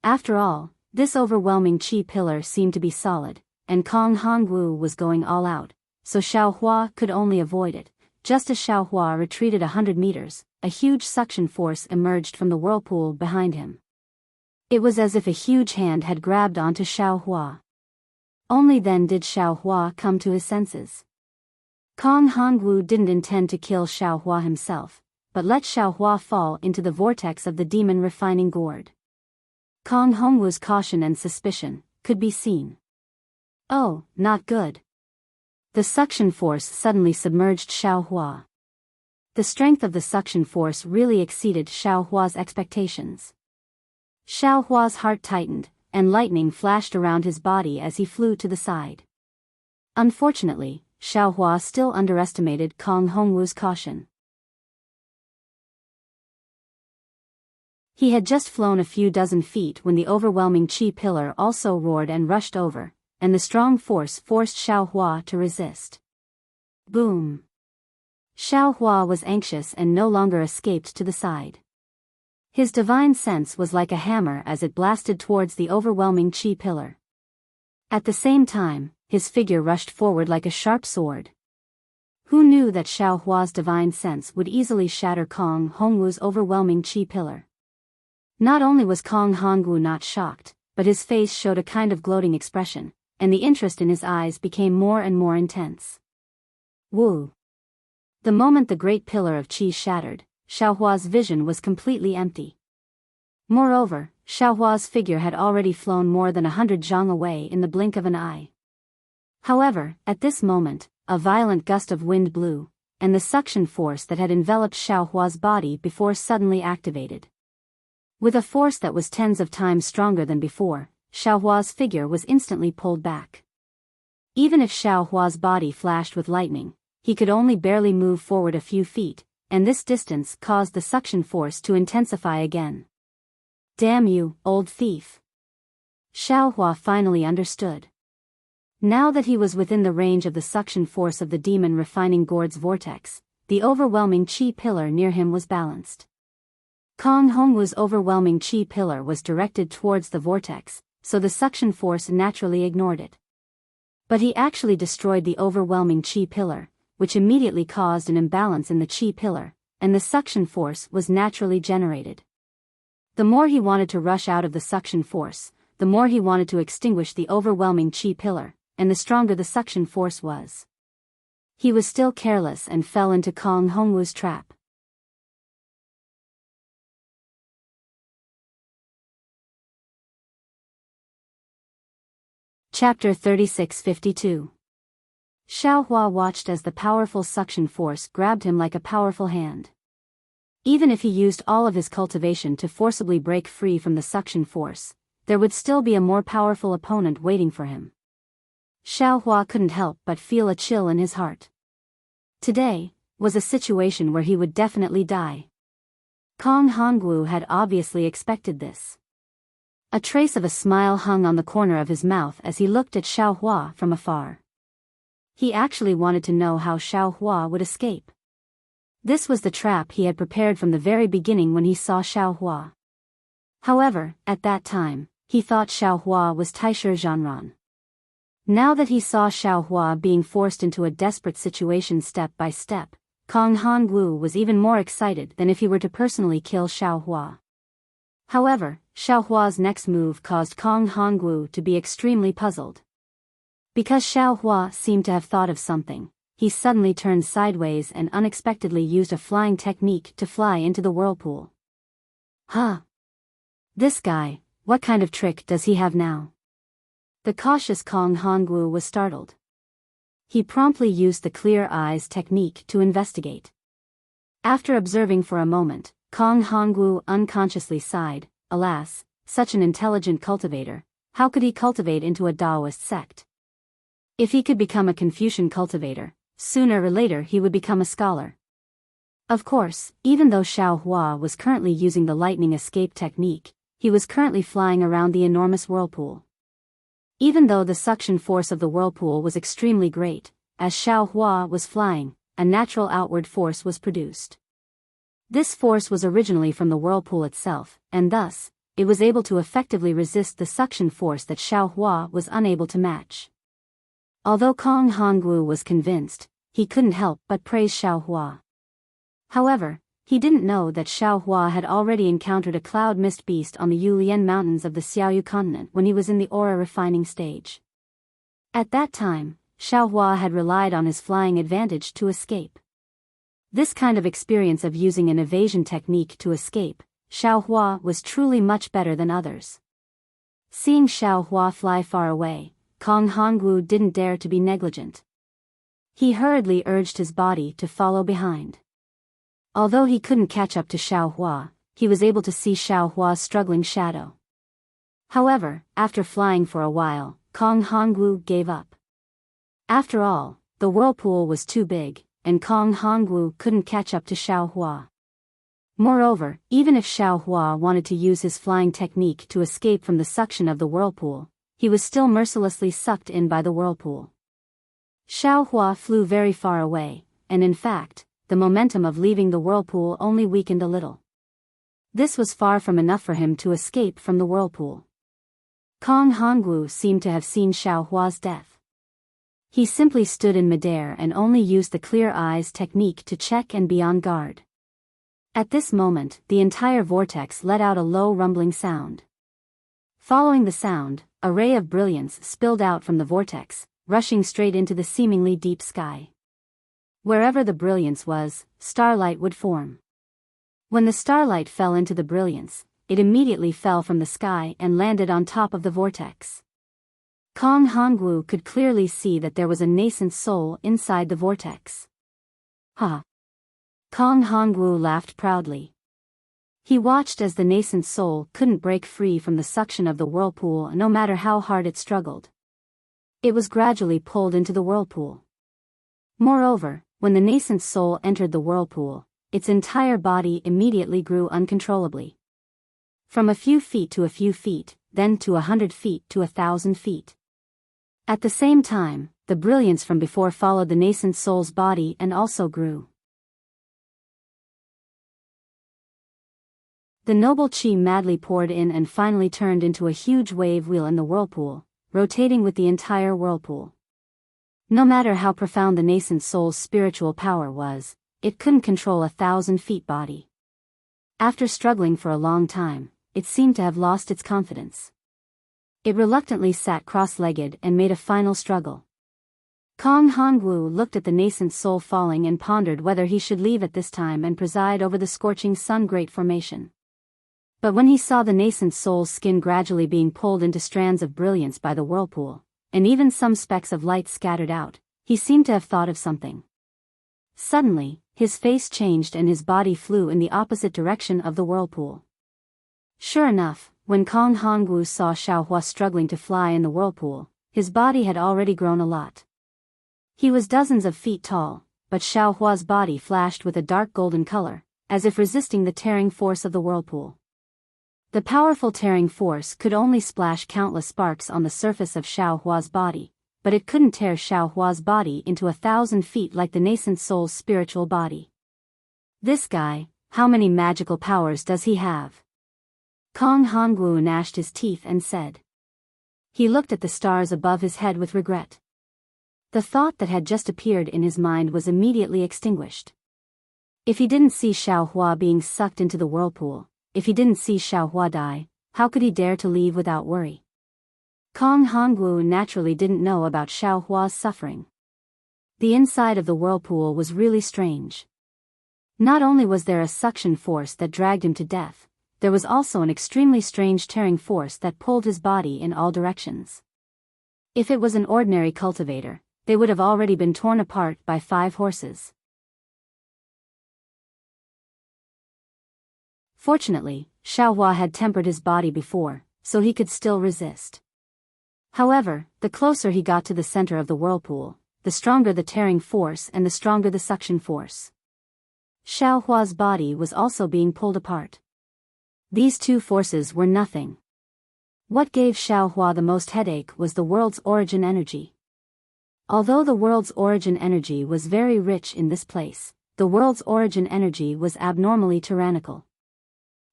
After all, this overwhelming qi pillar seemed to be solid, and Kong Hongwu was going all out, so Xiao Hua could only avoid it. Just as Xiao Hua retreated 100 meters, a huge suction force emerged from the whirlpool behind him. It was as if a huge hand had grabbed onto Xiao Hua. Only then did Xiao Hua come to his senses. Kong Hongwu didn't intend to kill Xiao Hua himself, but let Xiao Hua fall into the vortex of the demon refining gourd. Kong Hongwu's caution and suspicion could be seen. Oh, not good. The suction force suddenly submerged Xiao Hua. The strength of the suction force really exceeded Xiao Hua's expectations. Xiao Hua's heart tightened, and lightning flashed around his body as he flew to the side. Unfortunately, Xiao Hua still underestimated Kong Hongwu's caution. He had just flown a few dozen feet when the overwhelming qi pillar also roared and rushed over, and the strong force forced Xiao Hua to resist. Boom! Xiao Hua was anxious and no longer escaped to the side. His divine sense was like a hammer as it blasted towards the overwhelming qi pillar. At the same time, his figure rushed forward like a sharp sword. Who knew that Xiao Hua's divine sense would easily shatter Kong Hongwu's overwhelming qi pillar? Not only was Kong Hongwu not shocked, but his face showed a kind of gloating expression, and the interest in his eyes became more and more intense. Wu! The moment the great pillar of qi shattered, Xiaohua's vision was completely empty. Moreover, Xiaohua's figure had already flown more than 100 zhang away in the blink of an eye. However, at this moment, a violent gust of wind blew, and the suction force that had enveloped Xiaohua's body before suddenly activated. With a force that was tens of times stronger than before, Xiaohua's figure was instantly pulled back. Even if Xiaohua's body flashed with lightning, he could only barely move forward a few feet, and this distance caused the suction force to intensify again. Damn you, old thief! Xiaohua finally understood. Now that he was within the range of the suction force of the demon refining gourd's vortex, the overwhelming qi pillar near him was balanced. Kong Hongwu's overwhelming qi pillar was directed towards the vortex, so the suction force naturally ignored it. But he actually destroyed the overwhelming qi pillar, which immediately caused an imbalance in the qi pillar, and the suction force was naturally generated. The more he wanted to rush out of the suction force, the more he wanted to extinguish the overwhelming qi pillar, and the stronger the suction force was. He was still careless and fell into Kong Hongwu's trap. Chapter 3652. Xiaohua watched as the powerful suction force grabbed him like a powerful hand. Even if he used all of his cultivation to forcibly break free from the suction force, there would still be a more powerful opponent waiting for him. Xiaohua couldn't help but feel a chill in his heart. Today was a situation where he would definitely die. Kong Hongwu had obviously expected this. A trace of a smile hung on the corner of his mouth as he looked at Xiaohua from afar. He actually wanted to know how Xiaohua would escape. This was the trap he had prepared from the very beginning when he saw Xiaohua. However, at that time, he thought Xiaohua was Taishe Zhanran. Now that he saw Xiaohua being forced into a desperate situation step by step, Kong Hongwu was even more excited than if he were to personally kill Xiaohua. However, Xiaohua's next move caused Kong Hongwu to be extremely puzzled. Because Xiaohua seemed to have thought of something, he suddenly turned sideways and unexpectedly used a flying technique to fly into the whirlpool. Huh? This guy, what kind of trick does he have now? The cautious Kong Hongwu was startled. He promptly used the clear eyes technique to investigate. After observing for a moment, Kong Hongwu unconsciously sighed. Alas, such an intelligent cultivator, how could he cultivate into a Taoist sect? If he could become a Confucian cultivator, sooner or later he would become a scholar. Of course, even though Xiaohua was currently using the lightning escape technique, he was currently flying around the enormous whirlpool. Even though the suction force of the whirlpool was extremely great, as Xiaohua was flying, a natural outward force was produced. This force was originally from the whirlpool itself, and thus, it was able to effectively resist the suction force that Xiaohua was unable to match. Although Kong Hongwu was convinced, he couldn't help but praise Xiaohua. However, he didn't know that Xiaohua had already encountered a cloud mist beast on the Yulian mountains of the Xiaoyu continent when he was in the aura refining stage. At that time, Xiaohua had relied on his flying advantage to escape. This kind of experience of using an evasion technique to escape, Xiaohua was truly much better than others. Seeing Xiaohua fly far away, Kong Hongwu didn't dare to be negligent. He hurriedly urged his body to follow behind. Although he couldn't catch up to Xiaohua, he was able to see Xiaohua's struggling shadow. However, after flying for a while, Kong Hongwu gave up. After all, the whirlpool was too big, and Kong Hongwu couldn't catch up to Xiaohua. Moreover, even if Xiaohua wanted to use his flying technique to escape from the suction of the whirlpool, he was still mercilessly sucked in by the whirlpool. Xiaohua flew very far away, and in fact, the momentum of leaving the whirlpool only weakened a little. This was far from enough for him to escape from the whirlpool. Kong Hongwu seemed to have seen Xiaohua's death. He simply stood in midair and only used the clear eyes technique to check and be on guard. At this moment, the entire vortex let out a low rumbling sound. Following the sound, a ray of brilliance spilled out from the vortex, rushing straight into the seemingly deep sky. Wherever the brilliance was, starlight would form. When the starlight fell into the brilliance, it immediately fell from the sky and landed on top of the vortex. Kong Hongwu could clearly see that there was a nascent soul inside the vortex. Ha! Kong Hongwu laughed proudly. He watched as the nascent soul couldn't break free from the suction of the whirlpool no matter how hard it struggled. It was gradually pulled into the whirlpool. Moreover, when the nascent soul entered the whirlpool, its entire body immediately grew uncontrollably. From a few feet to a few feet, then to 100 feet to 1,000 feet. At the same time, the brilliance from before followed the nascent soul's body and also grew. The noble chi madly poured in and finally turned into a huge wave wheel in the whirlpool, rotating with the entire whirlpool. No matter how profound the nascent soul's spiritual power was, it couldn't control 1,000 feet body. After struggling for a long time, it seemed to have lost its confidence. It reluctantly sat cross-legged and made a final struggle. Kong Hongwu looked at the nascent soul falling and pondered whether he should leave at this time and preside over the scorching sun great formation. But when he saw the nascent soul's skin gradually being pulled into strands of brilliance by the whirlpool, and even some specks of light scattered out, he seemed to have thought of something. Suddenly, his face changed and his body flew in the opposite direction of the whirlpool. Sure enough, when Kong Hongwu saw Xiaohua struggling to fly in the whirlpool, his body had already grown a lot. He was dozens of feet tall, but Xiaohua's body flashed with a dark golden color, as if resisting the tearing force of the whirlpool. The powerful tearing force could only splash countless sparks on the surface of Xiaohua's body, but it couldn't tear Xiaohua's body into 1,000 feet like the nascent soul's spiritual body. This guy, how many magical powers does he have? Kong Hongwu gnashed his teeth and said. He looked at the stars above his head with regret. The thought that had just appeared in his mind was immediately extinguished. If he didn't see Xiaohua being sucked into the whirlpool, if he didn't see Xiaohua die, how could he dare to leave without worry? Kong Hongwu naturally didn't know about Xiaohua's suffering. The inside of the whirlpool was really strange. Not only was there a suction force that dragged him to death, there was also an extremely strange tearing force that pulled his body in all directions. If it was an ordinary cultivator, they would have already been torn apart by 5 horses. Fortunately, Xiaohua had tempered his body before, so he could still resist. However, the closer he got to the center of the whirlpool, the stronger the tearing force and the stronger the suction force. Xiaohua's body was also being pulled apart. These two forces were nothing. What gave Xiaohua the most headache was the world's origin energy. Although the world's origin energy was very rich in this place, the world's origin energy was abnormally tyrannical.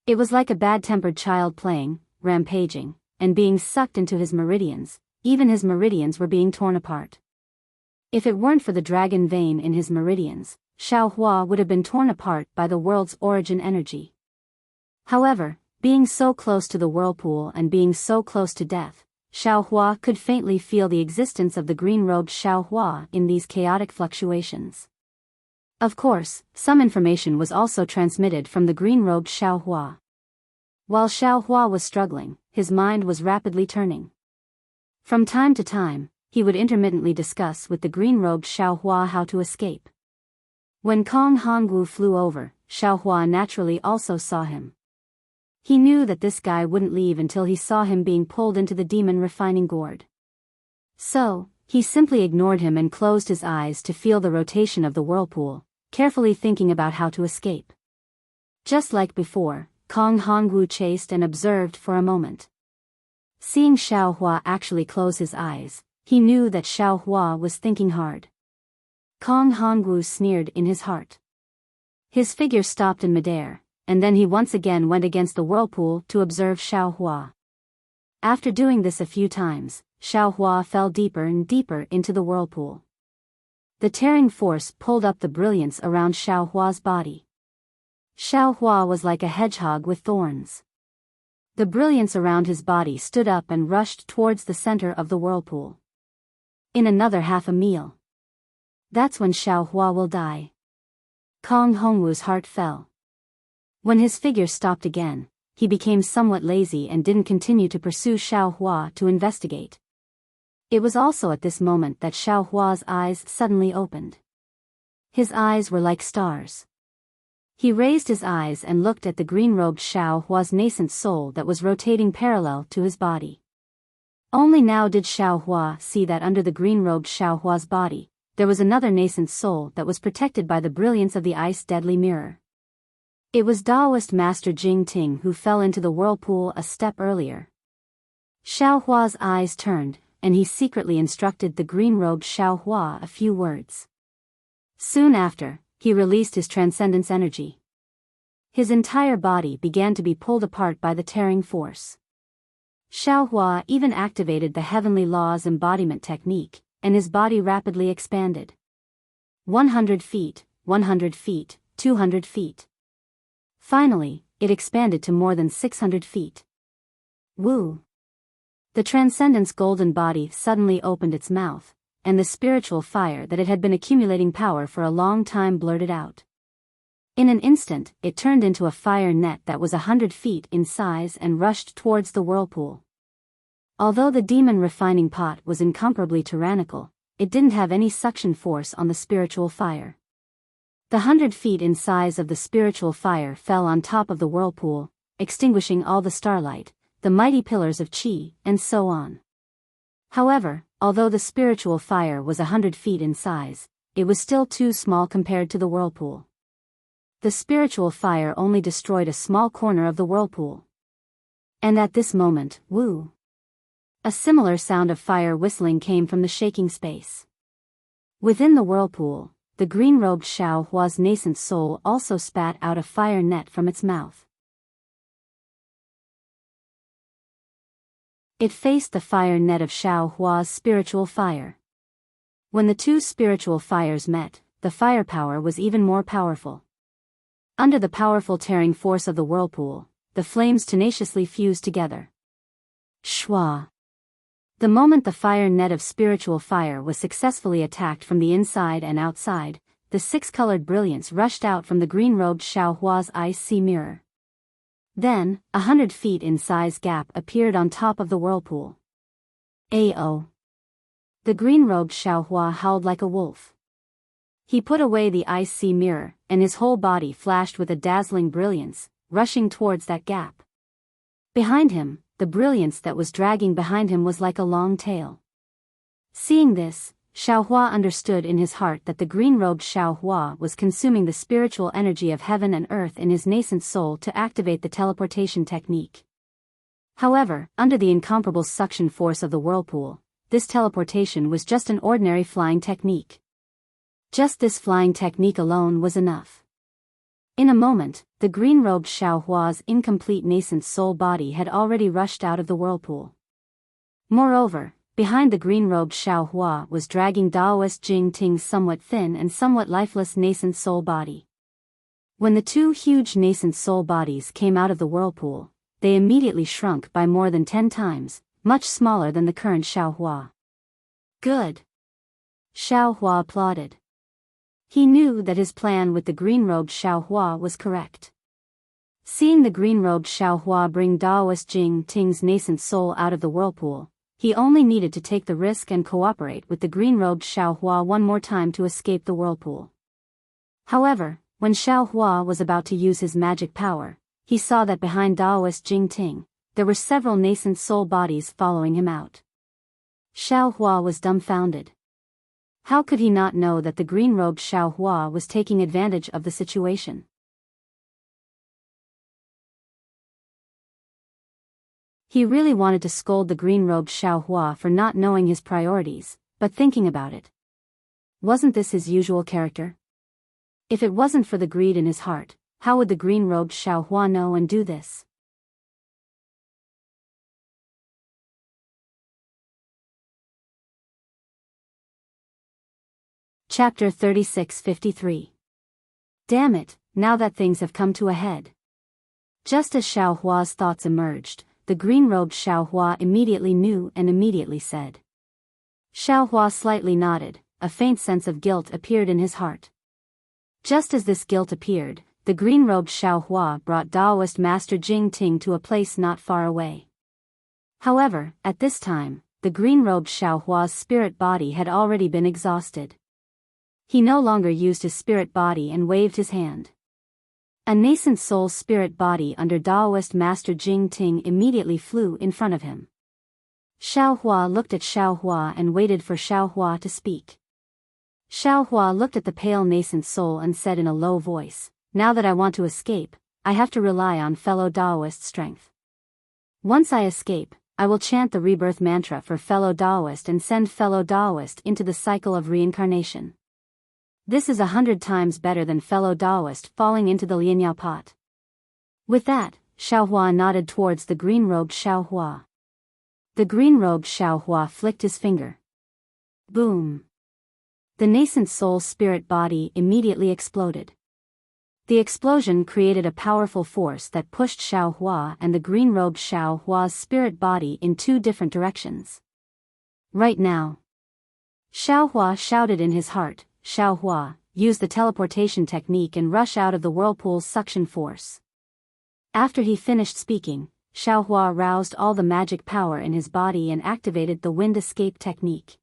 It was like a bad-tempered child playing, rampaging, and being sucked into his meridians. Even his meridians were being torn apart. If it weren't for the dragon vein in his meridians, Xiaohua would have been torn apart by the world's origin energy. However, being so close to the whirlpool and being so close to death, Xiaohua could faintly feel the existence of the green-robed Xiaohua in these chaotic fluctuations. Of course, some information was also transmitted from the green-robed Xiaohua. While Xiaohua was struggling, his mind was rapidly turning. From time to time, he would intermittently discuss with the green-robed Xiaohua how to escape. When Kong Hongwu flew over, Xiaohua naturally also saw him. He knew that this guy wouldn't leave until he saw him being pulled into the demon refining gourd. So, he simply ignored him and closed his eyes to feel the rotation of the whirlpool, carefully thinking about how to escape. Just like before, Kong Hongwu chased and observed for a moment. Seeing Xiaohua actually close his eyes, he knew that Xiaohua was thinking hard. Kong Hongwu sneered in his heart. His figure stopped in midair, and then he once again went against the whirlpool to observe Xiaohua. After doing this a few times, Xiaohua fell deeper and deeper into the whirlpool. The tearing force pulled up the brilliance around Xiaohua's body. Xiaohua was like a hedgehog with thorns. The brilliance around his body stood up and rushed towards the center of the whirlpool. In another half a meal. That's when Xiao Hua will die. Kong Hongwu's heart fell. When his figure stopped again, he became somewhat lazy and didn't continue to pursue Xiao Hua to investigate. It was also at this moment that Xiao Hua's eyes suddenly opened. His eyes were like stars. He raised his eyes and looked at the green-robed Xiao Hua's nascent soul that was rotating parallel to his body. Only now did Xiao Hua see that under the green-robed Xiao Hua's body, there was another nascent soul that was protected by the brilliance of the ice deadly mirror. It was Taoist Master Jing Ting who fell into the whirlpool a step earlier. Xiao Hua's eyes turned, and he secretly instructed the green-robed Xiao Hua a few words. Soon after, he released his transcendence energy. His entire body began to be pulled apart by the tearing force. Xiao Hua even activated the heavenly law's embodiment technique, and his body rapidly expanded. 100 feet, 100 feet, 200 feet. Finally, it expanded to more than 600 feet. Woo! The transcendence golden body suddenly opened its mouth, and the spiritual fire that it had been accumulating power for a long time blurted out. In an instant, it turned into a fire net that was 100 feet in size and rushed towards the whirlpool. Although the demon refining pot was incomparably tyrannical, it didn't have any suction force on the spiritual fire. The 100 feet in size of the spiritual fire fell on top of the whirlpool, extinguishing all the starlight, the mighty pillars of qi, and so on. However, although the spiritual fire was 100 feet in size, it was still too small compared to the whirlpool. The spiritual fire only destroyed a small corner of the whirlpool. And at this moment, woo! A similar sound of fire whistling came from the shaking space. Within the whirlpool, the green-robed Xiao Hua's nascent soul also spat out a fire net from its mouth. It faced the fire net of Xiao Hua's spiritual fire. When the two spiritual fires met, the firepower was even more powerful. Under the powerful tearing force of the whirlpool, the flames tenaciously fused together. Shwa! The moment the fire net of spiritual fire was successfully attacked from the inside and outside, the six-colored brilliance rushed out from the green-robed Xiao Hua's ice sea mirror. Then, 100 feet in size gap appeared on top of the whirlpool. Ao! The green-robed Xiao Hua howled like a wolf. He put away the ice sea mirror, and his whole body flashed with a dazzling brilliance, rushing towards that gap. Behind him, the brilliance that was dragging behind him was like a long tail. Seeing this, Xiao Hua understood in his heart that the green-robed Xiao Hua was consuming the spiritual energy of heaven and earth in his nascent soul to activate the teleportation technique. However, under the incomparable suction force of the whirlpool, this teleportation was just an ordinary flying technique. Just this flying technique alone was enough. In a moment, the green-robed Xiao Hua's incomplete nascent soul body had already rushed out of the whirlpool. Moreover, behind the green-robed Xiao Hua was dragging Taoist Jing Ting's somewhat thin and somewhat lifeless nascent soul body. When the two huge nascent soul bodies came out of the whirlpool, they immediately shrunk by more than 10 times, much smaller than the current Xiao Hua. Good! Xiao Hua applauded. He knew that his plan with the green-robed Xiao Hua was correct. Seeing the green-robed Xiao Hua bring Taoist Jing Ting's nascent soul out of the whirlpool, he only needed to take the risk and cooperate with the green-robed Xiao Hua one more time to escape the whirlpool. However, when Xiao Hua was about to use his magic power, he saw that behind Taoist Jing Ting, there were several nascent soul bodies following him out. Xiao Hua was dumbfounded. How could he not know that the green-robed Xiao Hua was taking advantage of the situation? He really wanted to scold the green-robed Xiao Hua for not knowing his priorities, but thinking about it. Wasn't this his usual character? If it wasn't for the greed in his heart, how would the green-robed Xiao Hua know and do this? Chapter 36-53. Damn it, now that things have come to a head. Just as Xiao Hua's thoughts emerged, the green-robed Xiao Hua immediately knew and immediately said. Xiao Hua slightly nodded, a faint sense of guilt appeared in his heart. Just as this guilt appeared, the green-robed Xiaohua brought Daoist Master Jing Ting to a place not far away. However, at this time, the green-robed Xiaohua's spirit body had already been exhausted. He no longer used his spirit body and waved his hand. A nascent soul spirit body under Daoist Master Jing Ting immediately flew in front of him. Xiaohua looked at Xiaohua and waited for Xiaohua to speak. Xiaohua looked at the pale nascent soul and said in a low voice, "Now that I want to escape, I have to rely on fellow Daoist strength. Once I escape, I will chant the rebirth mantra for fellow Daoist and send fellow Daoist into the cycle of reincarnation. This is 100 times better than fellow Daoist falling into the Lianyao pot." With that, Xiaohua nodded towards the green-robed Xiaohua. The green-robed Xiaohua flicked his finger. Boom! The nascent soul spirit body immediately exploded. The explosion created a powerful force that pushed Xiaohua and the green-robed Xiaohua's spirit body in two different directions. Right now. Xiaohua shouted in his heart, "Xiaohua, use the teleportation technique and rush out of the whirlpool's suction force." After he finished speaking, Xiaohua roused all the magic power in his body and activated the wind escape technique.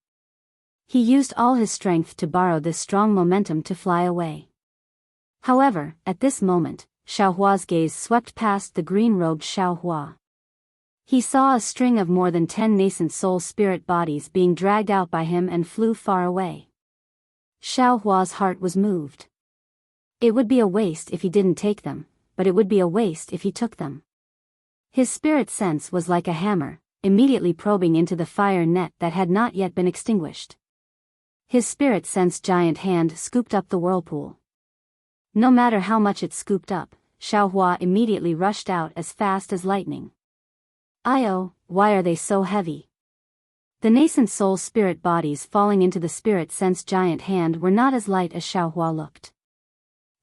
He used all his strength to borrow this strong momentum to fly away. However, at this moment, Xiaohua's gaze swept past the green-robed Xiaohua. He saw a string of more than 10 nascent soul spirit bodies being dragged out by him and flew far away. Xiaohua's heart was moved. It would be a waste if he didn't take them, but it would be a waste if he took them. His spirit sense was like a hammer, immediately probing into the fire net that had not yet been extinguished. His spirit sense giant hand scooped up the whirlpool. No matter how much it scooped up, Xiaohua immediately rushed out as fast as lightning. "Io, why are they so heavy?" The nascent soul spirit bodies falling into the spirit sense giant hand were not as light as Xiaohua looked.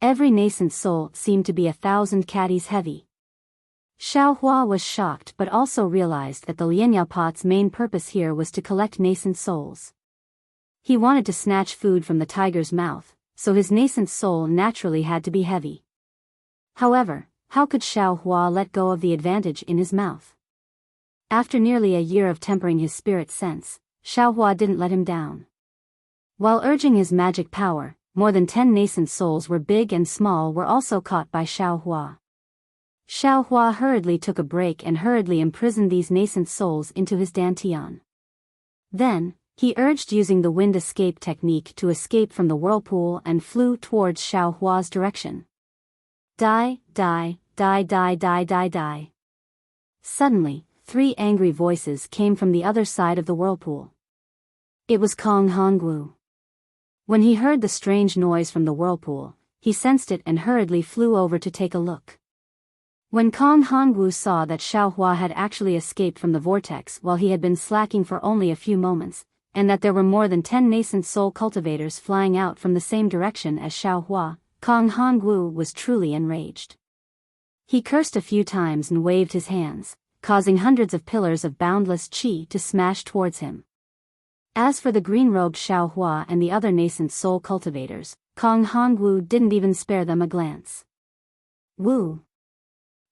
Every nascent soul seemed to be 1,000 caddies heavy. Xiaohua was shocked but also realized that the Lianyao pot's main purpose here was to collect nascent souls. He wanted to snatch food from the tiger's mouth, so his nascent soul naturally had to be heavy. However, how could Xiaohua let go of the advantage in his mouth? After nearly a year of tempering his spirit sense, Xiaohua didn't let him down. While urging his magic power, more than 10 nascent souls were big and small were also caught by Xiaohua. Xiaohua hurriedly took a break and hurriedly imprisoned these nascent souls into his dantian. Then, he urged using the wind escape technique to escape from the whirlpool and flew towards Xiaohua's direction. Die, die, die, die, die, die, die. Suddenly, 3 angry voices came from the other side of the whirlpool. It was Kong Hongwu. When he heard the strange noise from the whirlpool, he sensed it and hurriedly flew over to take a look. When Kong Hongwu saw that Xiaohua had actually escaped from the vortex while he had been slacking for only a few moments, and that there were more than 10 nascent soul cultivators flying out from the same direction as Xiaohua, Kong Hongwu was truly enraged. He cursed a few times and waved his hands, causing hundreds of pillars of boundless qi to smash towards him. As for the green-robed Xiaohua and the other nascent soul cultivators, Kong Hongwu didn't even spare them a glance. Woo!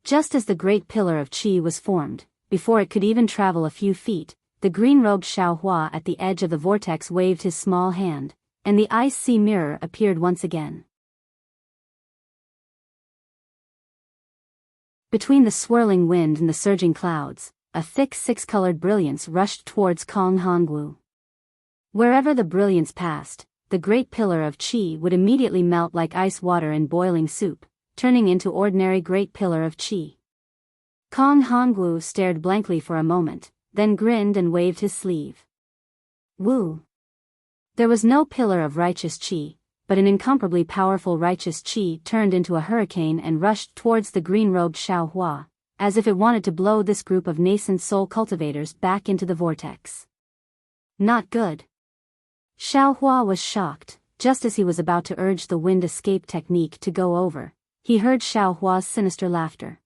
Just as the great pillar of qi was formed, before it could even travel a few feet, the green-robed Xiaohua at the edge of the vortex waved his small hand, and the ice sea mirror appeared once again. Between the swirling wind and the surging clouds, a thick 6-colored brilliance rushed towards Kong Hongwu. Wherever the brilliance passed, the great pillar of qi would immediately melt like ice water in boiling soup, turning into ordinary great pillar of qi. Kong Hongwu stared blankly for a moment, then grinned and waved his sleeve. Woo! There was no pillar of righteous qi, but an incomparably powerful righteous qi turned into a hurricane and rushed towards the green-robed Xiaohua, as if it wanted to blow this group of nascent soul cultivators back into the vortex. Not good. Xiaohua was shocked. Just as he was about to urge the wind escape technique to go over, he heard Xiaohua's sinister laughter.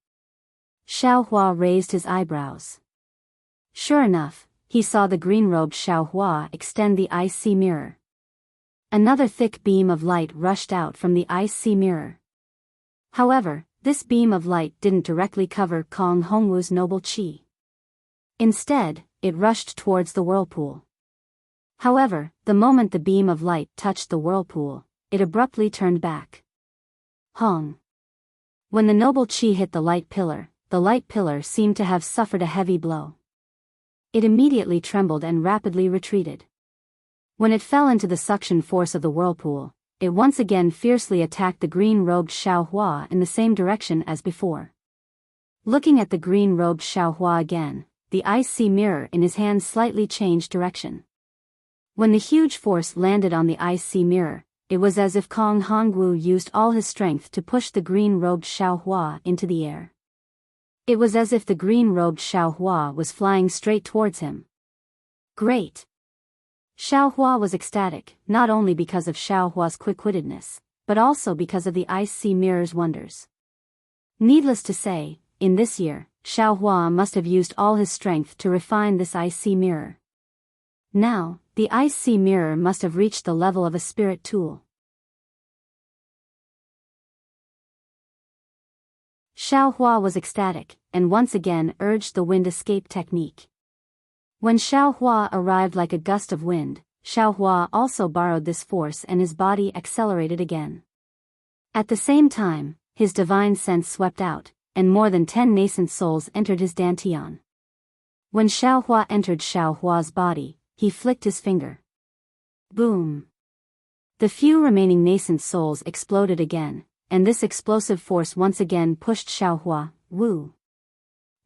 Xiaohua raised his eyebrows. Sure enough, he saw the green-robed Xiaohua extend the ice sea mirror. Another thick beam of light rushed out from the ice sea mirror. However, this beam of light didn't directly cover Kong Hongwu's noble qi. Instead, it rushed towards the whirlpool. However, the moment the beam of light touched the whirlpool, it abruptly turned back. Hong. When the noble qi hit the light pillar seemed to have suffered a heavy blow. It immediately trembled and rapidly retreated. When it fell into the suction force of the whirlpool, it once again fiercely attacked the green-robed Xiao Hua in the same direction as before. Looking at the green-robed Xiao Hua again, the ice sea mirror in his hand slightly changed direction. When the huge force landed on the ice sea mirror, it was as if Kong Hongwu used all his strength to push the green-robed Xiao Hua into the air. It was as if the green-robed Xiao Hua was flying straight towards him. Great! Xiao Hua was ecstatic, not only because of Xiao Hua's quick-wittedness, but also because of the ice sea mirror's wonders. Needless to say, in this year, Xiao Hua must have used all his strength to refine this ice sea mirror. Now, the ice sea mirror must have reached the level of a spirit tool. Xiao Hua was ecstatic, and once again urged the wind escape technique. When Xiao Hua arrived like a gust of wind, Xiao Hua also borrowed this force and his body accelerated again. At the same time, his divine sense swept out, and more than 10 nascent souls entered his dantian. When Xiao Hua entered Xiao Hua's body, he flicked his finger. Boom! The few remaining nascent souls exploded again, and this explosive force once again pushed Xiao Hua, woo.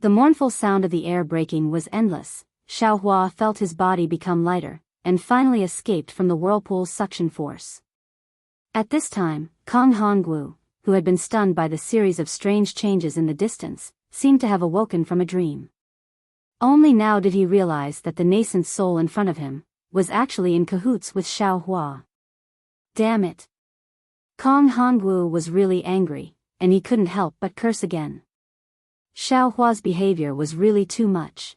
The mournful sound of the air breaking was endless. Xiao Hua felt his body become lighter, and finally escaped from the whirlpool's suction force. At this time, Kong Hongwu, who had been stunned by the series of strange changes in the distance, seemed to have awoken from a dream. Only now did he realize that the nascent soul in front of him was actually in cahoots with Xiao Hua. Damn it! Kong Hongwu was really angry, and he couldn't help but curse again. Xiao Hua's behavior was really too much.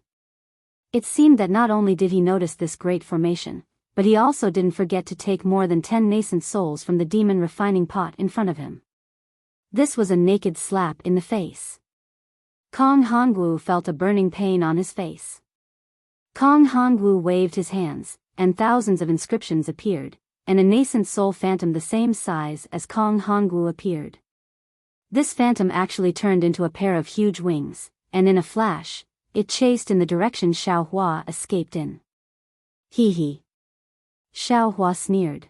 It seemed that not only did he notice this great formation, but he also didn't forget to take more than 10 nascent souls from the demon refining pot in front of him. This was a naked slap in the face. Kong Hongwu felt a burning pain on his face. Kong Hongwu waved his hands, and thousands of inscriptions appeared, and a nascent soul phantom the same size as Kong Hongwu appeared. This phantom actually turned into a pair of huge wings, and in a flash, it chased in the direction Xiao Hua escaped in. Hee hee. Xiao Hua sneered.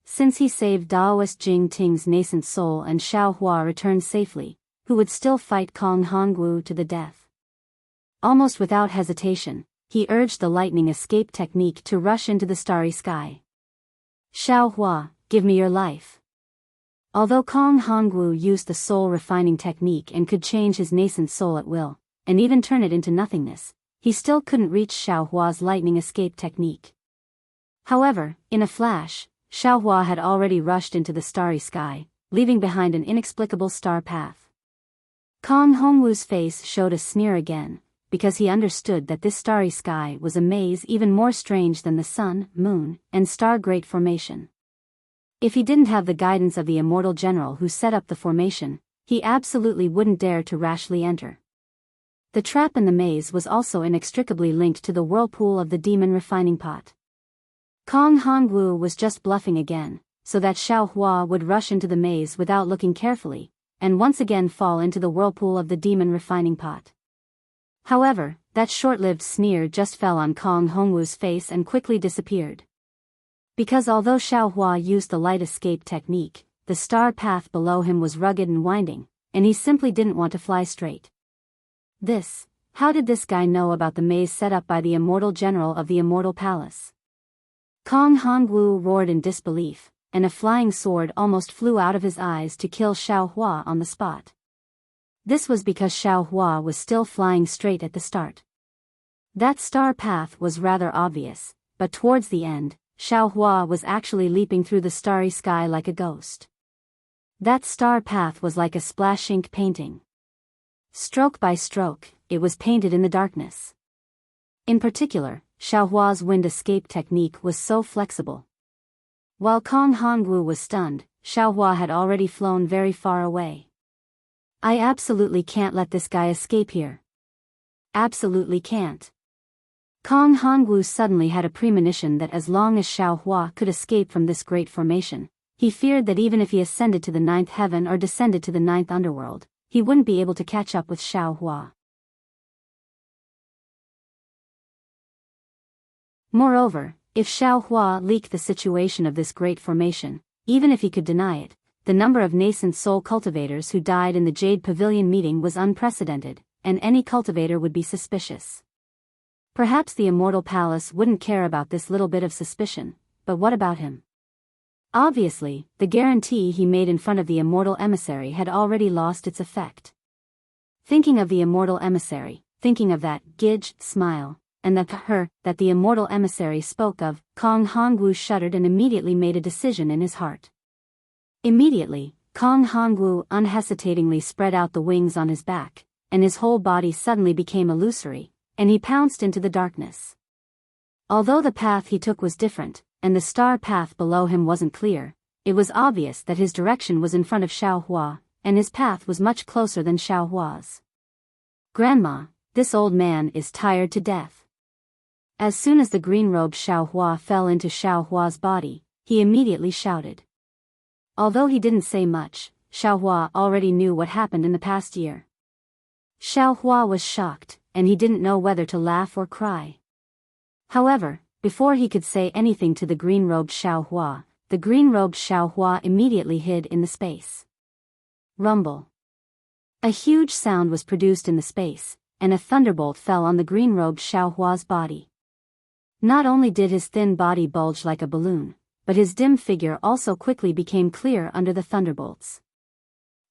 Since he saved Daoist Jing Ting's nascent soul and Xiao Hua returned safely, who would still fight Kong Hongwu to the death? Almost without hesitation, he urged the lightning escape technique to rush into the starry sky. Xiao Hua, give me your life. Although Kong Hongwu used the soul refining technique and could change his nascent soul at will, and even turn it into nothingness, he still couldn't reach Xiao Hua's lightning escape technique. However, in a flash, Xiao Hua had already rushed into the starry sky, leaving behind an inexplicable star path. Kong Hongwu's face showed a sneer again, because he understood that this starry sky was a maze even more strange than the sun, moon, and star great formation. If he didn't have the guidance of the immortal general who set up the formation, he absolutely wouldn't dare to rashly enter. The trap in the maze was also inextricably linked to the whirlpool of the demon refining pot. Kong Hongwu was just bluffing again, so that Xiao Hua would rush into the maze without looking carefully, and once again fall into the whirlpool of the demon refining pot. However, that short-lived sneer just fell on Kong Hongwu's face and quickly disappeared. Because although Xiao Hua used the light escape technique, the star path below him was rugged and winding, and he simply didn't want to fly straight. How did this guy know about the maze set up by the immortal general of the Immortal Palace? Kong Hongwu roared in disbelief, and a flying sword almost flew out of his eyes to kill Xiao Hua on the spot. This was because Xiao Hua was still flying straight at the start. That star path was rather obvious, but towards the end, Xiao Hua was actually leaping through the starry sky like a ghost. That star path was like a splash ink painting. Stroke by stroke, it was painted in the darkness. In particular, Xiao Hua's wind escape technique was so flexible. While Kong Hongwu was stunned, Xiaohua had already flown very far away. I absolutely can't let this guy escape here. Absolutely can't. Kong Hongwu suddenly had a premonition that as long as Xiaohua could escape from this great formation, he feared that even if he ascended to the 9th heaven or descended to the 9th underworld, he wouldn't be able to catch up with Xiaohua. Moreover, if Xiaohua leaked the situation of this great formation, even if he could deny it, the number of nascent soul cultivators who died in the Jade Pavilion meeting was unprecedented, and any cultivator would be suspicious. Perhaps the Immortal Palace wouldn't care about this little bit of suspicion, but what about him? Obviously, the guarantee he made in front of the Immortal Emissary had already lost its effect. Thinking of the Immortal Emissary, thinking of that Gij smile, and that the Immortal Emissary spoke of, Kong Hongwu shuddered and immediately made a decision in his heart. Immediately, Kong Hongwu unhesitatingly spread out the wings on his back, and his whole body suddenly became illusory, and he pounced into the darkness. Although the path he took was different, and the star path below him wasn't clear, it was obvious that his direction was in front of Xiaohua, and his path was much closer than Xiaohua's. Grandma, this old man is tired to death. As soon as the green-robed Xiaohua fell into Xiaohua's body, he immediately shouted. Although he didn't say much, Xiaohua already knew what happened in the past year. Xiaohua was shocked, and he didn't know whether to laugh or cry. However, before he could say anything to the green-robed Xiaohua, the green-robed Xiaohua immediately hid in the space. Rumble. A huge sound was produced in the space, and a thunderbolt fell on the green-robed Xiaohua's body. Not only did his thin body bulge like a balloon, but his dim figure also quickly became clear under the thunderbolts.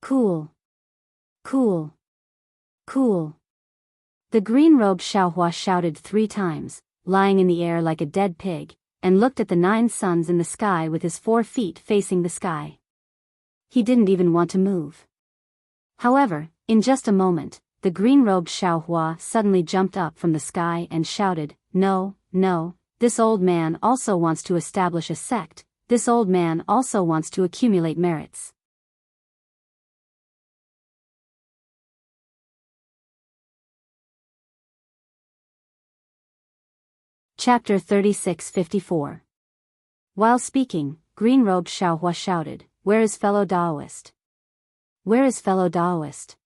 Cool. Cool. Cool. The green-robed Xiaohua shouted 3 times, lying in the air like a dead pig, and looked at the 9 suns in the sky with his 4 feet facing the sky. He didn't even want to move. However, in just a moment, the green-robed Xiaohua suddenly jumped up from the sky and shouted, No, no, this old man also wants to establish a sect, this old man also wants to accumulate merits. Chapter 36-54. While speaking, green-robed Xiaohua shouted, Where is fellow Taoist? Where is fellow Taoist?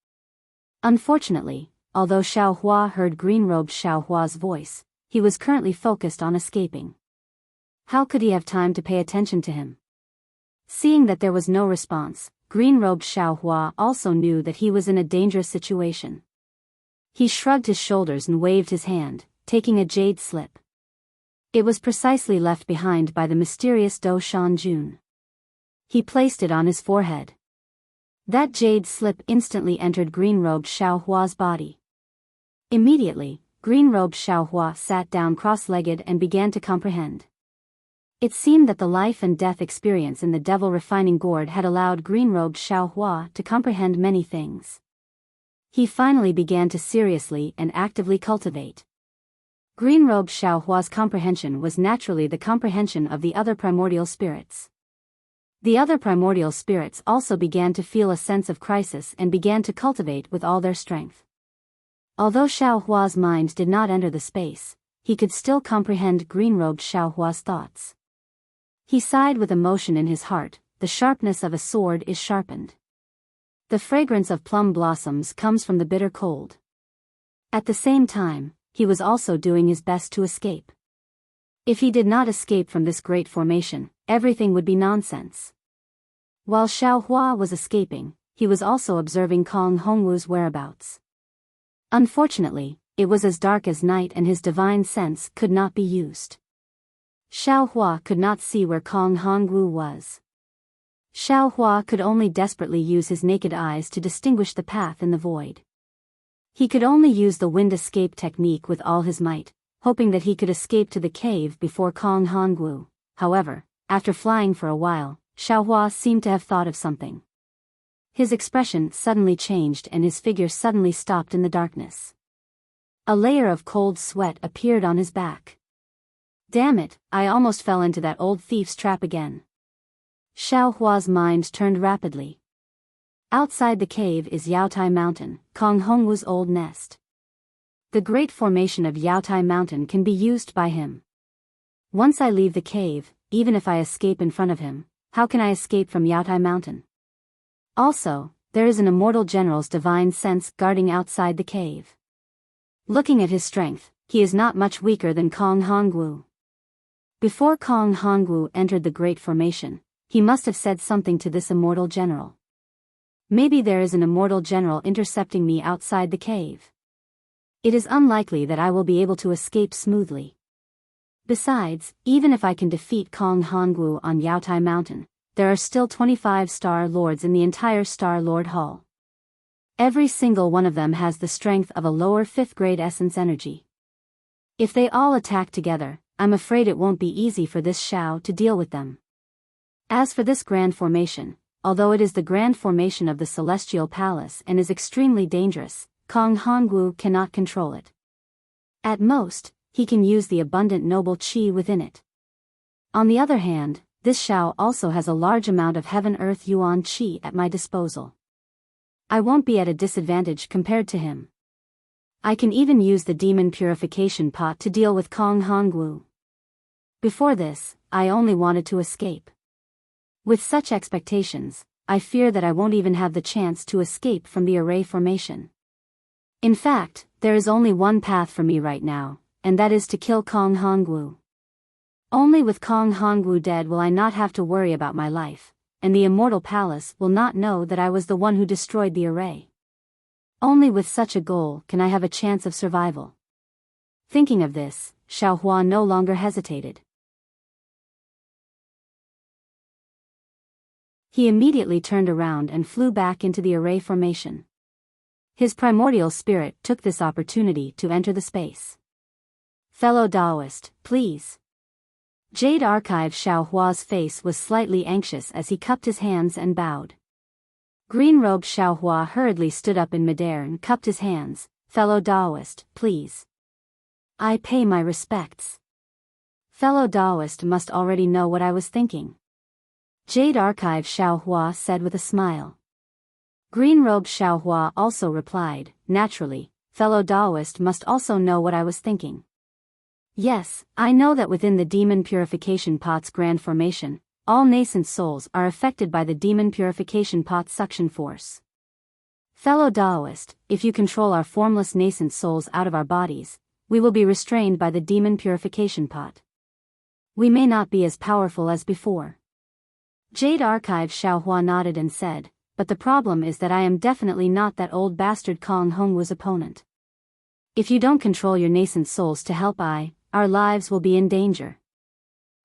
Unfortunately, although Xiaohua heard green-robed Xiaohua's voice, he was currently focused on escaping. How could he have time to pay attention to him? Seeing that there was no response, green-robed Xiaohua also knew that he was in a dangerous situation. He shrugged his shoulders and waved his hand, taking a jade slip. It was precisely left behind by the mysterious Do Shan Jun. He placed it on his forehead. That jade slip instantly entered green-robed Xiaohua's body. Immediately, green-robed Xiaohua sat down cross-legged and began to comprehend. It seemed that the life and death experience in the devil refining gourd had allowed green-robed Xiaohua to comprehend many things. He finally began to seriously and actively cultivate. Green-robed Xiaohua's comprehension was naturally the comprehension of the other primordial spirits. The other primordial spirits also began to feel a sense of crisis and began to cultivate with all their strength. Although Xiaohua's mind did not enter the space, he could still comprehend green-robed Xiaohua's thoughts. He sighed with emotion in his heart, the sharpness of a sword is sharpened. The fragrance of plum blossoms comes from the bitter cold. At the same time, he was also doing his best to escape. If he did not escape from this great formation, everything would be nonsense. While Xiaohua was escaping, he was also observing Kong Hongwu's whereabouts. Unfortunately, it was as dark as night and his divine sense could not be used. Xiaohua could not see where Kong Hongwu was. Xiaohua could only desperately use his naked eyes to distinguish the path in the void. He could only use the wind escape technique with all his might, hoping that he could escape to the cave before Kong Hongwu. However, after flying for a while, Xiaohua seemed to have thought of something. His expression suddenly changed and his figure suddenly stopped in the darkness. A layer of cold sweat appeared on his back. Damn it, I almost fell into that old thief's trap again. Xiao Hua's mind turned rapidly. Outside the cave is Yaotai Mountain, Kong Hongwu's old nest. The great formation of Yaotai Mountain can be used by him. Once I leave the cave, even if I escape in front of him, how can I escape from Yaotai Mountain? Also, there is an immortal general's divine sense guarding outside the cave. Looking at his strength, he is not much weaker than Kong Hongwu. Before Kong Hongwu entered the great formation, he must have said something to this immortal general. Maybe there is an immortal general intercepting me outside the cave. It is unlikely that I will be able to escape smoothly. Besides, even if I can defeat Kong Hongwu on Yaotai Mountain, there are still 25 Star Lords in the entire Star Lord Hall. Every single one of them has the strength of a lower 5th grade essence energy. If they all attack together, I'm afraid it won't be easy for this Xiao to deal with them. As for this grand formation, although it is the grand formation of the Celestial Palace and is extremely dangerous, Kong Hongwu cannot control it. At most, he can use the abundant noble qi within it. On the other hand, this Xiao also has a large amount of Heaven-Earth Yuan qi at my disposal. I won't be at a disadvantage compared to him. I can even use the demon purification pot to deal with Kong Hongwu. Before this, I only wanted to escape. With such expectations, I fear that I won't even have the chance to escape from the array formation. In fact, there is only one path for me right now, and that is to kill Kong Hongwu. Only with Kong Hongwu dead will I not have to worry about my life, and the Immortal Palace will not know that I was the one who destroyed the array. Only with such a goal can I have a chance of survival. Thinking of this, Xiao Hua no longer hesitated. He immediately turned around and flew back into the array formation. His primordial spirit took this opportunity to enter the space. Fellow Taoist, please. Jade Archive Xiao Hua's face was slightly anxious as he cupped his hands and bowed. Green-robed Xiao Hua hurriedly stood up in midair and cupped his hands. Fellow Taoist, please. I pay my respects. Fellow Taoist must already know what I was thinking. Jade Archive Xiao Hua said with a smile. Green-robed Xiao Hua also replied, naturally, fellow Taoist must also know what I was thinking. Yes, I know that within the Demon Purification Pot's grand formation, all nascent souls are affected by the Demon Purification Pot's suction force. Fellow Taoist, if you control our formless nascent souls out of our bodies, we will be restrained by the Demon Purification Pot. We may not be as powerful as before. Jade Archive Xiao Hua nodded and said, but the problem is that I am definitely not that old bastard Kong Hongwu's opponent. If you don't control your nascent souls to help our lives will be in danger.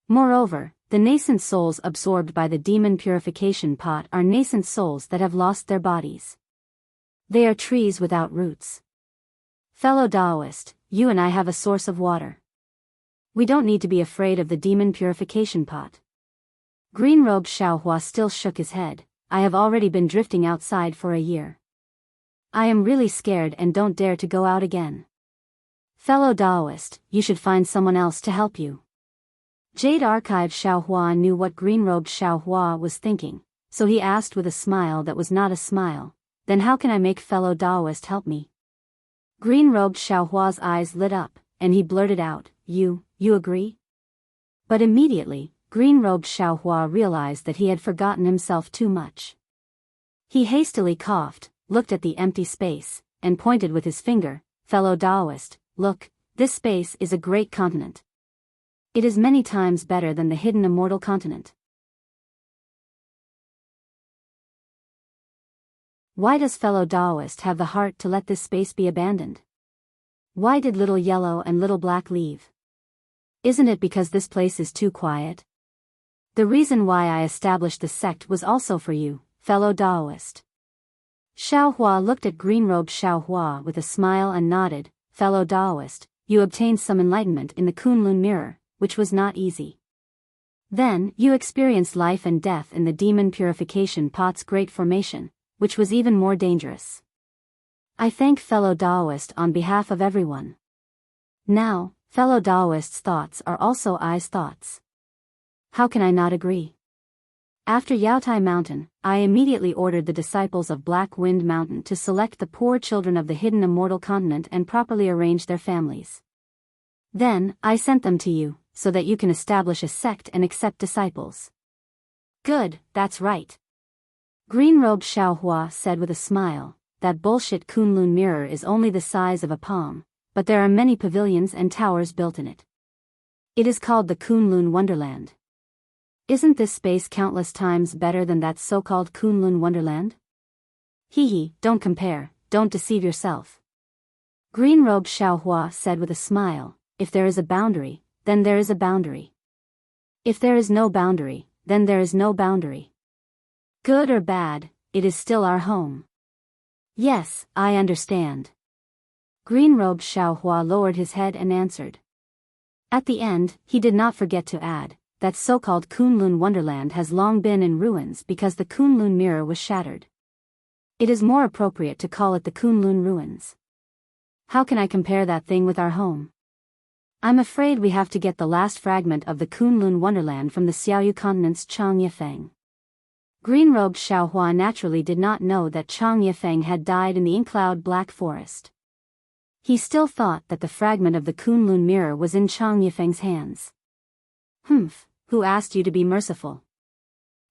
Moreover, the nascent souls absorbed by the Demon Purification Pot are nascent souls that have lost their bodies. They are trees without roots. Fellow Taoist, you and I have a source of water. We don't need to be afraid of the Demon Purification Pot. Green-robed Xiao Hua still shook his head. I have already been drifting outside for a year. I am really scared and don't dare to go out again. Fellow Taoist, you should find someone else to help you. Jade Archive Xiao Hua knew what green-robed Xiao Hua was thinking, so he asked with a smile that was not a smile, then how can I make fellow Taoist help me? Green-robed Xiao Hua's eyes lit up, and he blurted out, you agree? But immediately, green-robed Xiao Hua realized that he had forgotten himself too much. He hastily coughed, looked at the empty space, and pointed with his finger, fellow Taoist, look, this space is a great continent. It is many times better than the hidden immortal continent. Why does fellow Taoist have the heart to let this space be abandoned? Why did little yellow and little black leave? Isn't it because this place is too quiet? The reason why I established the sect was also for you, fellow Taoist. Xiao Hua looked at green-robed Xiao Hua with a smile and nodded, fellow Taoist, you obtained some enlightenment in the Kunlun mirror, which was not easy. Then, you experienced life and death in the Demon Purification Pot's great formation, which was even more dangerous. I thank fellow Taoist on behalf of everyone. Now, fellow Taoist's thoughts are also I's thoughts. How can I not agree? After Yaotai Mountain, I immediately ordered the disciples of Black Wind Mountain to select the poor children of the hidden Immortal continent and properly arrange their families. Then, I sent them to you, so that you can establish a sect and accept disciples. Good, that's right. Green-robed Xiaohua said with a smile, that bullshit Kunlun mirror is only the size of a palm, but there are many pavilions and towers built in it. It is called the Kunlun Wonderland. Isn't this space countless times better than that so-called Kunlun Wonderland? Hee, don't compare, don't deceive yourself. Green-robed Xiaohua said with a smile, if there is a boundary, then there is a boundary. If there is no boundary, then there is no boundary. Good or bad, it is still our home. Yes, I understand. Green-robed Xiaohua lowered his head and answered. At the end, he did not forget to add, that so-called Kunlun Wonderland has long been in ruins because the Kunlun mirror was shattered. It is more appropriate to call it the Kunlun ruins. How can I compare that thing with our home? I'm afraid we have to get the last fragment of the Kunlun Wonderland from the Xiaoyu continent's Chang Yifeng. Green-robed Xiaohua naturally did not know that Chang Yifeng had died in the ink-cloud Black Forest. He still thought that the fragment of the Kunlun mirror was in Chang Yifeng's hands. Humph, who asked you to be merciful?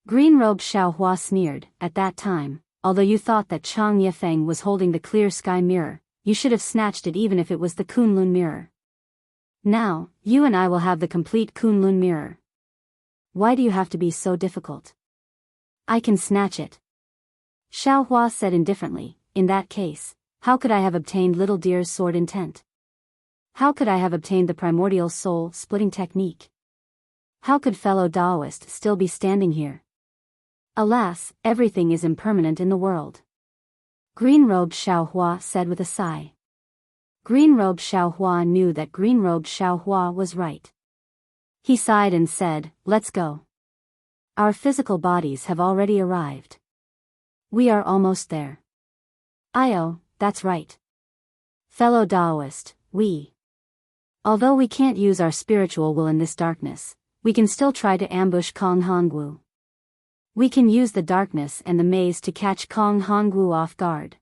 Green-robed Xiaohua sneered, at that time, although you thought that Chang Yifeng was holding the clear sky mirror, you should have snatched it even if it was the Kunlun mirror. Now, you and I will have the complete Kunlun mirror. Why do you have to be so difficult? I can snatch it. Xiaohua said indifferently, in that case, how could I have obtained Little Deer's sword intent? How could I have obtained the primordial soul-splitting technique? How could fellow Taoist still be standing here? Alas, everything is impermanent in the world. Green-robed Xiaohua said with a sigh. Green-robed Xiaohua knew that Green-robed Xiaohua was right. He sighed and said, let's go. Our physical bodies have already arrived. We are almost there. Io, that's right. Fellow Taoist, although we can't use our spiritual will in this darkness, we can still try to ambush Kong Hongwu. We can use the darkness and the maze to catch Kong Hongwu off guard.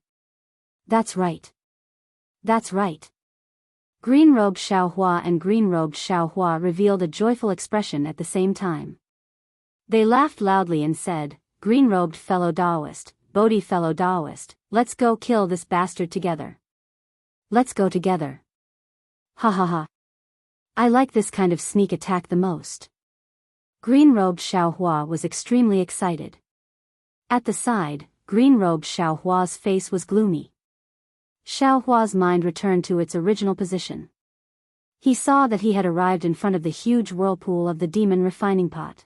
That's right. That's right. Green-robed Xiaohua and Green-robed Xiaohua revealed a joyful expression at the same time. They laughed loudly and said, Green-robed fellow Taoist, Bodhi fellow Taoist, let's go kill this bastard together. Let's go together. Ha ha ha. I like this kind of sneak attack the most. Green-robed Xiaohua was extremely excited. At the side, Green-robed Xiaohua's face was gloomy. Xiaohua's mind returned to its original position. He saw that he had arrived in front of the huge whirlpool of the demon refining pot.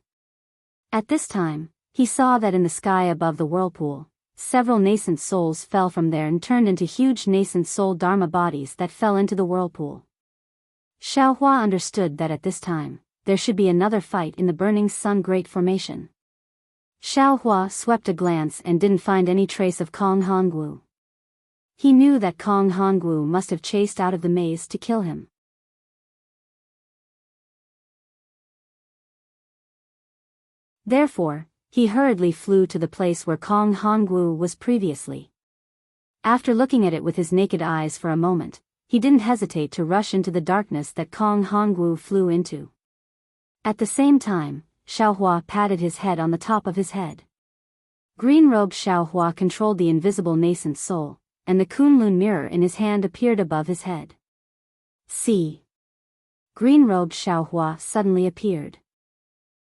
At this time, he saw that in the sky above the whirlpool, several nascent souls fell from there and turned into huge nascent soul dharma bodies that fell into the whirlpool. Xiaohua understood that at this time, there should be another fight in the burning sun great formation. Xiaohua swept a glance and didn't find any trace of Kong Hongwu. He knew that Kong Hongwu must have chased out of the maze to kill him. Therefore, he hurriedly flew to the place where Kong Hongwu was previously. After looking at it with his naked eyes for a moment, he didn't hesitate to rush into the darkness that Kong Hongwu flew into. At the same time, Xiaohua patted his head on the top of his head. Green-robed Xiaohua controlled the invisible nascent soul, and the Kunlun mirror in his hand appeared above his head. See. Green-robed Xiaohua suddenly appeared.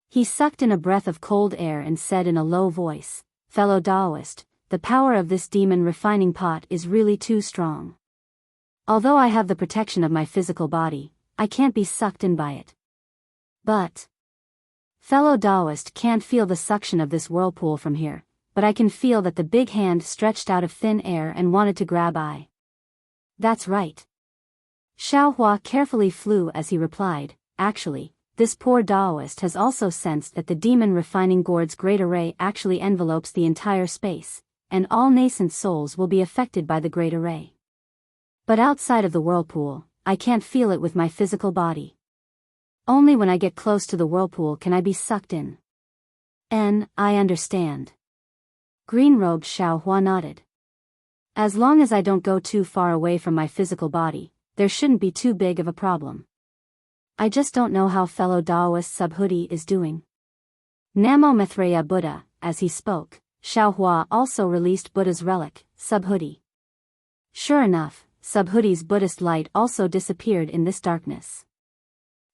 He sucked in a breath of cold air and said in a low voice, fellow Taoist, the power of this demon refining pot is really too strong. Although I have the protection of my physical body, I can't be sucked in by it. But fellow Taoist can't feel the suction of this whirlpool from here, but I can feel that the big hand stretched out of thin air and wanted to grab I. That's right. Xiaohua carefully flew as he replied, actually, this poor Taoist has also sensed that the demon refining gourd's great array actually envelopes the entire space, and all nascent souls will be affected by the great array. But outside of the whirlpool, I can't feel it with my physical body. Only when I get close to the whirlpool can I be sucked in. I understand. Green-robed Xiaohua nodded. As long as I don't go too far away from my physical body, there shouldn't be too big of a problem. I just don't know how fellow Taoist Subhuti is doing. Namo Maitreya Buddha. As he spoke, Xiaohua also released Buddha's relic, Subhuti. Sure enough, Subhuti's Buddhist light also disappeared in this darkness.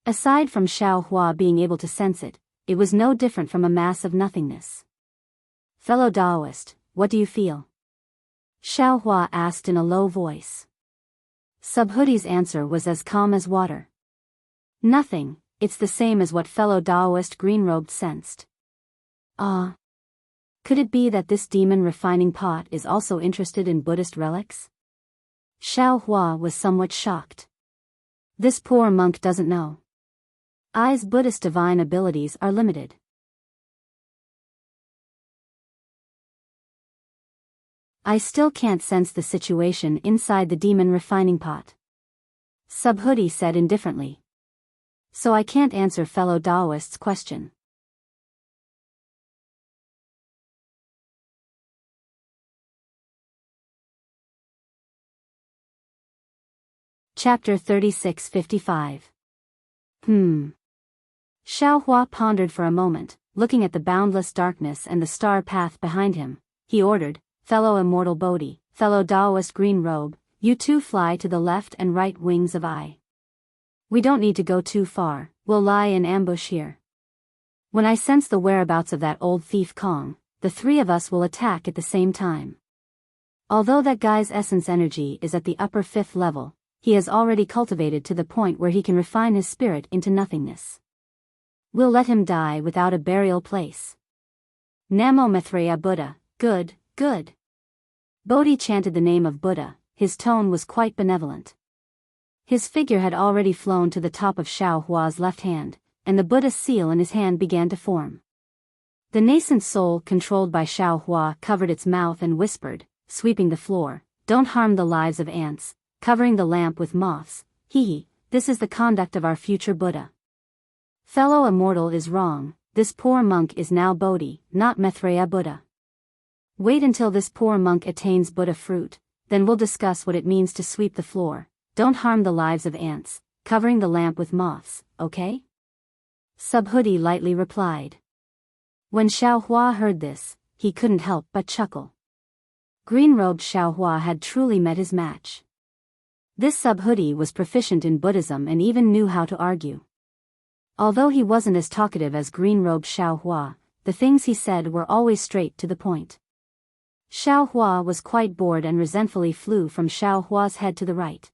Aside from Xiaohua being able to sense it, it was no different from a mass of nothingness. Fellow Taoist, what do you feel? Xiaohua asked in a low voice. Subhuti's answer was as calm as water. Nothing, it's the same as what fellow Taoist green-robed sensed. Could it be that this demon refining pot is also interested in Buddhist relics? Xiaohua was somewhat shocked. This poor monk doesn't know. I's Buddhist divine abilities are limited. I still can't sense the situation inside the demon refining pot. Subhuti said indifferently. So I can't answer fellow Taoist's question. Chapter 3655. Xiaohua pondered for a moment, looking at the boundless darkness and the star path behind him. He ordered, fellow Immortal Bodhi, fellow Taoist green robe, you two fly to the left and right wings of I. We don't need to go too far, we'll lie in ambush here. When I sense the whereabouts of that old thief Kong, the three of us will attack at the same time. Although that guy's essence energy is at the upper 5th level, he has already cultivated to the point where he can refine his spirit into nothingness. We'll let him die without a burial place. Namo Maitreya Buddha, good, good. Bodhi chanted the name of Buddha, his tone was quite benevolent. His figure had already flown to the top of Xiaohua's left hand, and the Buddha seal in his hand began to form. The nascent soul controlled by Xiaohua covered its mouth and whispered, sweeping the floor, don't harm the lives of ants, covering the lamp with moths, this is the conduct of our future Buddha. Fellow Immortal is wrong, this poor monk is now Bodhi, not Maitreya Buddha. Wait until this poor monk attains Buddha fruit, then we'll discuss what it means to sweep the floor, don't harm the lives of ants, covering the lamp with moths, okay? Subhuti lightly replied. When Xiaohua heard this, he couldn't help but chuckle. Green-robed Xiaohua had truly met his match. This Subhuti was proficient in Buddhism and even knew how to argue. Although he wasn't as talkative as green-robed Xiaohua, the things he said were always straight to the point. Xiaohua was quite bored and resentfully flew from Xiaohua's head to the right.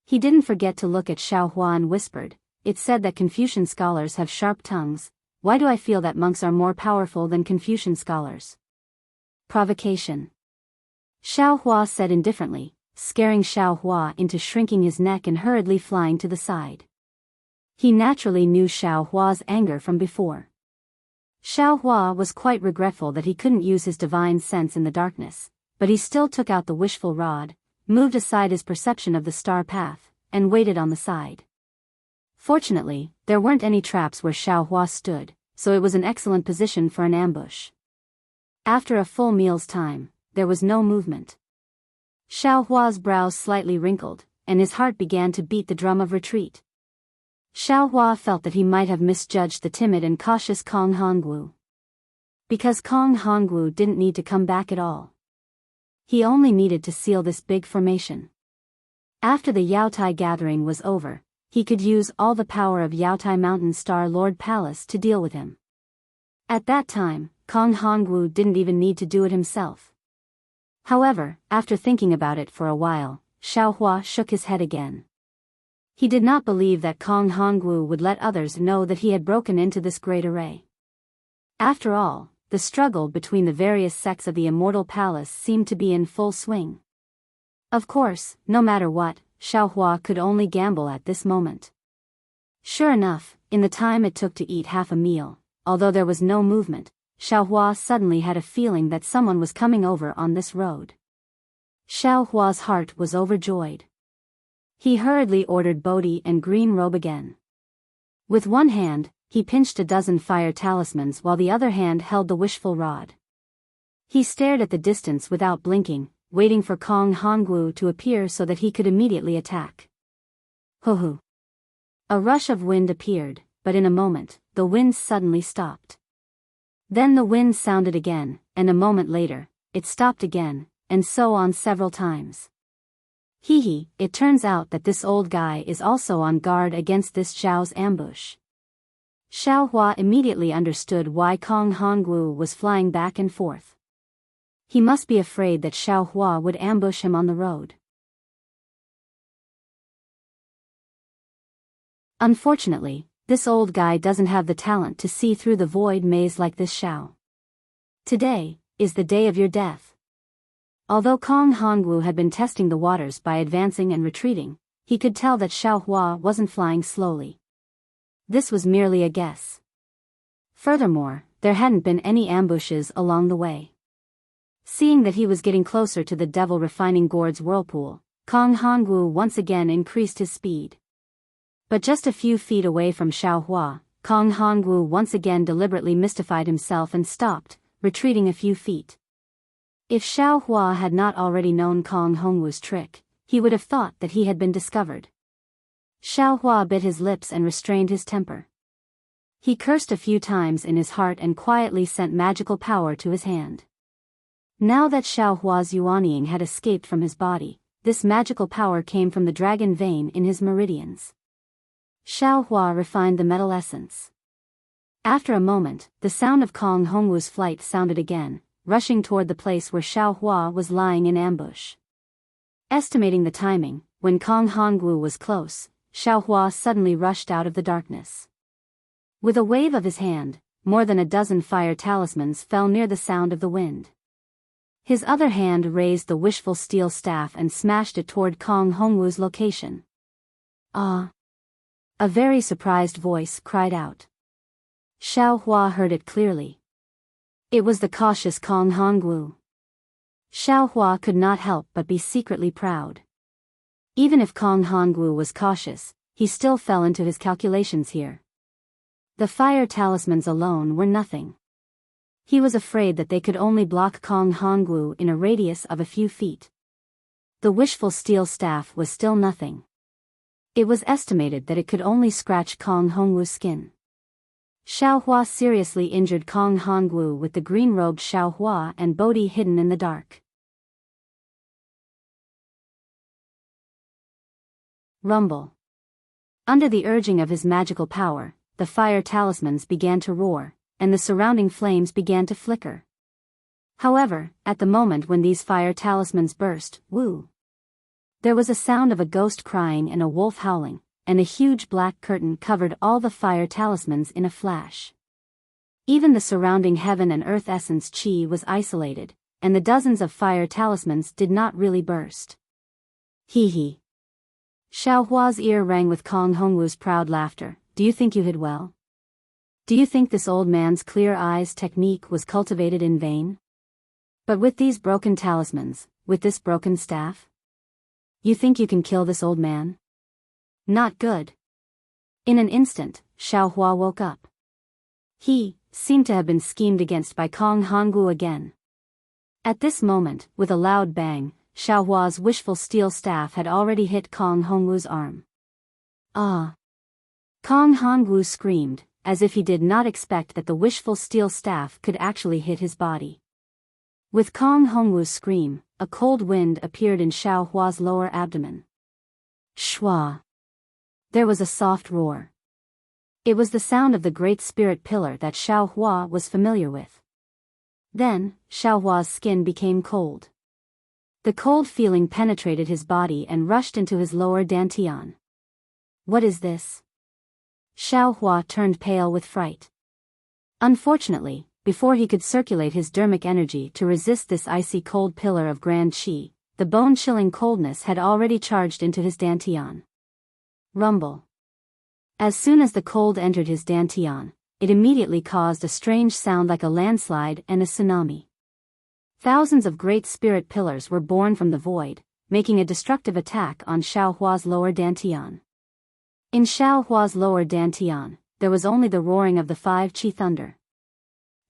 He didn't forget to look at Xiaohua and whispered, it's said that Confucian scholars have sharp tongues, why do I feel that monks are more powerful than Confucian scholars? Provocation. Xiaohua said indifferently, scaring Xiaohua into shrinking his neck and hurriedly flying to the side. He naturally knew Xiaohua's anger from before. Xiaohua was quite regretful that he couldn't use his divine sense in the darkness, but he still took out the wishful rod, moved aside his perception of the star path, and waited on the side. Fortunately, there weren't any traps where Xiaohua stood, so it was an excellent position for an ambush. After a full meal's time, there was no movement. Xiaohua's brows slightly wrinkled, and his heart began to beat the drum of retreat. Xiaohua felt that he might have misjudged the timid and cautious Kong Hongwu. Because Kong Hongwu didn't need to come back at all. He only needed to seal this big formation. After the Yaotai gathering was over, he could use all the power of Yaotai Mountain Star Lord Palace to deal with him. At that time, Kong Hongwu didn't even need to do it himself. However, after thinking about it for a while, Xiaohua shook his head again. He did not believe that Kong Hongwu would let others know that he had broken into this great array. After all, the struggle between the various sects of the Immortal Palace seemed to be in full swing. Of course, no matter what, Xiaohua could only gamble at this moment. Sure enough, in the time it took to eat half a meal, although there was no movement, Xiaohua suddenly had a feeling that someone was coming over on this road. Xiaohua's heart was overjoyed. He hurriedly ordered Bodhi and green robe again. With one hand, he pinched a dozen fire talismans while the other hand held the wishful rod. He stared at the distance without blinking, waiting for Kong Hongwu to appear so that he could immediately attack. Hoo-hoo. A rush of wind appeared, but in a moment, the wind suddenly stopped. Then the wind sounded again, and a moment later, it stopped again, and so on several times. Hee, it turns out that this old guy is also on guard against this Zhao's ambush. Xiao Hua immediately understood why Kong Hongwu was flying back and forth. He must be afraid that Xiao Hua would ambush him on the road. Unfortunately, this old guy doesn't have the talent to see through the void maze like this Xiao. Today is the day of your death. Although Kong Hongwu had been testing the waters by advancing and retreating, he could tell that Xiao Hua wasn't flying slowly. This was merely a guess. Furthermore, there hadn't been any ambushes along the way. Seeing that he was getting closer to the Devil Refining Gourd's whirlpool, Kong Hongwu once again increased his speed. But just a few feet away from Xiao Hua, Kong Hongwu once again deliberately mystified himself and stopped, retreating a few feet. If Xiao Hua had not already known Kong Hongwu's trick, he would have thought that he had been discovered. Xiao Hua bit his lips and restrained his temper. He cursed a few times in his heart and quietly sent magical power to his hand. Now that Xiao Hua's yuanying had escaped from his body, this magical power came from the dragon vein in his meridians. Xiao Hua refined the metal essence. After a moment, the sound of Kong Hongwu's flight sounded again, rushing toward the place where Xiao Hua was lying in ambush. Estimating the timing, when Kong Hongwu was close, Xiao Hua suddenly rushed out of the darkness. With a wave of his hand, more than a dozen fire talismans fell near the sound of the wind. His other hand raised the wishful steel staff and smashed it toward Kong Hongwu's location. Ah! A very surprised voice cried out. Xiao Hua heard it clearly. It was the cautious Kong Hongwu. Xiao Hua could not help but be secretly proud. Even if Kong Hongwu was cautious, he still fell into his calculations here. The fire talismans alone were nothing. He was afraid that they could only block Kong Hongwu in a radius of a few feet. The wishful steel staff was still nothing. It was estimated that it could only scratch Kong Hongwu's skin. Xiao Hua seriously injured Kong Hongwu with the green-robed Xiao Hua and Bodhi hidden in the dark. Rumble. Under the urging of his magical power, the fire talismans began to roar, and the surrounding flames began to flicker. However, at the moment when these fire talismans burst, woo! There was a sound of a ghost crying and a wolf howling, and a huge black curtain covered all the fire talismans in a flash. Even the surrounding heaven and earth essence chi was isolated, and the dozens of fire talismans did not really burst. Hee. Xiao Hua's ear rang with Kong Hongwu's proud laughter. Do you think you hid well? Do you think this old man's clear eyes technique was cultivated in vain? But with these broken talismans, with this broken staff? You think you can kill this old man? Not good. In an instant, Xiao Hua woke up. He seemed to have been schemed against by Kong Hongwu again. At this moment, with a loud bang, Xiao Hua's wishful steel staff had already hit Kong Hongwu's arm. Ah! Kong Hongwu screamed, as if he did not expect that the wishful steel staff could actually hit his body. With Kong Hongwu's scream, a cold wind appeared in Xiao Hua's lower abdomen. Shwa! There was a soft roar. It was the sound of the great spirit pillar that Xiao Hua was familiar with. Then, Xiao Hua's skin became cold. The cold feeling penetrated his body and rushed into his lower dantian. What is this? Xiao Hua turned pale with fright. Unfortunately, before he could circulate his dermic energy to resist this icy cold pillar of grand qi, the bone-chilling coldness had already charged into his dantian. Rumble. As soon as the cold entered his dantian, it immediately caused a strange sound like a landslide and a tsunami. Thousands of great spirit pillars were born from the void, making a destructive attack on Xiao Hua's lower dantian. In Xiao Hua's lower dantian, there was only the roaring of the 5 chi thunder.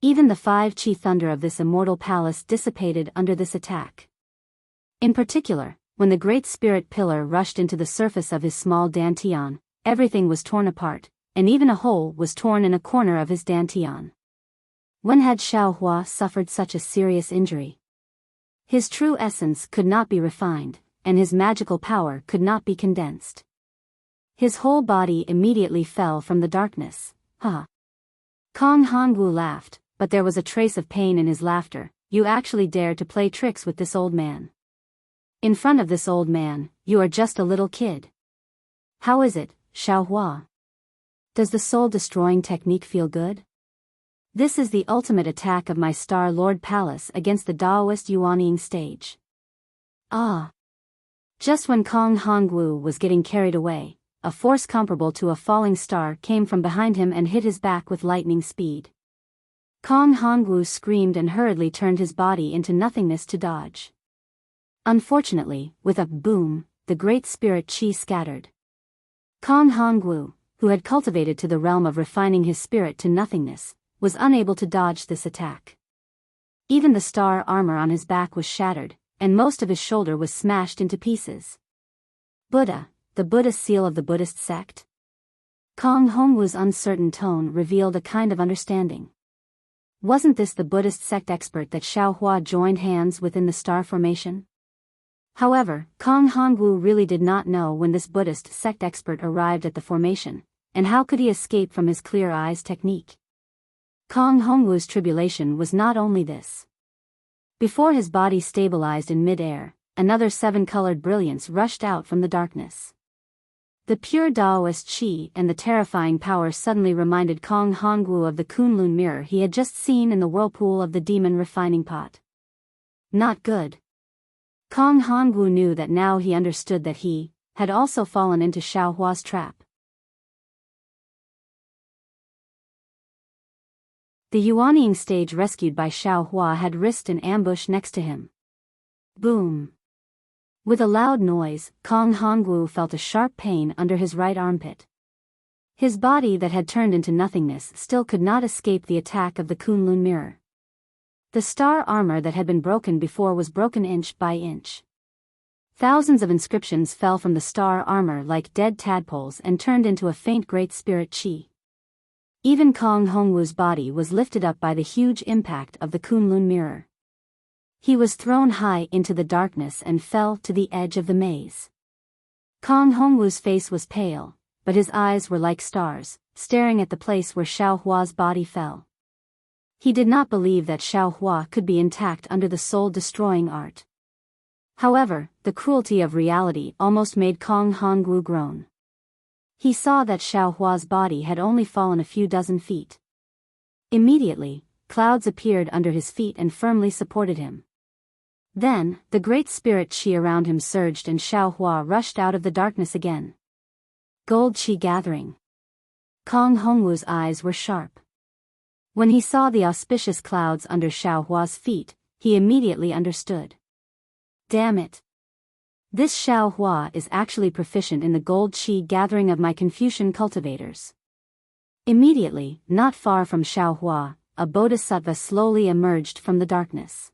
Even the 5 chi thunder of this immortal palace dissipated under this attack. In particular, when the Great Spirit Pillar rushed into the surface of his small dantian, everything was torn apart, and even a hole was torn in a corner of his dantian. When had Xiao Hua suffered such a serious injury? His true essence could not be refined, and his magical power could not be condensed. His whole body immediately fell from the darkness. Ha! Kong Hongwu laughed, but there was a trace of pain in his laughter. You actually dare to play tricks with this old man. In front of this old man, you are just a little kid. How is it, Xiao Hua? Does the soul-destroying technique feel good? This is the ultimate attack of my Star Lord Palace against the Daoist Yuanying stage. Ah! Just when Kong Hongwu was getting carried away, a force comparable to a falling star came from behind him and hit his back with lightning speed. Kong Hongwu screamed and hurriedly turned his body into nothingness to dodge. Unfortunately, with a boom, the Great Spirit Chi scattered. Kong Hongwu, who had cultivated to the realm of refining his spirit to nothingness, was unable to dodge this attack. Even the star armor on his back was shattered, and most of his shoulder was smashed into pieces. Buddha, the Buddhist seal of the Buddhist sect? Kong Hongwu's uncertain tone revealed a kind of understanding. Wasn't this the Buddhist sect expert that Xiao Hua joined hands with in the star formation? However, Kong Hongwu really did not know when this Buddhist sect expert arrived at the formation, and how could he escape from his clear eyes technique? Kong Hongwu's tribulation was not only this. Before his body stabilized in mid-air, another 7-colored brilliance rushed out from the darkness. The pure Daoist Qi and the terrifying power suddenly reminded Kong Hongwu of the Kunlun mirror he had just seen in the whirlpool of the demon refining pot. Not good. Kong Hongwu knew that now he understood that he had also fallen into Xiao Hua's trap. The Yuanying stage rescued by Xiao Hua had risked an ambush next to him. Boom! With a loud noise, Kong Hongwu felt a sharp pain under his right armpit. His body that had turned into nothingness still could not escape the attack of the Kunlun mirror. The star armor that had been broken before was broken inch by inch. Thousands of inscriptions fell from the star armor like dead tadpoles and turned into a faint Great Spirit Qi. Even Kong Hongwu's body was lifted up by the huge impact of the Kunlun mirror. He was thrown high into the darkness and fell to the edge of the maze. Kong Hongwu's face was pale, but his eyes were like stars, staring at the place where Xiao Hua's body fell. He did not believe that Xiao Hua could be intact under the soul-destroying art. However, the cruelty of reality almost made Kong Hongwu groan. He saw that Xiao Hua's body had only fallen a few dozen feet. Immediately, clouds appeared under his feet and firmly supported him. Then, the Great Spirit Qi around him surged and Xiao Hua rushed out of the darkness again. Gold Qi gathering. Kong Hongwu's eyes were sharp. When he saw the auspicious clouds under Xiao Hua's feet, he immediately understood. Damn it! This Xiao Hua is actually proficient in the gold Qi gathering of my Confucian cultivators. Immediately, not far from Xiao Hua, a bodhisattva slowly emerged from the darkness.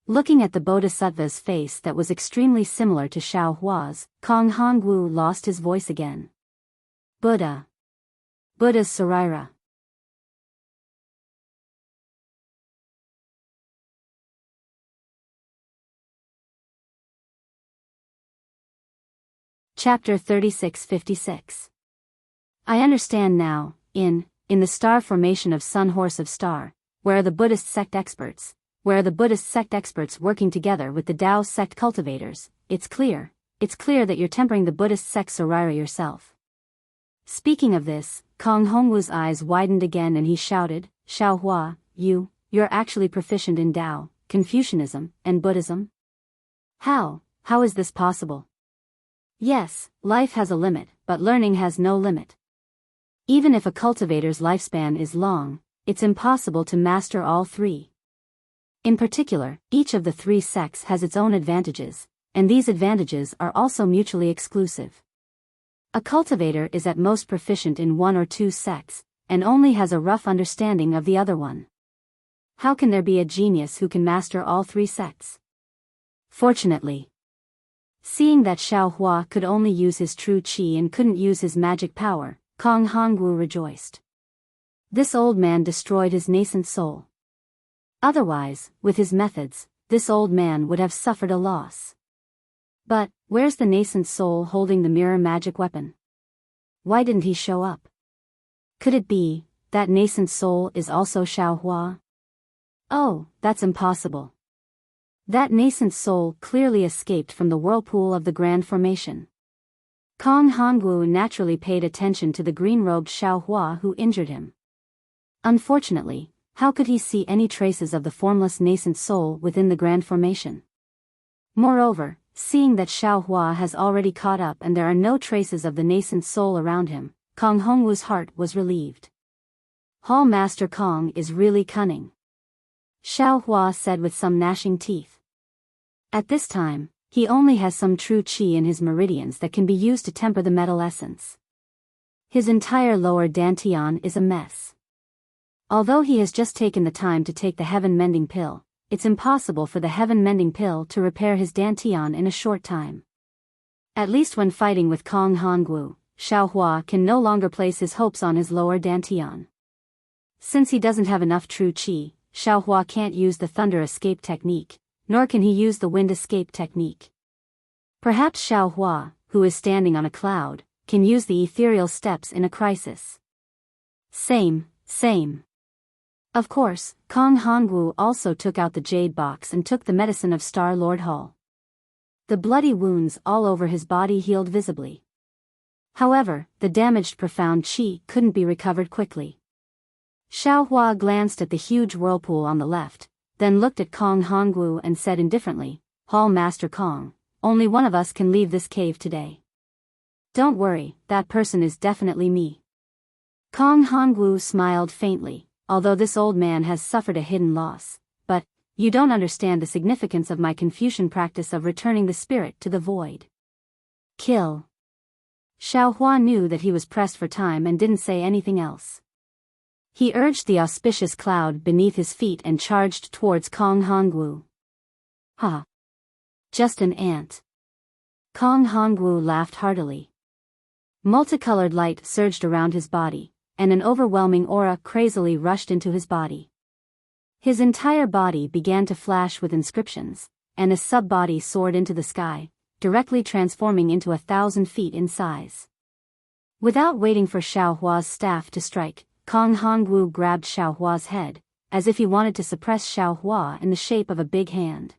Looking at the bodhisattva's face that was extremely similar to Xiao Hua's, Kong Hongwu lost his voice again. Buddha. Buddha's Sarira. Chapter 3656. I understand now, in the star formation of Sun Horse of Star, where are the Buddhist sect experts? Where are the Buddhist sect experts working together with the Tao sect cultivators? It's clear that you're tempering the Buddhist sect Sarira yourself. Speaking of this, Kong Hongwu's eyes widened again and he shouted, Xiao Hua, you're actually proficient in Tao, Confucianism, and Buddhism? How is this possible? Yes, life has a limit, but learning has no limit. Even if a cultivator's lifespan is long, it's impossible to master all three. In particular, each of the three sects has its own advantages, and these advantages are also mutually exclusive. A cultivator is at most proficient in one or two sects, and only has a rough understanding of the other one. How can there be a genius who can master all three sects? Fortunately, seeing that Xiao Hua could only use his true qi and couldn't use his magic power, Kong Hongwu rejoiced. This old man destroyed his nascent soul. Otherwise, with his methods, this old man would have suffered a loss. But, where's the nascent soul holding the mirror magic weapon? Why didn't he show up? Could it be that nascent soul is also Xiao Hua? Oh, that's impossible. That nascent soul clearly escaped from the whirlpool of the Grand Formation. Kong Hongwu naturally paid attention to the green-robed Xiao Hua who injured him. Unfortunately, how could he see any traces of the formless nascent soul within the Grand Formation? Moreover, seeing that Xiao Hua has already caught up and there are no traces of the nascent soul around him, Kong Hongwu's heart was relieved. Hall Master Kong is really cunning, Xiao Hua said with some gnashing teeth. At this time, he only has some true qi in his meridians that can be used to temper the metal essence. His entire lower dantian is a mess. Although he has just taken the time to take the heaven-mending pill, it's impossible for the heaven-mending pill to repair his dantian in a short time. At least when fighting with Kong Hongwu, Xiao Hua can no longer place his hopes on his lower dantian. Since he doesn't have enough true qi, Xiao Hua can't use the thunder escape technique, nor can he use the wind escape technique. Perhaps Xiao Hua, who is standing on a cloud, can use the ethereal steps in a crisis. Same. Of course, Kong Hongwu also took out the jade box and took the medicine of Star-Lord Hall. The bloody wounds all over his body healed visibly. However, the damaged profound qi couldn't be recovered quickly. Xiao Hua glanced at the huge whirlpool on the left, then looked at Kong Hongwu and said indifferently, Hall Master Kong, only one of us can leave this cave today. Don't worry, that person is definitely me. Kong Hongwu smiled faintly, although this old man has suffered a hidden loss, but, you don't understand the significance of my Confucian practice of returning the spirit to the void. Kill. Xiao Hua knew that he was pressed for time and didn't say anything else. He urged the auspicious cloud beneath his feet and charged towards Kong Hongwu. Ha! Just an ant. Kong Hongwu laughed heartily. Multicolored light surged around his body, and an overwhelming aura crazily rushed into his body. His entire body began to flash with inscriptions, and a sub-body soared into the sky, directly transforming into 1,000 feet in size. Without waiting for Xiao Hua's staff to strike, Kong Hongwu grabbed Xiao Hua's head, as if he wanted to suppress Xiao Hua in the shape of a big hand.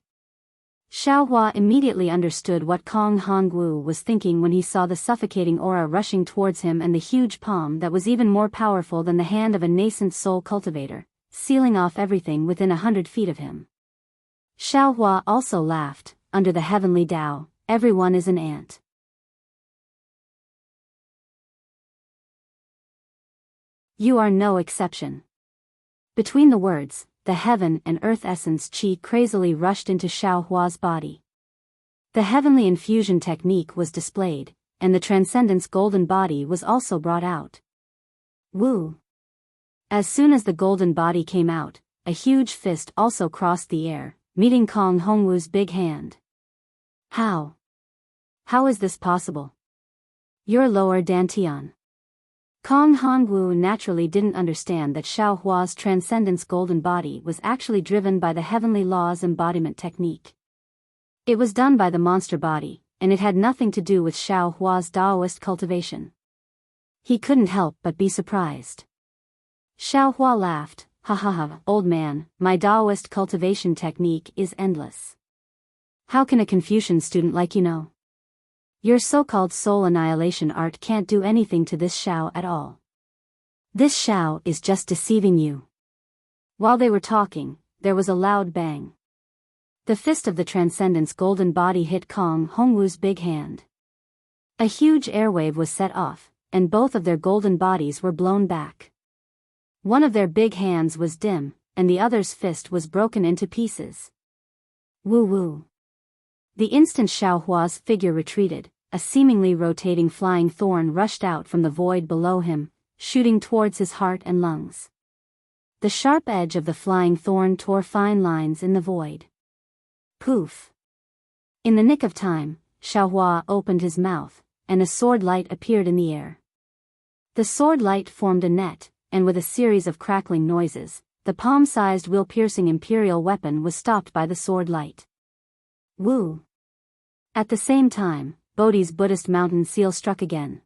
Xiao Hua immediately understood what Kong Hongwu was thinking when he saw the suffocating aura rushing towards him and the huge palm that was even more powerful than the hand of a nascent soul cultivator, sealing off everything within 100 feet of him. Xiao Hua also laughed. Under the heavenly Tao, everyone is an ant. You are no exception. Between the words, the heaven and earth essence qi crazily rushed into Xiao Hua's body. The heavenly infusion technique was displayed, and the transcendence golden body was also brought out. Woo! As soon as the golden body came out, a huge fist also crossed the air, meeting Kong Hongwu's big hand. How? How is this possible? Your lower dantian. Kong Hongwu naturally didn't understand that Xiao Hua's transcendence golden body was actually driven by the heavenly law's embodiment technique. It was done by the monster body, and it had nothing to do with Xiao Hua's Taoist cultivation. He couldn't help but be surprised. Xiao Hua laughed, ha ha ha, old man, my Taoist cultivation technique is endless. How can a Confucian student like you know? Your so-called soul annihilation art can't do anything to this Xiao at all. This Xiao is just deceiving you. While they were talking, there was a loud bang. The fist of the transcendence golden body hit Kong Hongwu's big hand. A huge airwave was set off, and both of their golden bodies were blown back. One of their big hands was dim, and the other's fist was broken into pieces. Woo woo. The instant Xiao Hua's figure retreated, a seemingly rotating flying thorn rushed out from the void below him, shooting towards his heart and lungs. The sharp edge of the flying thorn tore fine lines in the void. Poof! In the nick of time, Xiaohua opened his mouth, and a sword light appeared in the air. The sword light formed a net, and with a series of crackling noises, the palm-sized will-piercing imperial weapon was stopped by the sword light. Woo! At the same time, Bodhi's Buddhist mountain seal struck again.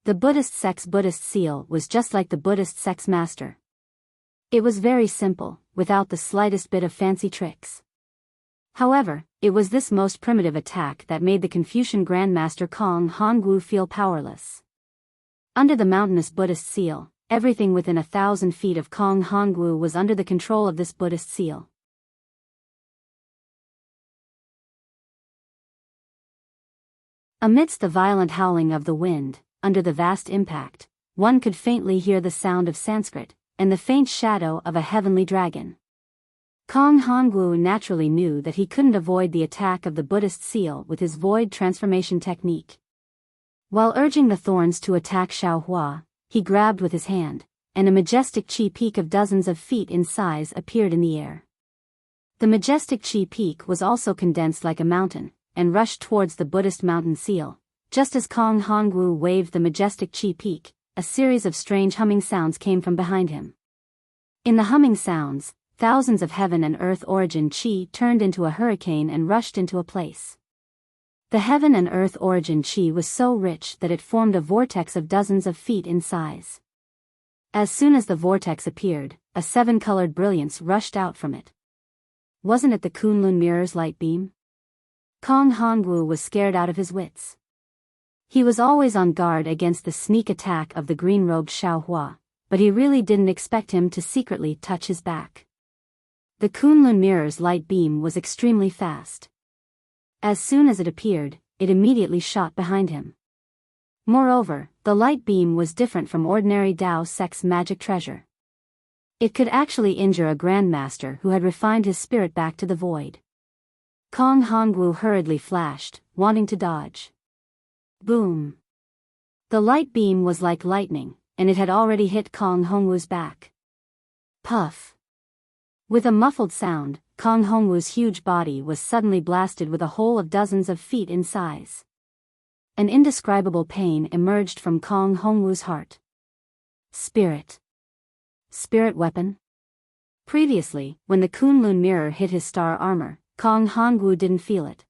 The Buddhist sect's Buddhist seal was just like the Buddhist sect's master. It was very simple, without the slightest bit of fancy tricks. However, it was this most primitive attack that made the Confucian Grandmaster Kong Hongwu feel powerless. Under the mountainous Buddhist seal, everything within 1,000 feet of Kong Hongwu was under the control of this Buddhist seal. Amidst the violent howling of the wind, under the vast impact, one could faintly hear the sound of Sanskrit, and the faint shadow of a heavenly dragon. Kong Hongwu naturally knew that he couldn't avoid the attack of the Buddhist seal with his void transformation technique. While urging the thorns to attack Xiaohua, he grabbed with his hand, and a majestic chi peak of dozens of feet in size appeared in the air. The majestic chi peak was also condensed like a mountain, and rushed towards the Buddhist mountain seal. Just as Kong Hongwu waved the majestic chi peak, a series of strange humming sounds came from behind him. In the humming sounds, thousands of heaven and earth origin chi turned into a hurricane and rushed into a place. The heaven and earth origin chi was so rich that it formed a vortex of dozens of feet in size. As soon as the vortex appeared, a seven-colored brilliance rushed out from it. Wasn't it the Kunlun mirror's light beam? Kong Hongwu was scared out of his wits. He was always on guard against the sneak attack of the green-robed Xiaohua, but he really didn't expect him to secretly touch his back. The Kunlun mirror's light beam was extremely fast. As soon as it appeared, it immediately shot behind him. Moreover, the light beam was different from ordinary Dao Sect's magic treasure. It could actually injure a grandmaster who had refined his spirit back to the void. Kong Hongwu hurriedly flashed, wanting to dodge. Boom! The light beam was like lightning, and it had already hit Kong Hongwu's back. Puff! With a muffled sound, Kong Hongwu's huge body was suddenly blasted with a hole of dozens of feet in size. An indescribable pain emerged from Kong Hongwu's heart. Spirit. Spirit weapon? Previously, when the Kunlun mirror hit his star armor, Kong Hongwu didn't feel it.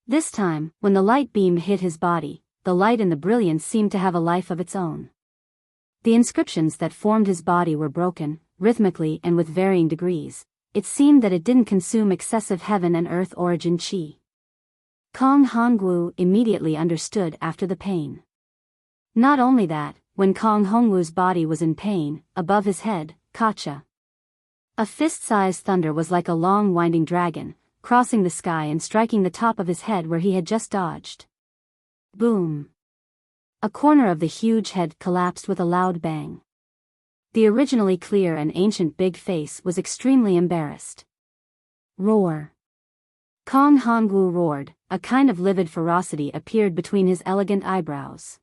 This time, when the light beam hit his body, the light and the brilliance seemed to have a life of its own. The inscriptions that formed his body were broken, rhythmically and with varying degrees. It seemed that it didn't consume excessive heaven and earth origin chi. Kong Hongwu immediately understood after the pain. Not only that, when Kong Hongwu's body was in pain, above his head, Kacha. A fist-sized thunder was like a long winding dragon, crossing the sky and striking the top of his head where he had just dodged. Boom! A corner of the huge head collapsed with a loud bang. The originally clear and ancient big face was extremely embarrassed. Roar! Kong Hongwu roared, a kind of livid ferocity appeared between his elegant eyebrows.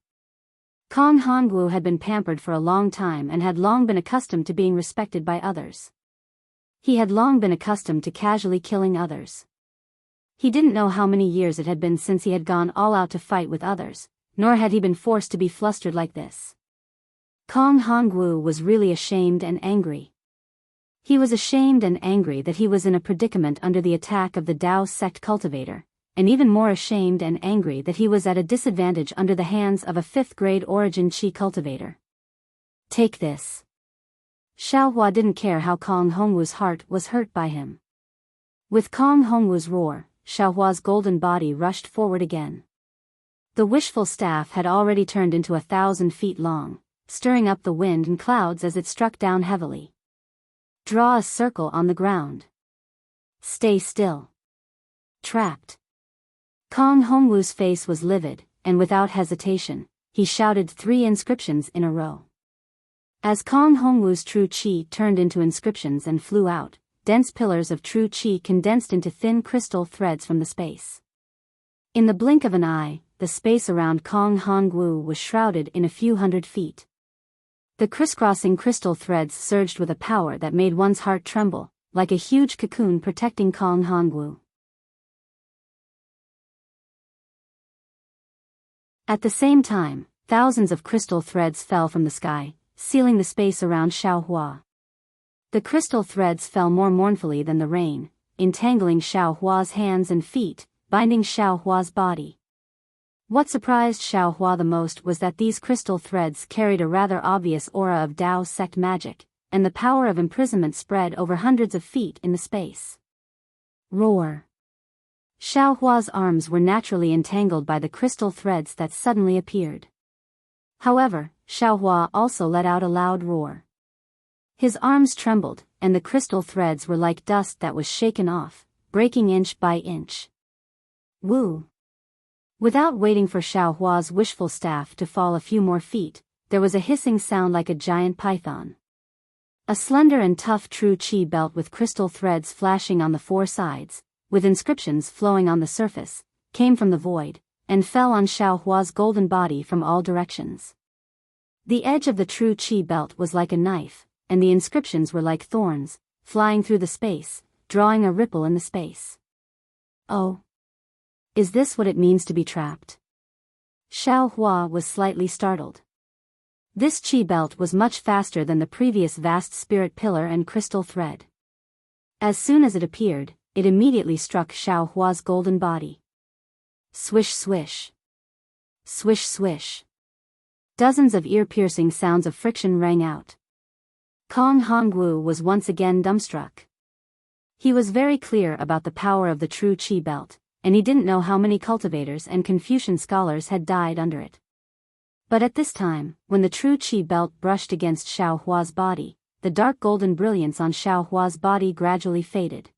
Kong Hongwu had been pampered for a long time and had long been accustomed to being respected by others. He had long been accustomed to casually killing others. He didn't know how many years it had been since he had gone all out to fight with others, nor had he been forced to be flustered like this. Kong Hongwu was really ashamed and angry. He was ashamed and angry that he was in a predicament under the attack of the Dao sect cultivator, and even more ashamed and angry that he was at a disadvantage under the hands of a 5th-grade origin chi cultivator. Take this. Xiaohua didn't care how Kong Hongwu's heart was hurt by him. With Kong Hongwu's roar, Xiaohua's golden body rushed forward again. The wishful staff had already turned into 1,000 feet long, stirring up the wind and clouds as it struck down heavily. Draw a circle on the ground. Stay still. Trapped. Kong Hongwu's face was livid, and without hesitation, he shouted 3 inscriptions in a row. As Kong Hongwu's true chi turned into inscriptions and flew out, dense pillars of true chi condensed into thin crystal threads from the space. In the blink of an eye, the space around Kong Hongwu was shrouded in a few hundred feet. The crisscrossing crystal threads surged with a power that made one's heart tremble, like a huge cocoon protecting Kong Hongwu. At the same time, thousands of crystal threads fell from the sky, sealing the space around Xiaohua. The crystal threads fell more mournfully than the rain, entangling Xiaohua's hands and feet, binding Xiaohua's body. What surprised Xiaohua the most was that these crystal threads carried a rather obvious aura of Dao sect magic, and the power of imprisonment spread over hundreds of feet in the space. Roar! Xiaohua's arms were naturally entangled by the crystal threads that suddenly appeared. However, Xiaohua also let out a loud roar. His arms trembled, and the crystal threads were like dust that was shaken off, breaking inch by inch. Woo! Without waiting for Xiaohua's wishful staff to fall a few more feet, there was a hissing sound like a giant python. A slender and tough true qi belt with crystal threads flashing on the four sides, with inscriptions flowing on the surface, came from the void, and fell on Xiaohua's golden body from all directions. The edge of the true qi belt was like a knife, and the inscriptions were like thorns, flying through the space, drawing a ripple in the space. Oh! Is this what it means to be trapped? Xiaohua was slightly startled. This qi belt was much faster than the previous vast spirit pillar and crystal thread. As soon as it appeared, it immediately struck Xiaohua's golden body. Swish swish. Swish swish. Dozens of ear-piercing sounds of friction rang out. Kong Hongwu was once again dumbstruck. He was very clear about the power of the true qi belt, and he didn't know how many cultivators and Confucian scholars had died under it. But at this time, when the true qi belt brushed against Xiaohua's body, the dark golden brilliance on Xiaohua's body gradually faded.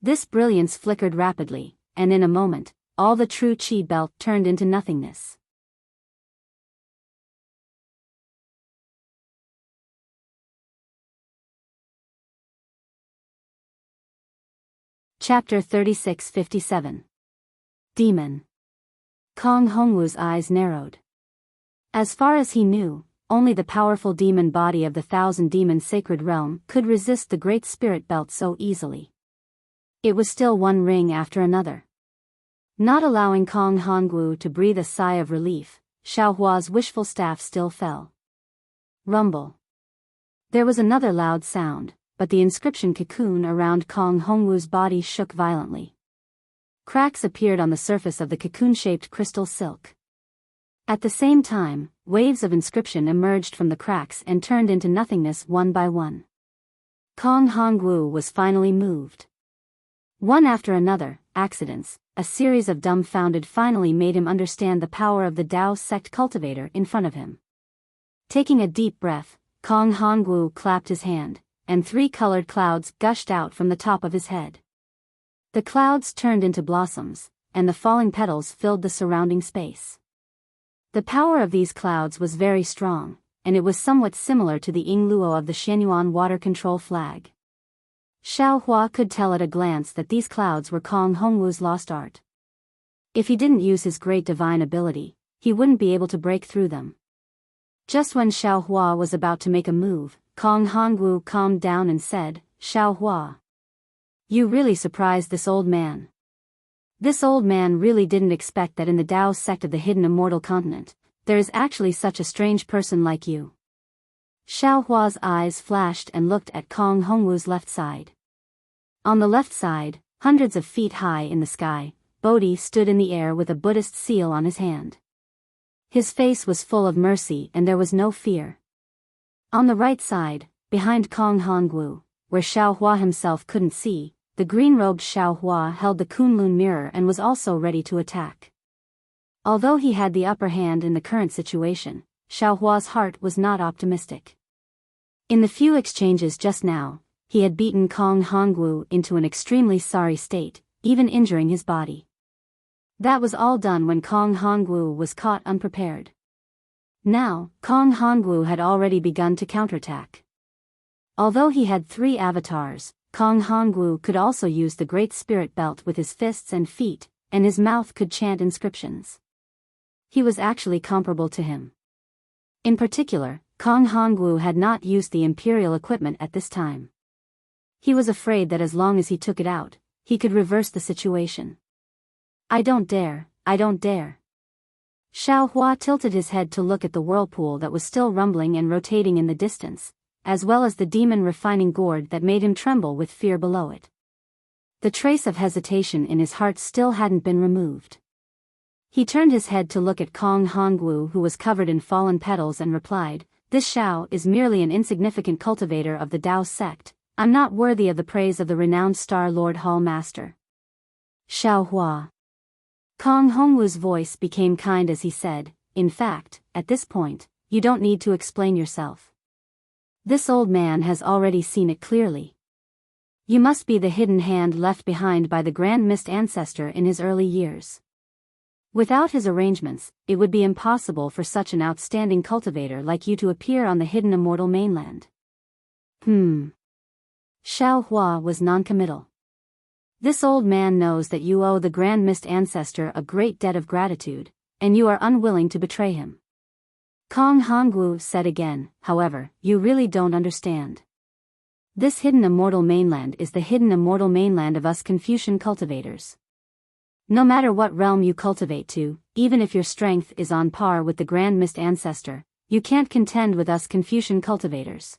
This brilliance flickered rapidly, and in a moment, all the true qi belt turned into nothingness. Chapter 3657. Demon. Kong Hongwu's eyes narrowed. As far as he knew, only the powerful demon body of the Thousand Demon Sacred Realm could resist the Great Spirit Belt so easily. It was still one ring after another. Not allowing Kong Hongwu to breathe a sigh of relief, Xiaohua's wishful staff still fell. Rumble. There was another loud sound, but the inscription cocoon around Kong Hongwu's body shook violently. Cracks appeared on the surface of the cocoon-shaped crystal silk. At the same time, waves of inscription emerged from the cracks and turned into nothingness one by one. Kong Hongwu was finally moved. One after another, accidents, a series of dumbfounded finally made him understand the power of the Dao sect cultivator in front of him. Taking a deep breath, Kong Hongwu clapped his hand, and 3 colored clouds gushed out from the top of his head. The clouds turned into blossoms, and the falling petals filled the surrounding space. The power of these clouds was very strong, and it was somewhat similar to the Yingluo of the Shenyuan water control flag. Xiaohua could tell at a glance that these clouds were Kong Hongwu's lost art. If he didn't use his great divine ability, he wouldn't be able to break through them. Just when Xiaohua was about to make a move, Kong Hongwu calmed down and said, "Xiaohua, you really surprised this old man." This old man really didn't expect that in the Dao sect of the hidden Immortal continent, there is actually such a strange person like you. Xiaohua's eyes flashed and looked at Kong Hongwu's left side. On the left side, hundreds of feet high in the sky, Bodhi stood in the air with a Buddhist seal on his hand. His face was full of mercy and there was no fear. On the right side, behind Kong Hongwu, where Xiaohua himself couldn't see, the green-robed Xiaohua held the Kunlun mirror and was also ready to attack. Although he had the upper hand in the current situation, Xiaohua's heart was not optimistic. In the few exchanges just now, he had beaten Kong Hongwu into an extremely sorry state, even injuring his body. That was all done when Kong Hongwu was caught unprepared. Now, Kong Hongwu had already begun to counterattack. Although he had 3 avatars, Kong Hongwu could also use the Great Spirit Belt with his fists and feet, and his mouth could chant inscriptions. he was actually comparable to him. In particular, Kong Hongwu had not used the imperial equipment at this time. He was afraid that as long as he took it out, he could reverse the situation. I don't dare, I don't dare. Xiao Hua tilted his head to look at the whirlpool that was still rumbling and rotating in the distance, as well as the demon refining gourd that made him tremble with fear below it. The trace of hesitation in his heart still hadn't been removed. He turned his head to look at Kong Hongwu, who was covered in fallen petals, and replied, "This Xiao is merely an insignificant cultivator of the Dao sect. I'm not worthy of the praise of the renowned Star Lord Hall Master." Xiao Hua. Kong Hongwu's voice became kind as he said, "In fact, at this point, you don't need to explain yourself. This old man has already seen it clearly. You must be the hidden hand left behind by the Grand Mist Ancestor in his early years. Without his arrangements, it would be impossible for such an outstanding cultivator like you to appear on the hidden Immortal mainland." Xiao Hua was noncommittal. "This old man knows that you owe the Grand Mist Ancestor a great debt of gratitude, and you are unwilling to betray him." Kong Hongwu said again, "However, you really don't understand. This hidden Immortal mainland is the hidden Immortal mainland of us Confucian cultivators. No matter what realm you cultivate to, even if your strength is on par with the Grand Mist Ancestor, you can't contend with us Confucian cultivators.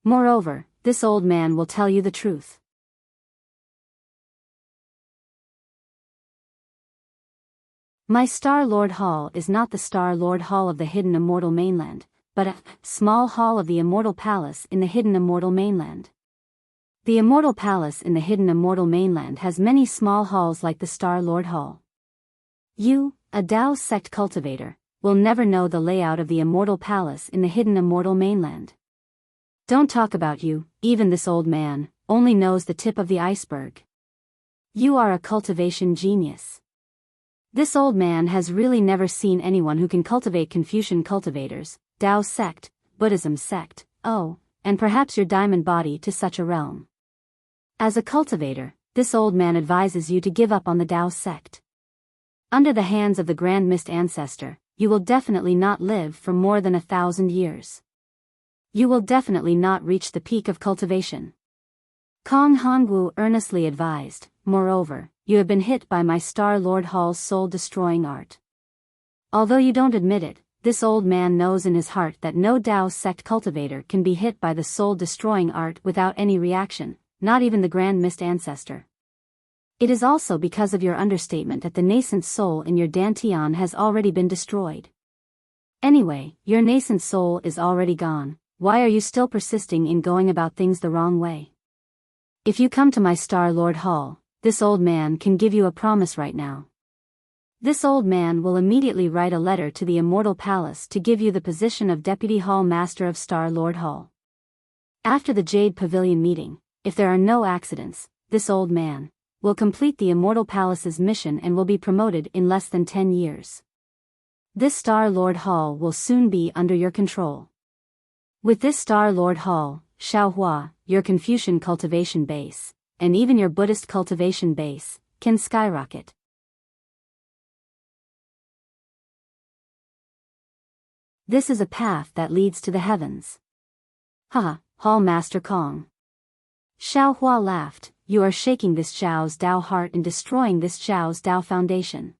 Moreover, this old man will tell you the truth. My Star Lord Hall is not the Star Lord Hall of the hidden Immortal mainland, but a small hall of the Immortal Palace in the hidden Immortal mainland. The Immortal Palace in the hidden Immortal mainland has many small halls like the Star Lord Hall. You, a Dao sect cultivator, will never know the layout of the Immortal Palace in the hidden Immortal mainland. Don't talk about you, even this old man, only knows the tip of the iceberg. You are a cultivation genius. This old man has really never seen anyone who can cultivate Confucian cultivators, Dao sect, Buddhism sect, and perhaps your diamond body to such a realm. As a cultivator, this old man advises you to give up on the Dao sect. Under the hands of the Grand Mist Ancestor, you will definitely not live for more than 1,000 years. You will definitely not reach the peak of cultivation." Kong Hongwu earnestly advised, "Moreover, you have been hit by my Star Lord Hall's soul-destroying art. Although you don't admit it, this old man knows in his heart that no Dao sect cultivator can be hit by the soul-destroying art without any reaction, not even the Grand Mist Ancestor. It is also because of your understatement that the nascent soul in your dantian has already been destroyed. Anyway, your nascent soul is already gone. Why are you still persisting in going about things the wrong way? If you come to my Star Lord Hall, this old man can give you a promise right now. This old man will immediately write a letter to the Immortal Palace to give you the position of Deputy Hall Master of Star Lord Hall. After the Jade Pavilion meeting, if there are no accidents, this old man will complete the Immortal Palace's mission and will be promoted in less than 10 years. This Star Lord Hall will soon be under your control. With this Star Lord Hall, Xiao Hua, your Confucian cultivation base, and even your Buddhist cultivation base, can skyrocket. This is a path that leads to the heavens. Haha, Hall Master Kong. Xiao Hua laughed, "You are shaking this Xiao's Dao heart and destroying this Xiao's Dao foundation.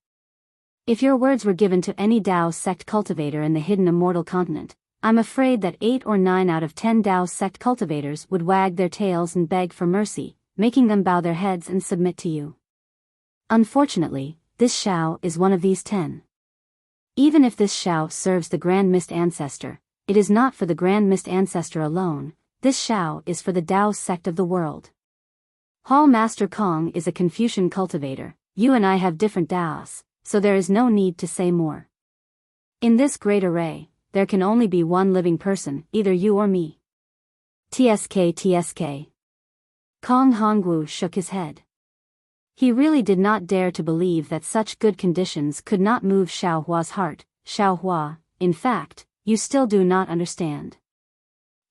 If your words were given to any Dao sect cultivator in the hidden Immortal continent, I'm afraid that 8 or 9 out of 10 Dao sect cultivators would wag their tails and beg for mercy, making them bow their heads and submit to you. Unfortunately, this Xiao is one of these 10. Even if this Xiao serves the Grand Mist Ancestor, it is not for the Grand Mist Ancestor alone, this Xiao is for the Dao sect of the world. Hall Master Kong is a Confucian cultivator, you and I have different Daos, so there is no need to say more. In this great array, there can only be one living person, either you or me. TSK. Kong Hongwu shook his head. He really did not dare to believe that such good conditions could not move Xiao Hua's heart. Xiao Hua, in fact, you still do not understand.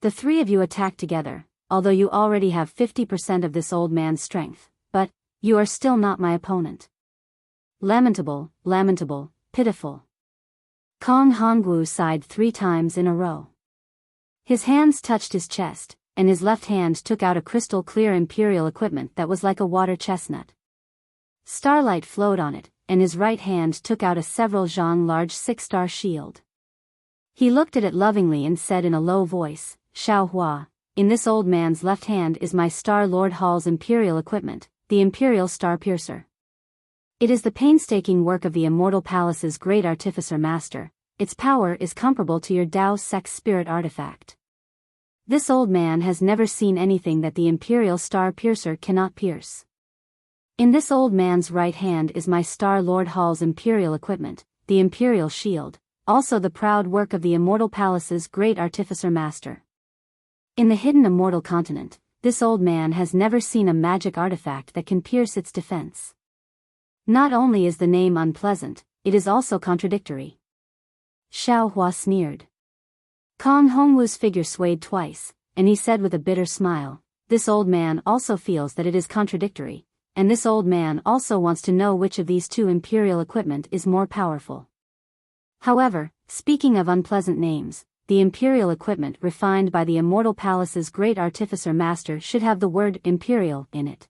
The three of you attack together, although you already have 50% of this old man's strength, but you are still not my opponent. Lamentable, pitiful. Kong Hongwu sighed 3 times in a row. His hands touched his chest, and his left hand took out a crystal-clear imperial equipment that was like a water chestnut. Starlight flowed on it, and his right hand took out a several zhang large 6-star shield. He looked at it lovingly and said in a low voice, "Xiao Hua, in this old man's left hand is my Star Lord Hall's imperial equipment, the Imperial Star Piercer. It is the painstaking work of the Immortal Palace's great artificer master. Its power is comparable to your Dao Sex Spirit artifact. This old man has never seen anything that the Imperial Star Piercer cannot pierce. In this old man's right hand is my Star Lord Hall's imperial equipment, the Imperial Shield, also the proud work of the Immortal Palace's great artificer master. In the hidden Immortal continent, this old man has never seen a magic artifact that can pierce its defense. Not only is the name unpleasant, it is also contradictory." Xiao Hua sneered. Kong Hongwu's figure swayed twice, and he said with a bitter smile, "This old man also feels that it is contradictory, and this old man also wants to know which of these 2 imperial equipment is more powerful." However, speaking of unpleasant names, the imperial equipment refined by the Immortal Palace's great artificer master should have the word imperial in it.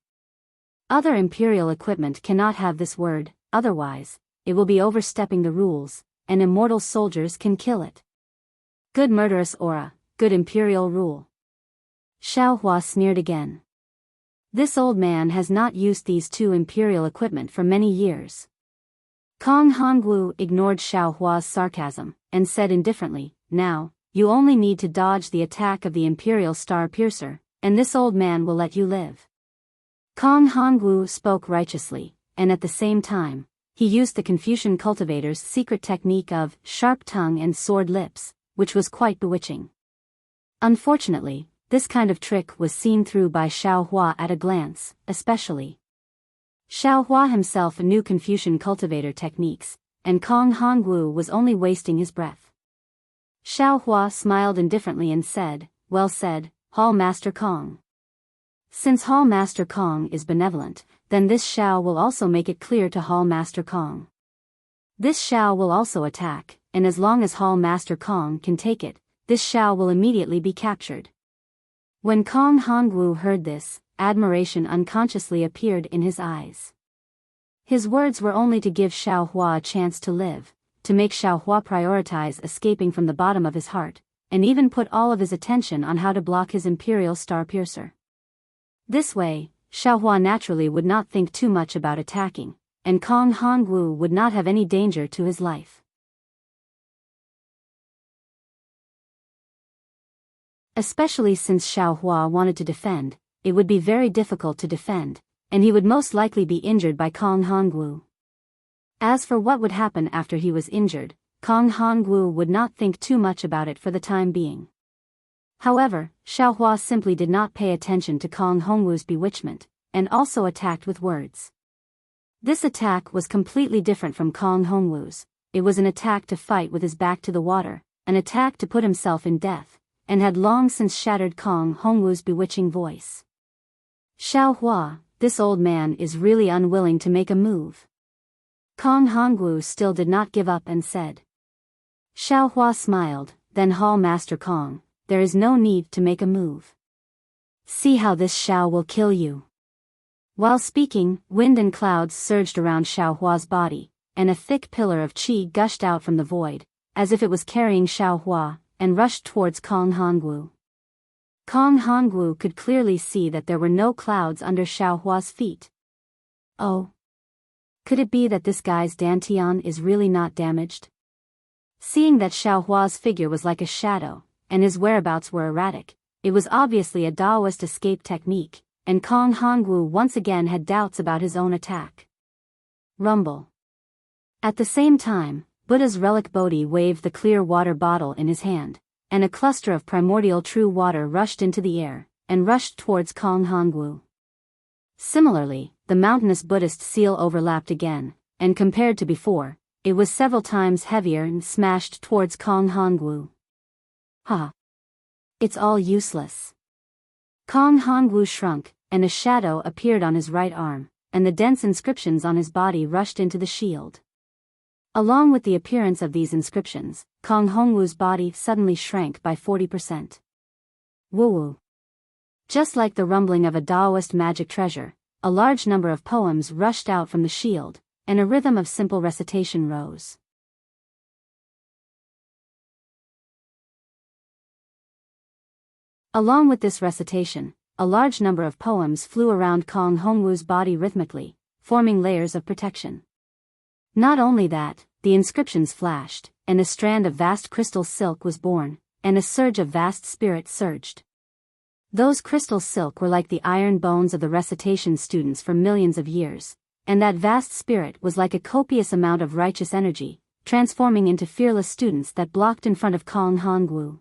Other imperial equipment cannot have this word, otherwise, it will be overstepping the rules, and immortal soldiers can kill it. Good murderous aura, good imperial rule. Xiao Hua sneered again. This old man has not used these 2 imperial equipment for many years. Kong Hongwu ignored Xiao Hua's sarcasm, and said indifferently, "Now, you only need to dodge the attack of the Imperial Star Piercer, and this old man will let you live." Kong Hongwu spoke righteously, and at the same time, he used the Confucian cultivator's secret technique of sharp tongue and sword lips, which was quite bewitching. Unfortunately, this kind of trick was seen through by Xiao Hua at a glance, especially. Xiao Hua himself knew Confucian cultivator techniques, and Kong Hongwu was only wasting his breath. Xiao Hua smiled indifferently and said, "Well said, Hall Master Kong. Since Hall Master Kong is benevolent, then this Xiao will also make it clear to Hall Master Kong. This Xiao will also attack, and as long as Hall Master Kong can take it, this Xiao will immediately be captured." When Kong Hongwu heard this, admiration unconsciously appeared in his eyes. His words were only to give Xiao Hua a chance to live, to make Xiao Hua prioritize escaping from the bottom of his heart, and even put all of his attention on how to block his Imperial Star Piercer. This way, Xiao Hua naturally would not think too much about attacking, and Kong Hongwu would not have any danger to his life. Especially since Xiao Hua wanted to defend, it would be very difficult to defend, and he would most likely be injured by Kong Hongwu. As for what would happen after he was injured, Kong Hongwu would not think too much about it for the time being. However, Xiao Hua simply did not pay attention to Kong Hongwu's bewitchment, and also attacked with words. This attack was completely different from Kong Hongwu's. It was an attack to fight with his back to the water, an attack to put himself in death, and had long since shattered Kong Hongwu's bewitching voice. "Xiao Hua, this old man is really unwilling to make a move." Kong Hongwu still did not give up and said. Xiao Hua smiled, "Then Hall Master Kong, there is no need to make a move. See how this Xiao will kill you." While speaking, wind and clouds surged around Xiao Hua's body, and a thick pillar of qi gushed out from the void, as if it was carrying Xiao Hua, and rushed towards Kong Hongwu. Kong Hongwu could clearly see that there were no clouds under Xiao Hua's feet. Oh. Could it be that this guy's dantian is really not damaged? Seeing that Xiao Hua's figure was like a shadow, and his whereabouts were erratic, it was obviously a Daoist escape technique, and Kong Hongwu once again had doubts about his own attack. Rumble. At the same time, Buddha's relic Bodhi waved the clear water bottle in his hand, and a cluster of primordial true water rushed into the air, and rushed towards Kong Hongwu. Similarly, the mountainous Buddhist seal overlapped again, and compared to before, it was several times heavier and smashed towards Kong Hongwu. Ha! It's all useless. Kong Hongwu shrunk, and a shadow appeared on his right arm, and the dense inscriptions on his body rushed into the shield. Along with the appearance of these inscriptions, Kong Hongwu's body suddenly shrank by 40%. Woo-woo. Just like the rumbling of a Taoist magic treasure, a large number of poems rushed out from the shield, and a rhythm of simple recitation rose. Along with this recitation, a large number of poems flew around Kong Hongwu's body rhythmically, forming layers of protection. Not only that, the inscriptions flashed, and a strand of vast crystal silk was born, and a surge of vast spirit surged. Those crystal silk were like the iron bones of the recitation students for millions of years, and that vast spirit was like a copious amount of righteous energy, transforming into fearless students that blocked in front of Kong Hongwu.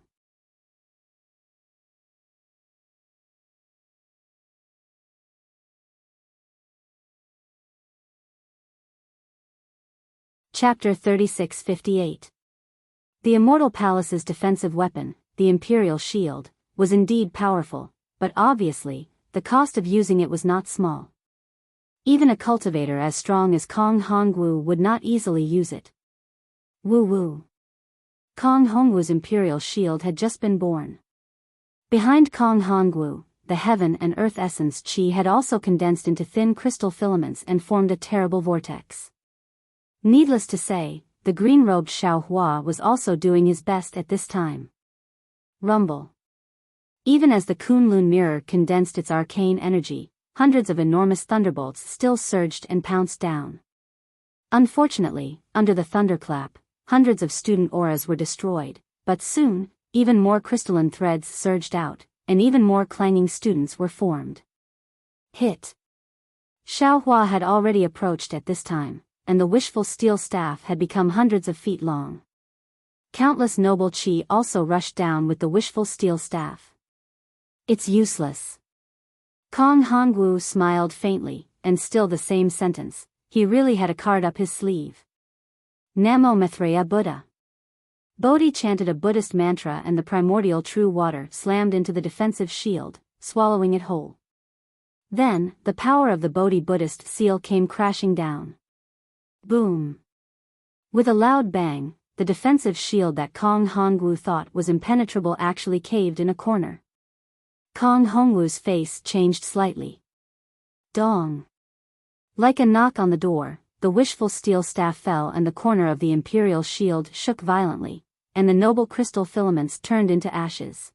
Chapter 3658. The Immortal Palace's defensive weapon, the Imperial Shield, was indeed powerful, but obviously, the cost of using it was not small. Even a cultivator as strong as Kong Hongwu would not easily use it. Woo-woo. Kong Hongwu's Imperial Shield had just been born. Behind Kong Hongwu, the heaven and earth essence chi had also condensed into thin crystal filaments and formed a terrible vortex. Needless to say, the green-robed Xiao Hua was also doing his best at this time. Rumble. Even as the Kunlun mirror condensed its arcane energy, hundreds of enormous thunderbolts still surged and pounced down. Unfortunately, under the thunderclap, hundreds of student auras were destroyed, but soon, even more crystalline threads surged out, and even more clanging students were formed. Hit. Xiao Hua had already approached at this time, and the wishful steel staff had become hundreds of feet long. Countless noble chi also rushed down with the wishful steel staff. It's useless. Kong Hongwu smiled faintly, and still the same sentence, he really had a card up his sleeve. Namo Maitreya Buddha. Bodhi chanted a Buddhist mantra and the primordial true water slammed into the defensive shield, swallowing it whole. Then, the power of the Bodhi Buddhist seal came crashing down. Boom. With a loud bang, the defensive shield that Kong Hongwu thought was impenetrable actually caved in a corner. Kong Hongwu's face changed slightly. Dong. Like a knock on the door, the wishful steel staff fell and the corner of the imperial shield shook violently, and the noble crystal filaments turned into ashes.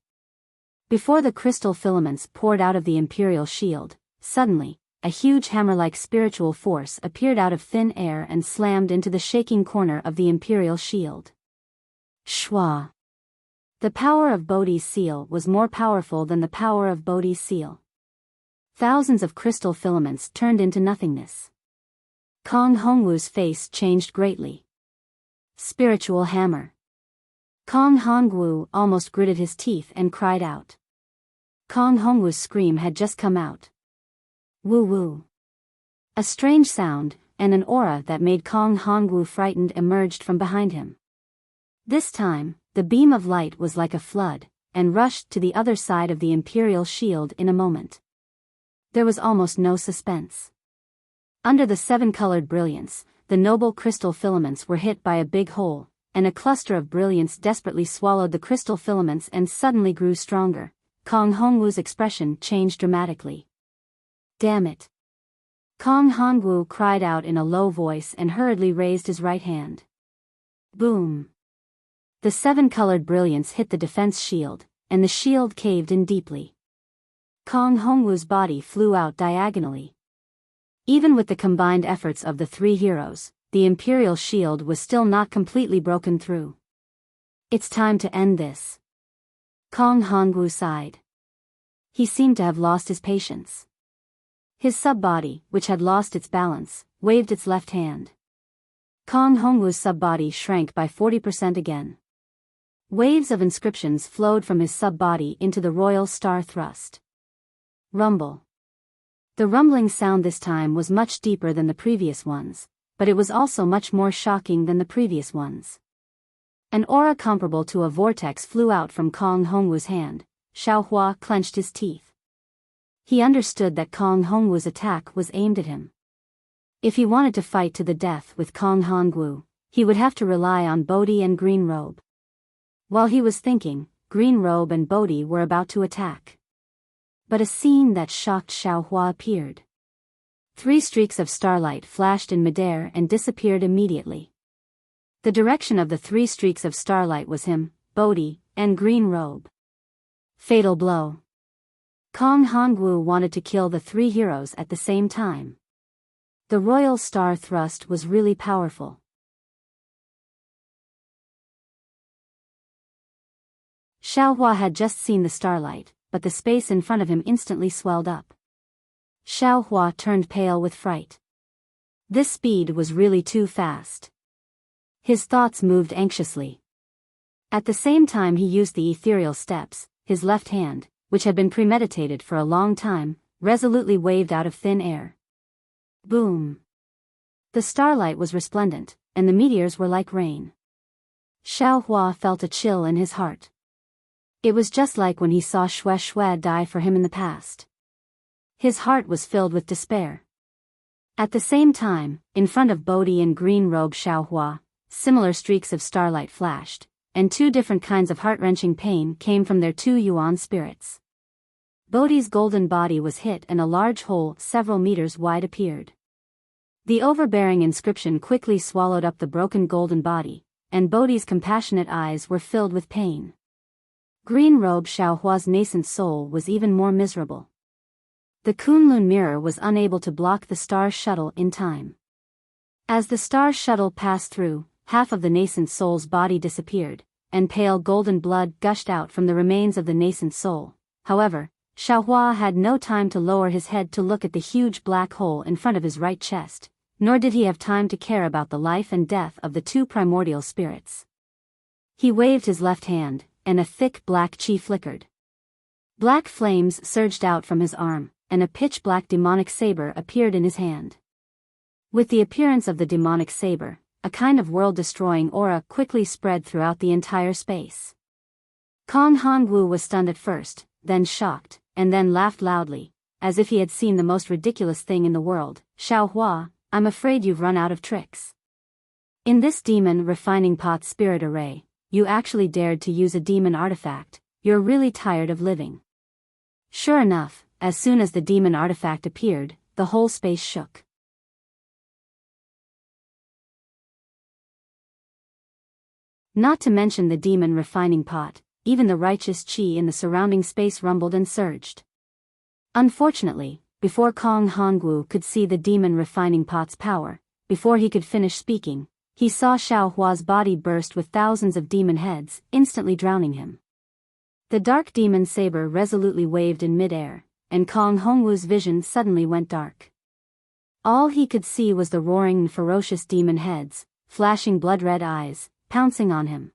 Before the crystal filaments poured out of the imperial shield, suddenly, a huge hammer-like spiritual force appeared out of thin air and slammed into the shaking corner of the imperial shield. Shwa. The power of Bodhi's seal was more powerful than the power of Bodhi's seal. Thousands of crystal filaments turned into nothingness. Kong Hongwu's face changed greatly. Spiritual hammer. Kong Hongwu almost gritted his teeth and cried out. Kong Hongwu's scream had just come out. Woo-woo. A strange sound, and an aura that made Kong Hongwu frightened emerged from behind him. This time, the beam of light was like a flood, and rushed to the other side of the imperial shield in a moment. There was almost no suspense. Under the seven-colored brilliance, the noble crystal filaments were hit by a big hole, and a cluster of brilliance desperately swallowed the crystal filaments and suddenly grew stronger. Kong Hongwu's expression changed dramatically. Damn it. Kong Hongwu cried out in a low voice and hurriedly raised his right hand. Boom. The seven-colored brilliance hit the defense shield, and the shield caved in deeply. Kong Hongwu's body flew out diagonally. Even with the combined efforts of the three heroes, the imperial shield was still not completely broken through. It's time to end this. Kong Hongwu sighed. He seemed to have lost his patience. His sub-body, which had lost its balance, waved its left hand. Kong Hongwu's sub-body shrank by 40% again. Waves of inscriptions flowed from his sub-body into the royal star thrust. Rumble. The rumbling sound this time was much deeper than the previous ones, but it was also much more shocking than the previous ones. An aura comparable to a vortex flew out from Kong Hongwu's hand. Xiao Hua clenched his teeth. He understood that Kong Hongwu's attack was aimed at him. If he wanted to fight to the death with Kong Hongwu, he would have to rely on Bodhi and Green Robe. While he was thinking, Green Robe and Bodhi were about to attack. But a scene that shocked Xiaohua appeared. 3 streaks of starlight flashed in midair and disappeared immediately. The direction of the 3 streaks of starlight was him, Bodhi, and Green Robe. Fatal blow. Kong Hongwu wanted to kill the 3 heroes at the same time. The royal star thrust was really powerful. Xiaohua had just seen the starlight, but the space in front of him instantly swelled up. Xiaohua turned pale with fright. This speed was really too fast. His thoughts moved anxiously. At the same time he used the ethereal steps, his left hand, which had been premeditated for a long time, resolutely waved out of thin air. Boom! The starlight was resplendent, and the meteors were like rain. Xiaohua felt a chill in his heart. It was just like when he saw Xue Xue die for him in the past. His heart was filled with despair. At the same time, in front of Bodhi and Green Robe Xiaohua, similar streaks of starlight flashed, and 2 different kinds of heart-wrenching pain came from their 2 yuan spirits. Bodhi's golden body was hit and a large hole several meters wide appeared. The overbearing inscription quickly swallowed up the broken golden body, and Bodhi's compassionate eyes were filled with pain. Green Robe Xiaohua's nascent soul was even more miserable. The Kunlun mirror was unable to block the star shuttle in time. As the star shuttle passed through, half of the nascent soul's body disappeared, and pale golden blood gushed out from the remains of the nascent soul. However, Xiaohua had no time to lower his head to look at the huge black hole in front of his right chest, nor did he have time to care about the life and death of the 2 primordial spirits. He waved his left hand, and a thick black chi flickered. Black flames surged out from his arm, and a pitch-black demonic saber appeared in his hand. With the appearance of the demonic saber, a kind of world-destroying aura quickly spread throughout the entire space. Kong Hongwu was stunned at first, then shocked, and then laughed loudly, as if he had seen the most ridiculous thing in the world. Xiaohua, I'm afraid you've run out of tricks. In this demon refining pot spirit array, you actually dared to use a demon artifact. You're really tired of living. Sure enough, as soon as the demon artifact appeared, the whole space shook. Not to mention the demon refining pot, even the righteous chi in the surrounding space rumbled and surged. Unfortunately, before Kong Hongwu could see the demon refining pot's power, before he could finish speaking, he saw Xiaohua's body burst with thousands of demon heads, instantly drowning him. The dark demon saber resolutely waved in midair, and Kong Hongwu's vision suddenly went dark. All he could see was the roaring and ferocious demon heads, flashing blood-red eyes, pouncing on him.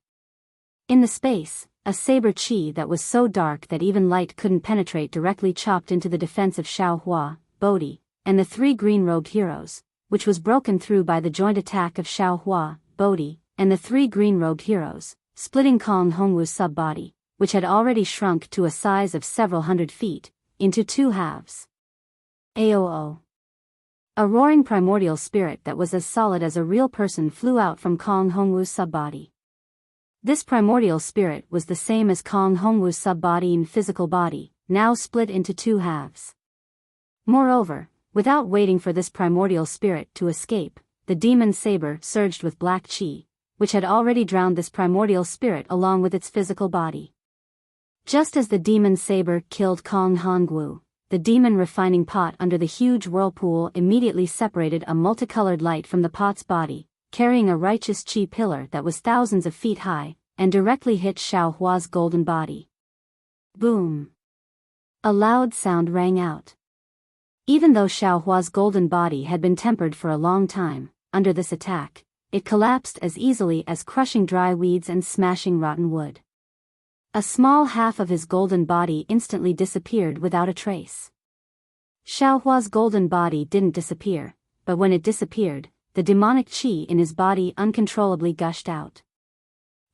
In the space, a saber chi that was so dark that even light couldn't penetrate directly chopped into the defense of Xiaohua, Bodhi, and the 3 green-robed heroes, which was broken through by the joint attack of Xiaohua, Bodhi, and the 3 green-robed heroes, splitting Kong Hongwu's sub-body, which had already shrunk to a size of several hundred feet, into 2 halves. Aoo. A roaring primordial spirit that was as solid as a real person flew out from Kong Hongwu's sub-body. This primordial spirit was the same as Kong Hongwu's sub-body and physical body, now split into 2 halves. Moreover, without waiting for this primordial spirit to escape, the demon saber surged with black chi, which had already drowned this primordial spirit along with its physical body. Just as the demon saber killed Kong Hongwu, the demon refining pot under the huge whirlpool immediately separated a multicolored light from the pot's body, carrying a righteous chi pillar that was thousands of feet high, and directly hit Xiaohua's golden body. Boom! A loud sound rang out. Even though Xiaohua's golden body had been tempered for a long time, under this attack, it collapsed as easily as crushing dry weeds and smashing rotten wood. A small half of his golden body instantly disappeared without a trace. Xiaohua's golden body didn't disappear, but when it disappeared, the demonic chi in his body uncontrollably gushed out.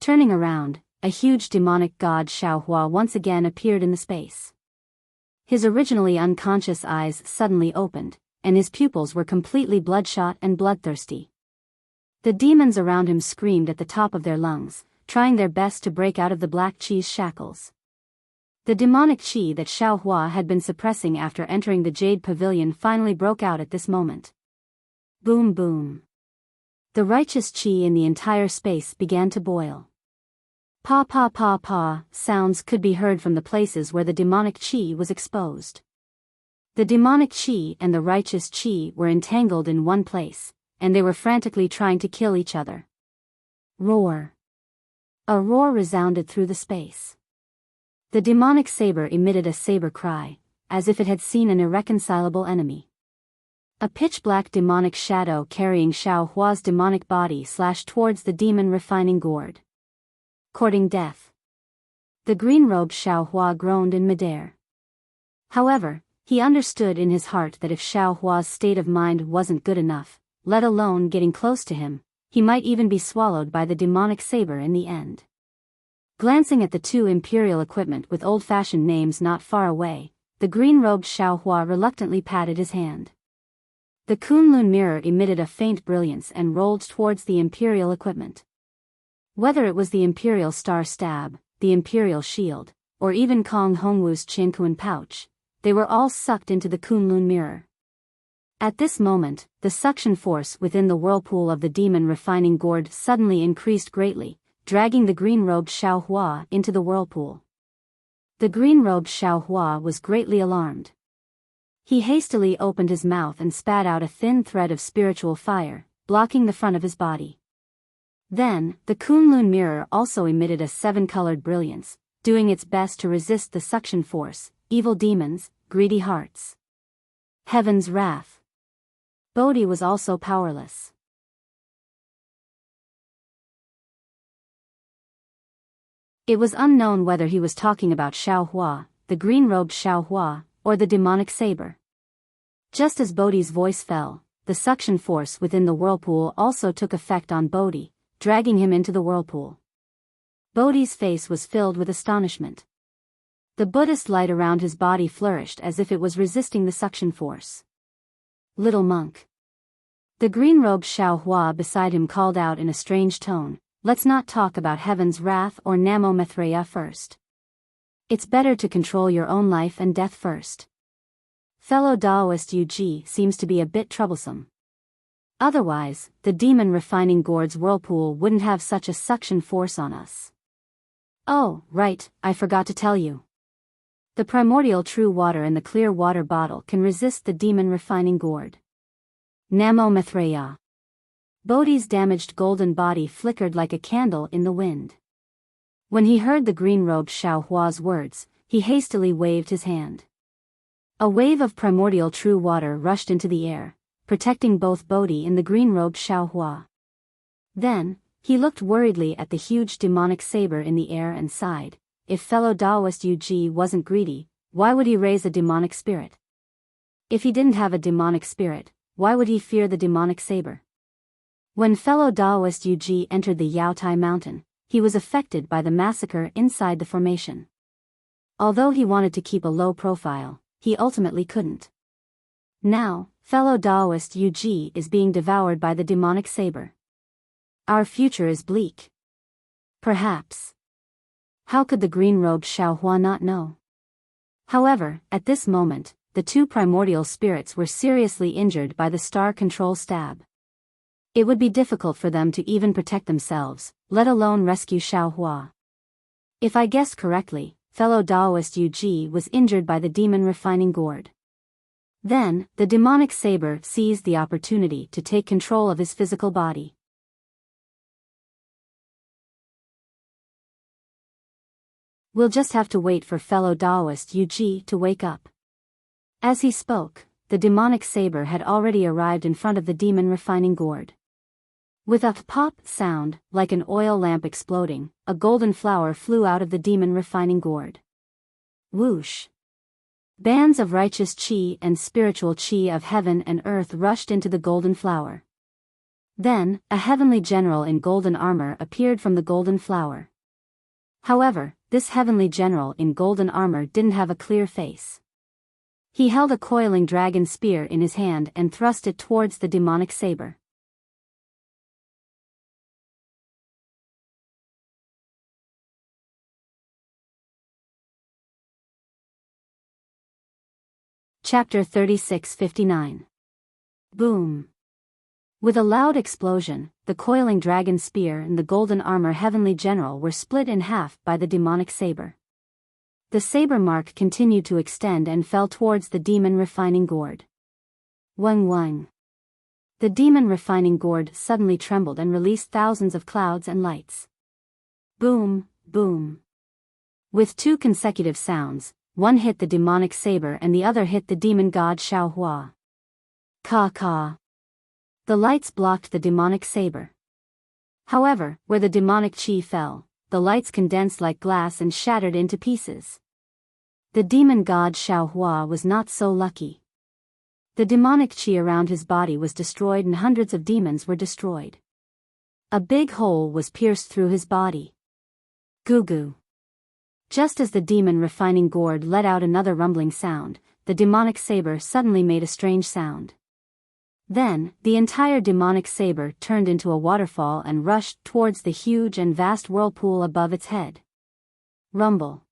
Turning around, a huge demonic god Xiaohua once again appeared in the space. His originally unconscious eyes suddenly opened, and his pupils were completely bloodshot and bloodthirsty. The demons around him screamed at the top of their lungs, trying their best to break out of the black chi's shackles. The demonic chi that Xiao Hua had been suppressing after entering the Jade Pavilion finally broke out at this moment. Boom boom. The righteous chi in the entire space began to boil. Pa pa pa pa sounds could be heard from the places where the demonic chi was exposed. The demonic chi and the righteous chi were entangled in one place, and they were frantically trying to kill each other. Roar. A roar resounded through the space. The demonic saber emitted a saber cry, as if it had seen an irreconcilable enemy. A pitch-black demonic shadow carrying Xiao Hua's demonic body slashed towards the demon refining gourd. Courting death. The green-robed Xiao Hua groaned in midair. However, he understood in his heart that if Xiao Hua's state of mind wasn't good enough, let alone getting close to him, he might even be swallowed by the demonic saber in the end. Glancing at the two imperial equipment with old-fashioned names not far away, the green-robed Xiao Hua reluctantly patted his hand. The Kunlun mirror emitted a faint brilliance and rolled towards the imperial equipment. Whether it was the imperial star stab, the imperial shield, or even Kong Hongwu's Qiankuan pouch, they were all sucked into the Kunlun mirror. At this moment, the suction force within the whirlpool of the demon refining gourd suddenly increased greatly, dragging the green-robed Xiao Hua into the whirlpool. The green-robed Xiao Hua was greatly alarmed. He hastily opened his mouth and spat out a thin thread of spiritual fire, blocking the front of his body. Then, the Kunlun mirror also emitted a seven-colored brilliance, doing its best to resist the suction force, evil demons, greedy hearts. Heaven's wrath. Bodhi was also powerless. It was unknown whether he was talking about Xiao Hua, the green-robed Xiao Hua, or the demonic saber. Just as Bodhi's voice fell, the suction force within the whirlpool also took effect on Bodhi, dragging him into the whirlpool. Bodhi's face was filled with astonishment. The Buddhist light around his body flourished as if it was resisting the suction force. Little monk. The green-robed Xiao Hua beside him called out in a strange tone, "Let's not talk about heaven's wrath or Namo Maitreya first. It's better to control your own life and death first. Fellow Taoist Yu seems to be a bit troublesome. Otherwise, the demon refining gourd's whirlpool wouldn't have such a suction force on us. Oh, right, I forgot to tell you. The primordial true water in the clear water bottle can resist the demon refining gourd. Namo Maitreya." Bodhi's damaged golden body flickered like a candle in the wind. When he heard the green-robed Xiao Hua's words, he hastily waved his hand. A wave of primordial true water rushed into the air, protecting both Bodhi and the green-robed Xiao Hua. Then, he looked worriedly at the huge demonic saber in the air and sighed. If fellow Taoist Yu wasn't greedy, why would he raise a demonic spirit? If he didn't have a demonic spirit, why would he fear the demonic saber? When fellow Taoist Yu entered the Yaotai mountain, he was affected by the massacre inside the formation. Although he wanted to keep a low profile, he ultimately couldn't. Now, fellow Taoist Yu is being devoured by the demonic saber. Our future is bleak. Perhaps. How could the green-robed Xiao Hua not know? However, at this moment, the two primordial spirits were seriously injured by the star control stab. It would be difficult for them to even protect themselves, let alone rescue Xiao Hua. If I guessed correctly, fellow Taoist Yu was injured by the demon refining gourd. Then, the demonic saber seized the opportunity to take control of his physical body. We'll just have to wait for fellow Taoist Yu to wake up. As he spoke, the demonic saber had already arrived in front of the demon refining gourd. With a pop sound, like an oil lamp exploding, a golden flower flew out of the demon refining gourd. Whoosh! Bands of righteous chi and spiritual chi of heaven and earth rushed into the golden flower. Then, a heavenly general in golden armor appeared from the golden flower. However, this heavenly general in golden armor didn't have a clear face. He held a coiling dragon spear in his hand and thrust it towards the demonic saber. Chapter 36:59. Boom. With a loud explosion, the coiling dragon spear and the golden armor heavenly general were split in half by the demonic saber. The saber mark continued to extend and fell towards the demon refining gourd. Wang wang. The demon refining gourd suddenly trembled and released thousands of clouds and lights. Boom, boom. With two consecutive sounds, one hit the demonic saber and the other hit the demon god Xiaohua. Ka ka. The lights blocked the demonic saber. However, where the demonic chi fell, the lights condensed like glass and shattered into pieces. The demon god Xiaohua was not so lucky. The demonic chi around his body was destroyed and hundreds of demons were destroyed. A big hole was pierced through his body. Goo goo. Just as the demon refining gourd let out another rumbling sound, the demonic saber suddenly made a strange sound. Then, the entire demonic saber turned into a waterfall and rushed towards the huge and vast whirlpool above its head. Rumble.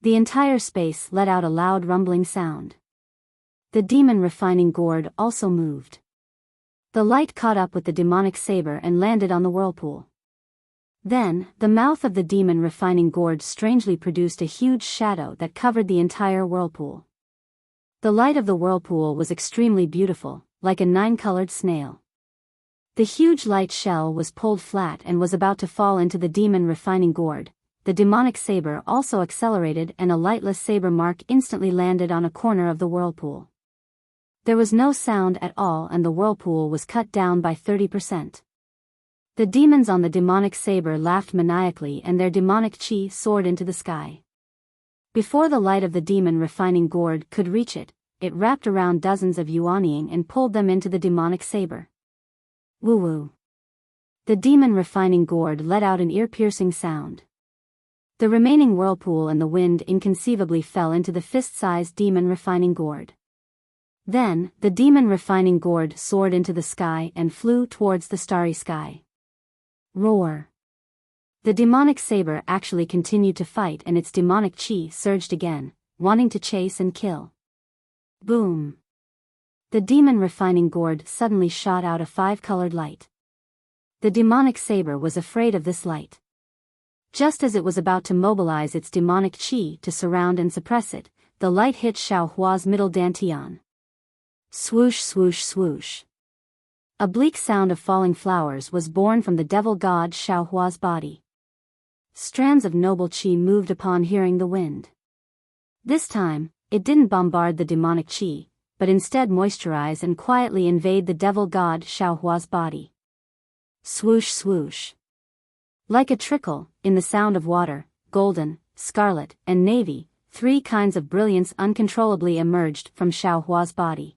The entire space let out a loud rumbling sound. The demon refining gourd also moved. The light caught up with the demonic saber and landed on the whirlpool. Then, the mouth of the demon refining gourd strangely produced a huge shadow that covered the entire whirlpool. The light of the whirlpool was extremely beautiful, like a 9-colored snail. The huge light shell was pulled flat and was about to fall into the demon refining gourd. The demonic saber also accelerated and a lightless saber mark instantly landed on a corner of the whirlpool. There was no sound at all and the whirlpool was cut down by 30%. The demons on the demonic saber laughed maniacally and their demonic chi soared into the sky. Before the light of the demon refining gourd could reach it, it wrapped around dozens of Yuanying and pulled them into the demonic saber. Woo-woo. The demon refining gourd let out an ear-piercing sound. The remaining whirlpool and the wind inconceivably fell into the fist-sized demon refining gourd. Then, the demon refining gourd soared into the sky and flew towards the starry sky. Roar. The demonic saber actually continued to fight and its demonic chi surged again, wanting to chase and kill. Boom. The demon refining gourd suddenly shot out a 5-colored light. The demonic saber was afraid of this light. Just as it was about to mobilize its demonic chi to surround and suppress it, the light hit Xiaohua's middle dantian. Swoosh swoosh swoosh. A bleak sound of falling flowers was born from the devil god Xiaohua's body. Strands of noble chi moved upon hearing the wind. This time, it didn't bombard the demonic chi, but instead moisturize and quietly invade the devil god Xiaohua's body. Swoosh swoosh. Like a trickle, in the sound of water, golden, scarlet, and navy, 3 kinds of brilliance uncontrollably emerged from Xiaohua's body.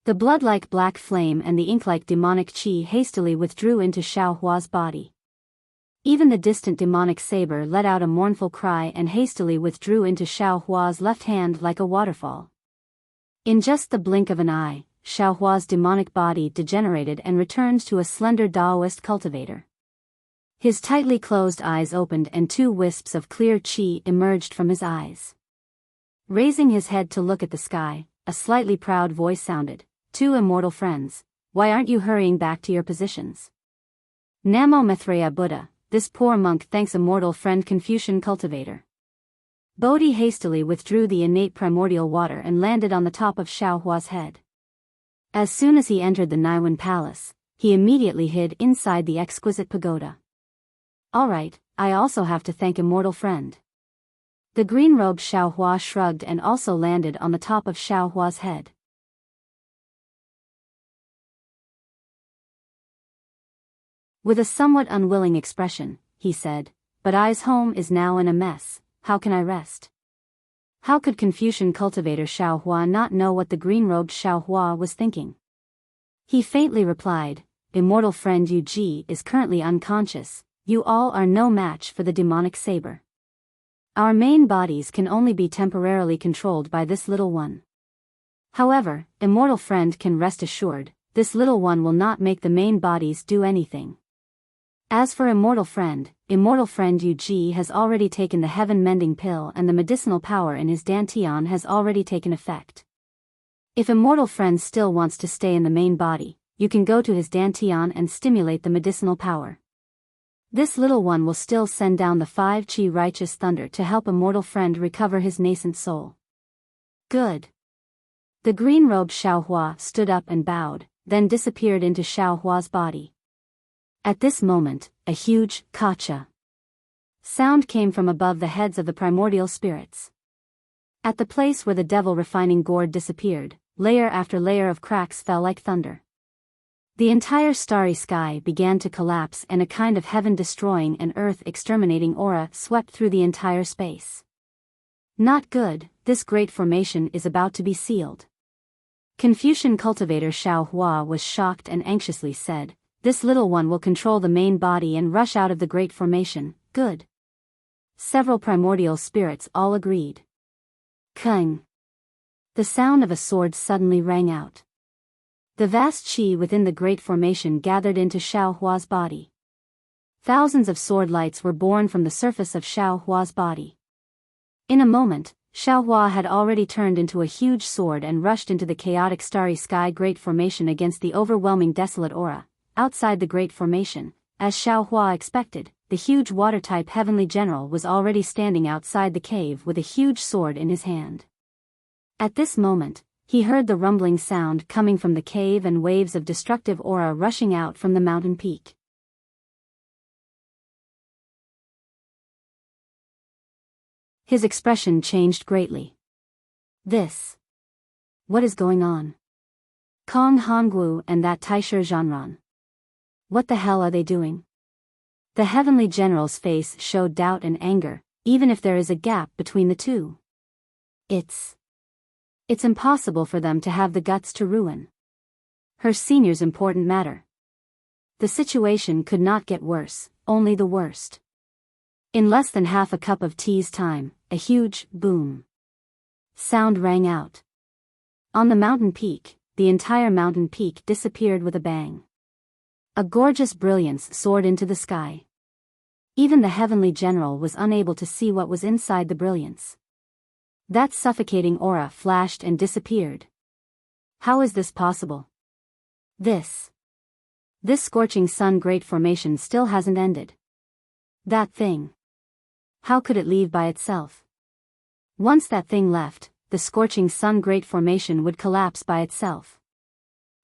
The blood-like black flame and the ink-like demonic chi hastily withdrew into Xiaohua's body. Even the distant demonic saber let out a mournful cry and hastily withdrew into Xiaohua's left hand like a waterfall. In just the blink of an eye, Xiaohua's demonic body degenerated and returned to a slender Daoist cultivator. His tightly closed eyes opened and 2 wisps of clear chi emerged from his eyes. Raising his head to look at the sky, a slightly proud voice sounded. 2 immortal friends, why aren't you hurrying back to your positions? Namo Maitreya Buddha, this poor monk thanks immortal friend Confucian cultivator. Bodhi hastily withdrew the innate primordial water and landed on the top of Xiaohua's head. As soon as he entered the Naiwan palace, he immediately hid inside the exquisite pagoda. Alright, I also have to thank immortal friend. The green-robed Xiaohua shrugged and also landed on the top of Xiaohua's head. With a somewhat unwilling expression, he said, but I's home is now in a mess, how can I rest? How could Confucian cultivator Xiaohua not know what the green-robed Xiaohua was thinking? He faintly replied, immortal friend Yu Ji is currently unconscious, you all are no match for the demonic saber. Our main bodies can only be temporarily controlled by this little one. However, immortal friend can rest assured, this little one will not make the main bodies do anything. As for immortal friend Yu Ji has already taken the heaven-mending pill and the medicinal power in his dantian has already taken effect. If Immortal Friend still wants to stay in the main body, you can go to his dantian and stimulate the medicinal power. This little one will still send down the 5 Qi righteous thunder to help Immortal Friend recover his nascent soul. Good. The green-robed Xiaohua stood up and bowed, then disappeared into Xiaohua's body. At this moment, a huge kacha sound came from above the heads of the primordial spirits. At the place where the devil refining gourd disappeared, layer after layer of cracks fell like thunder. The entire starry sky began to collapse and a kind of heaven-destroying and earth-exterminating aura swept through the entire space. Not good, this great formation is about to be sealed. Confucian cultivator Xiao Hua was shocked and anxiously said, "This little one will control the main body and rush out of the great formation, good." Several primordial spirits all agreed. Kung. The sound of a sword suddenly rang out. The vast qi within the great formation gathered into Xiao Hua's body. Thousands of sword lights were born from the surface of Xiao Hua's body. In a moment, Xiao Hua had already turned into a huge sword and rushed into the chaotic starry sky great formation against the overwhelming desolate aura. Outside the great formation, as Xiao Hua expected, the huge water-type heavenly general was already standing outside the cave with a huge sword in his hand. At this moment, he heard the rumbling sound coming from the cave and waves of destructive aura rushing out from the mountain peak. His expression changed greatly. What is going on? Kong Hongwu and that Taisher Zhanran. What the hell are they doing? The heavenly general's face showed doubt and anger, even if there is a gap between the two. It's impossible for them to have the guts to ruin her senior's important matter. The situation could not get worse, only the worst. In less than half a cup of tea's time, a huge boom sound rang out. On the mountain peak, the entire mountain peak disappeared with a bang. A gorgeous brilliance soared into the sky. Even the heavenly general was unable to see what was inside the brilliance. That suffocating aura flashed and disappeared. How is this possible? This scorching sun great formation still hasn't ended. That thing. How could it leave by itself? Once that thing left, the scorching sun great formation would collapse by itself.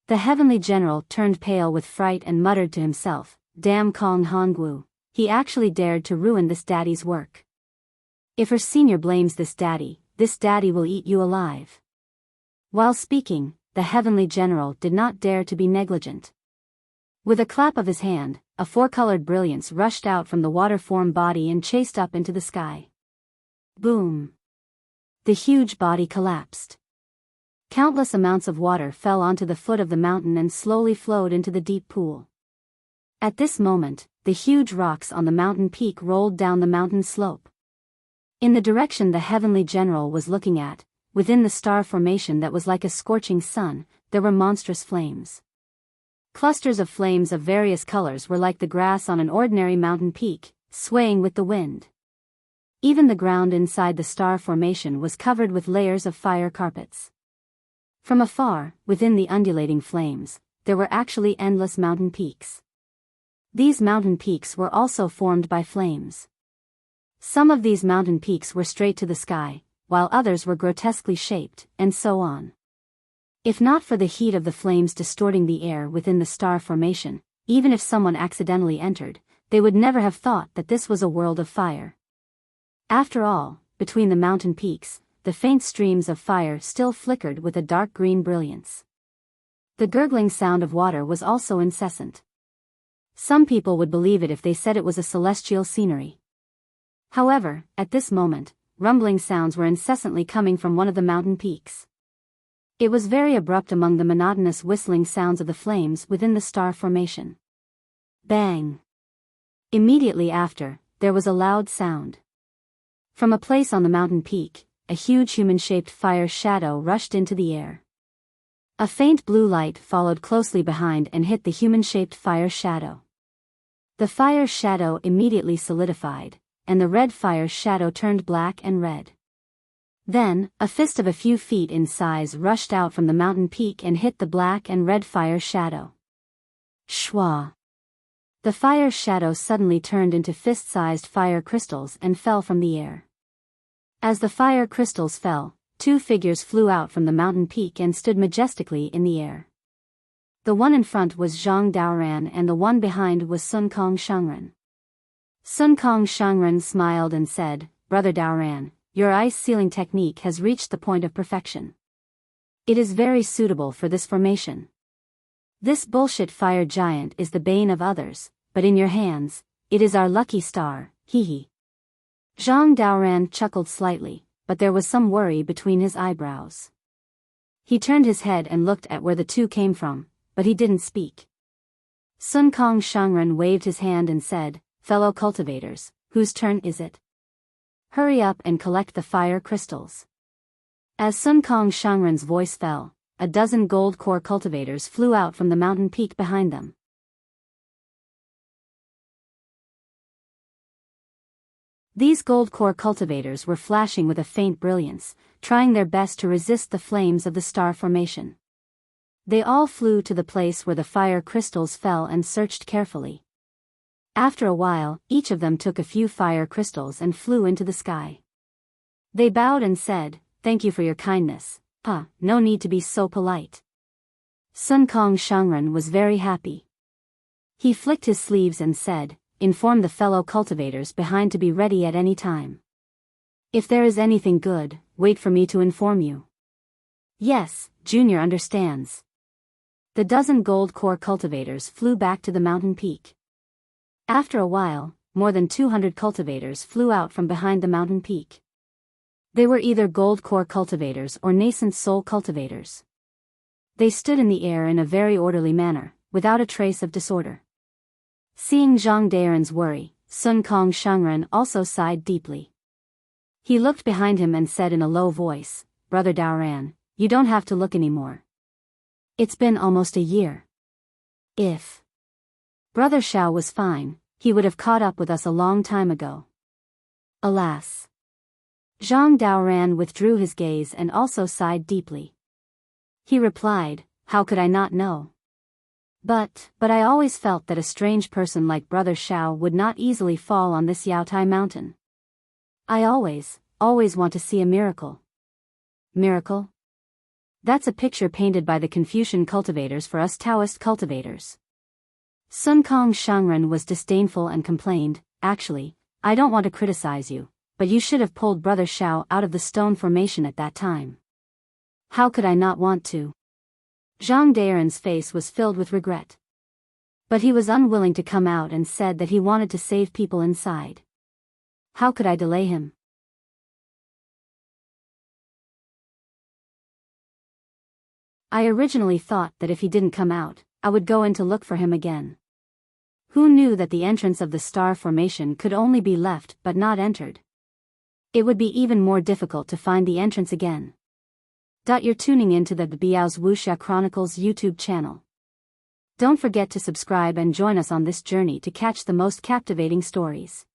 The heavenly general turned pale with fright and muttered to himself, "Damn Kong Hongwu, he actually dared to ruin this daddy's work. If her senior blames this daddy will eat you alive." While speaking, the heavenly general did not dare to be negligent. With a clap of his hand, a four-colored brilliance rushed out from the water-form body and chased up into the sky. Boom! The huge body collapsed. Countless amounts of water fell onto the foot of the mountain and slowly flowed into the deep pool. At this moment, the huge rocks on the mountain peak rolled down the mountain slope. In the direction the heavenly general was looking at, within the star formation that was like a scorching sun, there were monstrous flames. Clusters of flames of various colors were like the grass on an ordinary mountain peak, swaying with the wind. Even the ground inside the star formation was covered with layers of fire carpets. From afar, within the undulating flames, there were actually endless mountain peaks. These mountain peaks were also formed by flames. Some of these mountain peaks were straight to the sky, while others were grotesquely shaped, and so on. If not for the heat of the flames distorting the air within the star formation, even if someone accidentally entered, they would never have thought that this was a world of fire. After all, between the mountain peaks, the faint streams of fire still flickered with a dark green brilliance. The gurgling sound of water was also incessant. Some people would believe it if they said it was a celestial scenery. However, at this moment, rumbling sounds were incessantly coming from one of the mountain peaks. It was very abrupt among the monotonous whistling sounds of the flames within the star formation. Bang! Immediately after, there was a loud sound. From a place on the mountain peak, a huge human-shaped fire shadow rushed into the air. A faint blue light followed closely behind and hit the human-shaped fire shadow. The fire shadow immediately solidified, and the red fire shadow turned black and red. Then, a fist of a few feet in size rushed out from the mountain peak and hit the black and red fire shadow. Shwa! The fire shadow suddenly turned into fist-sized fire crystals and fell from the air. As the fire crystals fell, two figures flew out from the mountain peak and stood majestically in the air. The one in front was Zhang Daoran and the one behind was Sun Kong Shangren. Sun Kong Shangren smiled and said, "Brother Daoran, your ice sealing technique has reached the point of perfection. It is very suitable for this formation. This bullshit fire giant is the bane of others, but in your hands, it is our lucky star, hee. Zhang Daoran chuckled slightly, but there was some worry between his eyebrows. He turned his head and looked at where the two came from, but he didn't speak. Sun Kong Shangren waved his hand and said, "Fellow cultivators, whose turn is it? Hurry up and collect the fire crystals." As Sun Kong Shangren's voice fell, a dozen gold core cultivators flew out from the mountain peak behind them. These gold core cultivators were flashing with a faint brilliance, trying their best to resist the flames of the star formation. They all flew to the place where the fire crystals fell and searched carefully. After a while, each of them took a few fire crystals and flew into the sky. They bowed and said, "Thank you for your kindness. No need to be so polite." Sun Kong Shangren was very happy. He flicked his sleeves and said, "Inform the fellow cultivators behind to be ready at any time. If there is anything good, wait for me to inform you." "Yes, Junior understands." The dozen gold core cultivators flew back to the mountain peak. After a while, more than 200 cultivators flew out from behind the mountain peak. They were either gold core cultivators or nascent soul cultivators. They stood in the air in a very orderly manner, without a trace of disorder. Seeing Zhang Daoran's worry, Sun Kong Shangren also sighed deeply. He looked behind him and said in a low voice, "Brother Daoran, you don't have to look anymore. It's been almost a year. If Brother Xiao was fine, he would have caught up with us a long time ago. Alas." Zhang Daoran withdrew his gaze and also sighed deeply. He replied, "How could I not know? But I always felt that a strange person like Brother Xiao would not easily fall on this Yaotai mountain. I always want to see a miracle." "Miracle? That's a picture painted by the Confucian cultivators for us Taoist cultivators." Sun Kong Shangren was disdainful and complained, "Actually, I don't want to criticize you, but you should have pulled Brother Xiao out of the stone formation at that time." "How could I not want to?" Zhang Daoran's face was filled with regret. But he was unwilling to come out and said that he wanted to save people inside. "How could I delay him?" "I originally thought that if he didn't come out, I would go in to look for him again. Who knew that the entrance of the star formation could only be left but not entered? It would be even more difficult to find the entrance again." You're tuning into the Biyao's Wuxia Chronicles YouTube channel. Don't forget to subscribe and join us on this journey to catch the most captivating stories.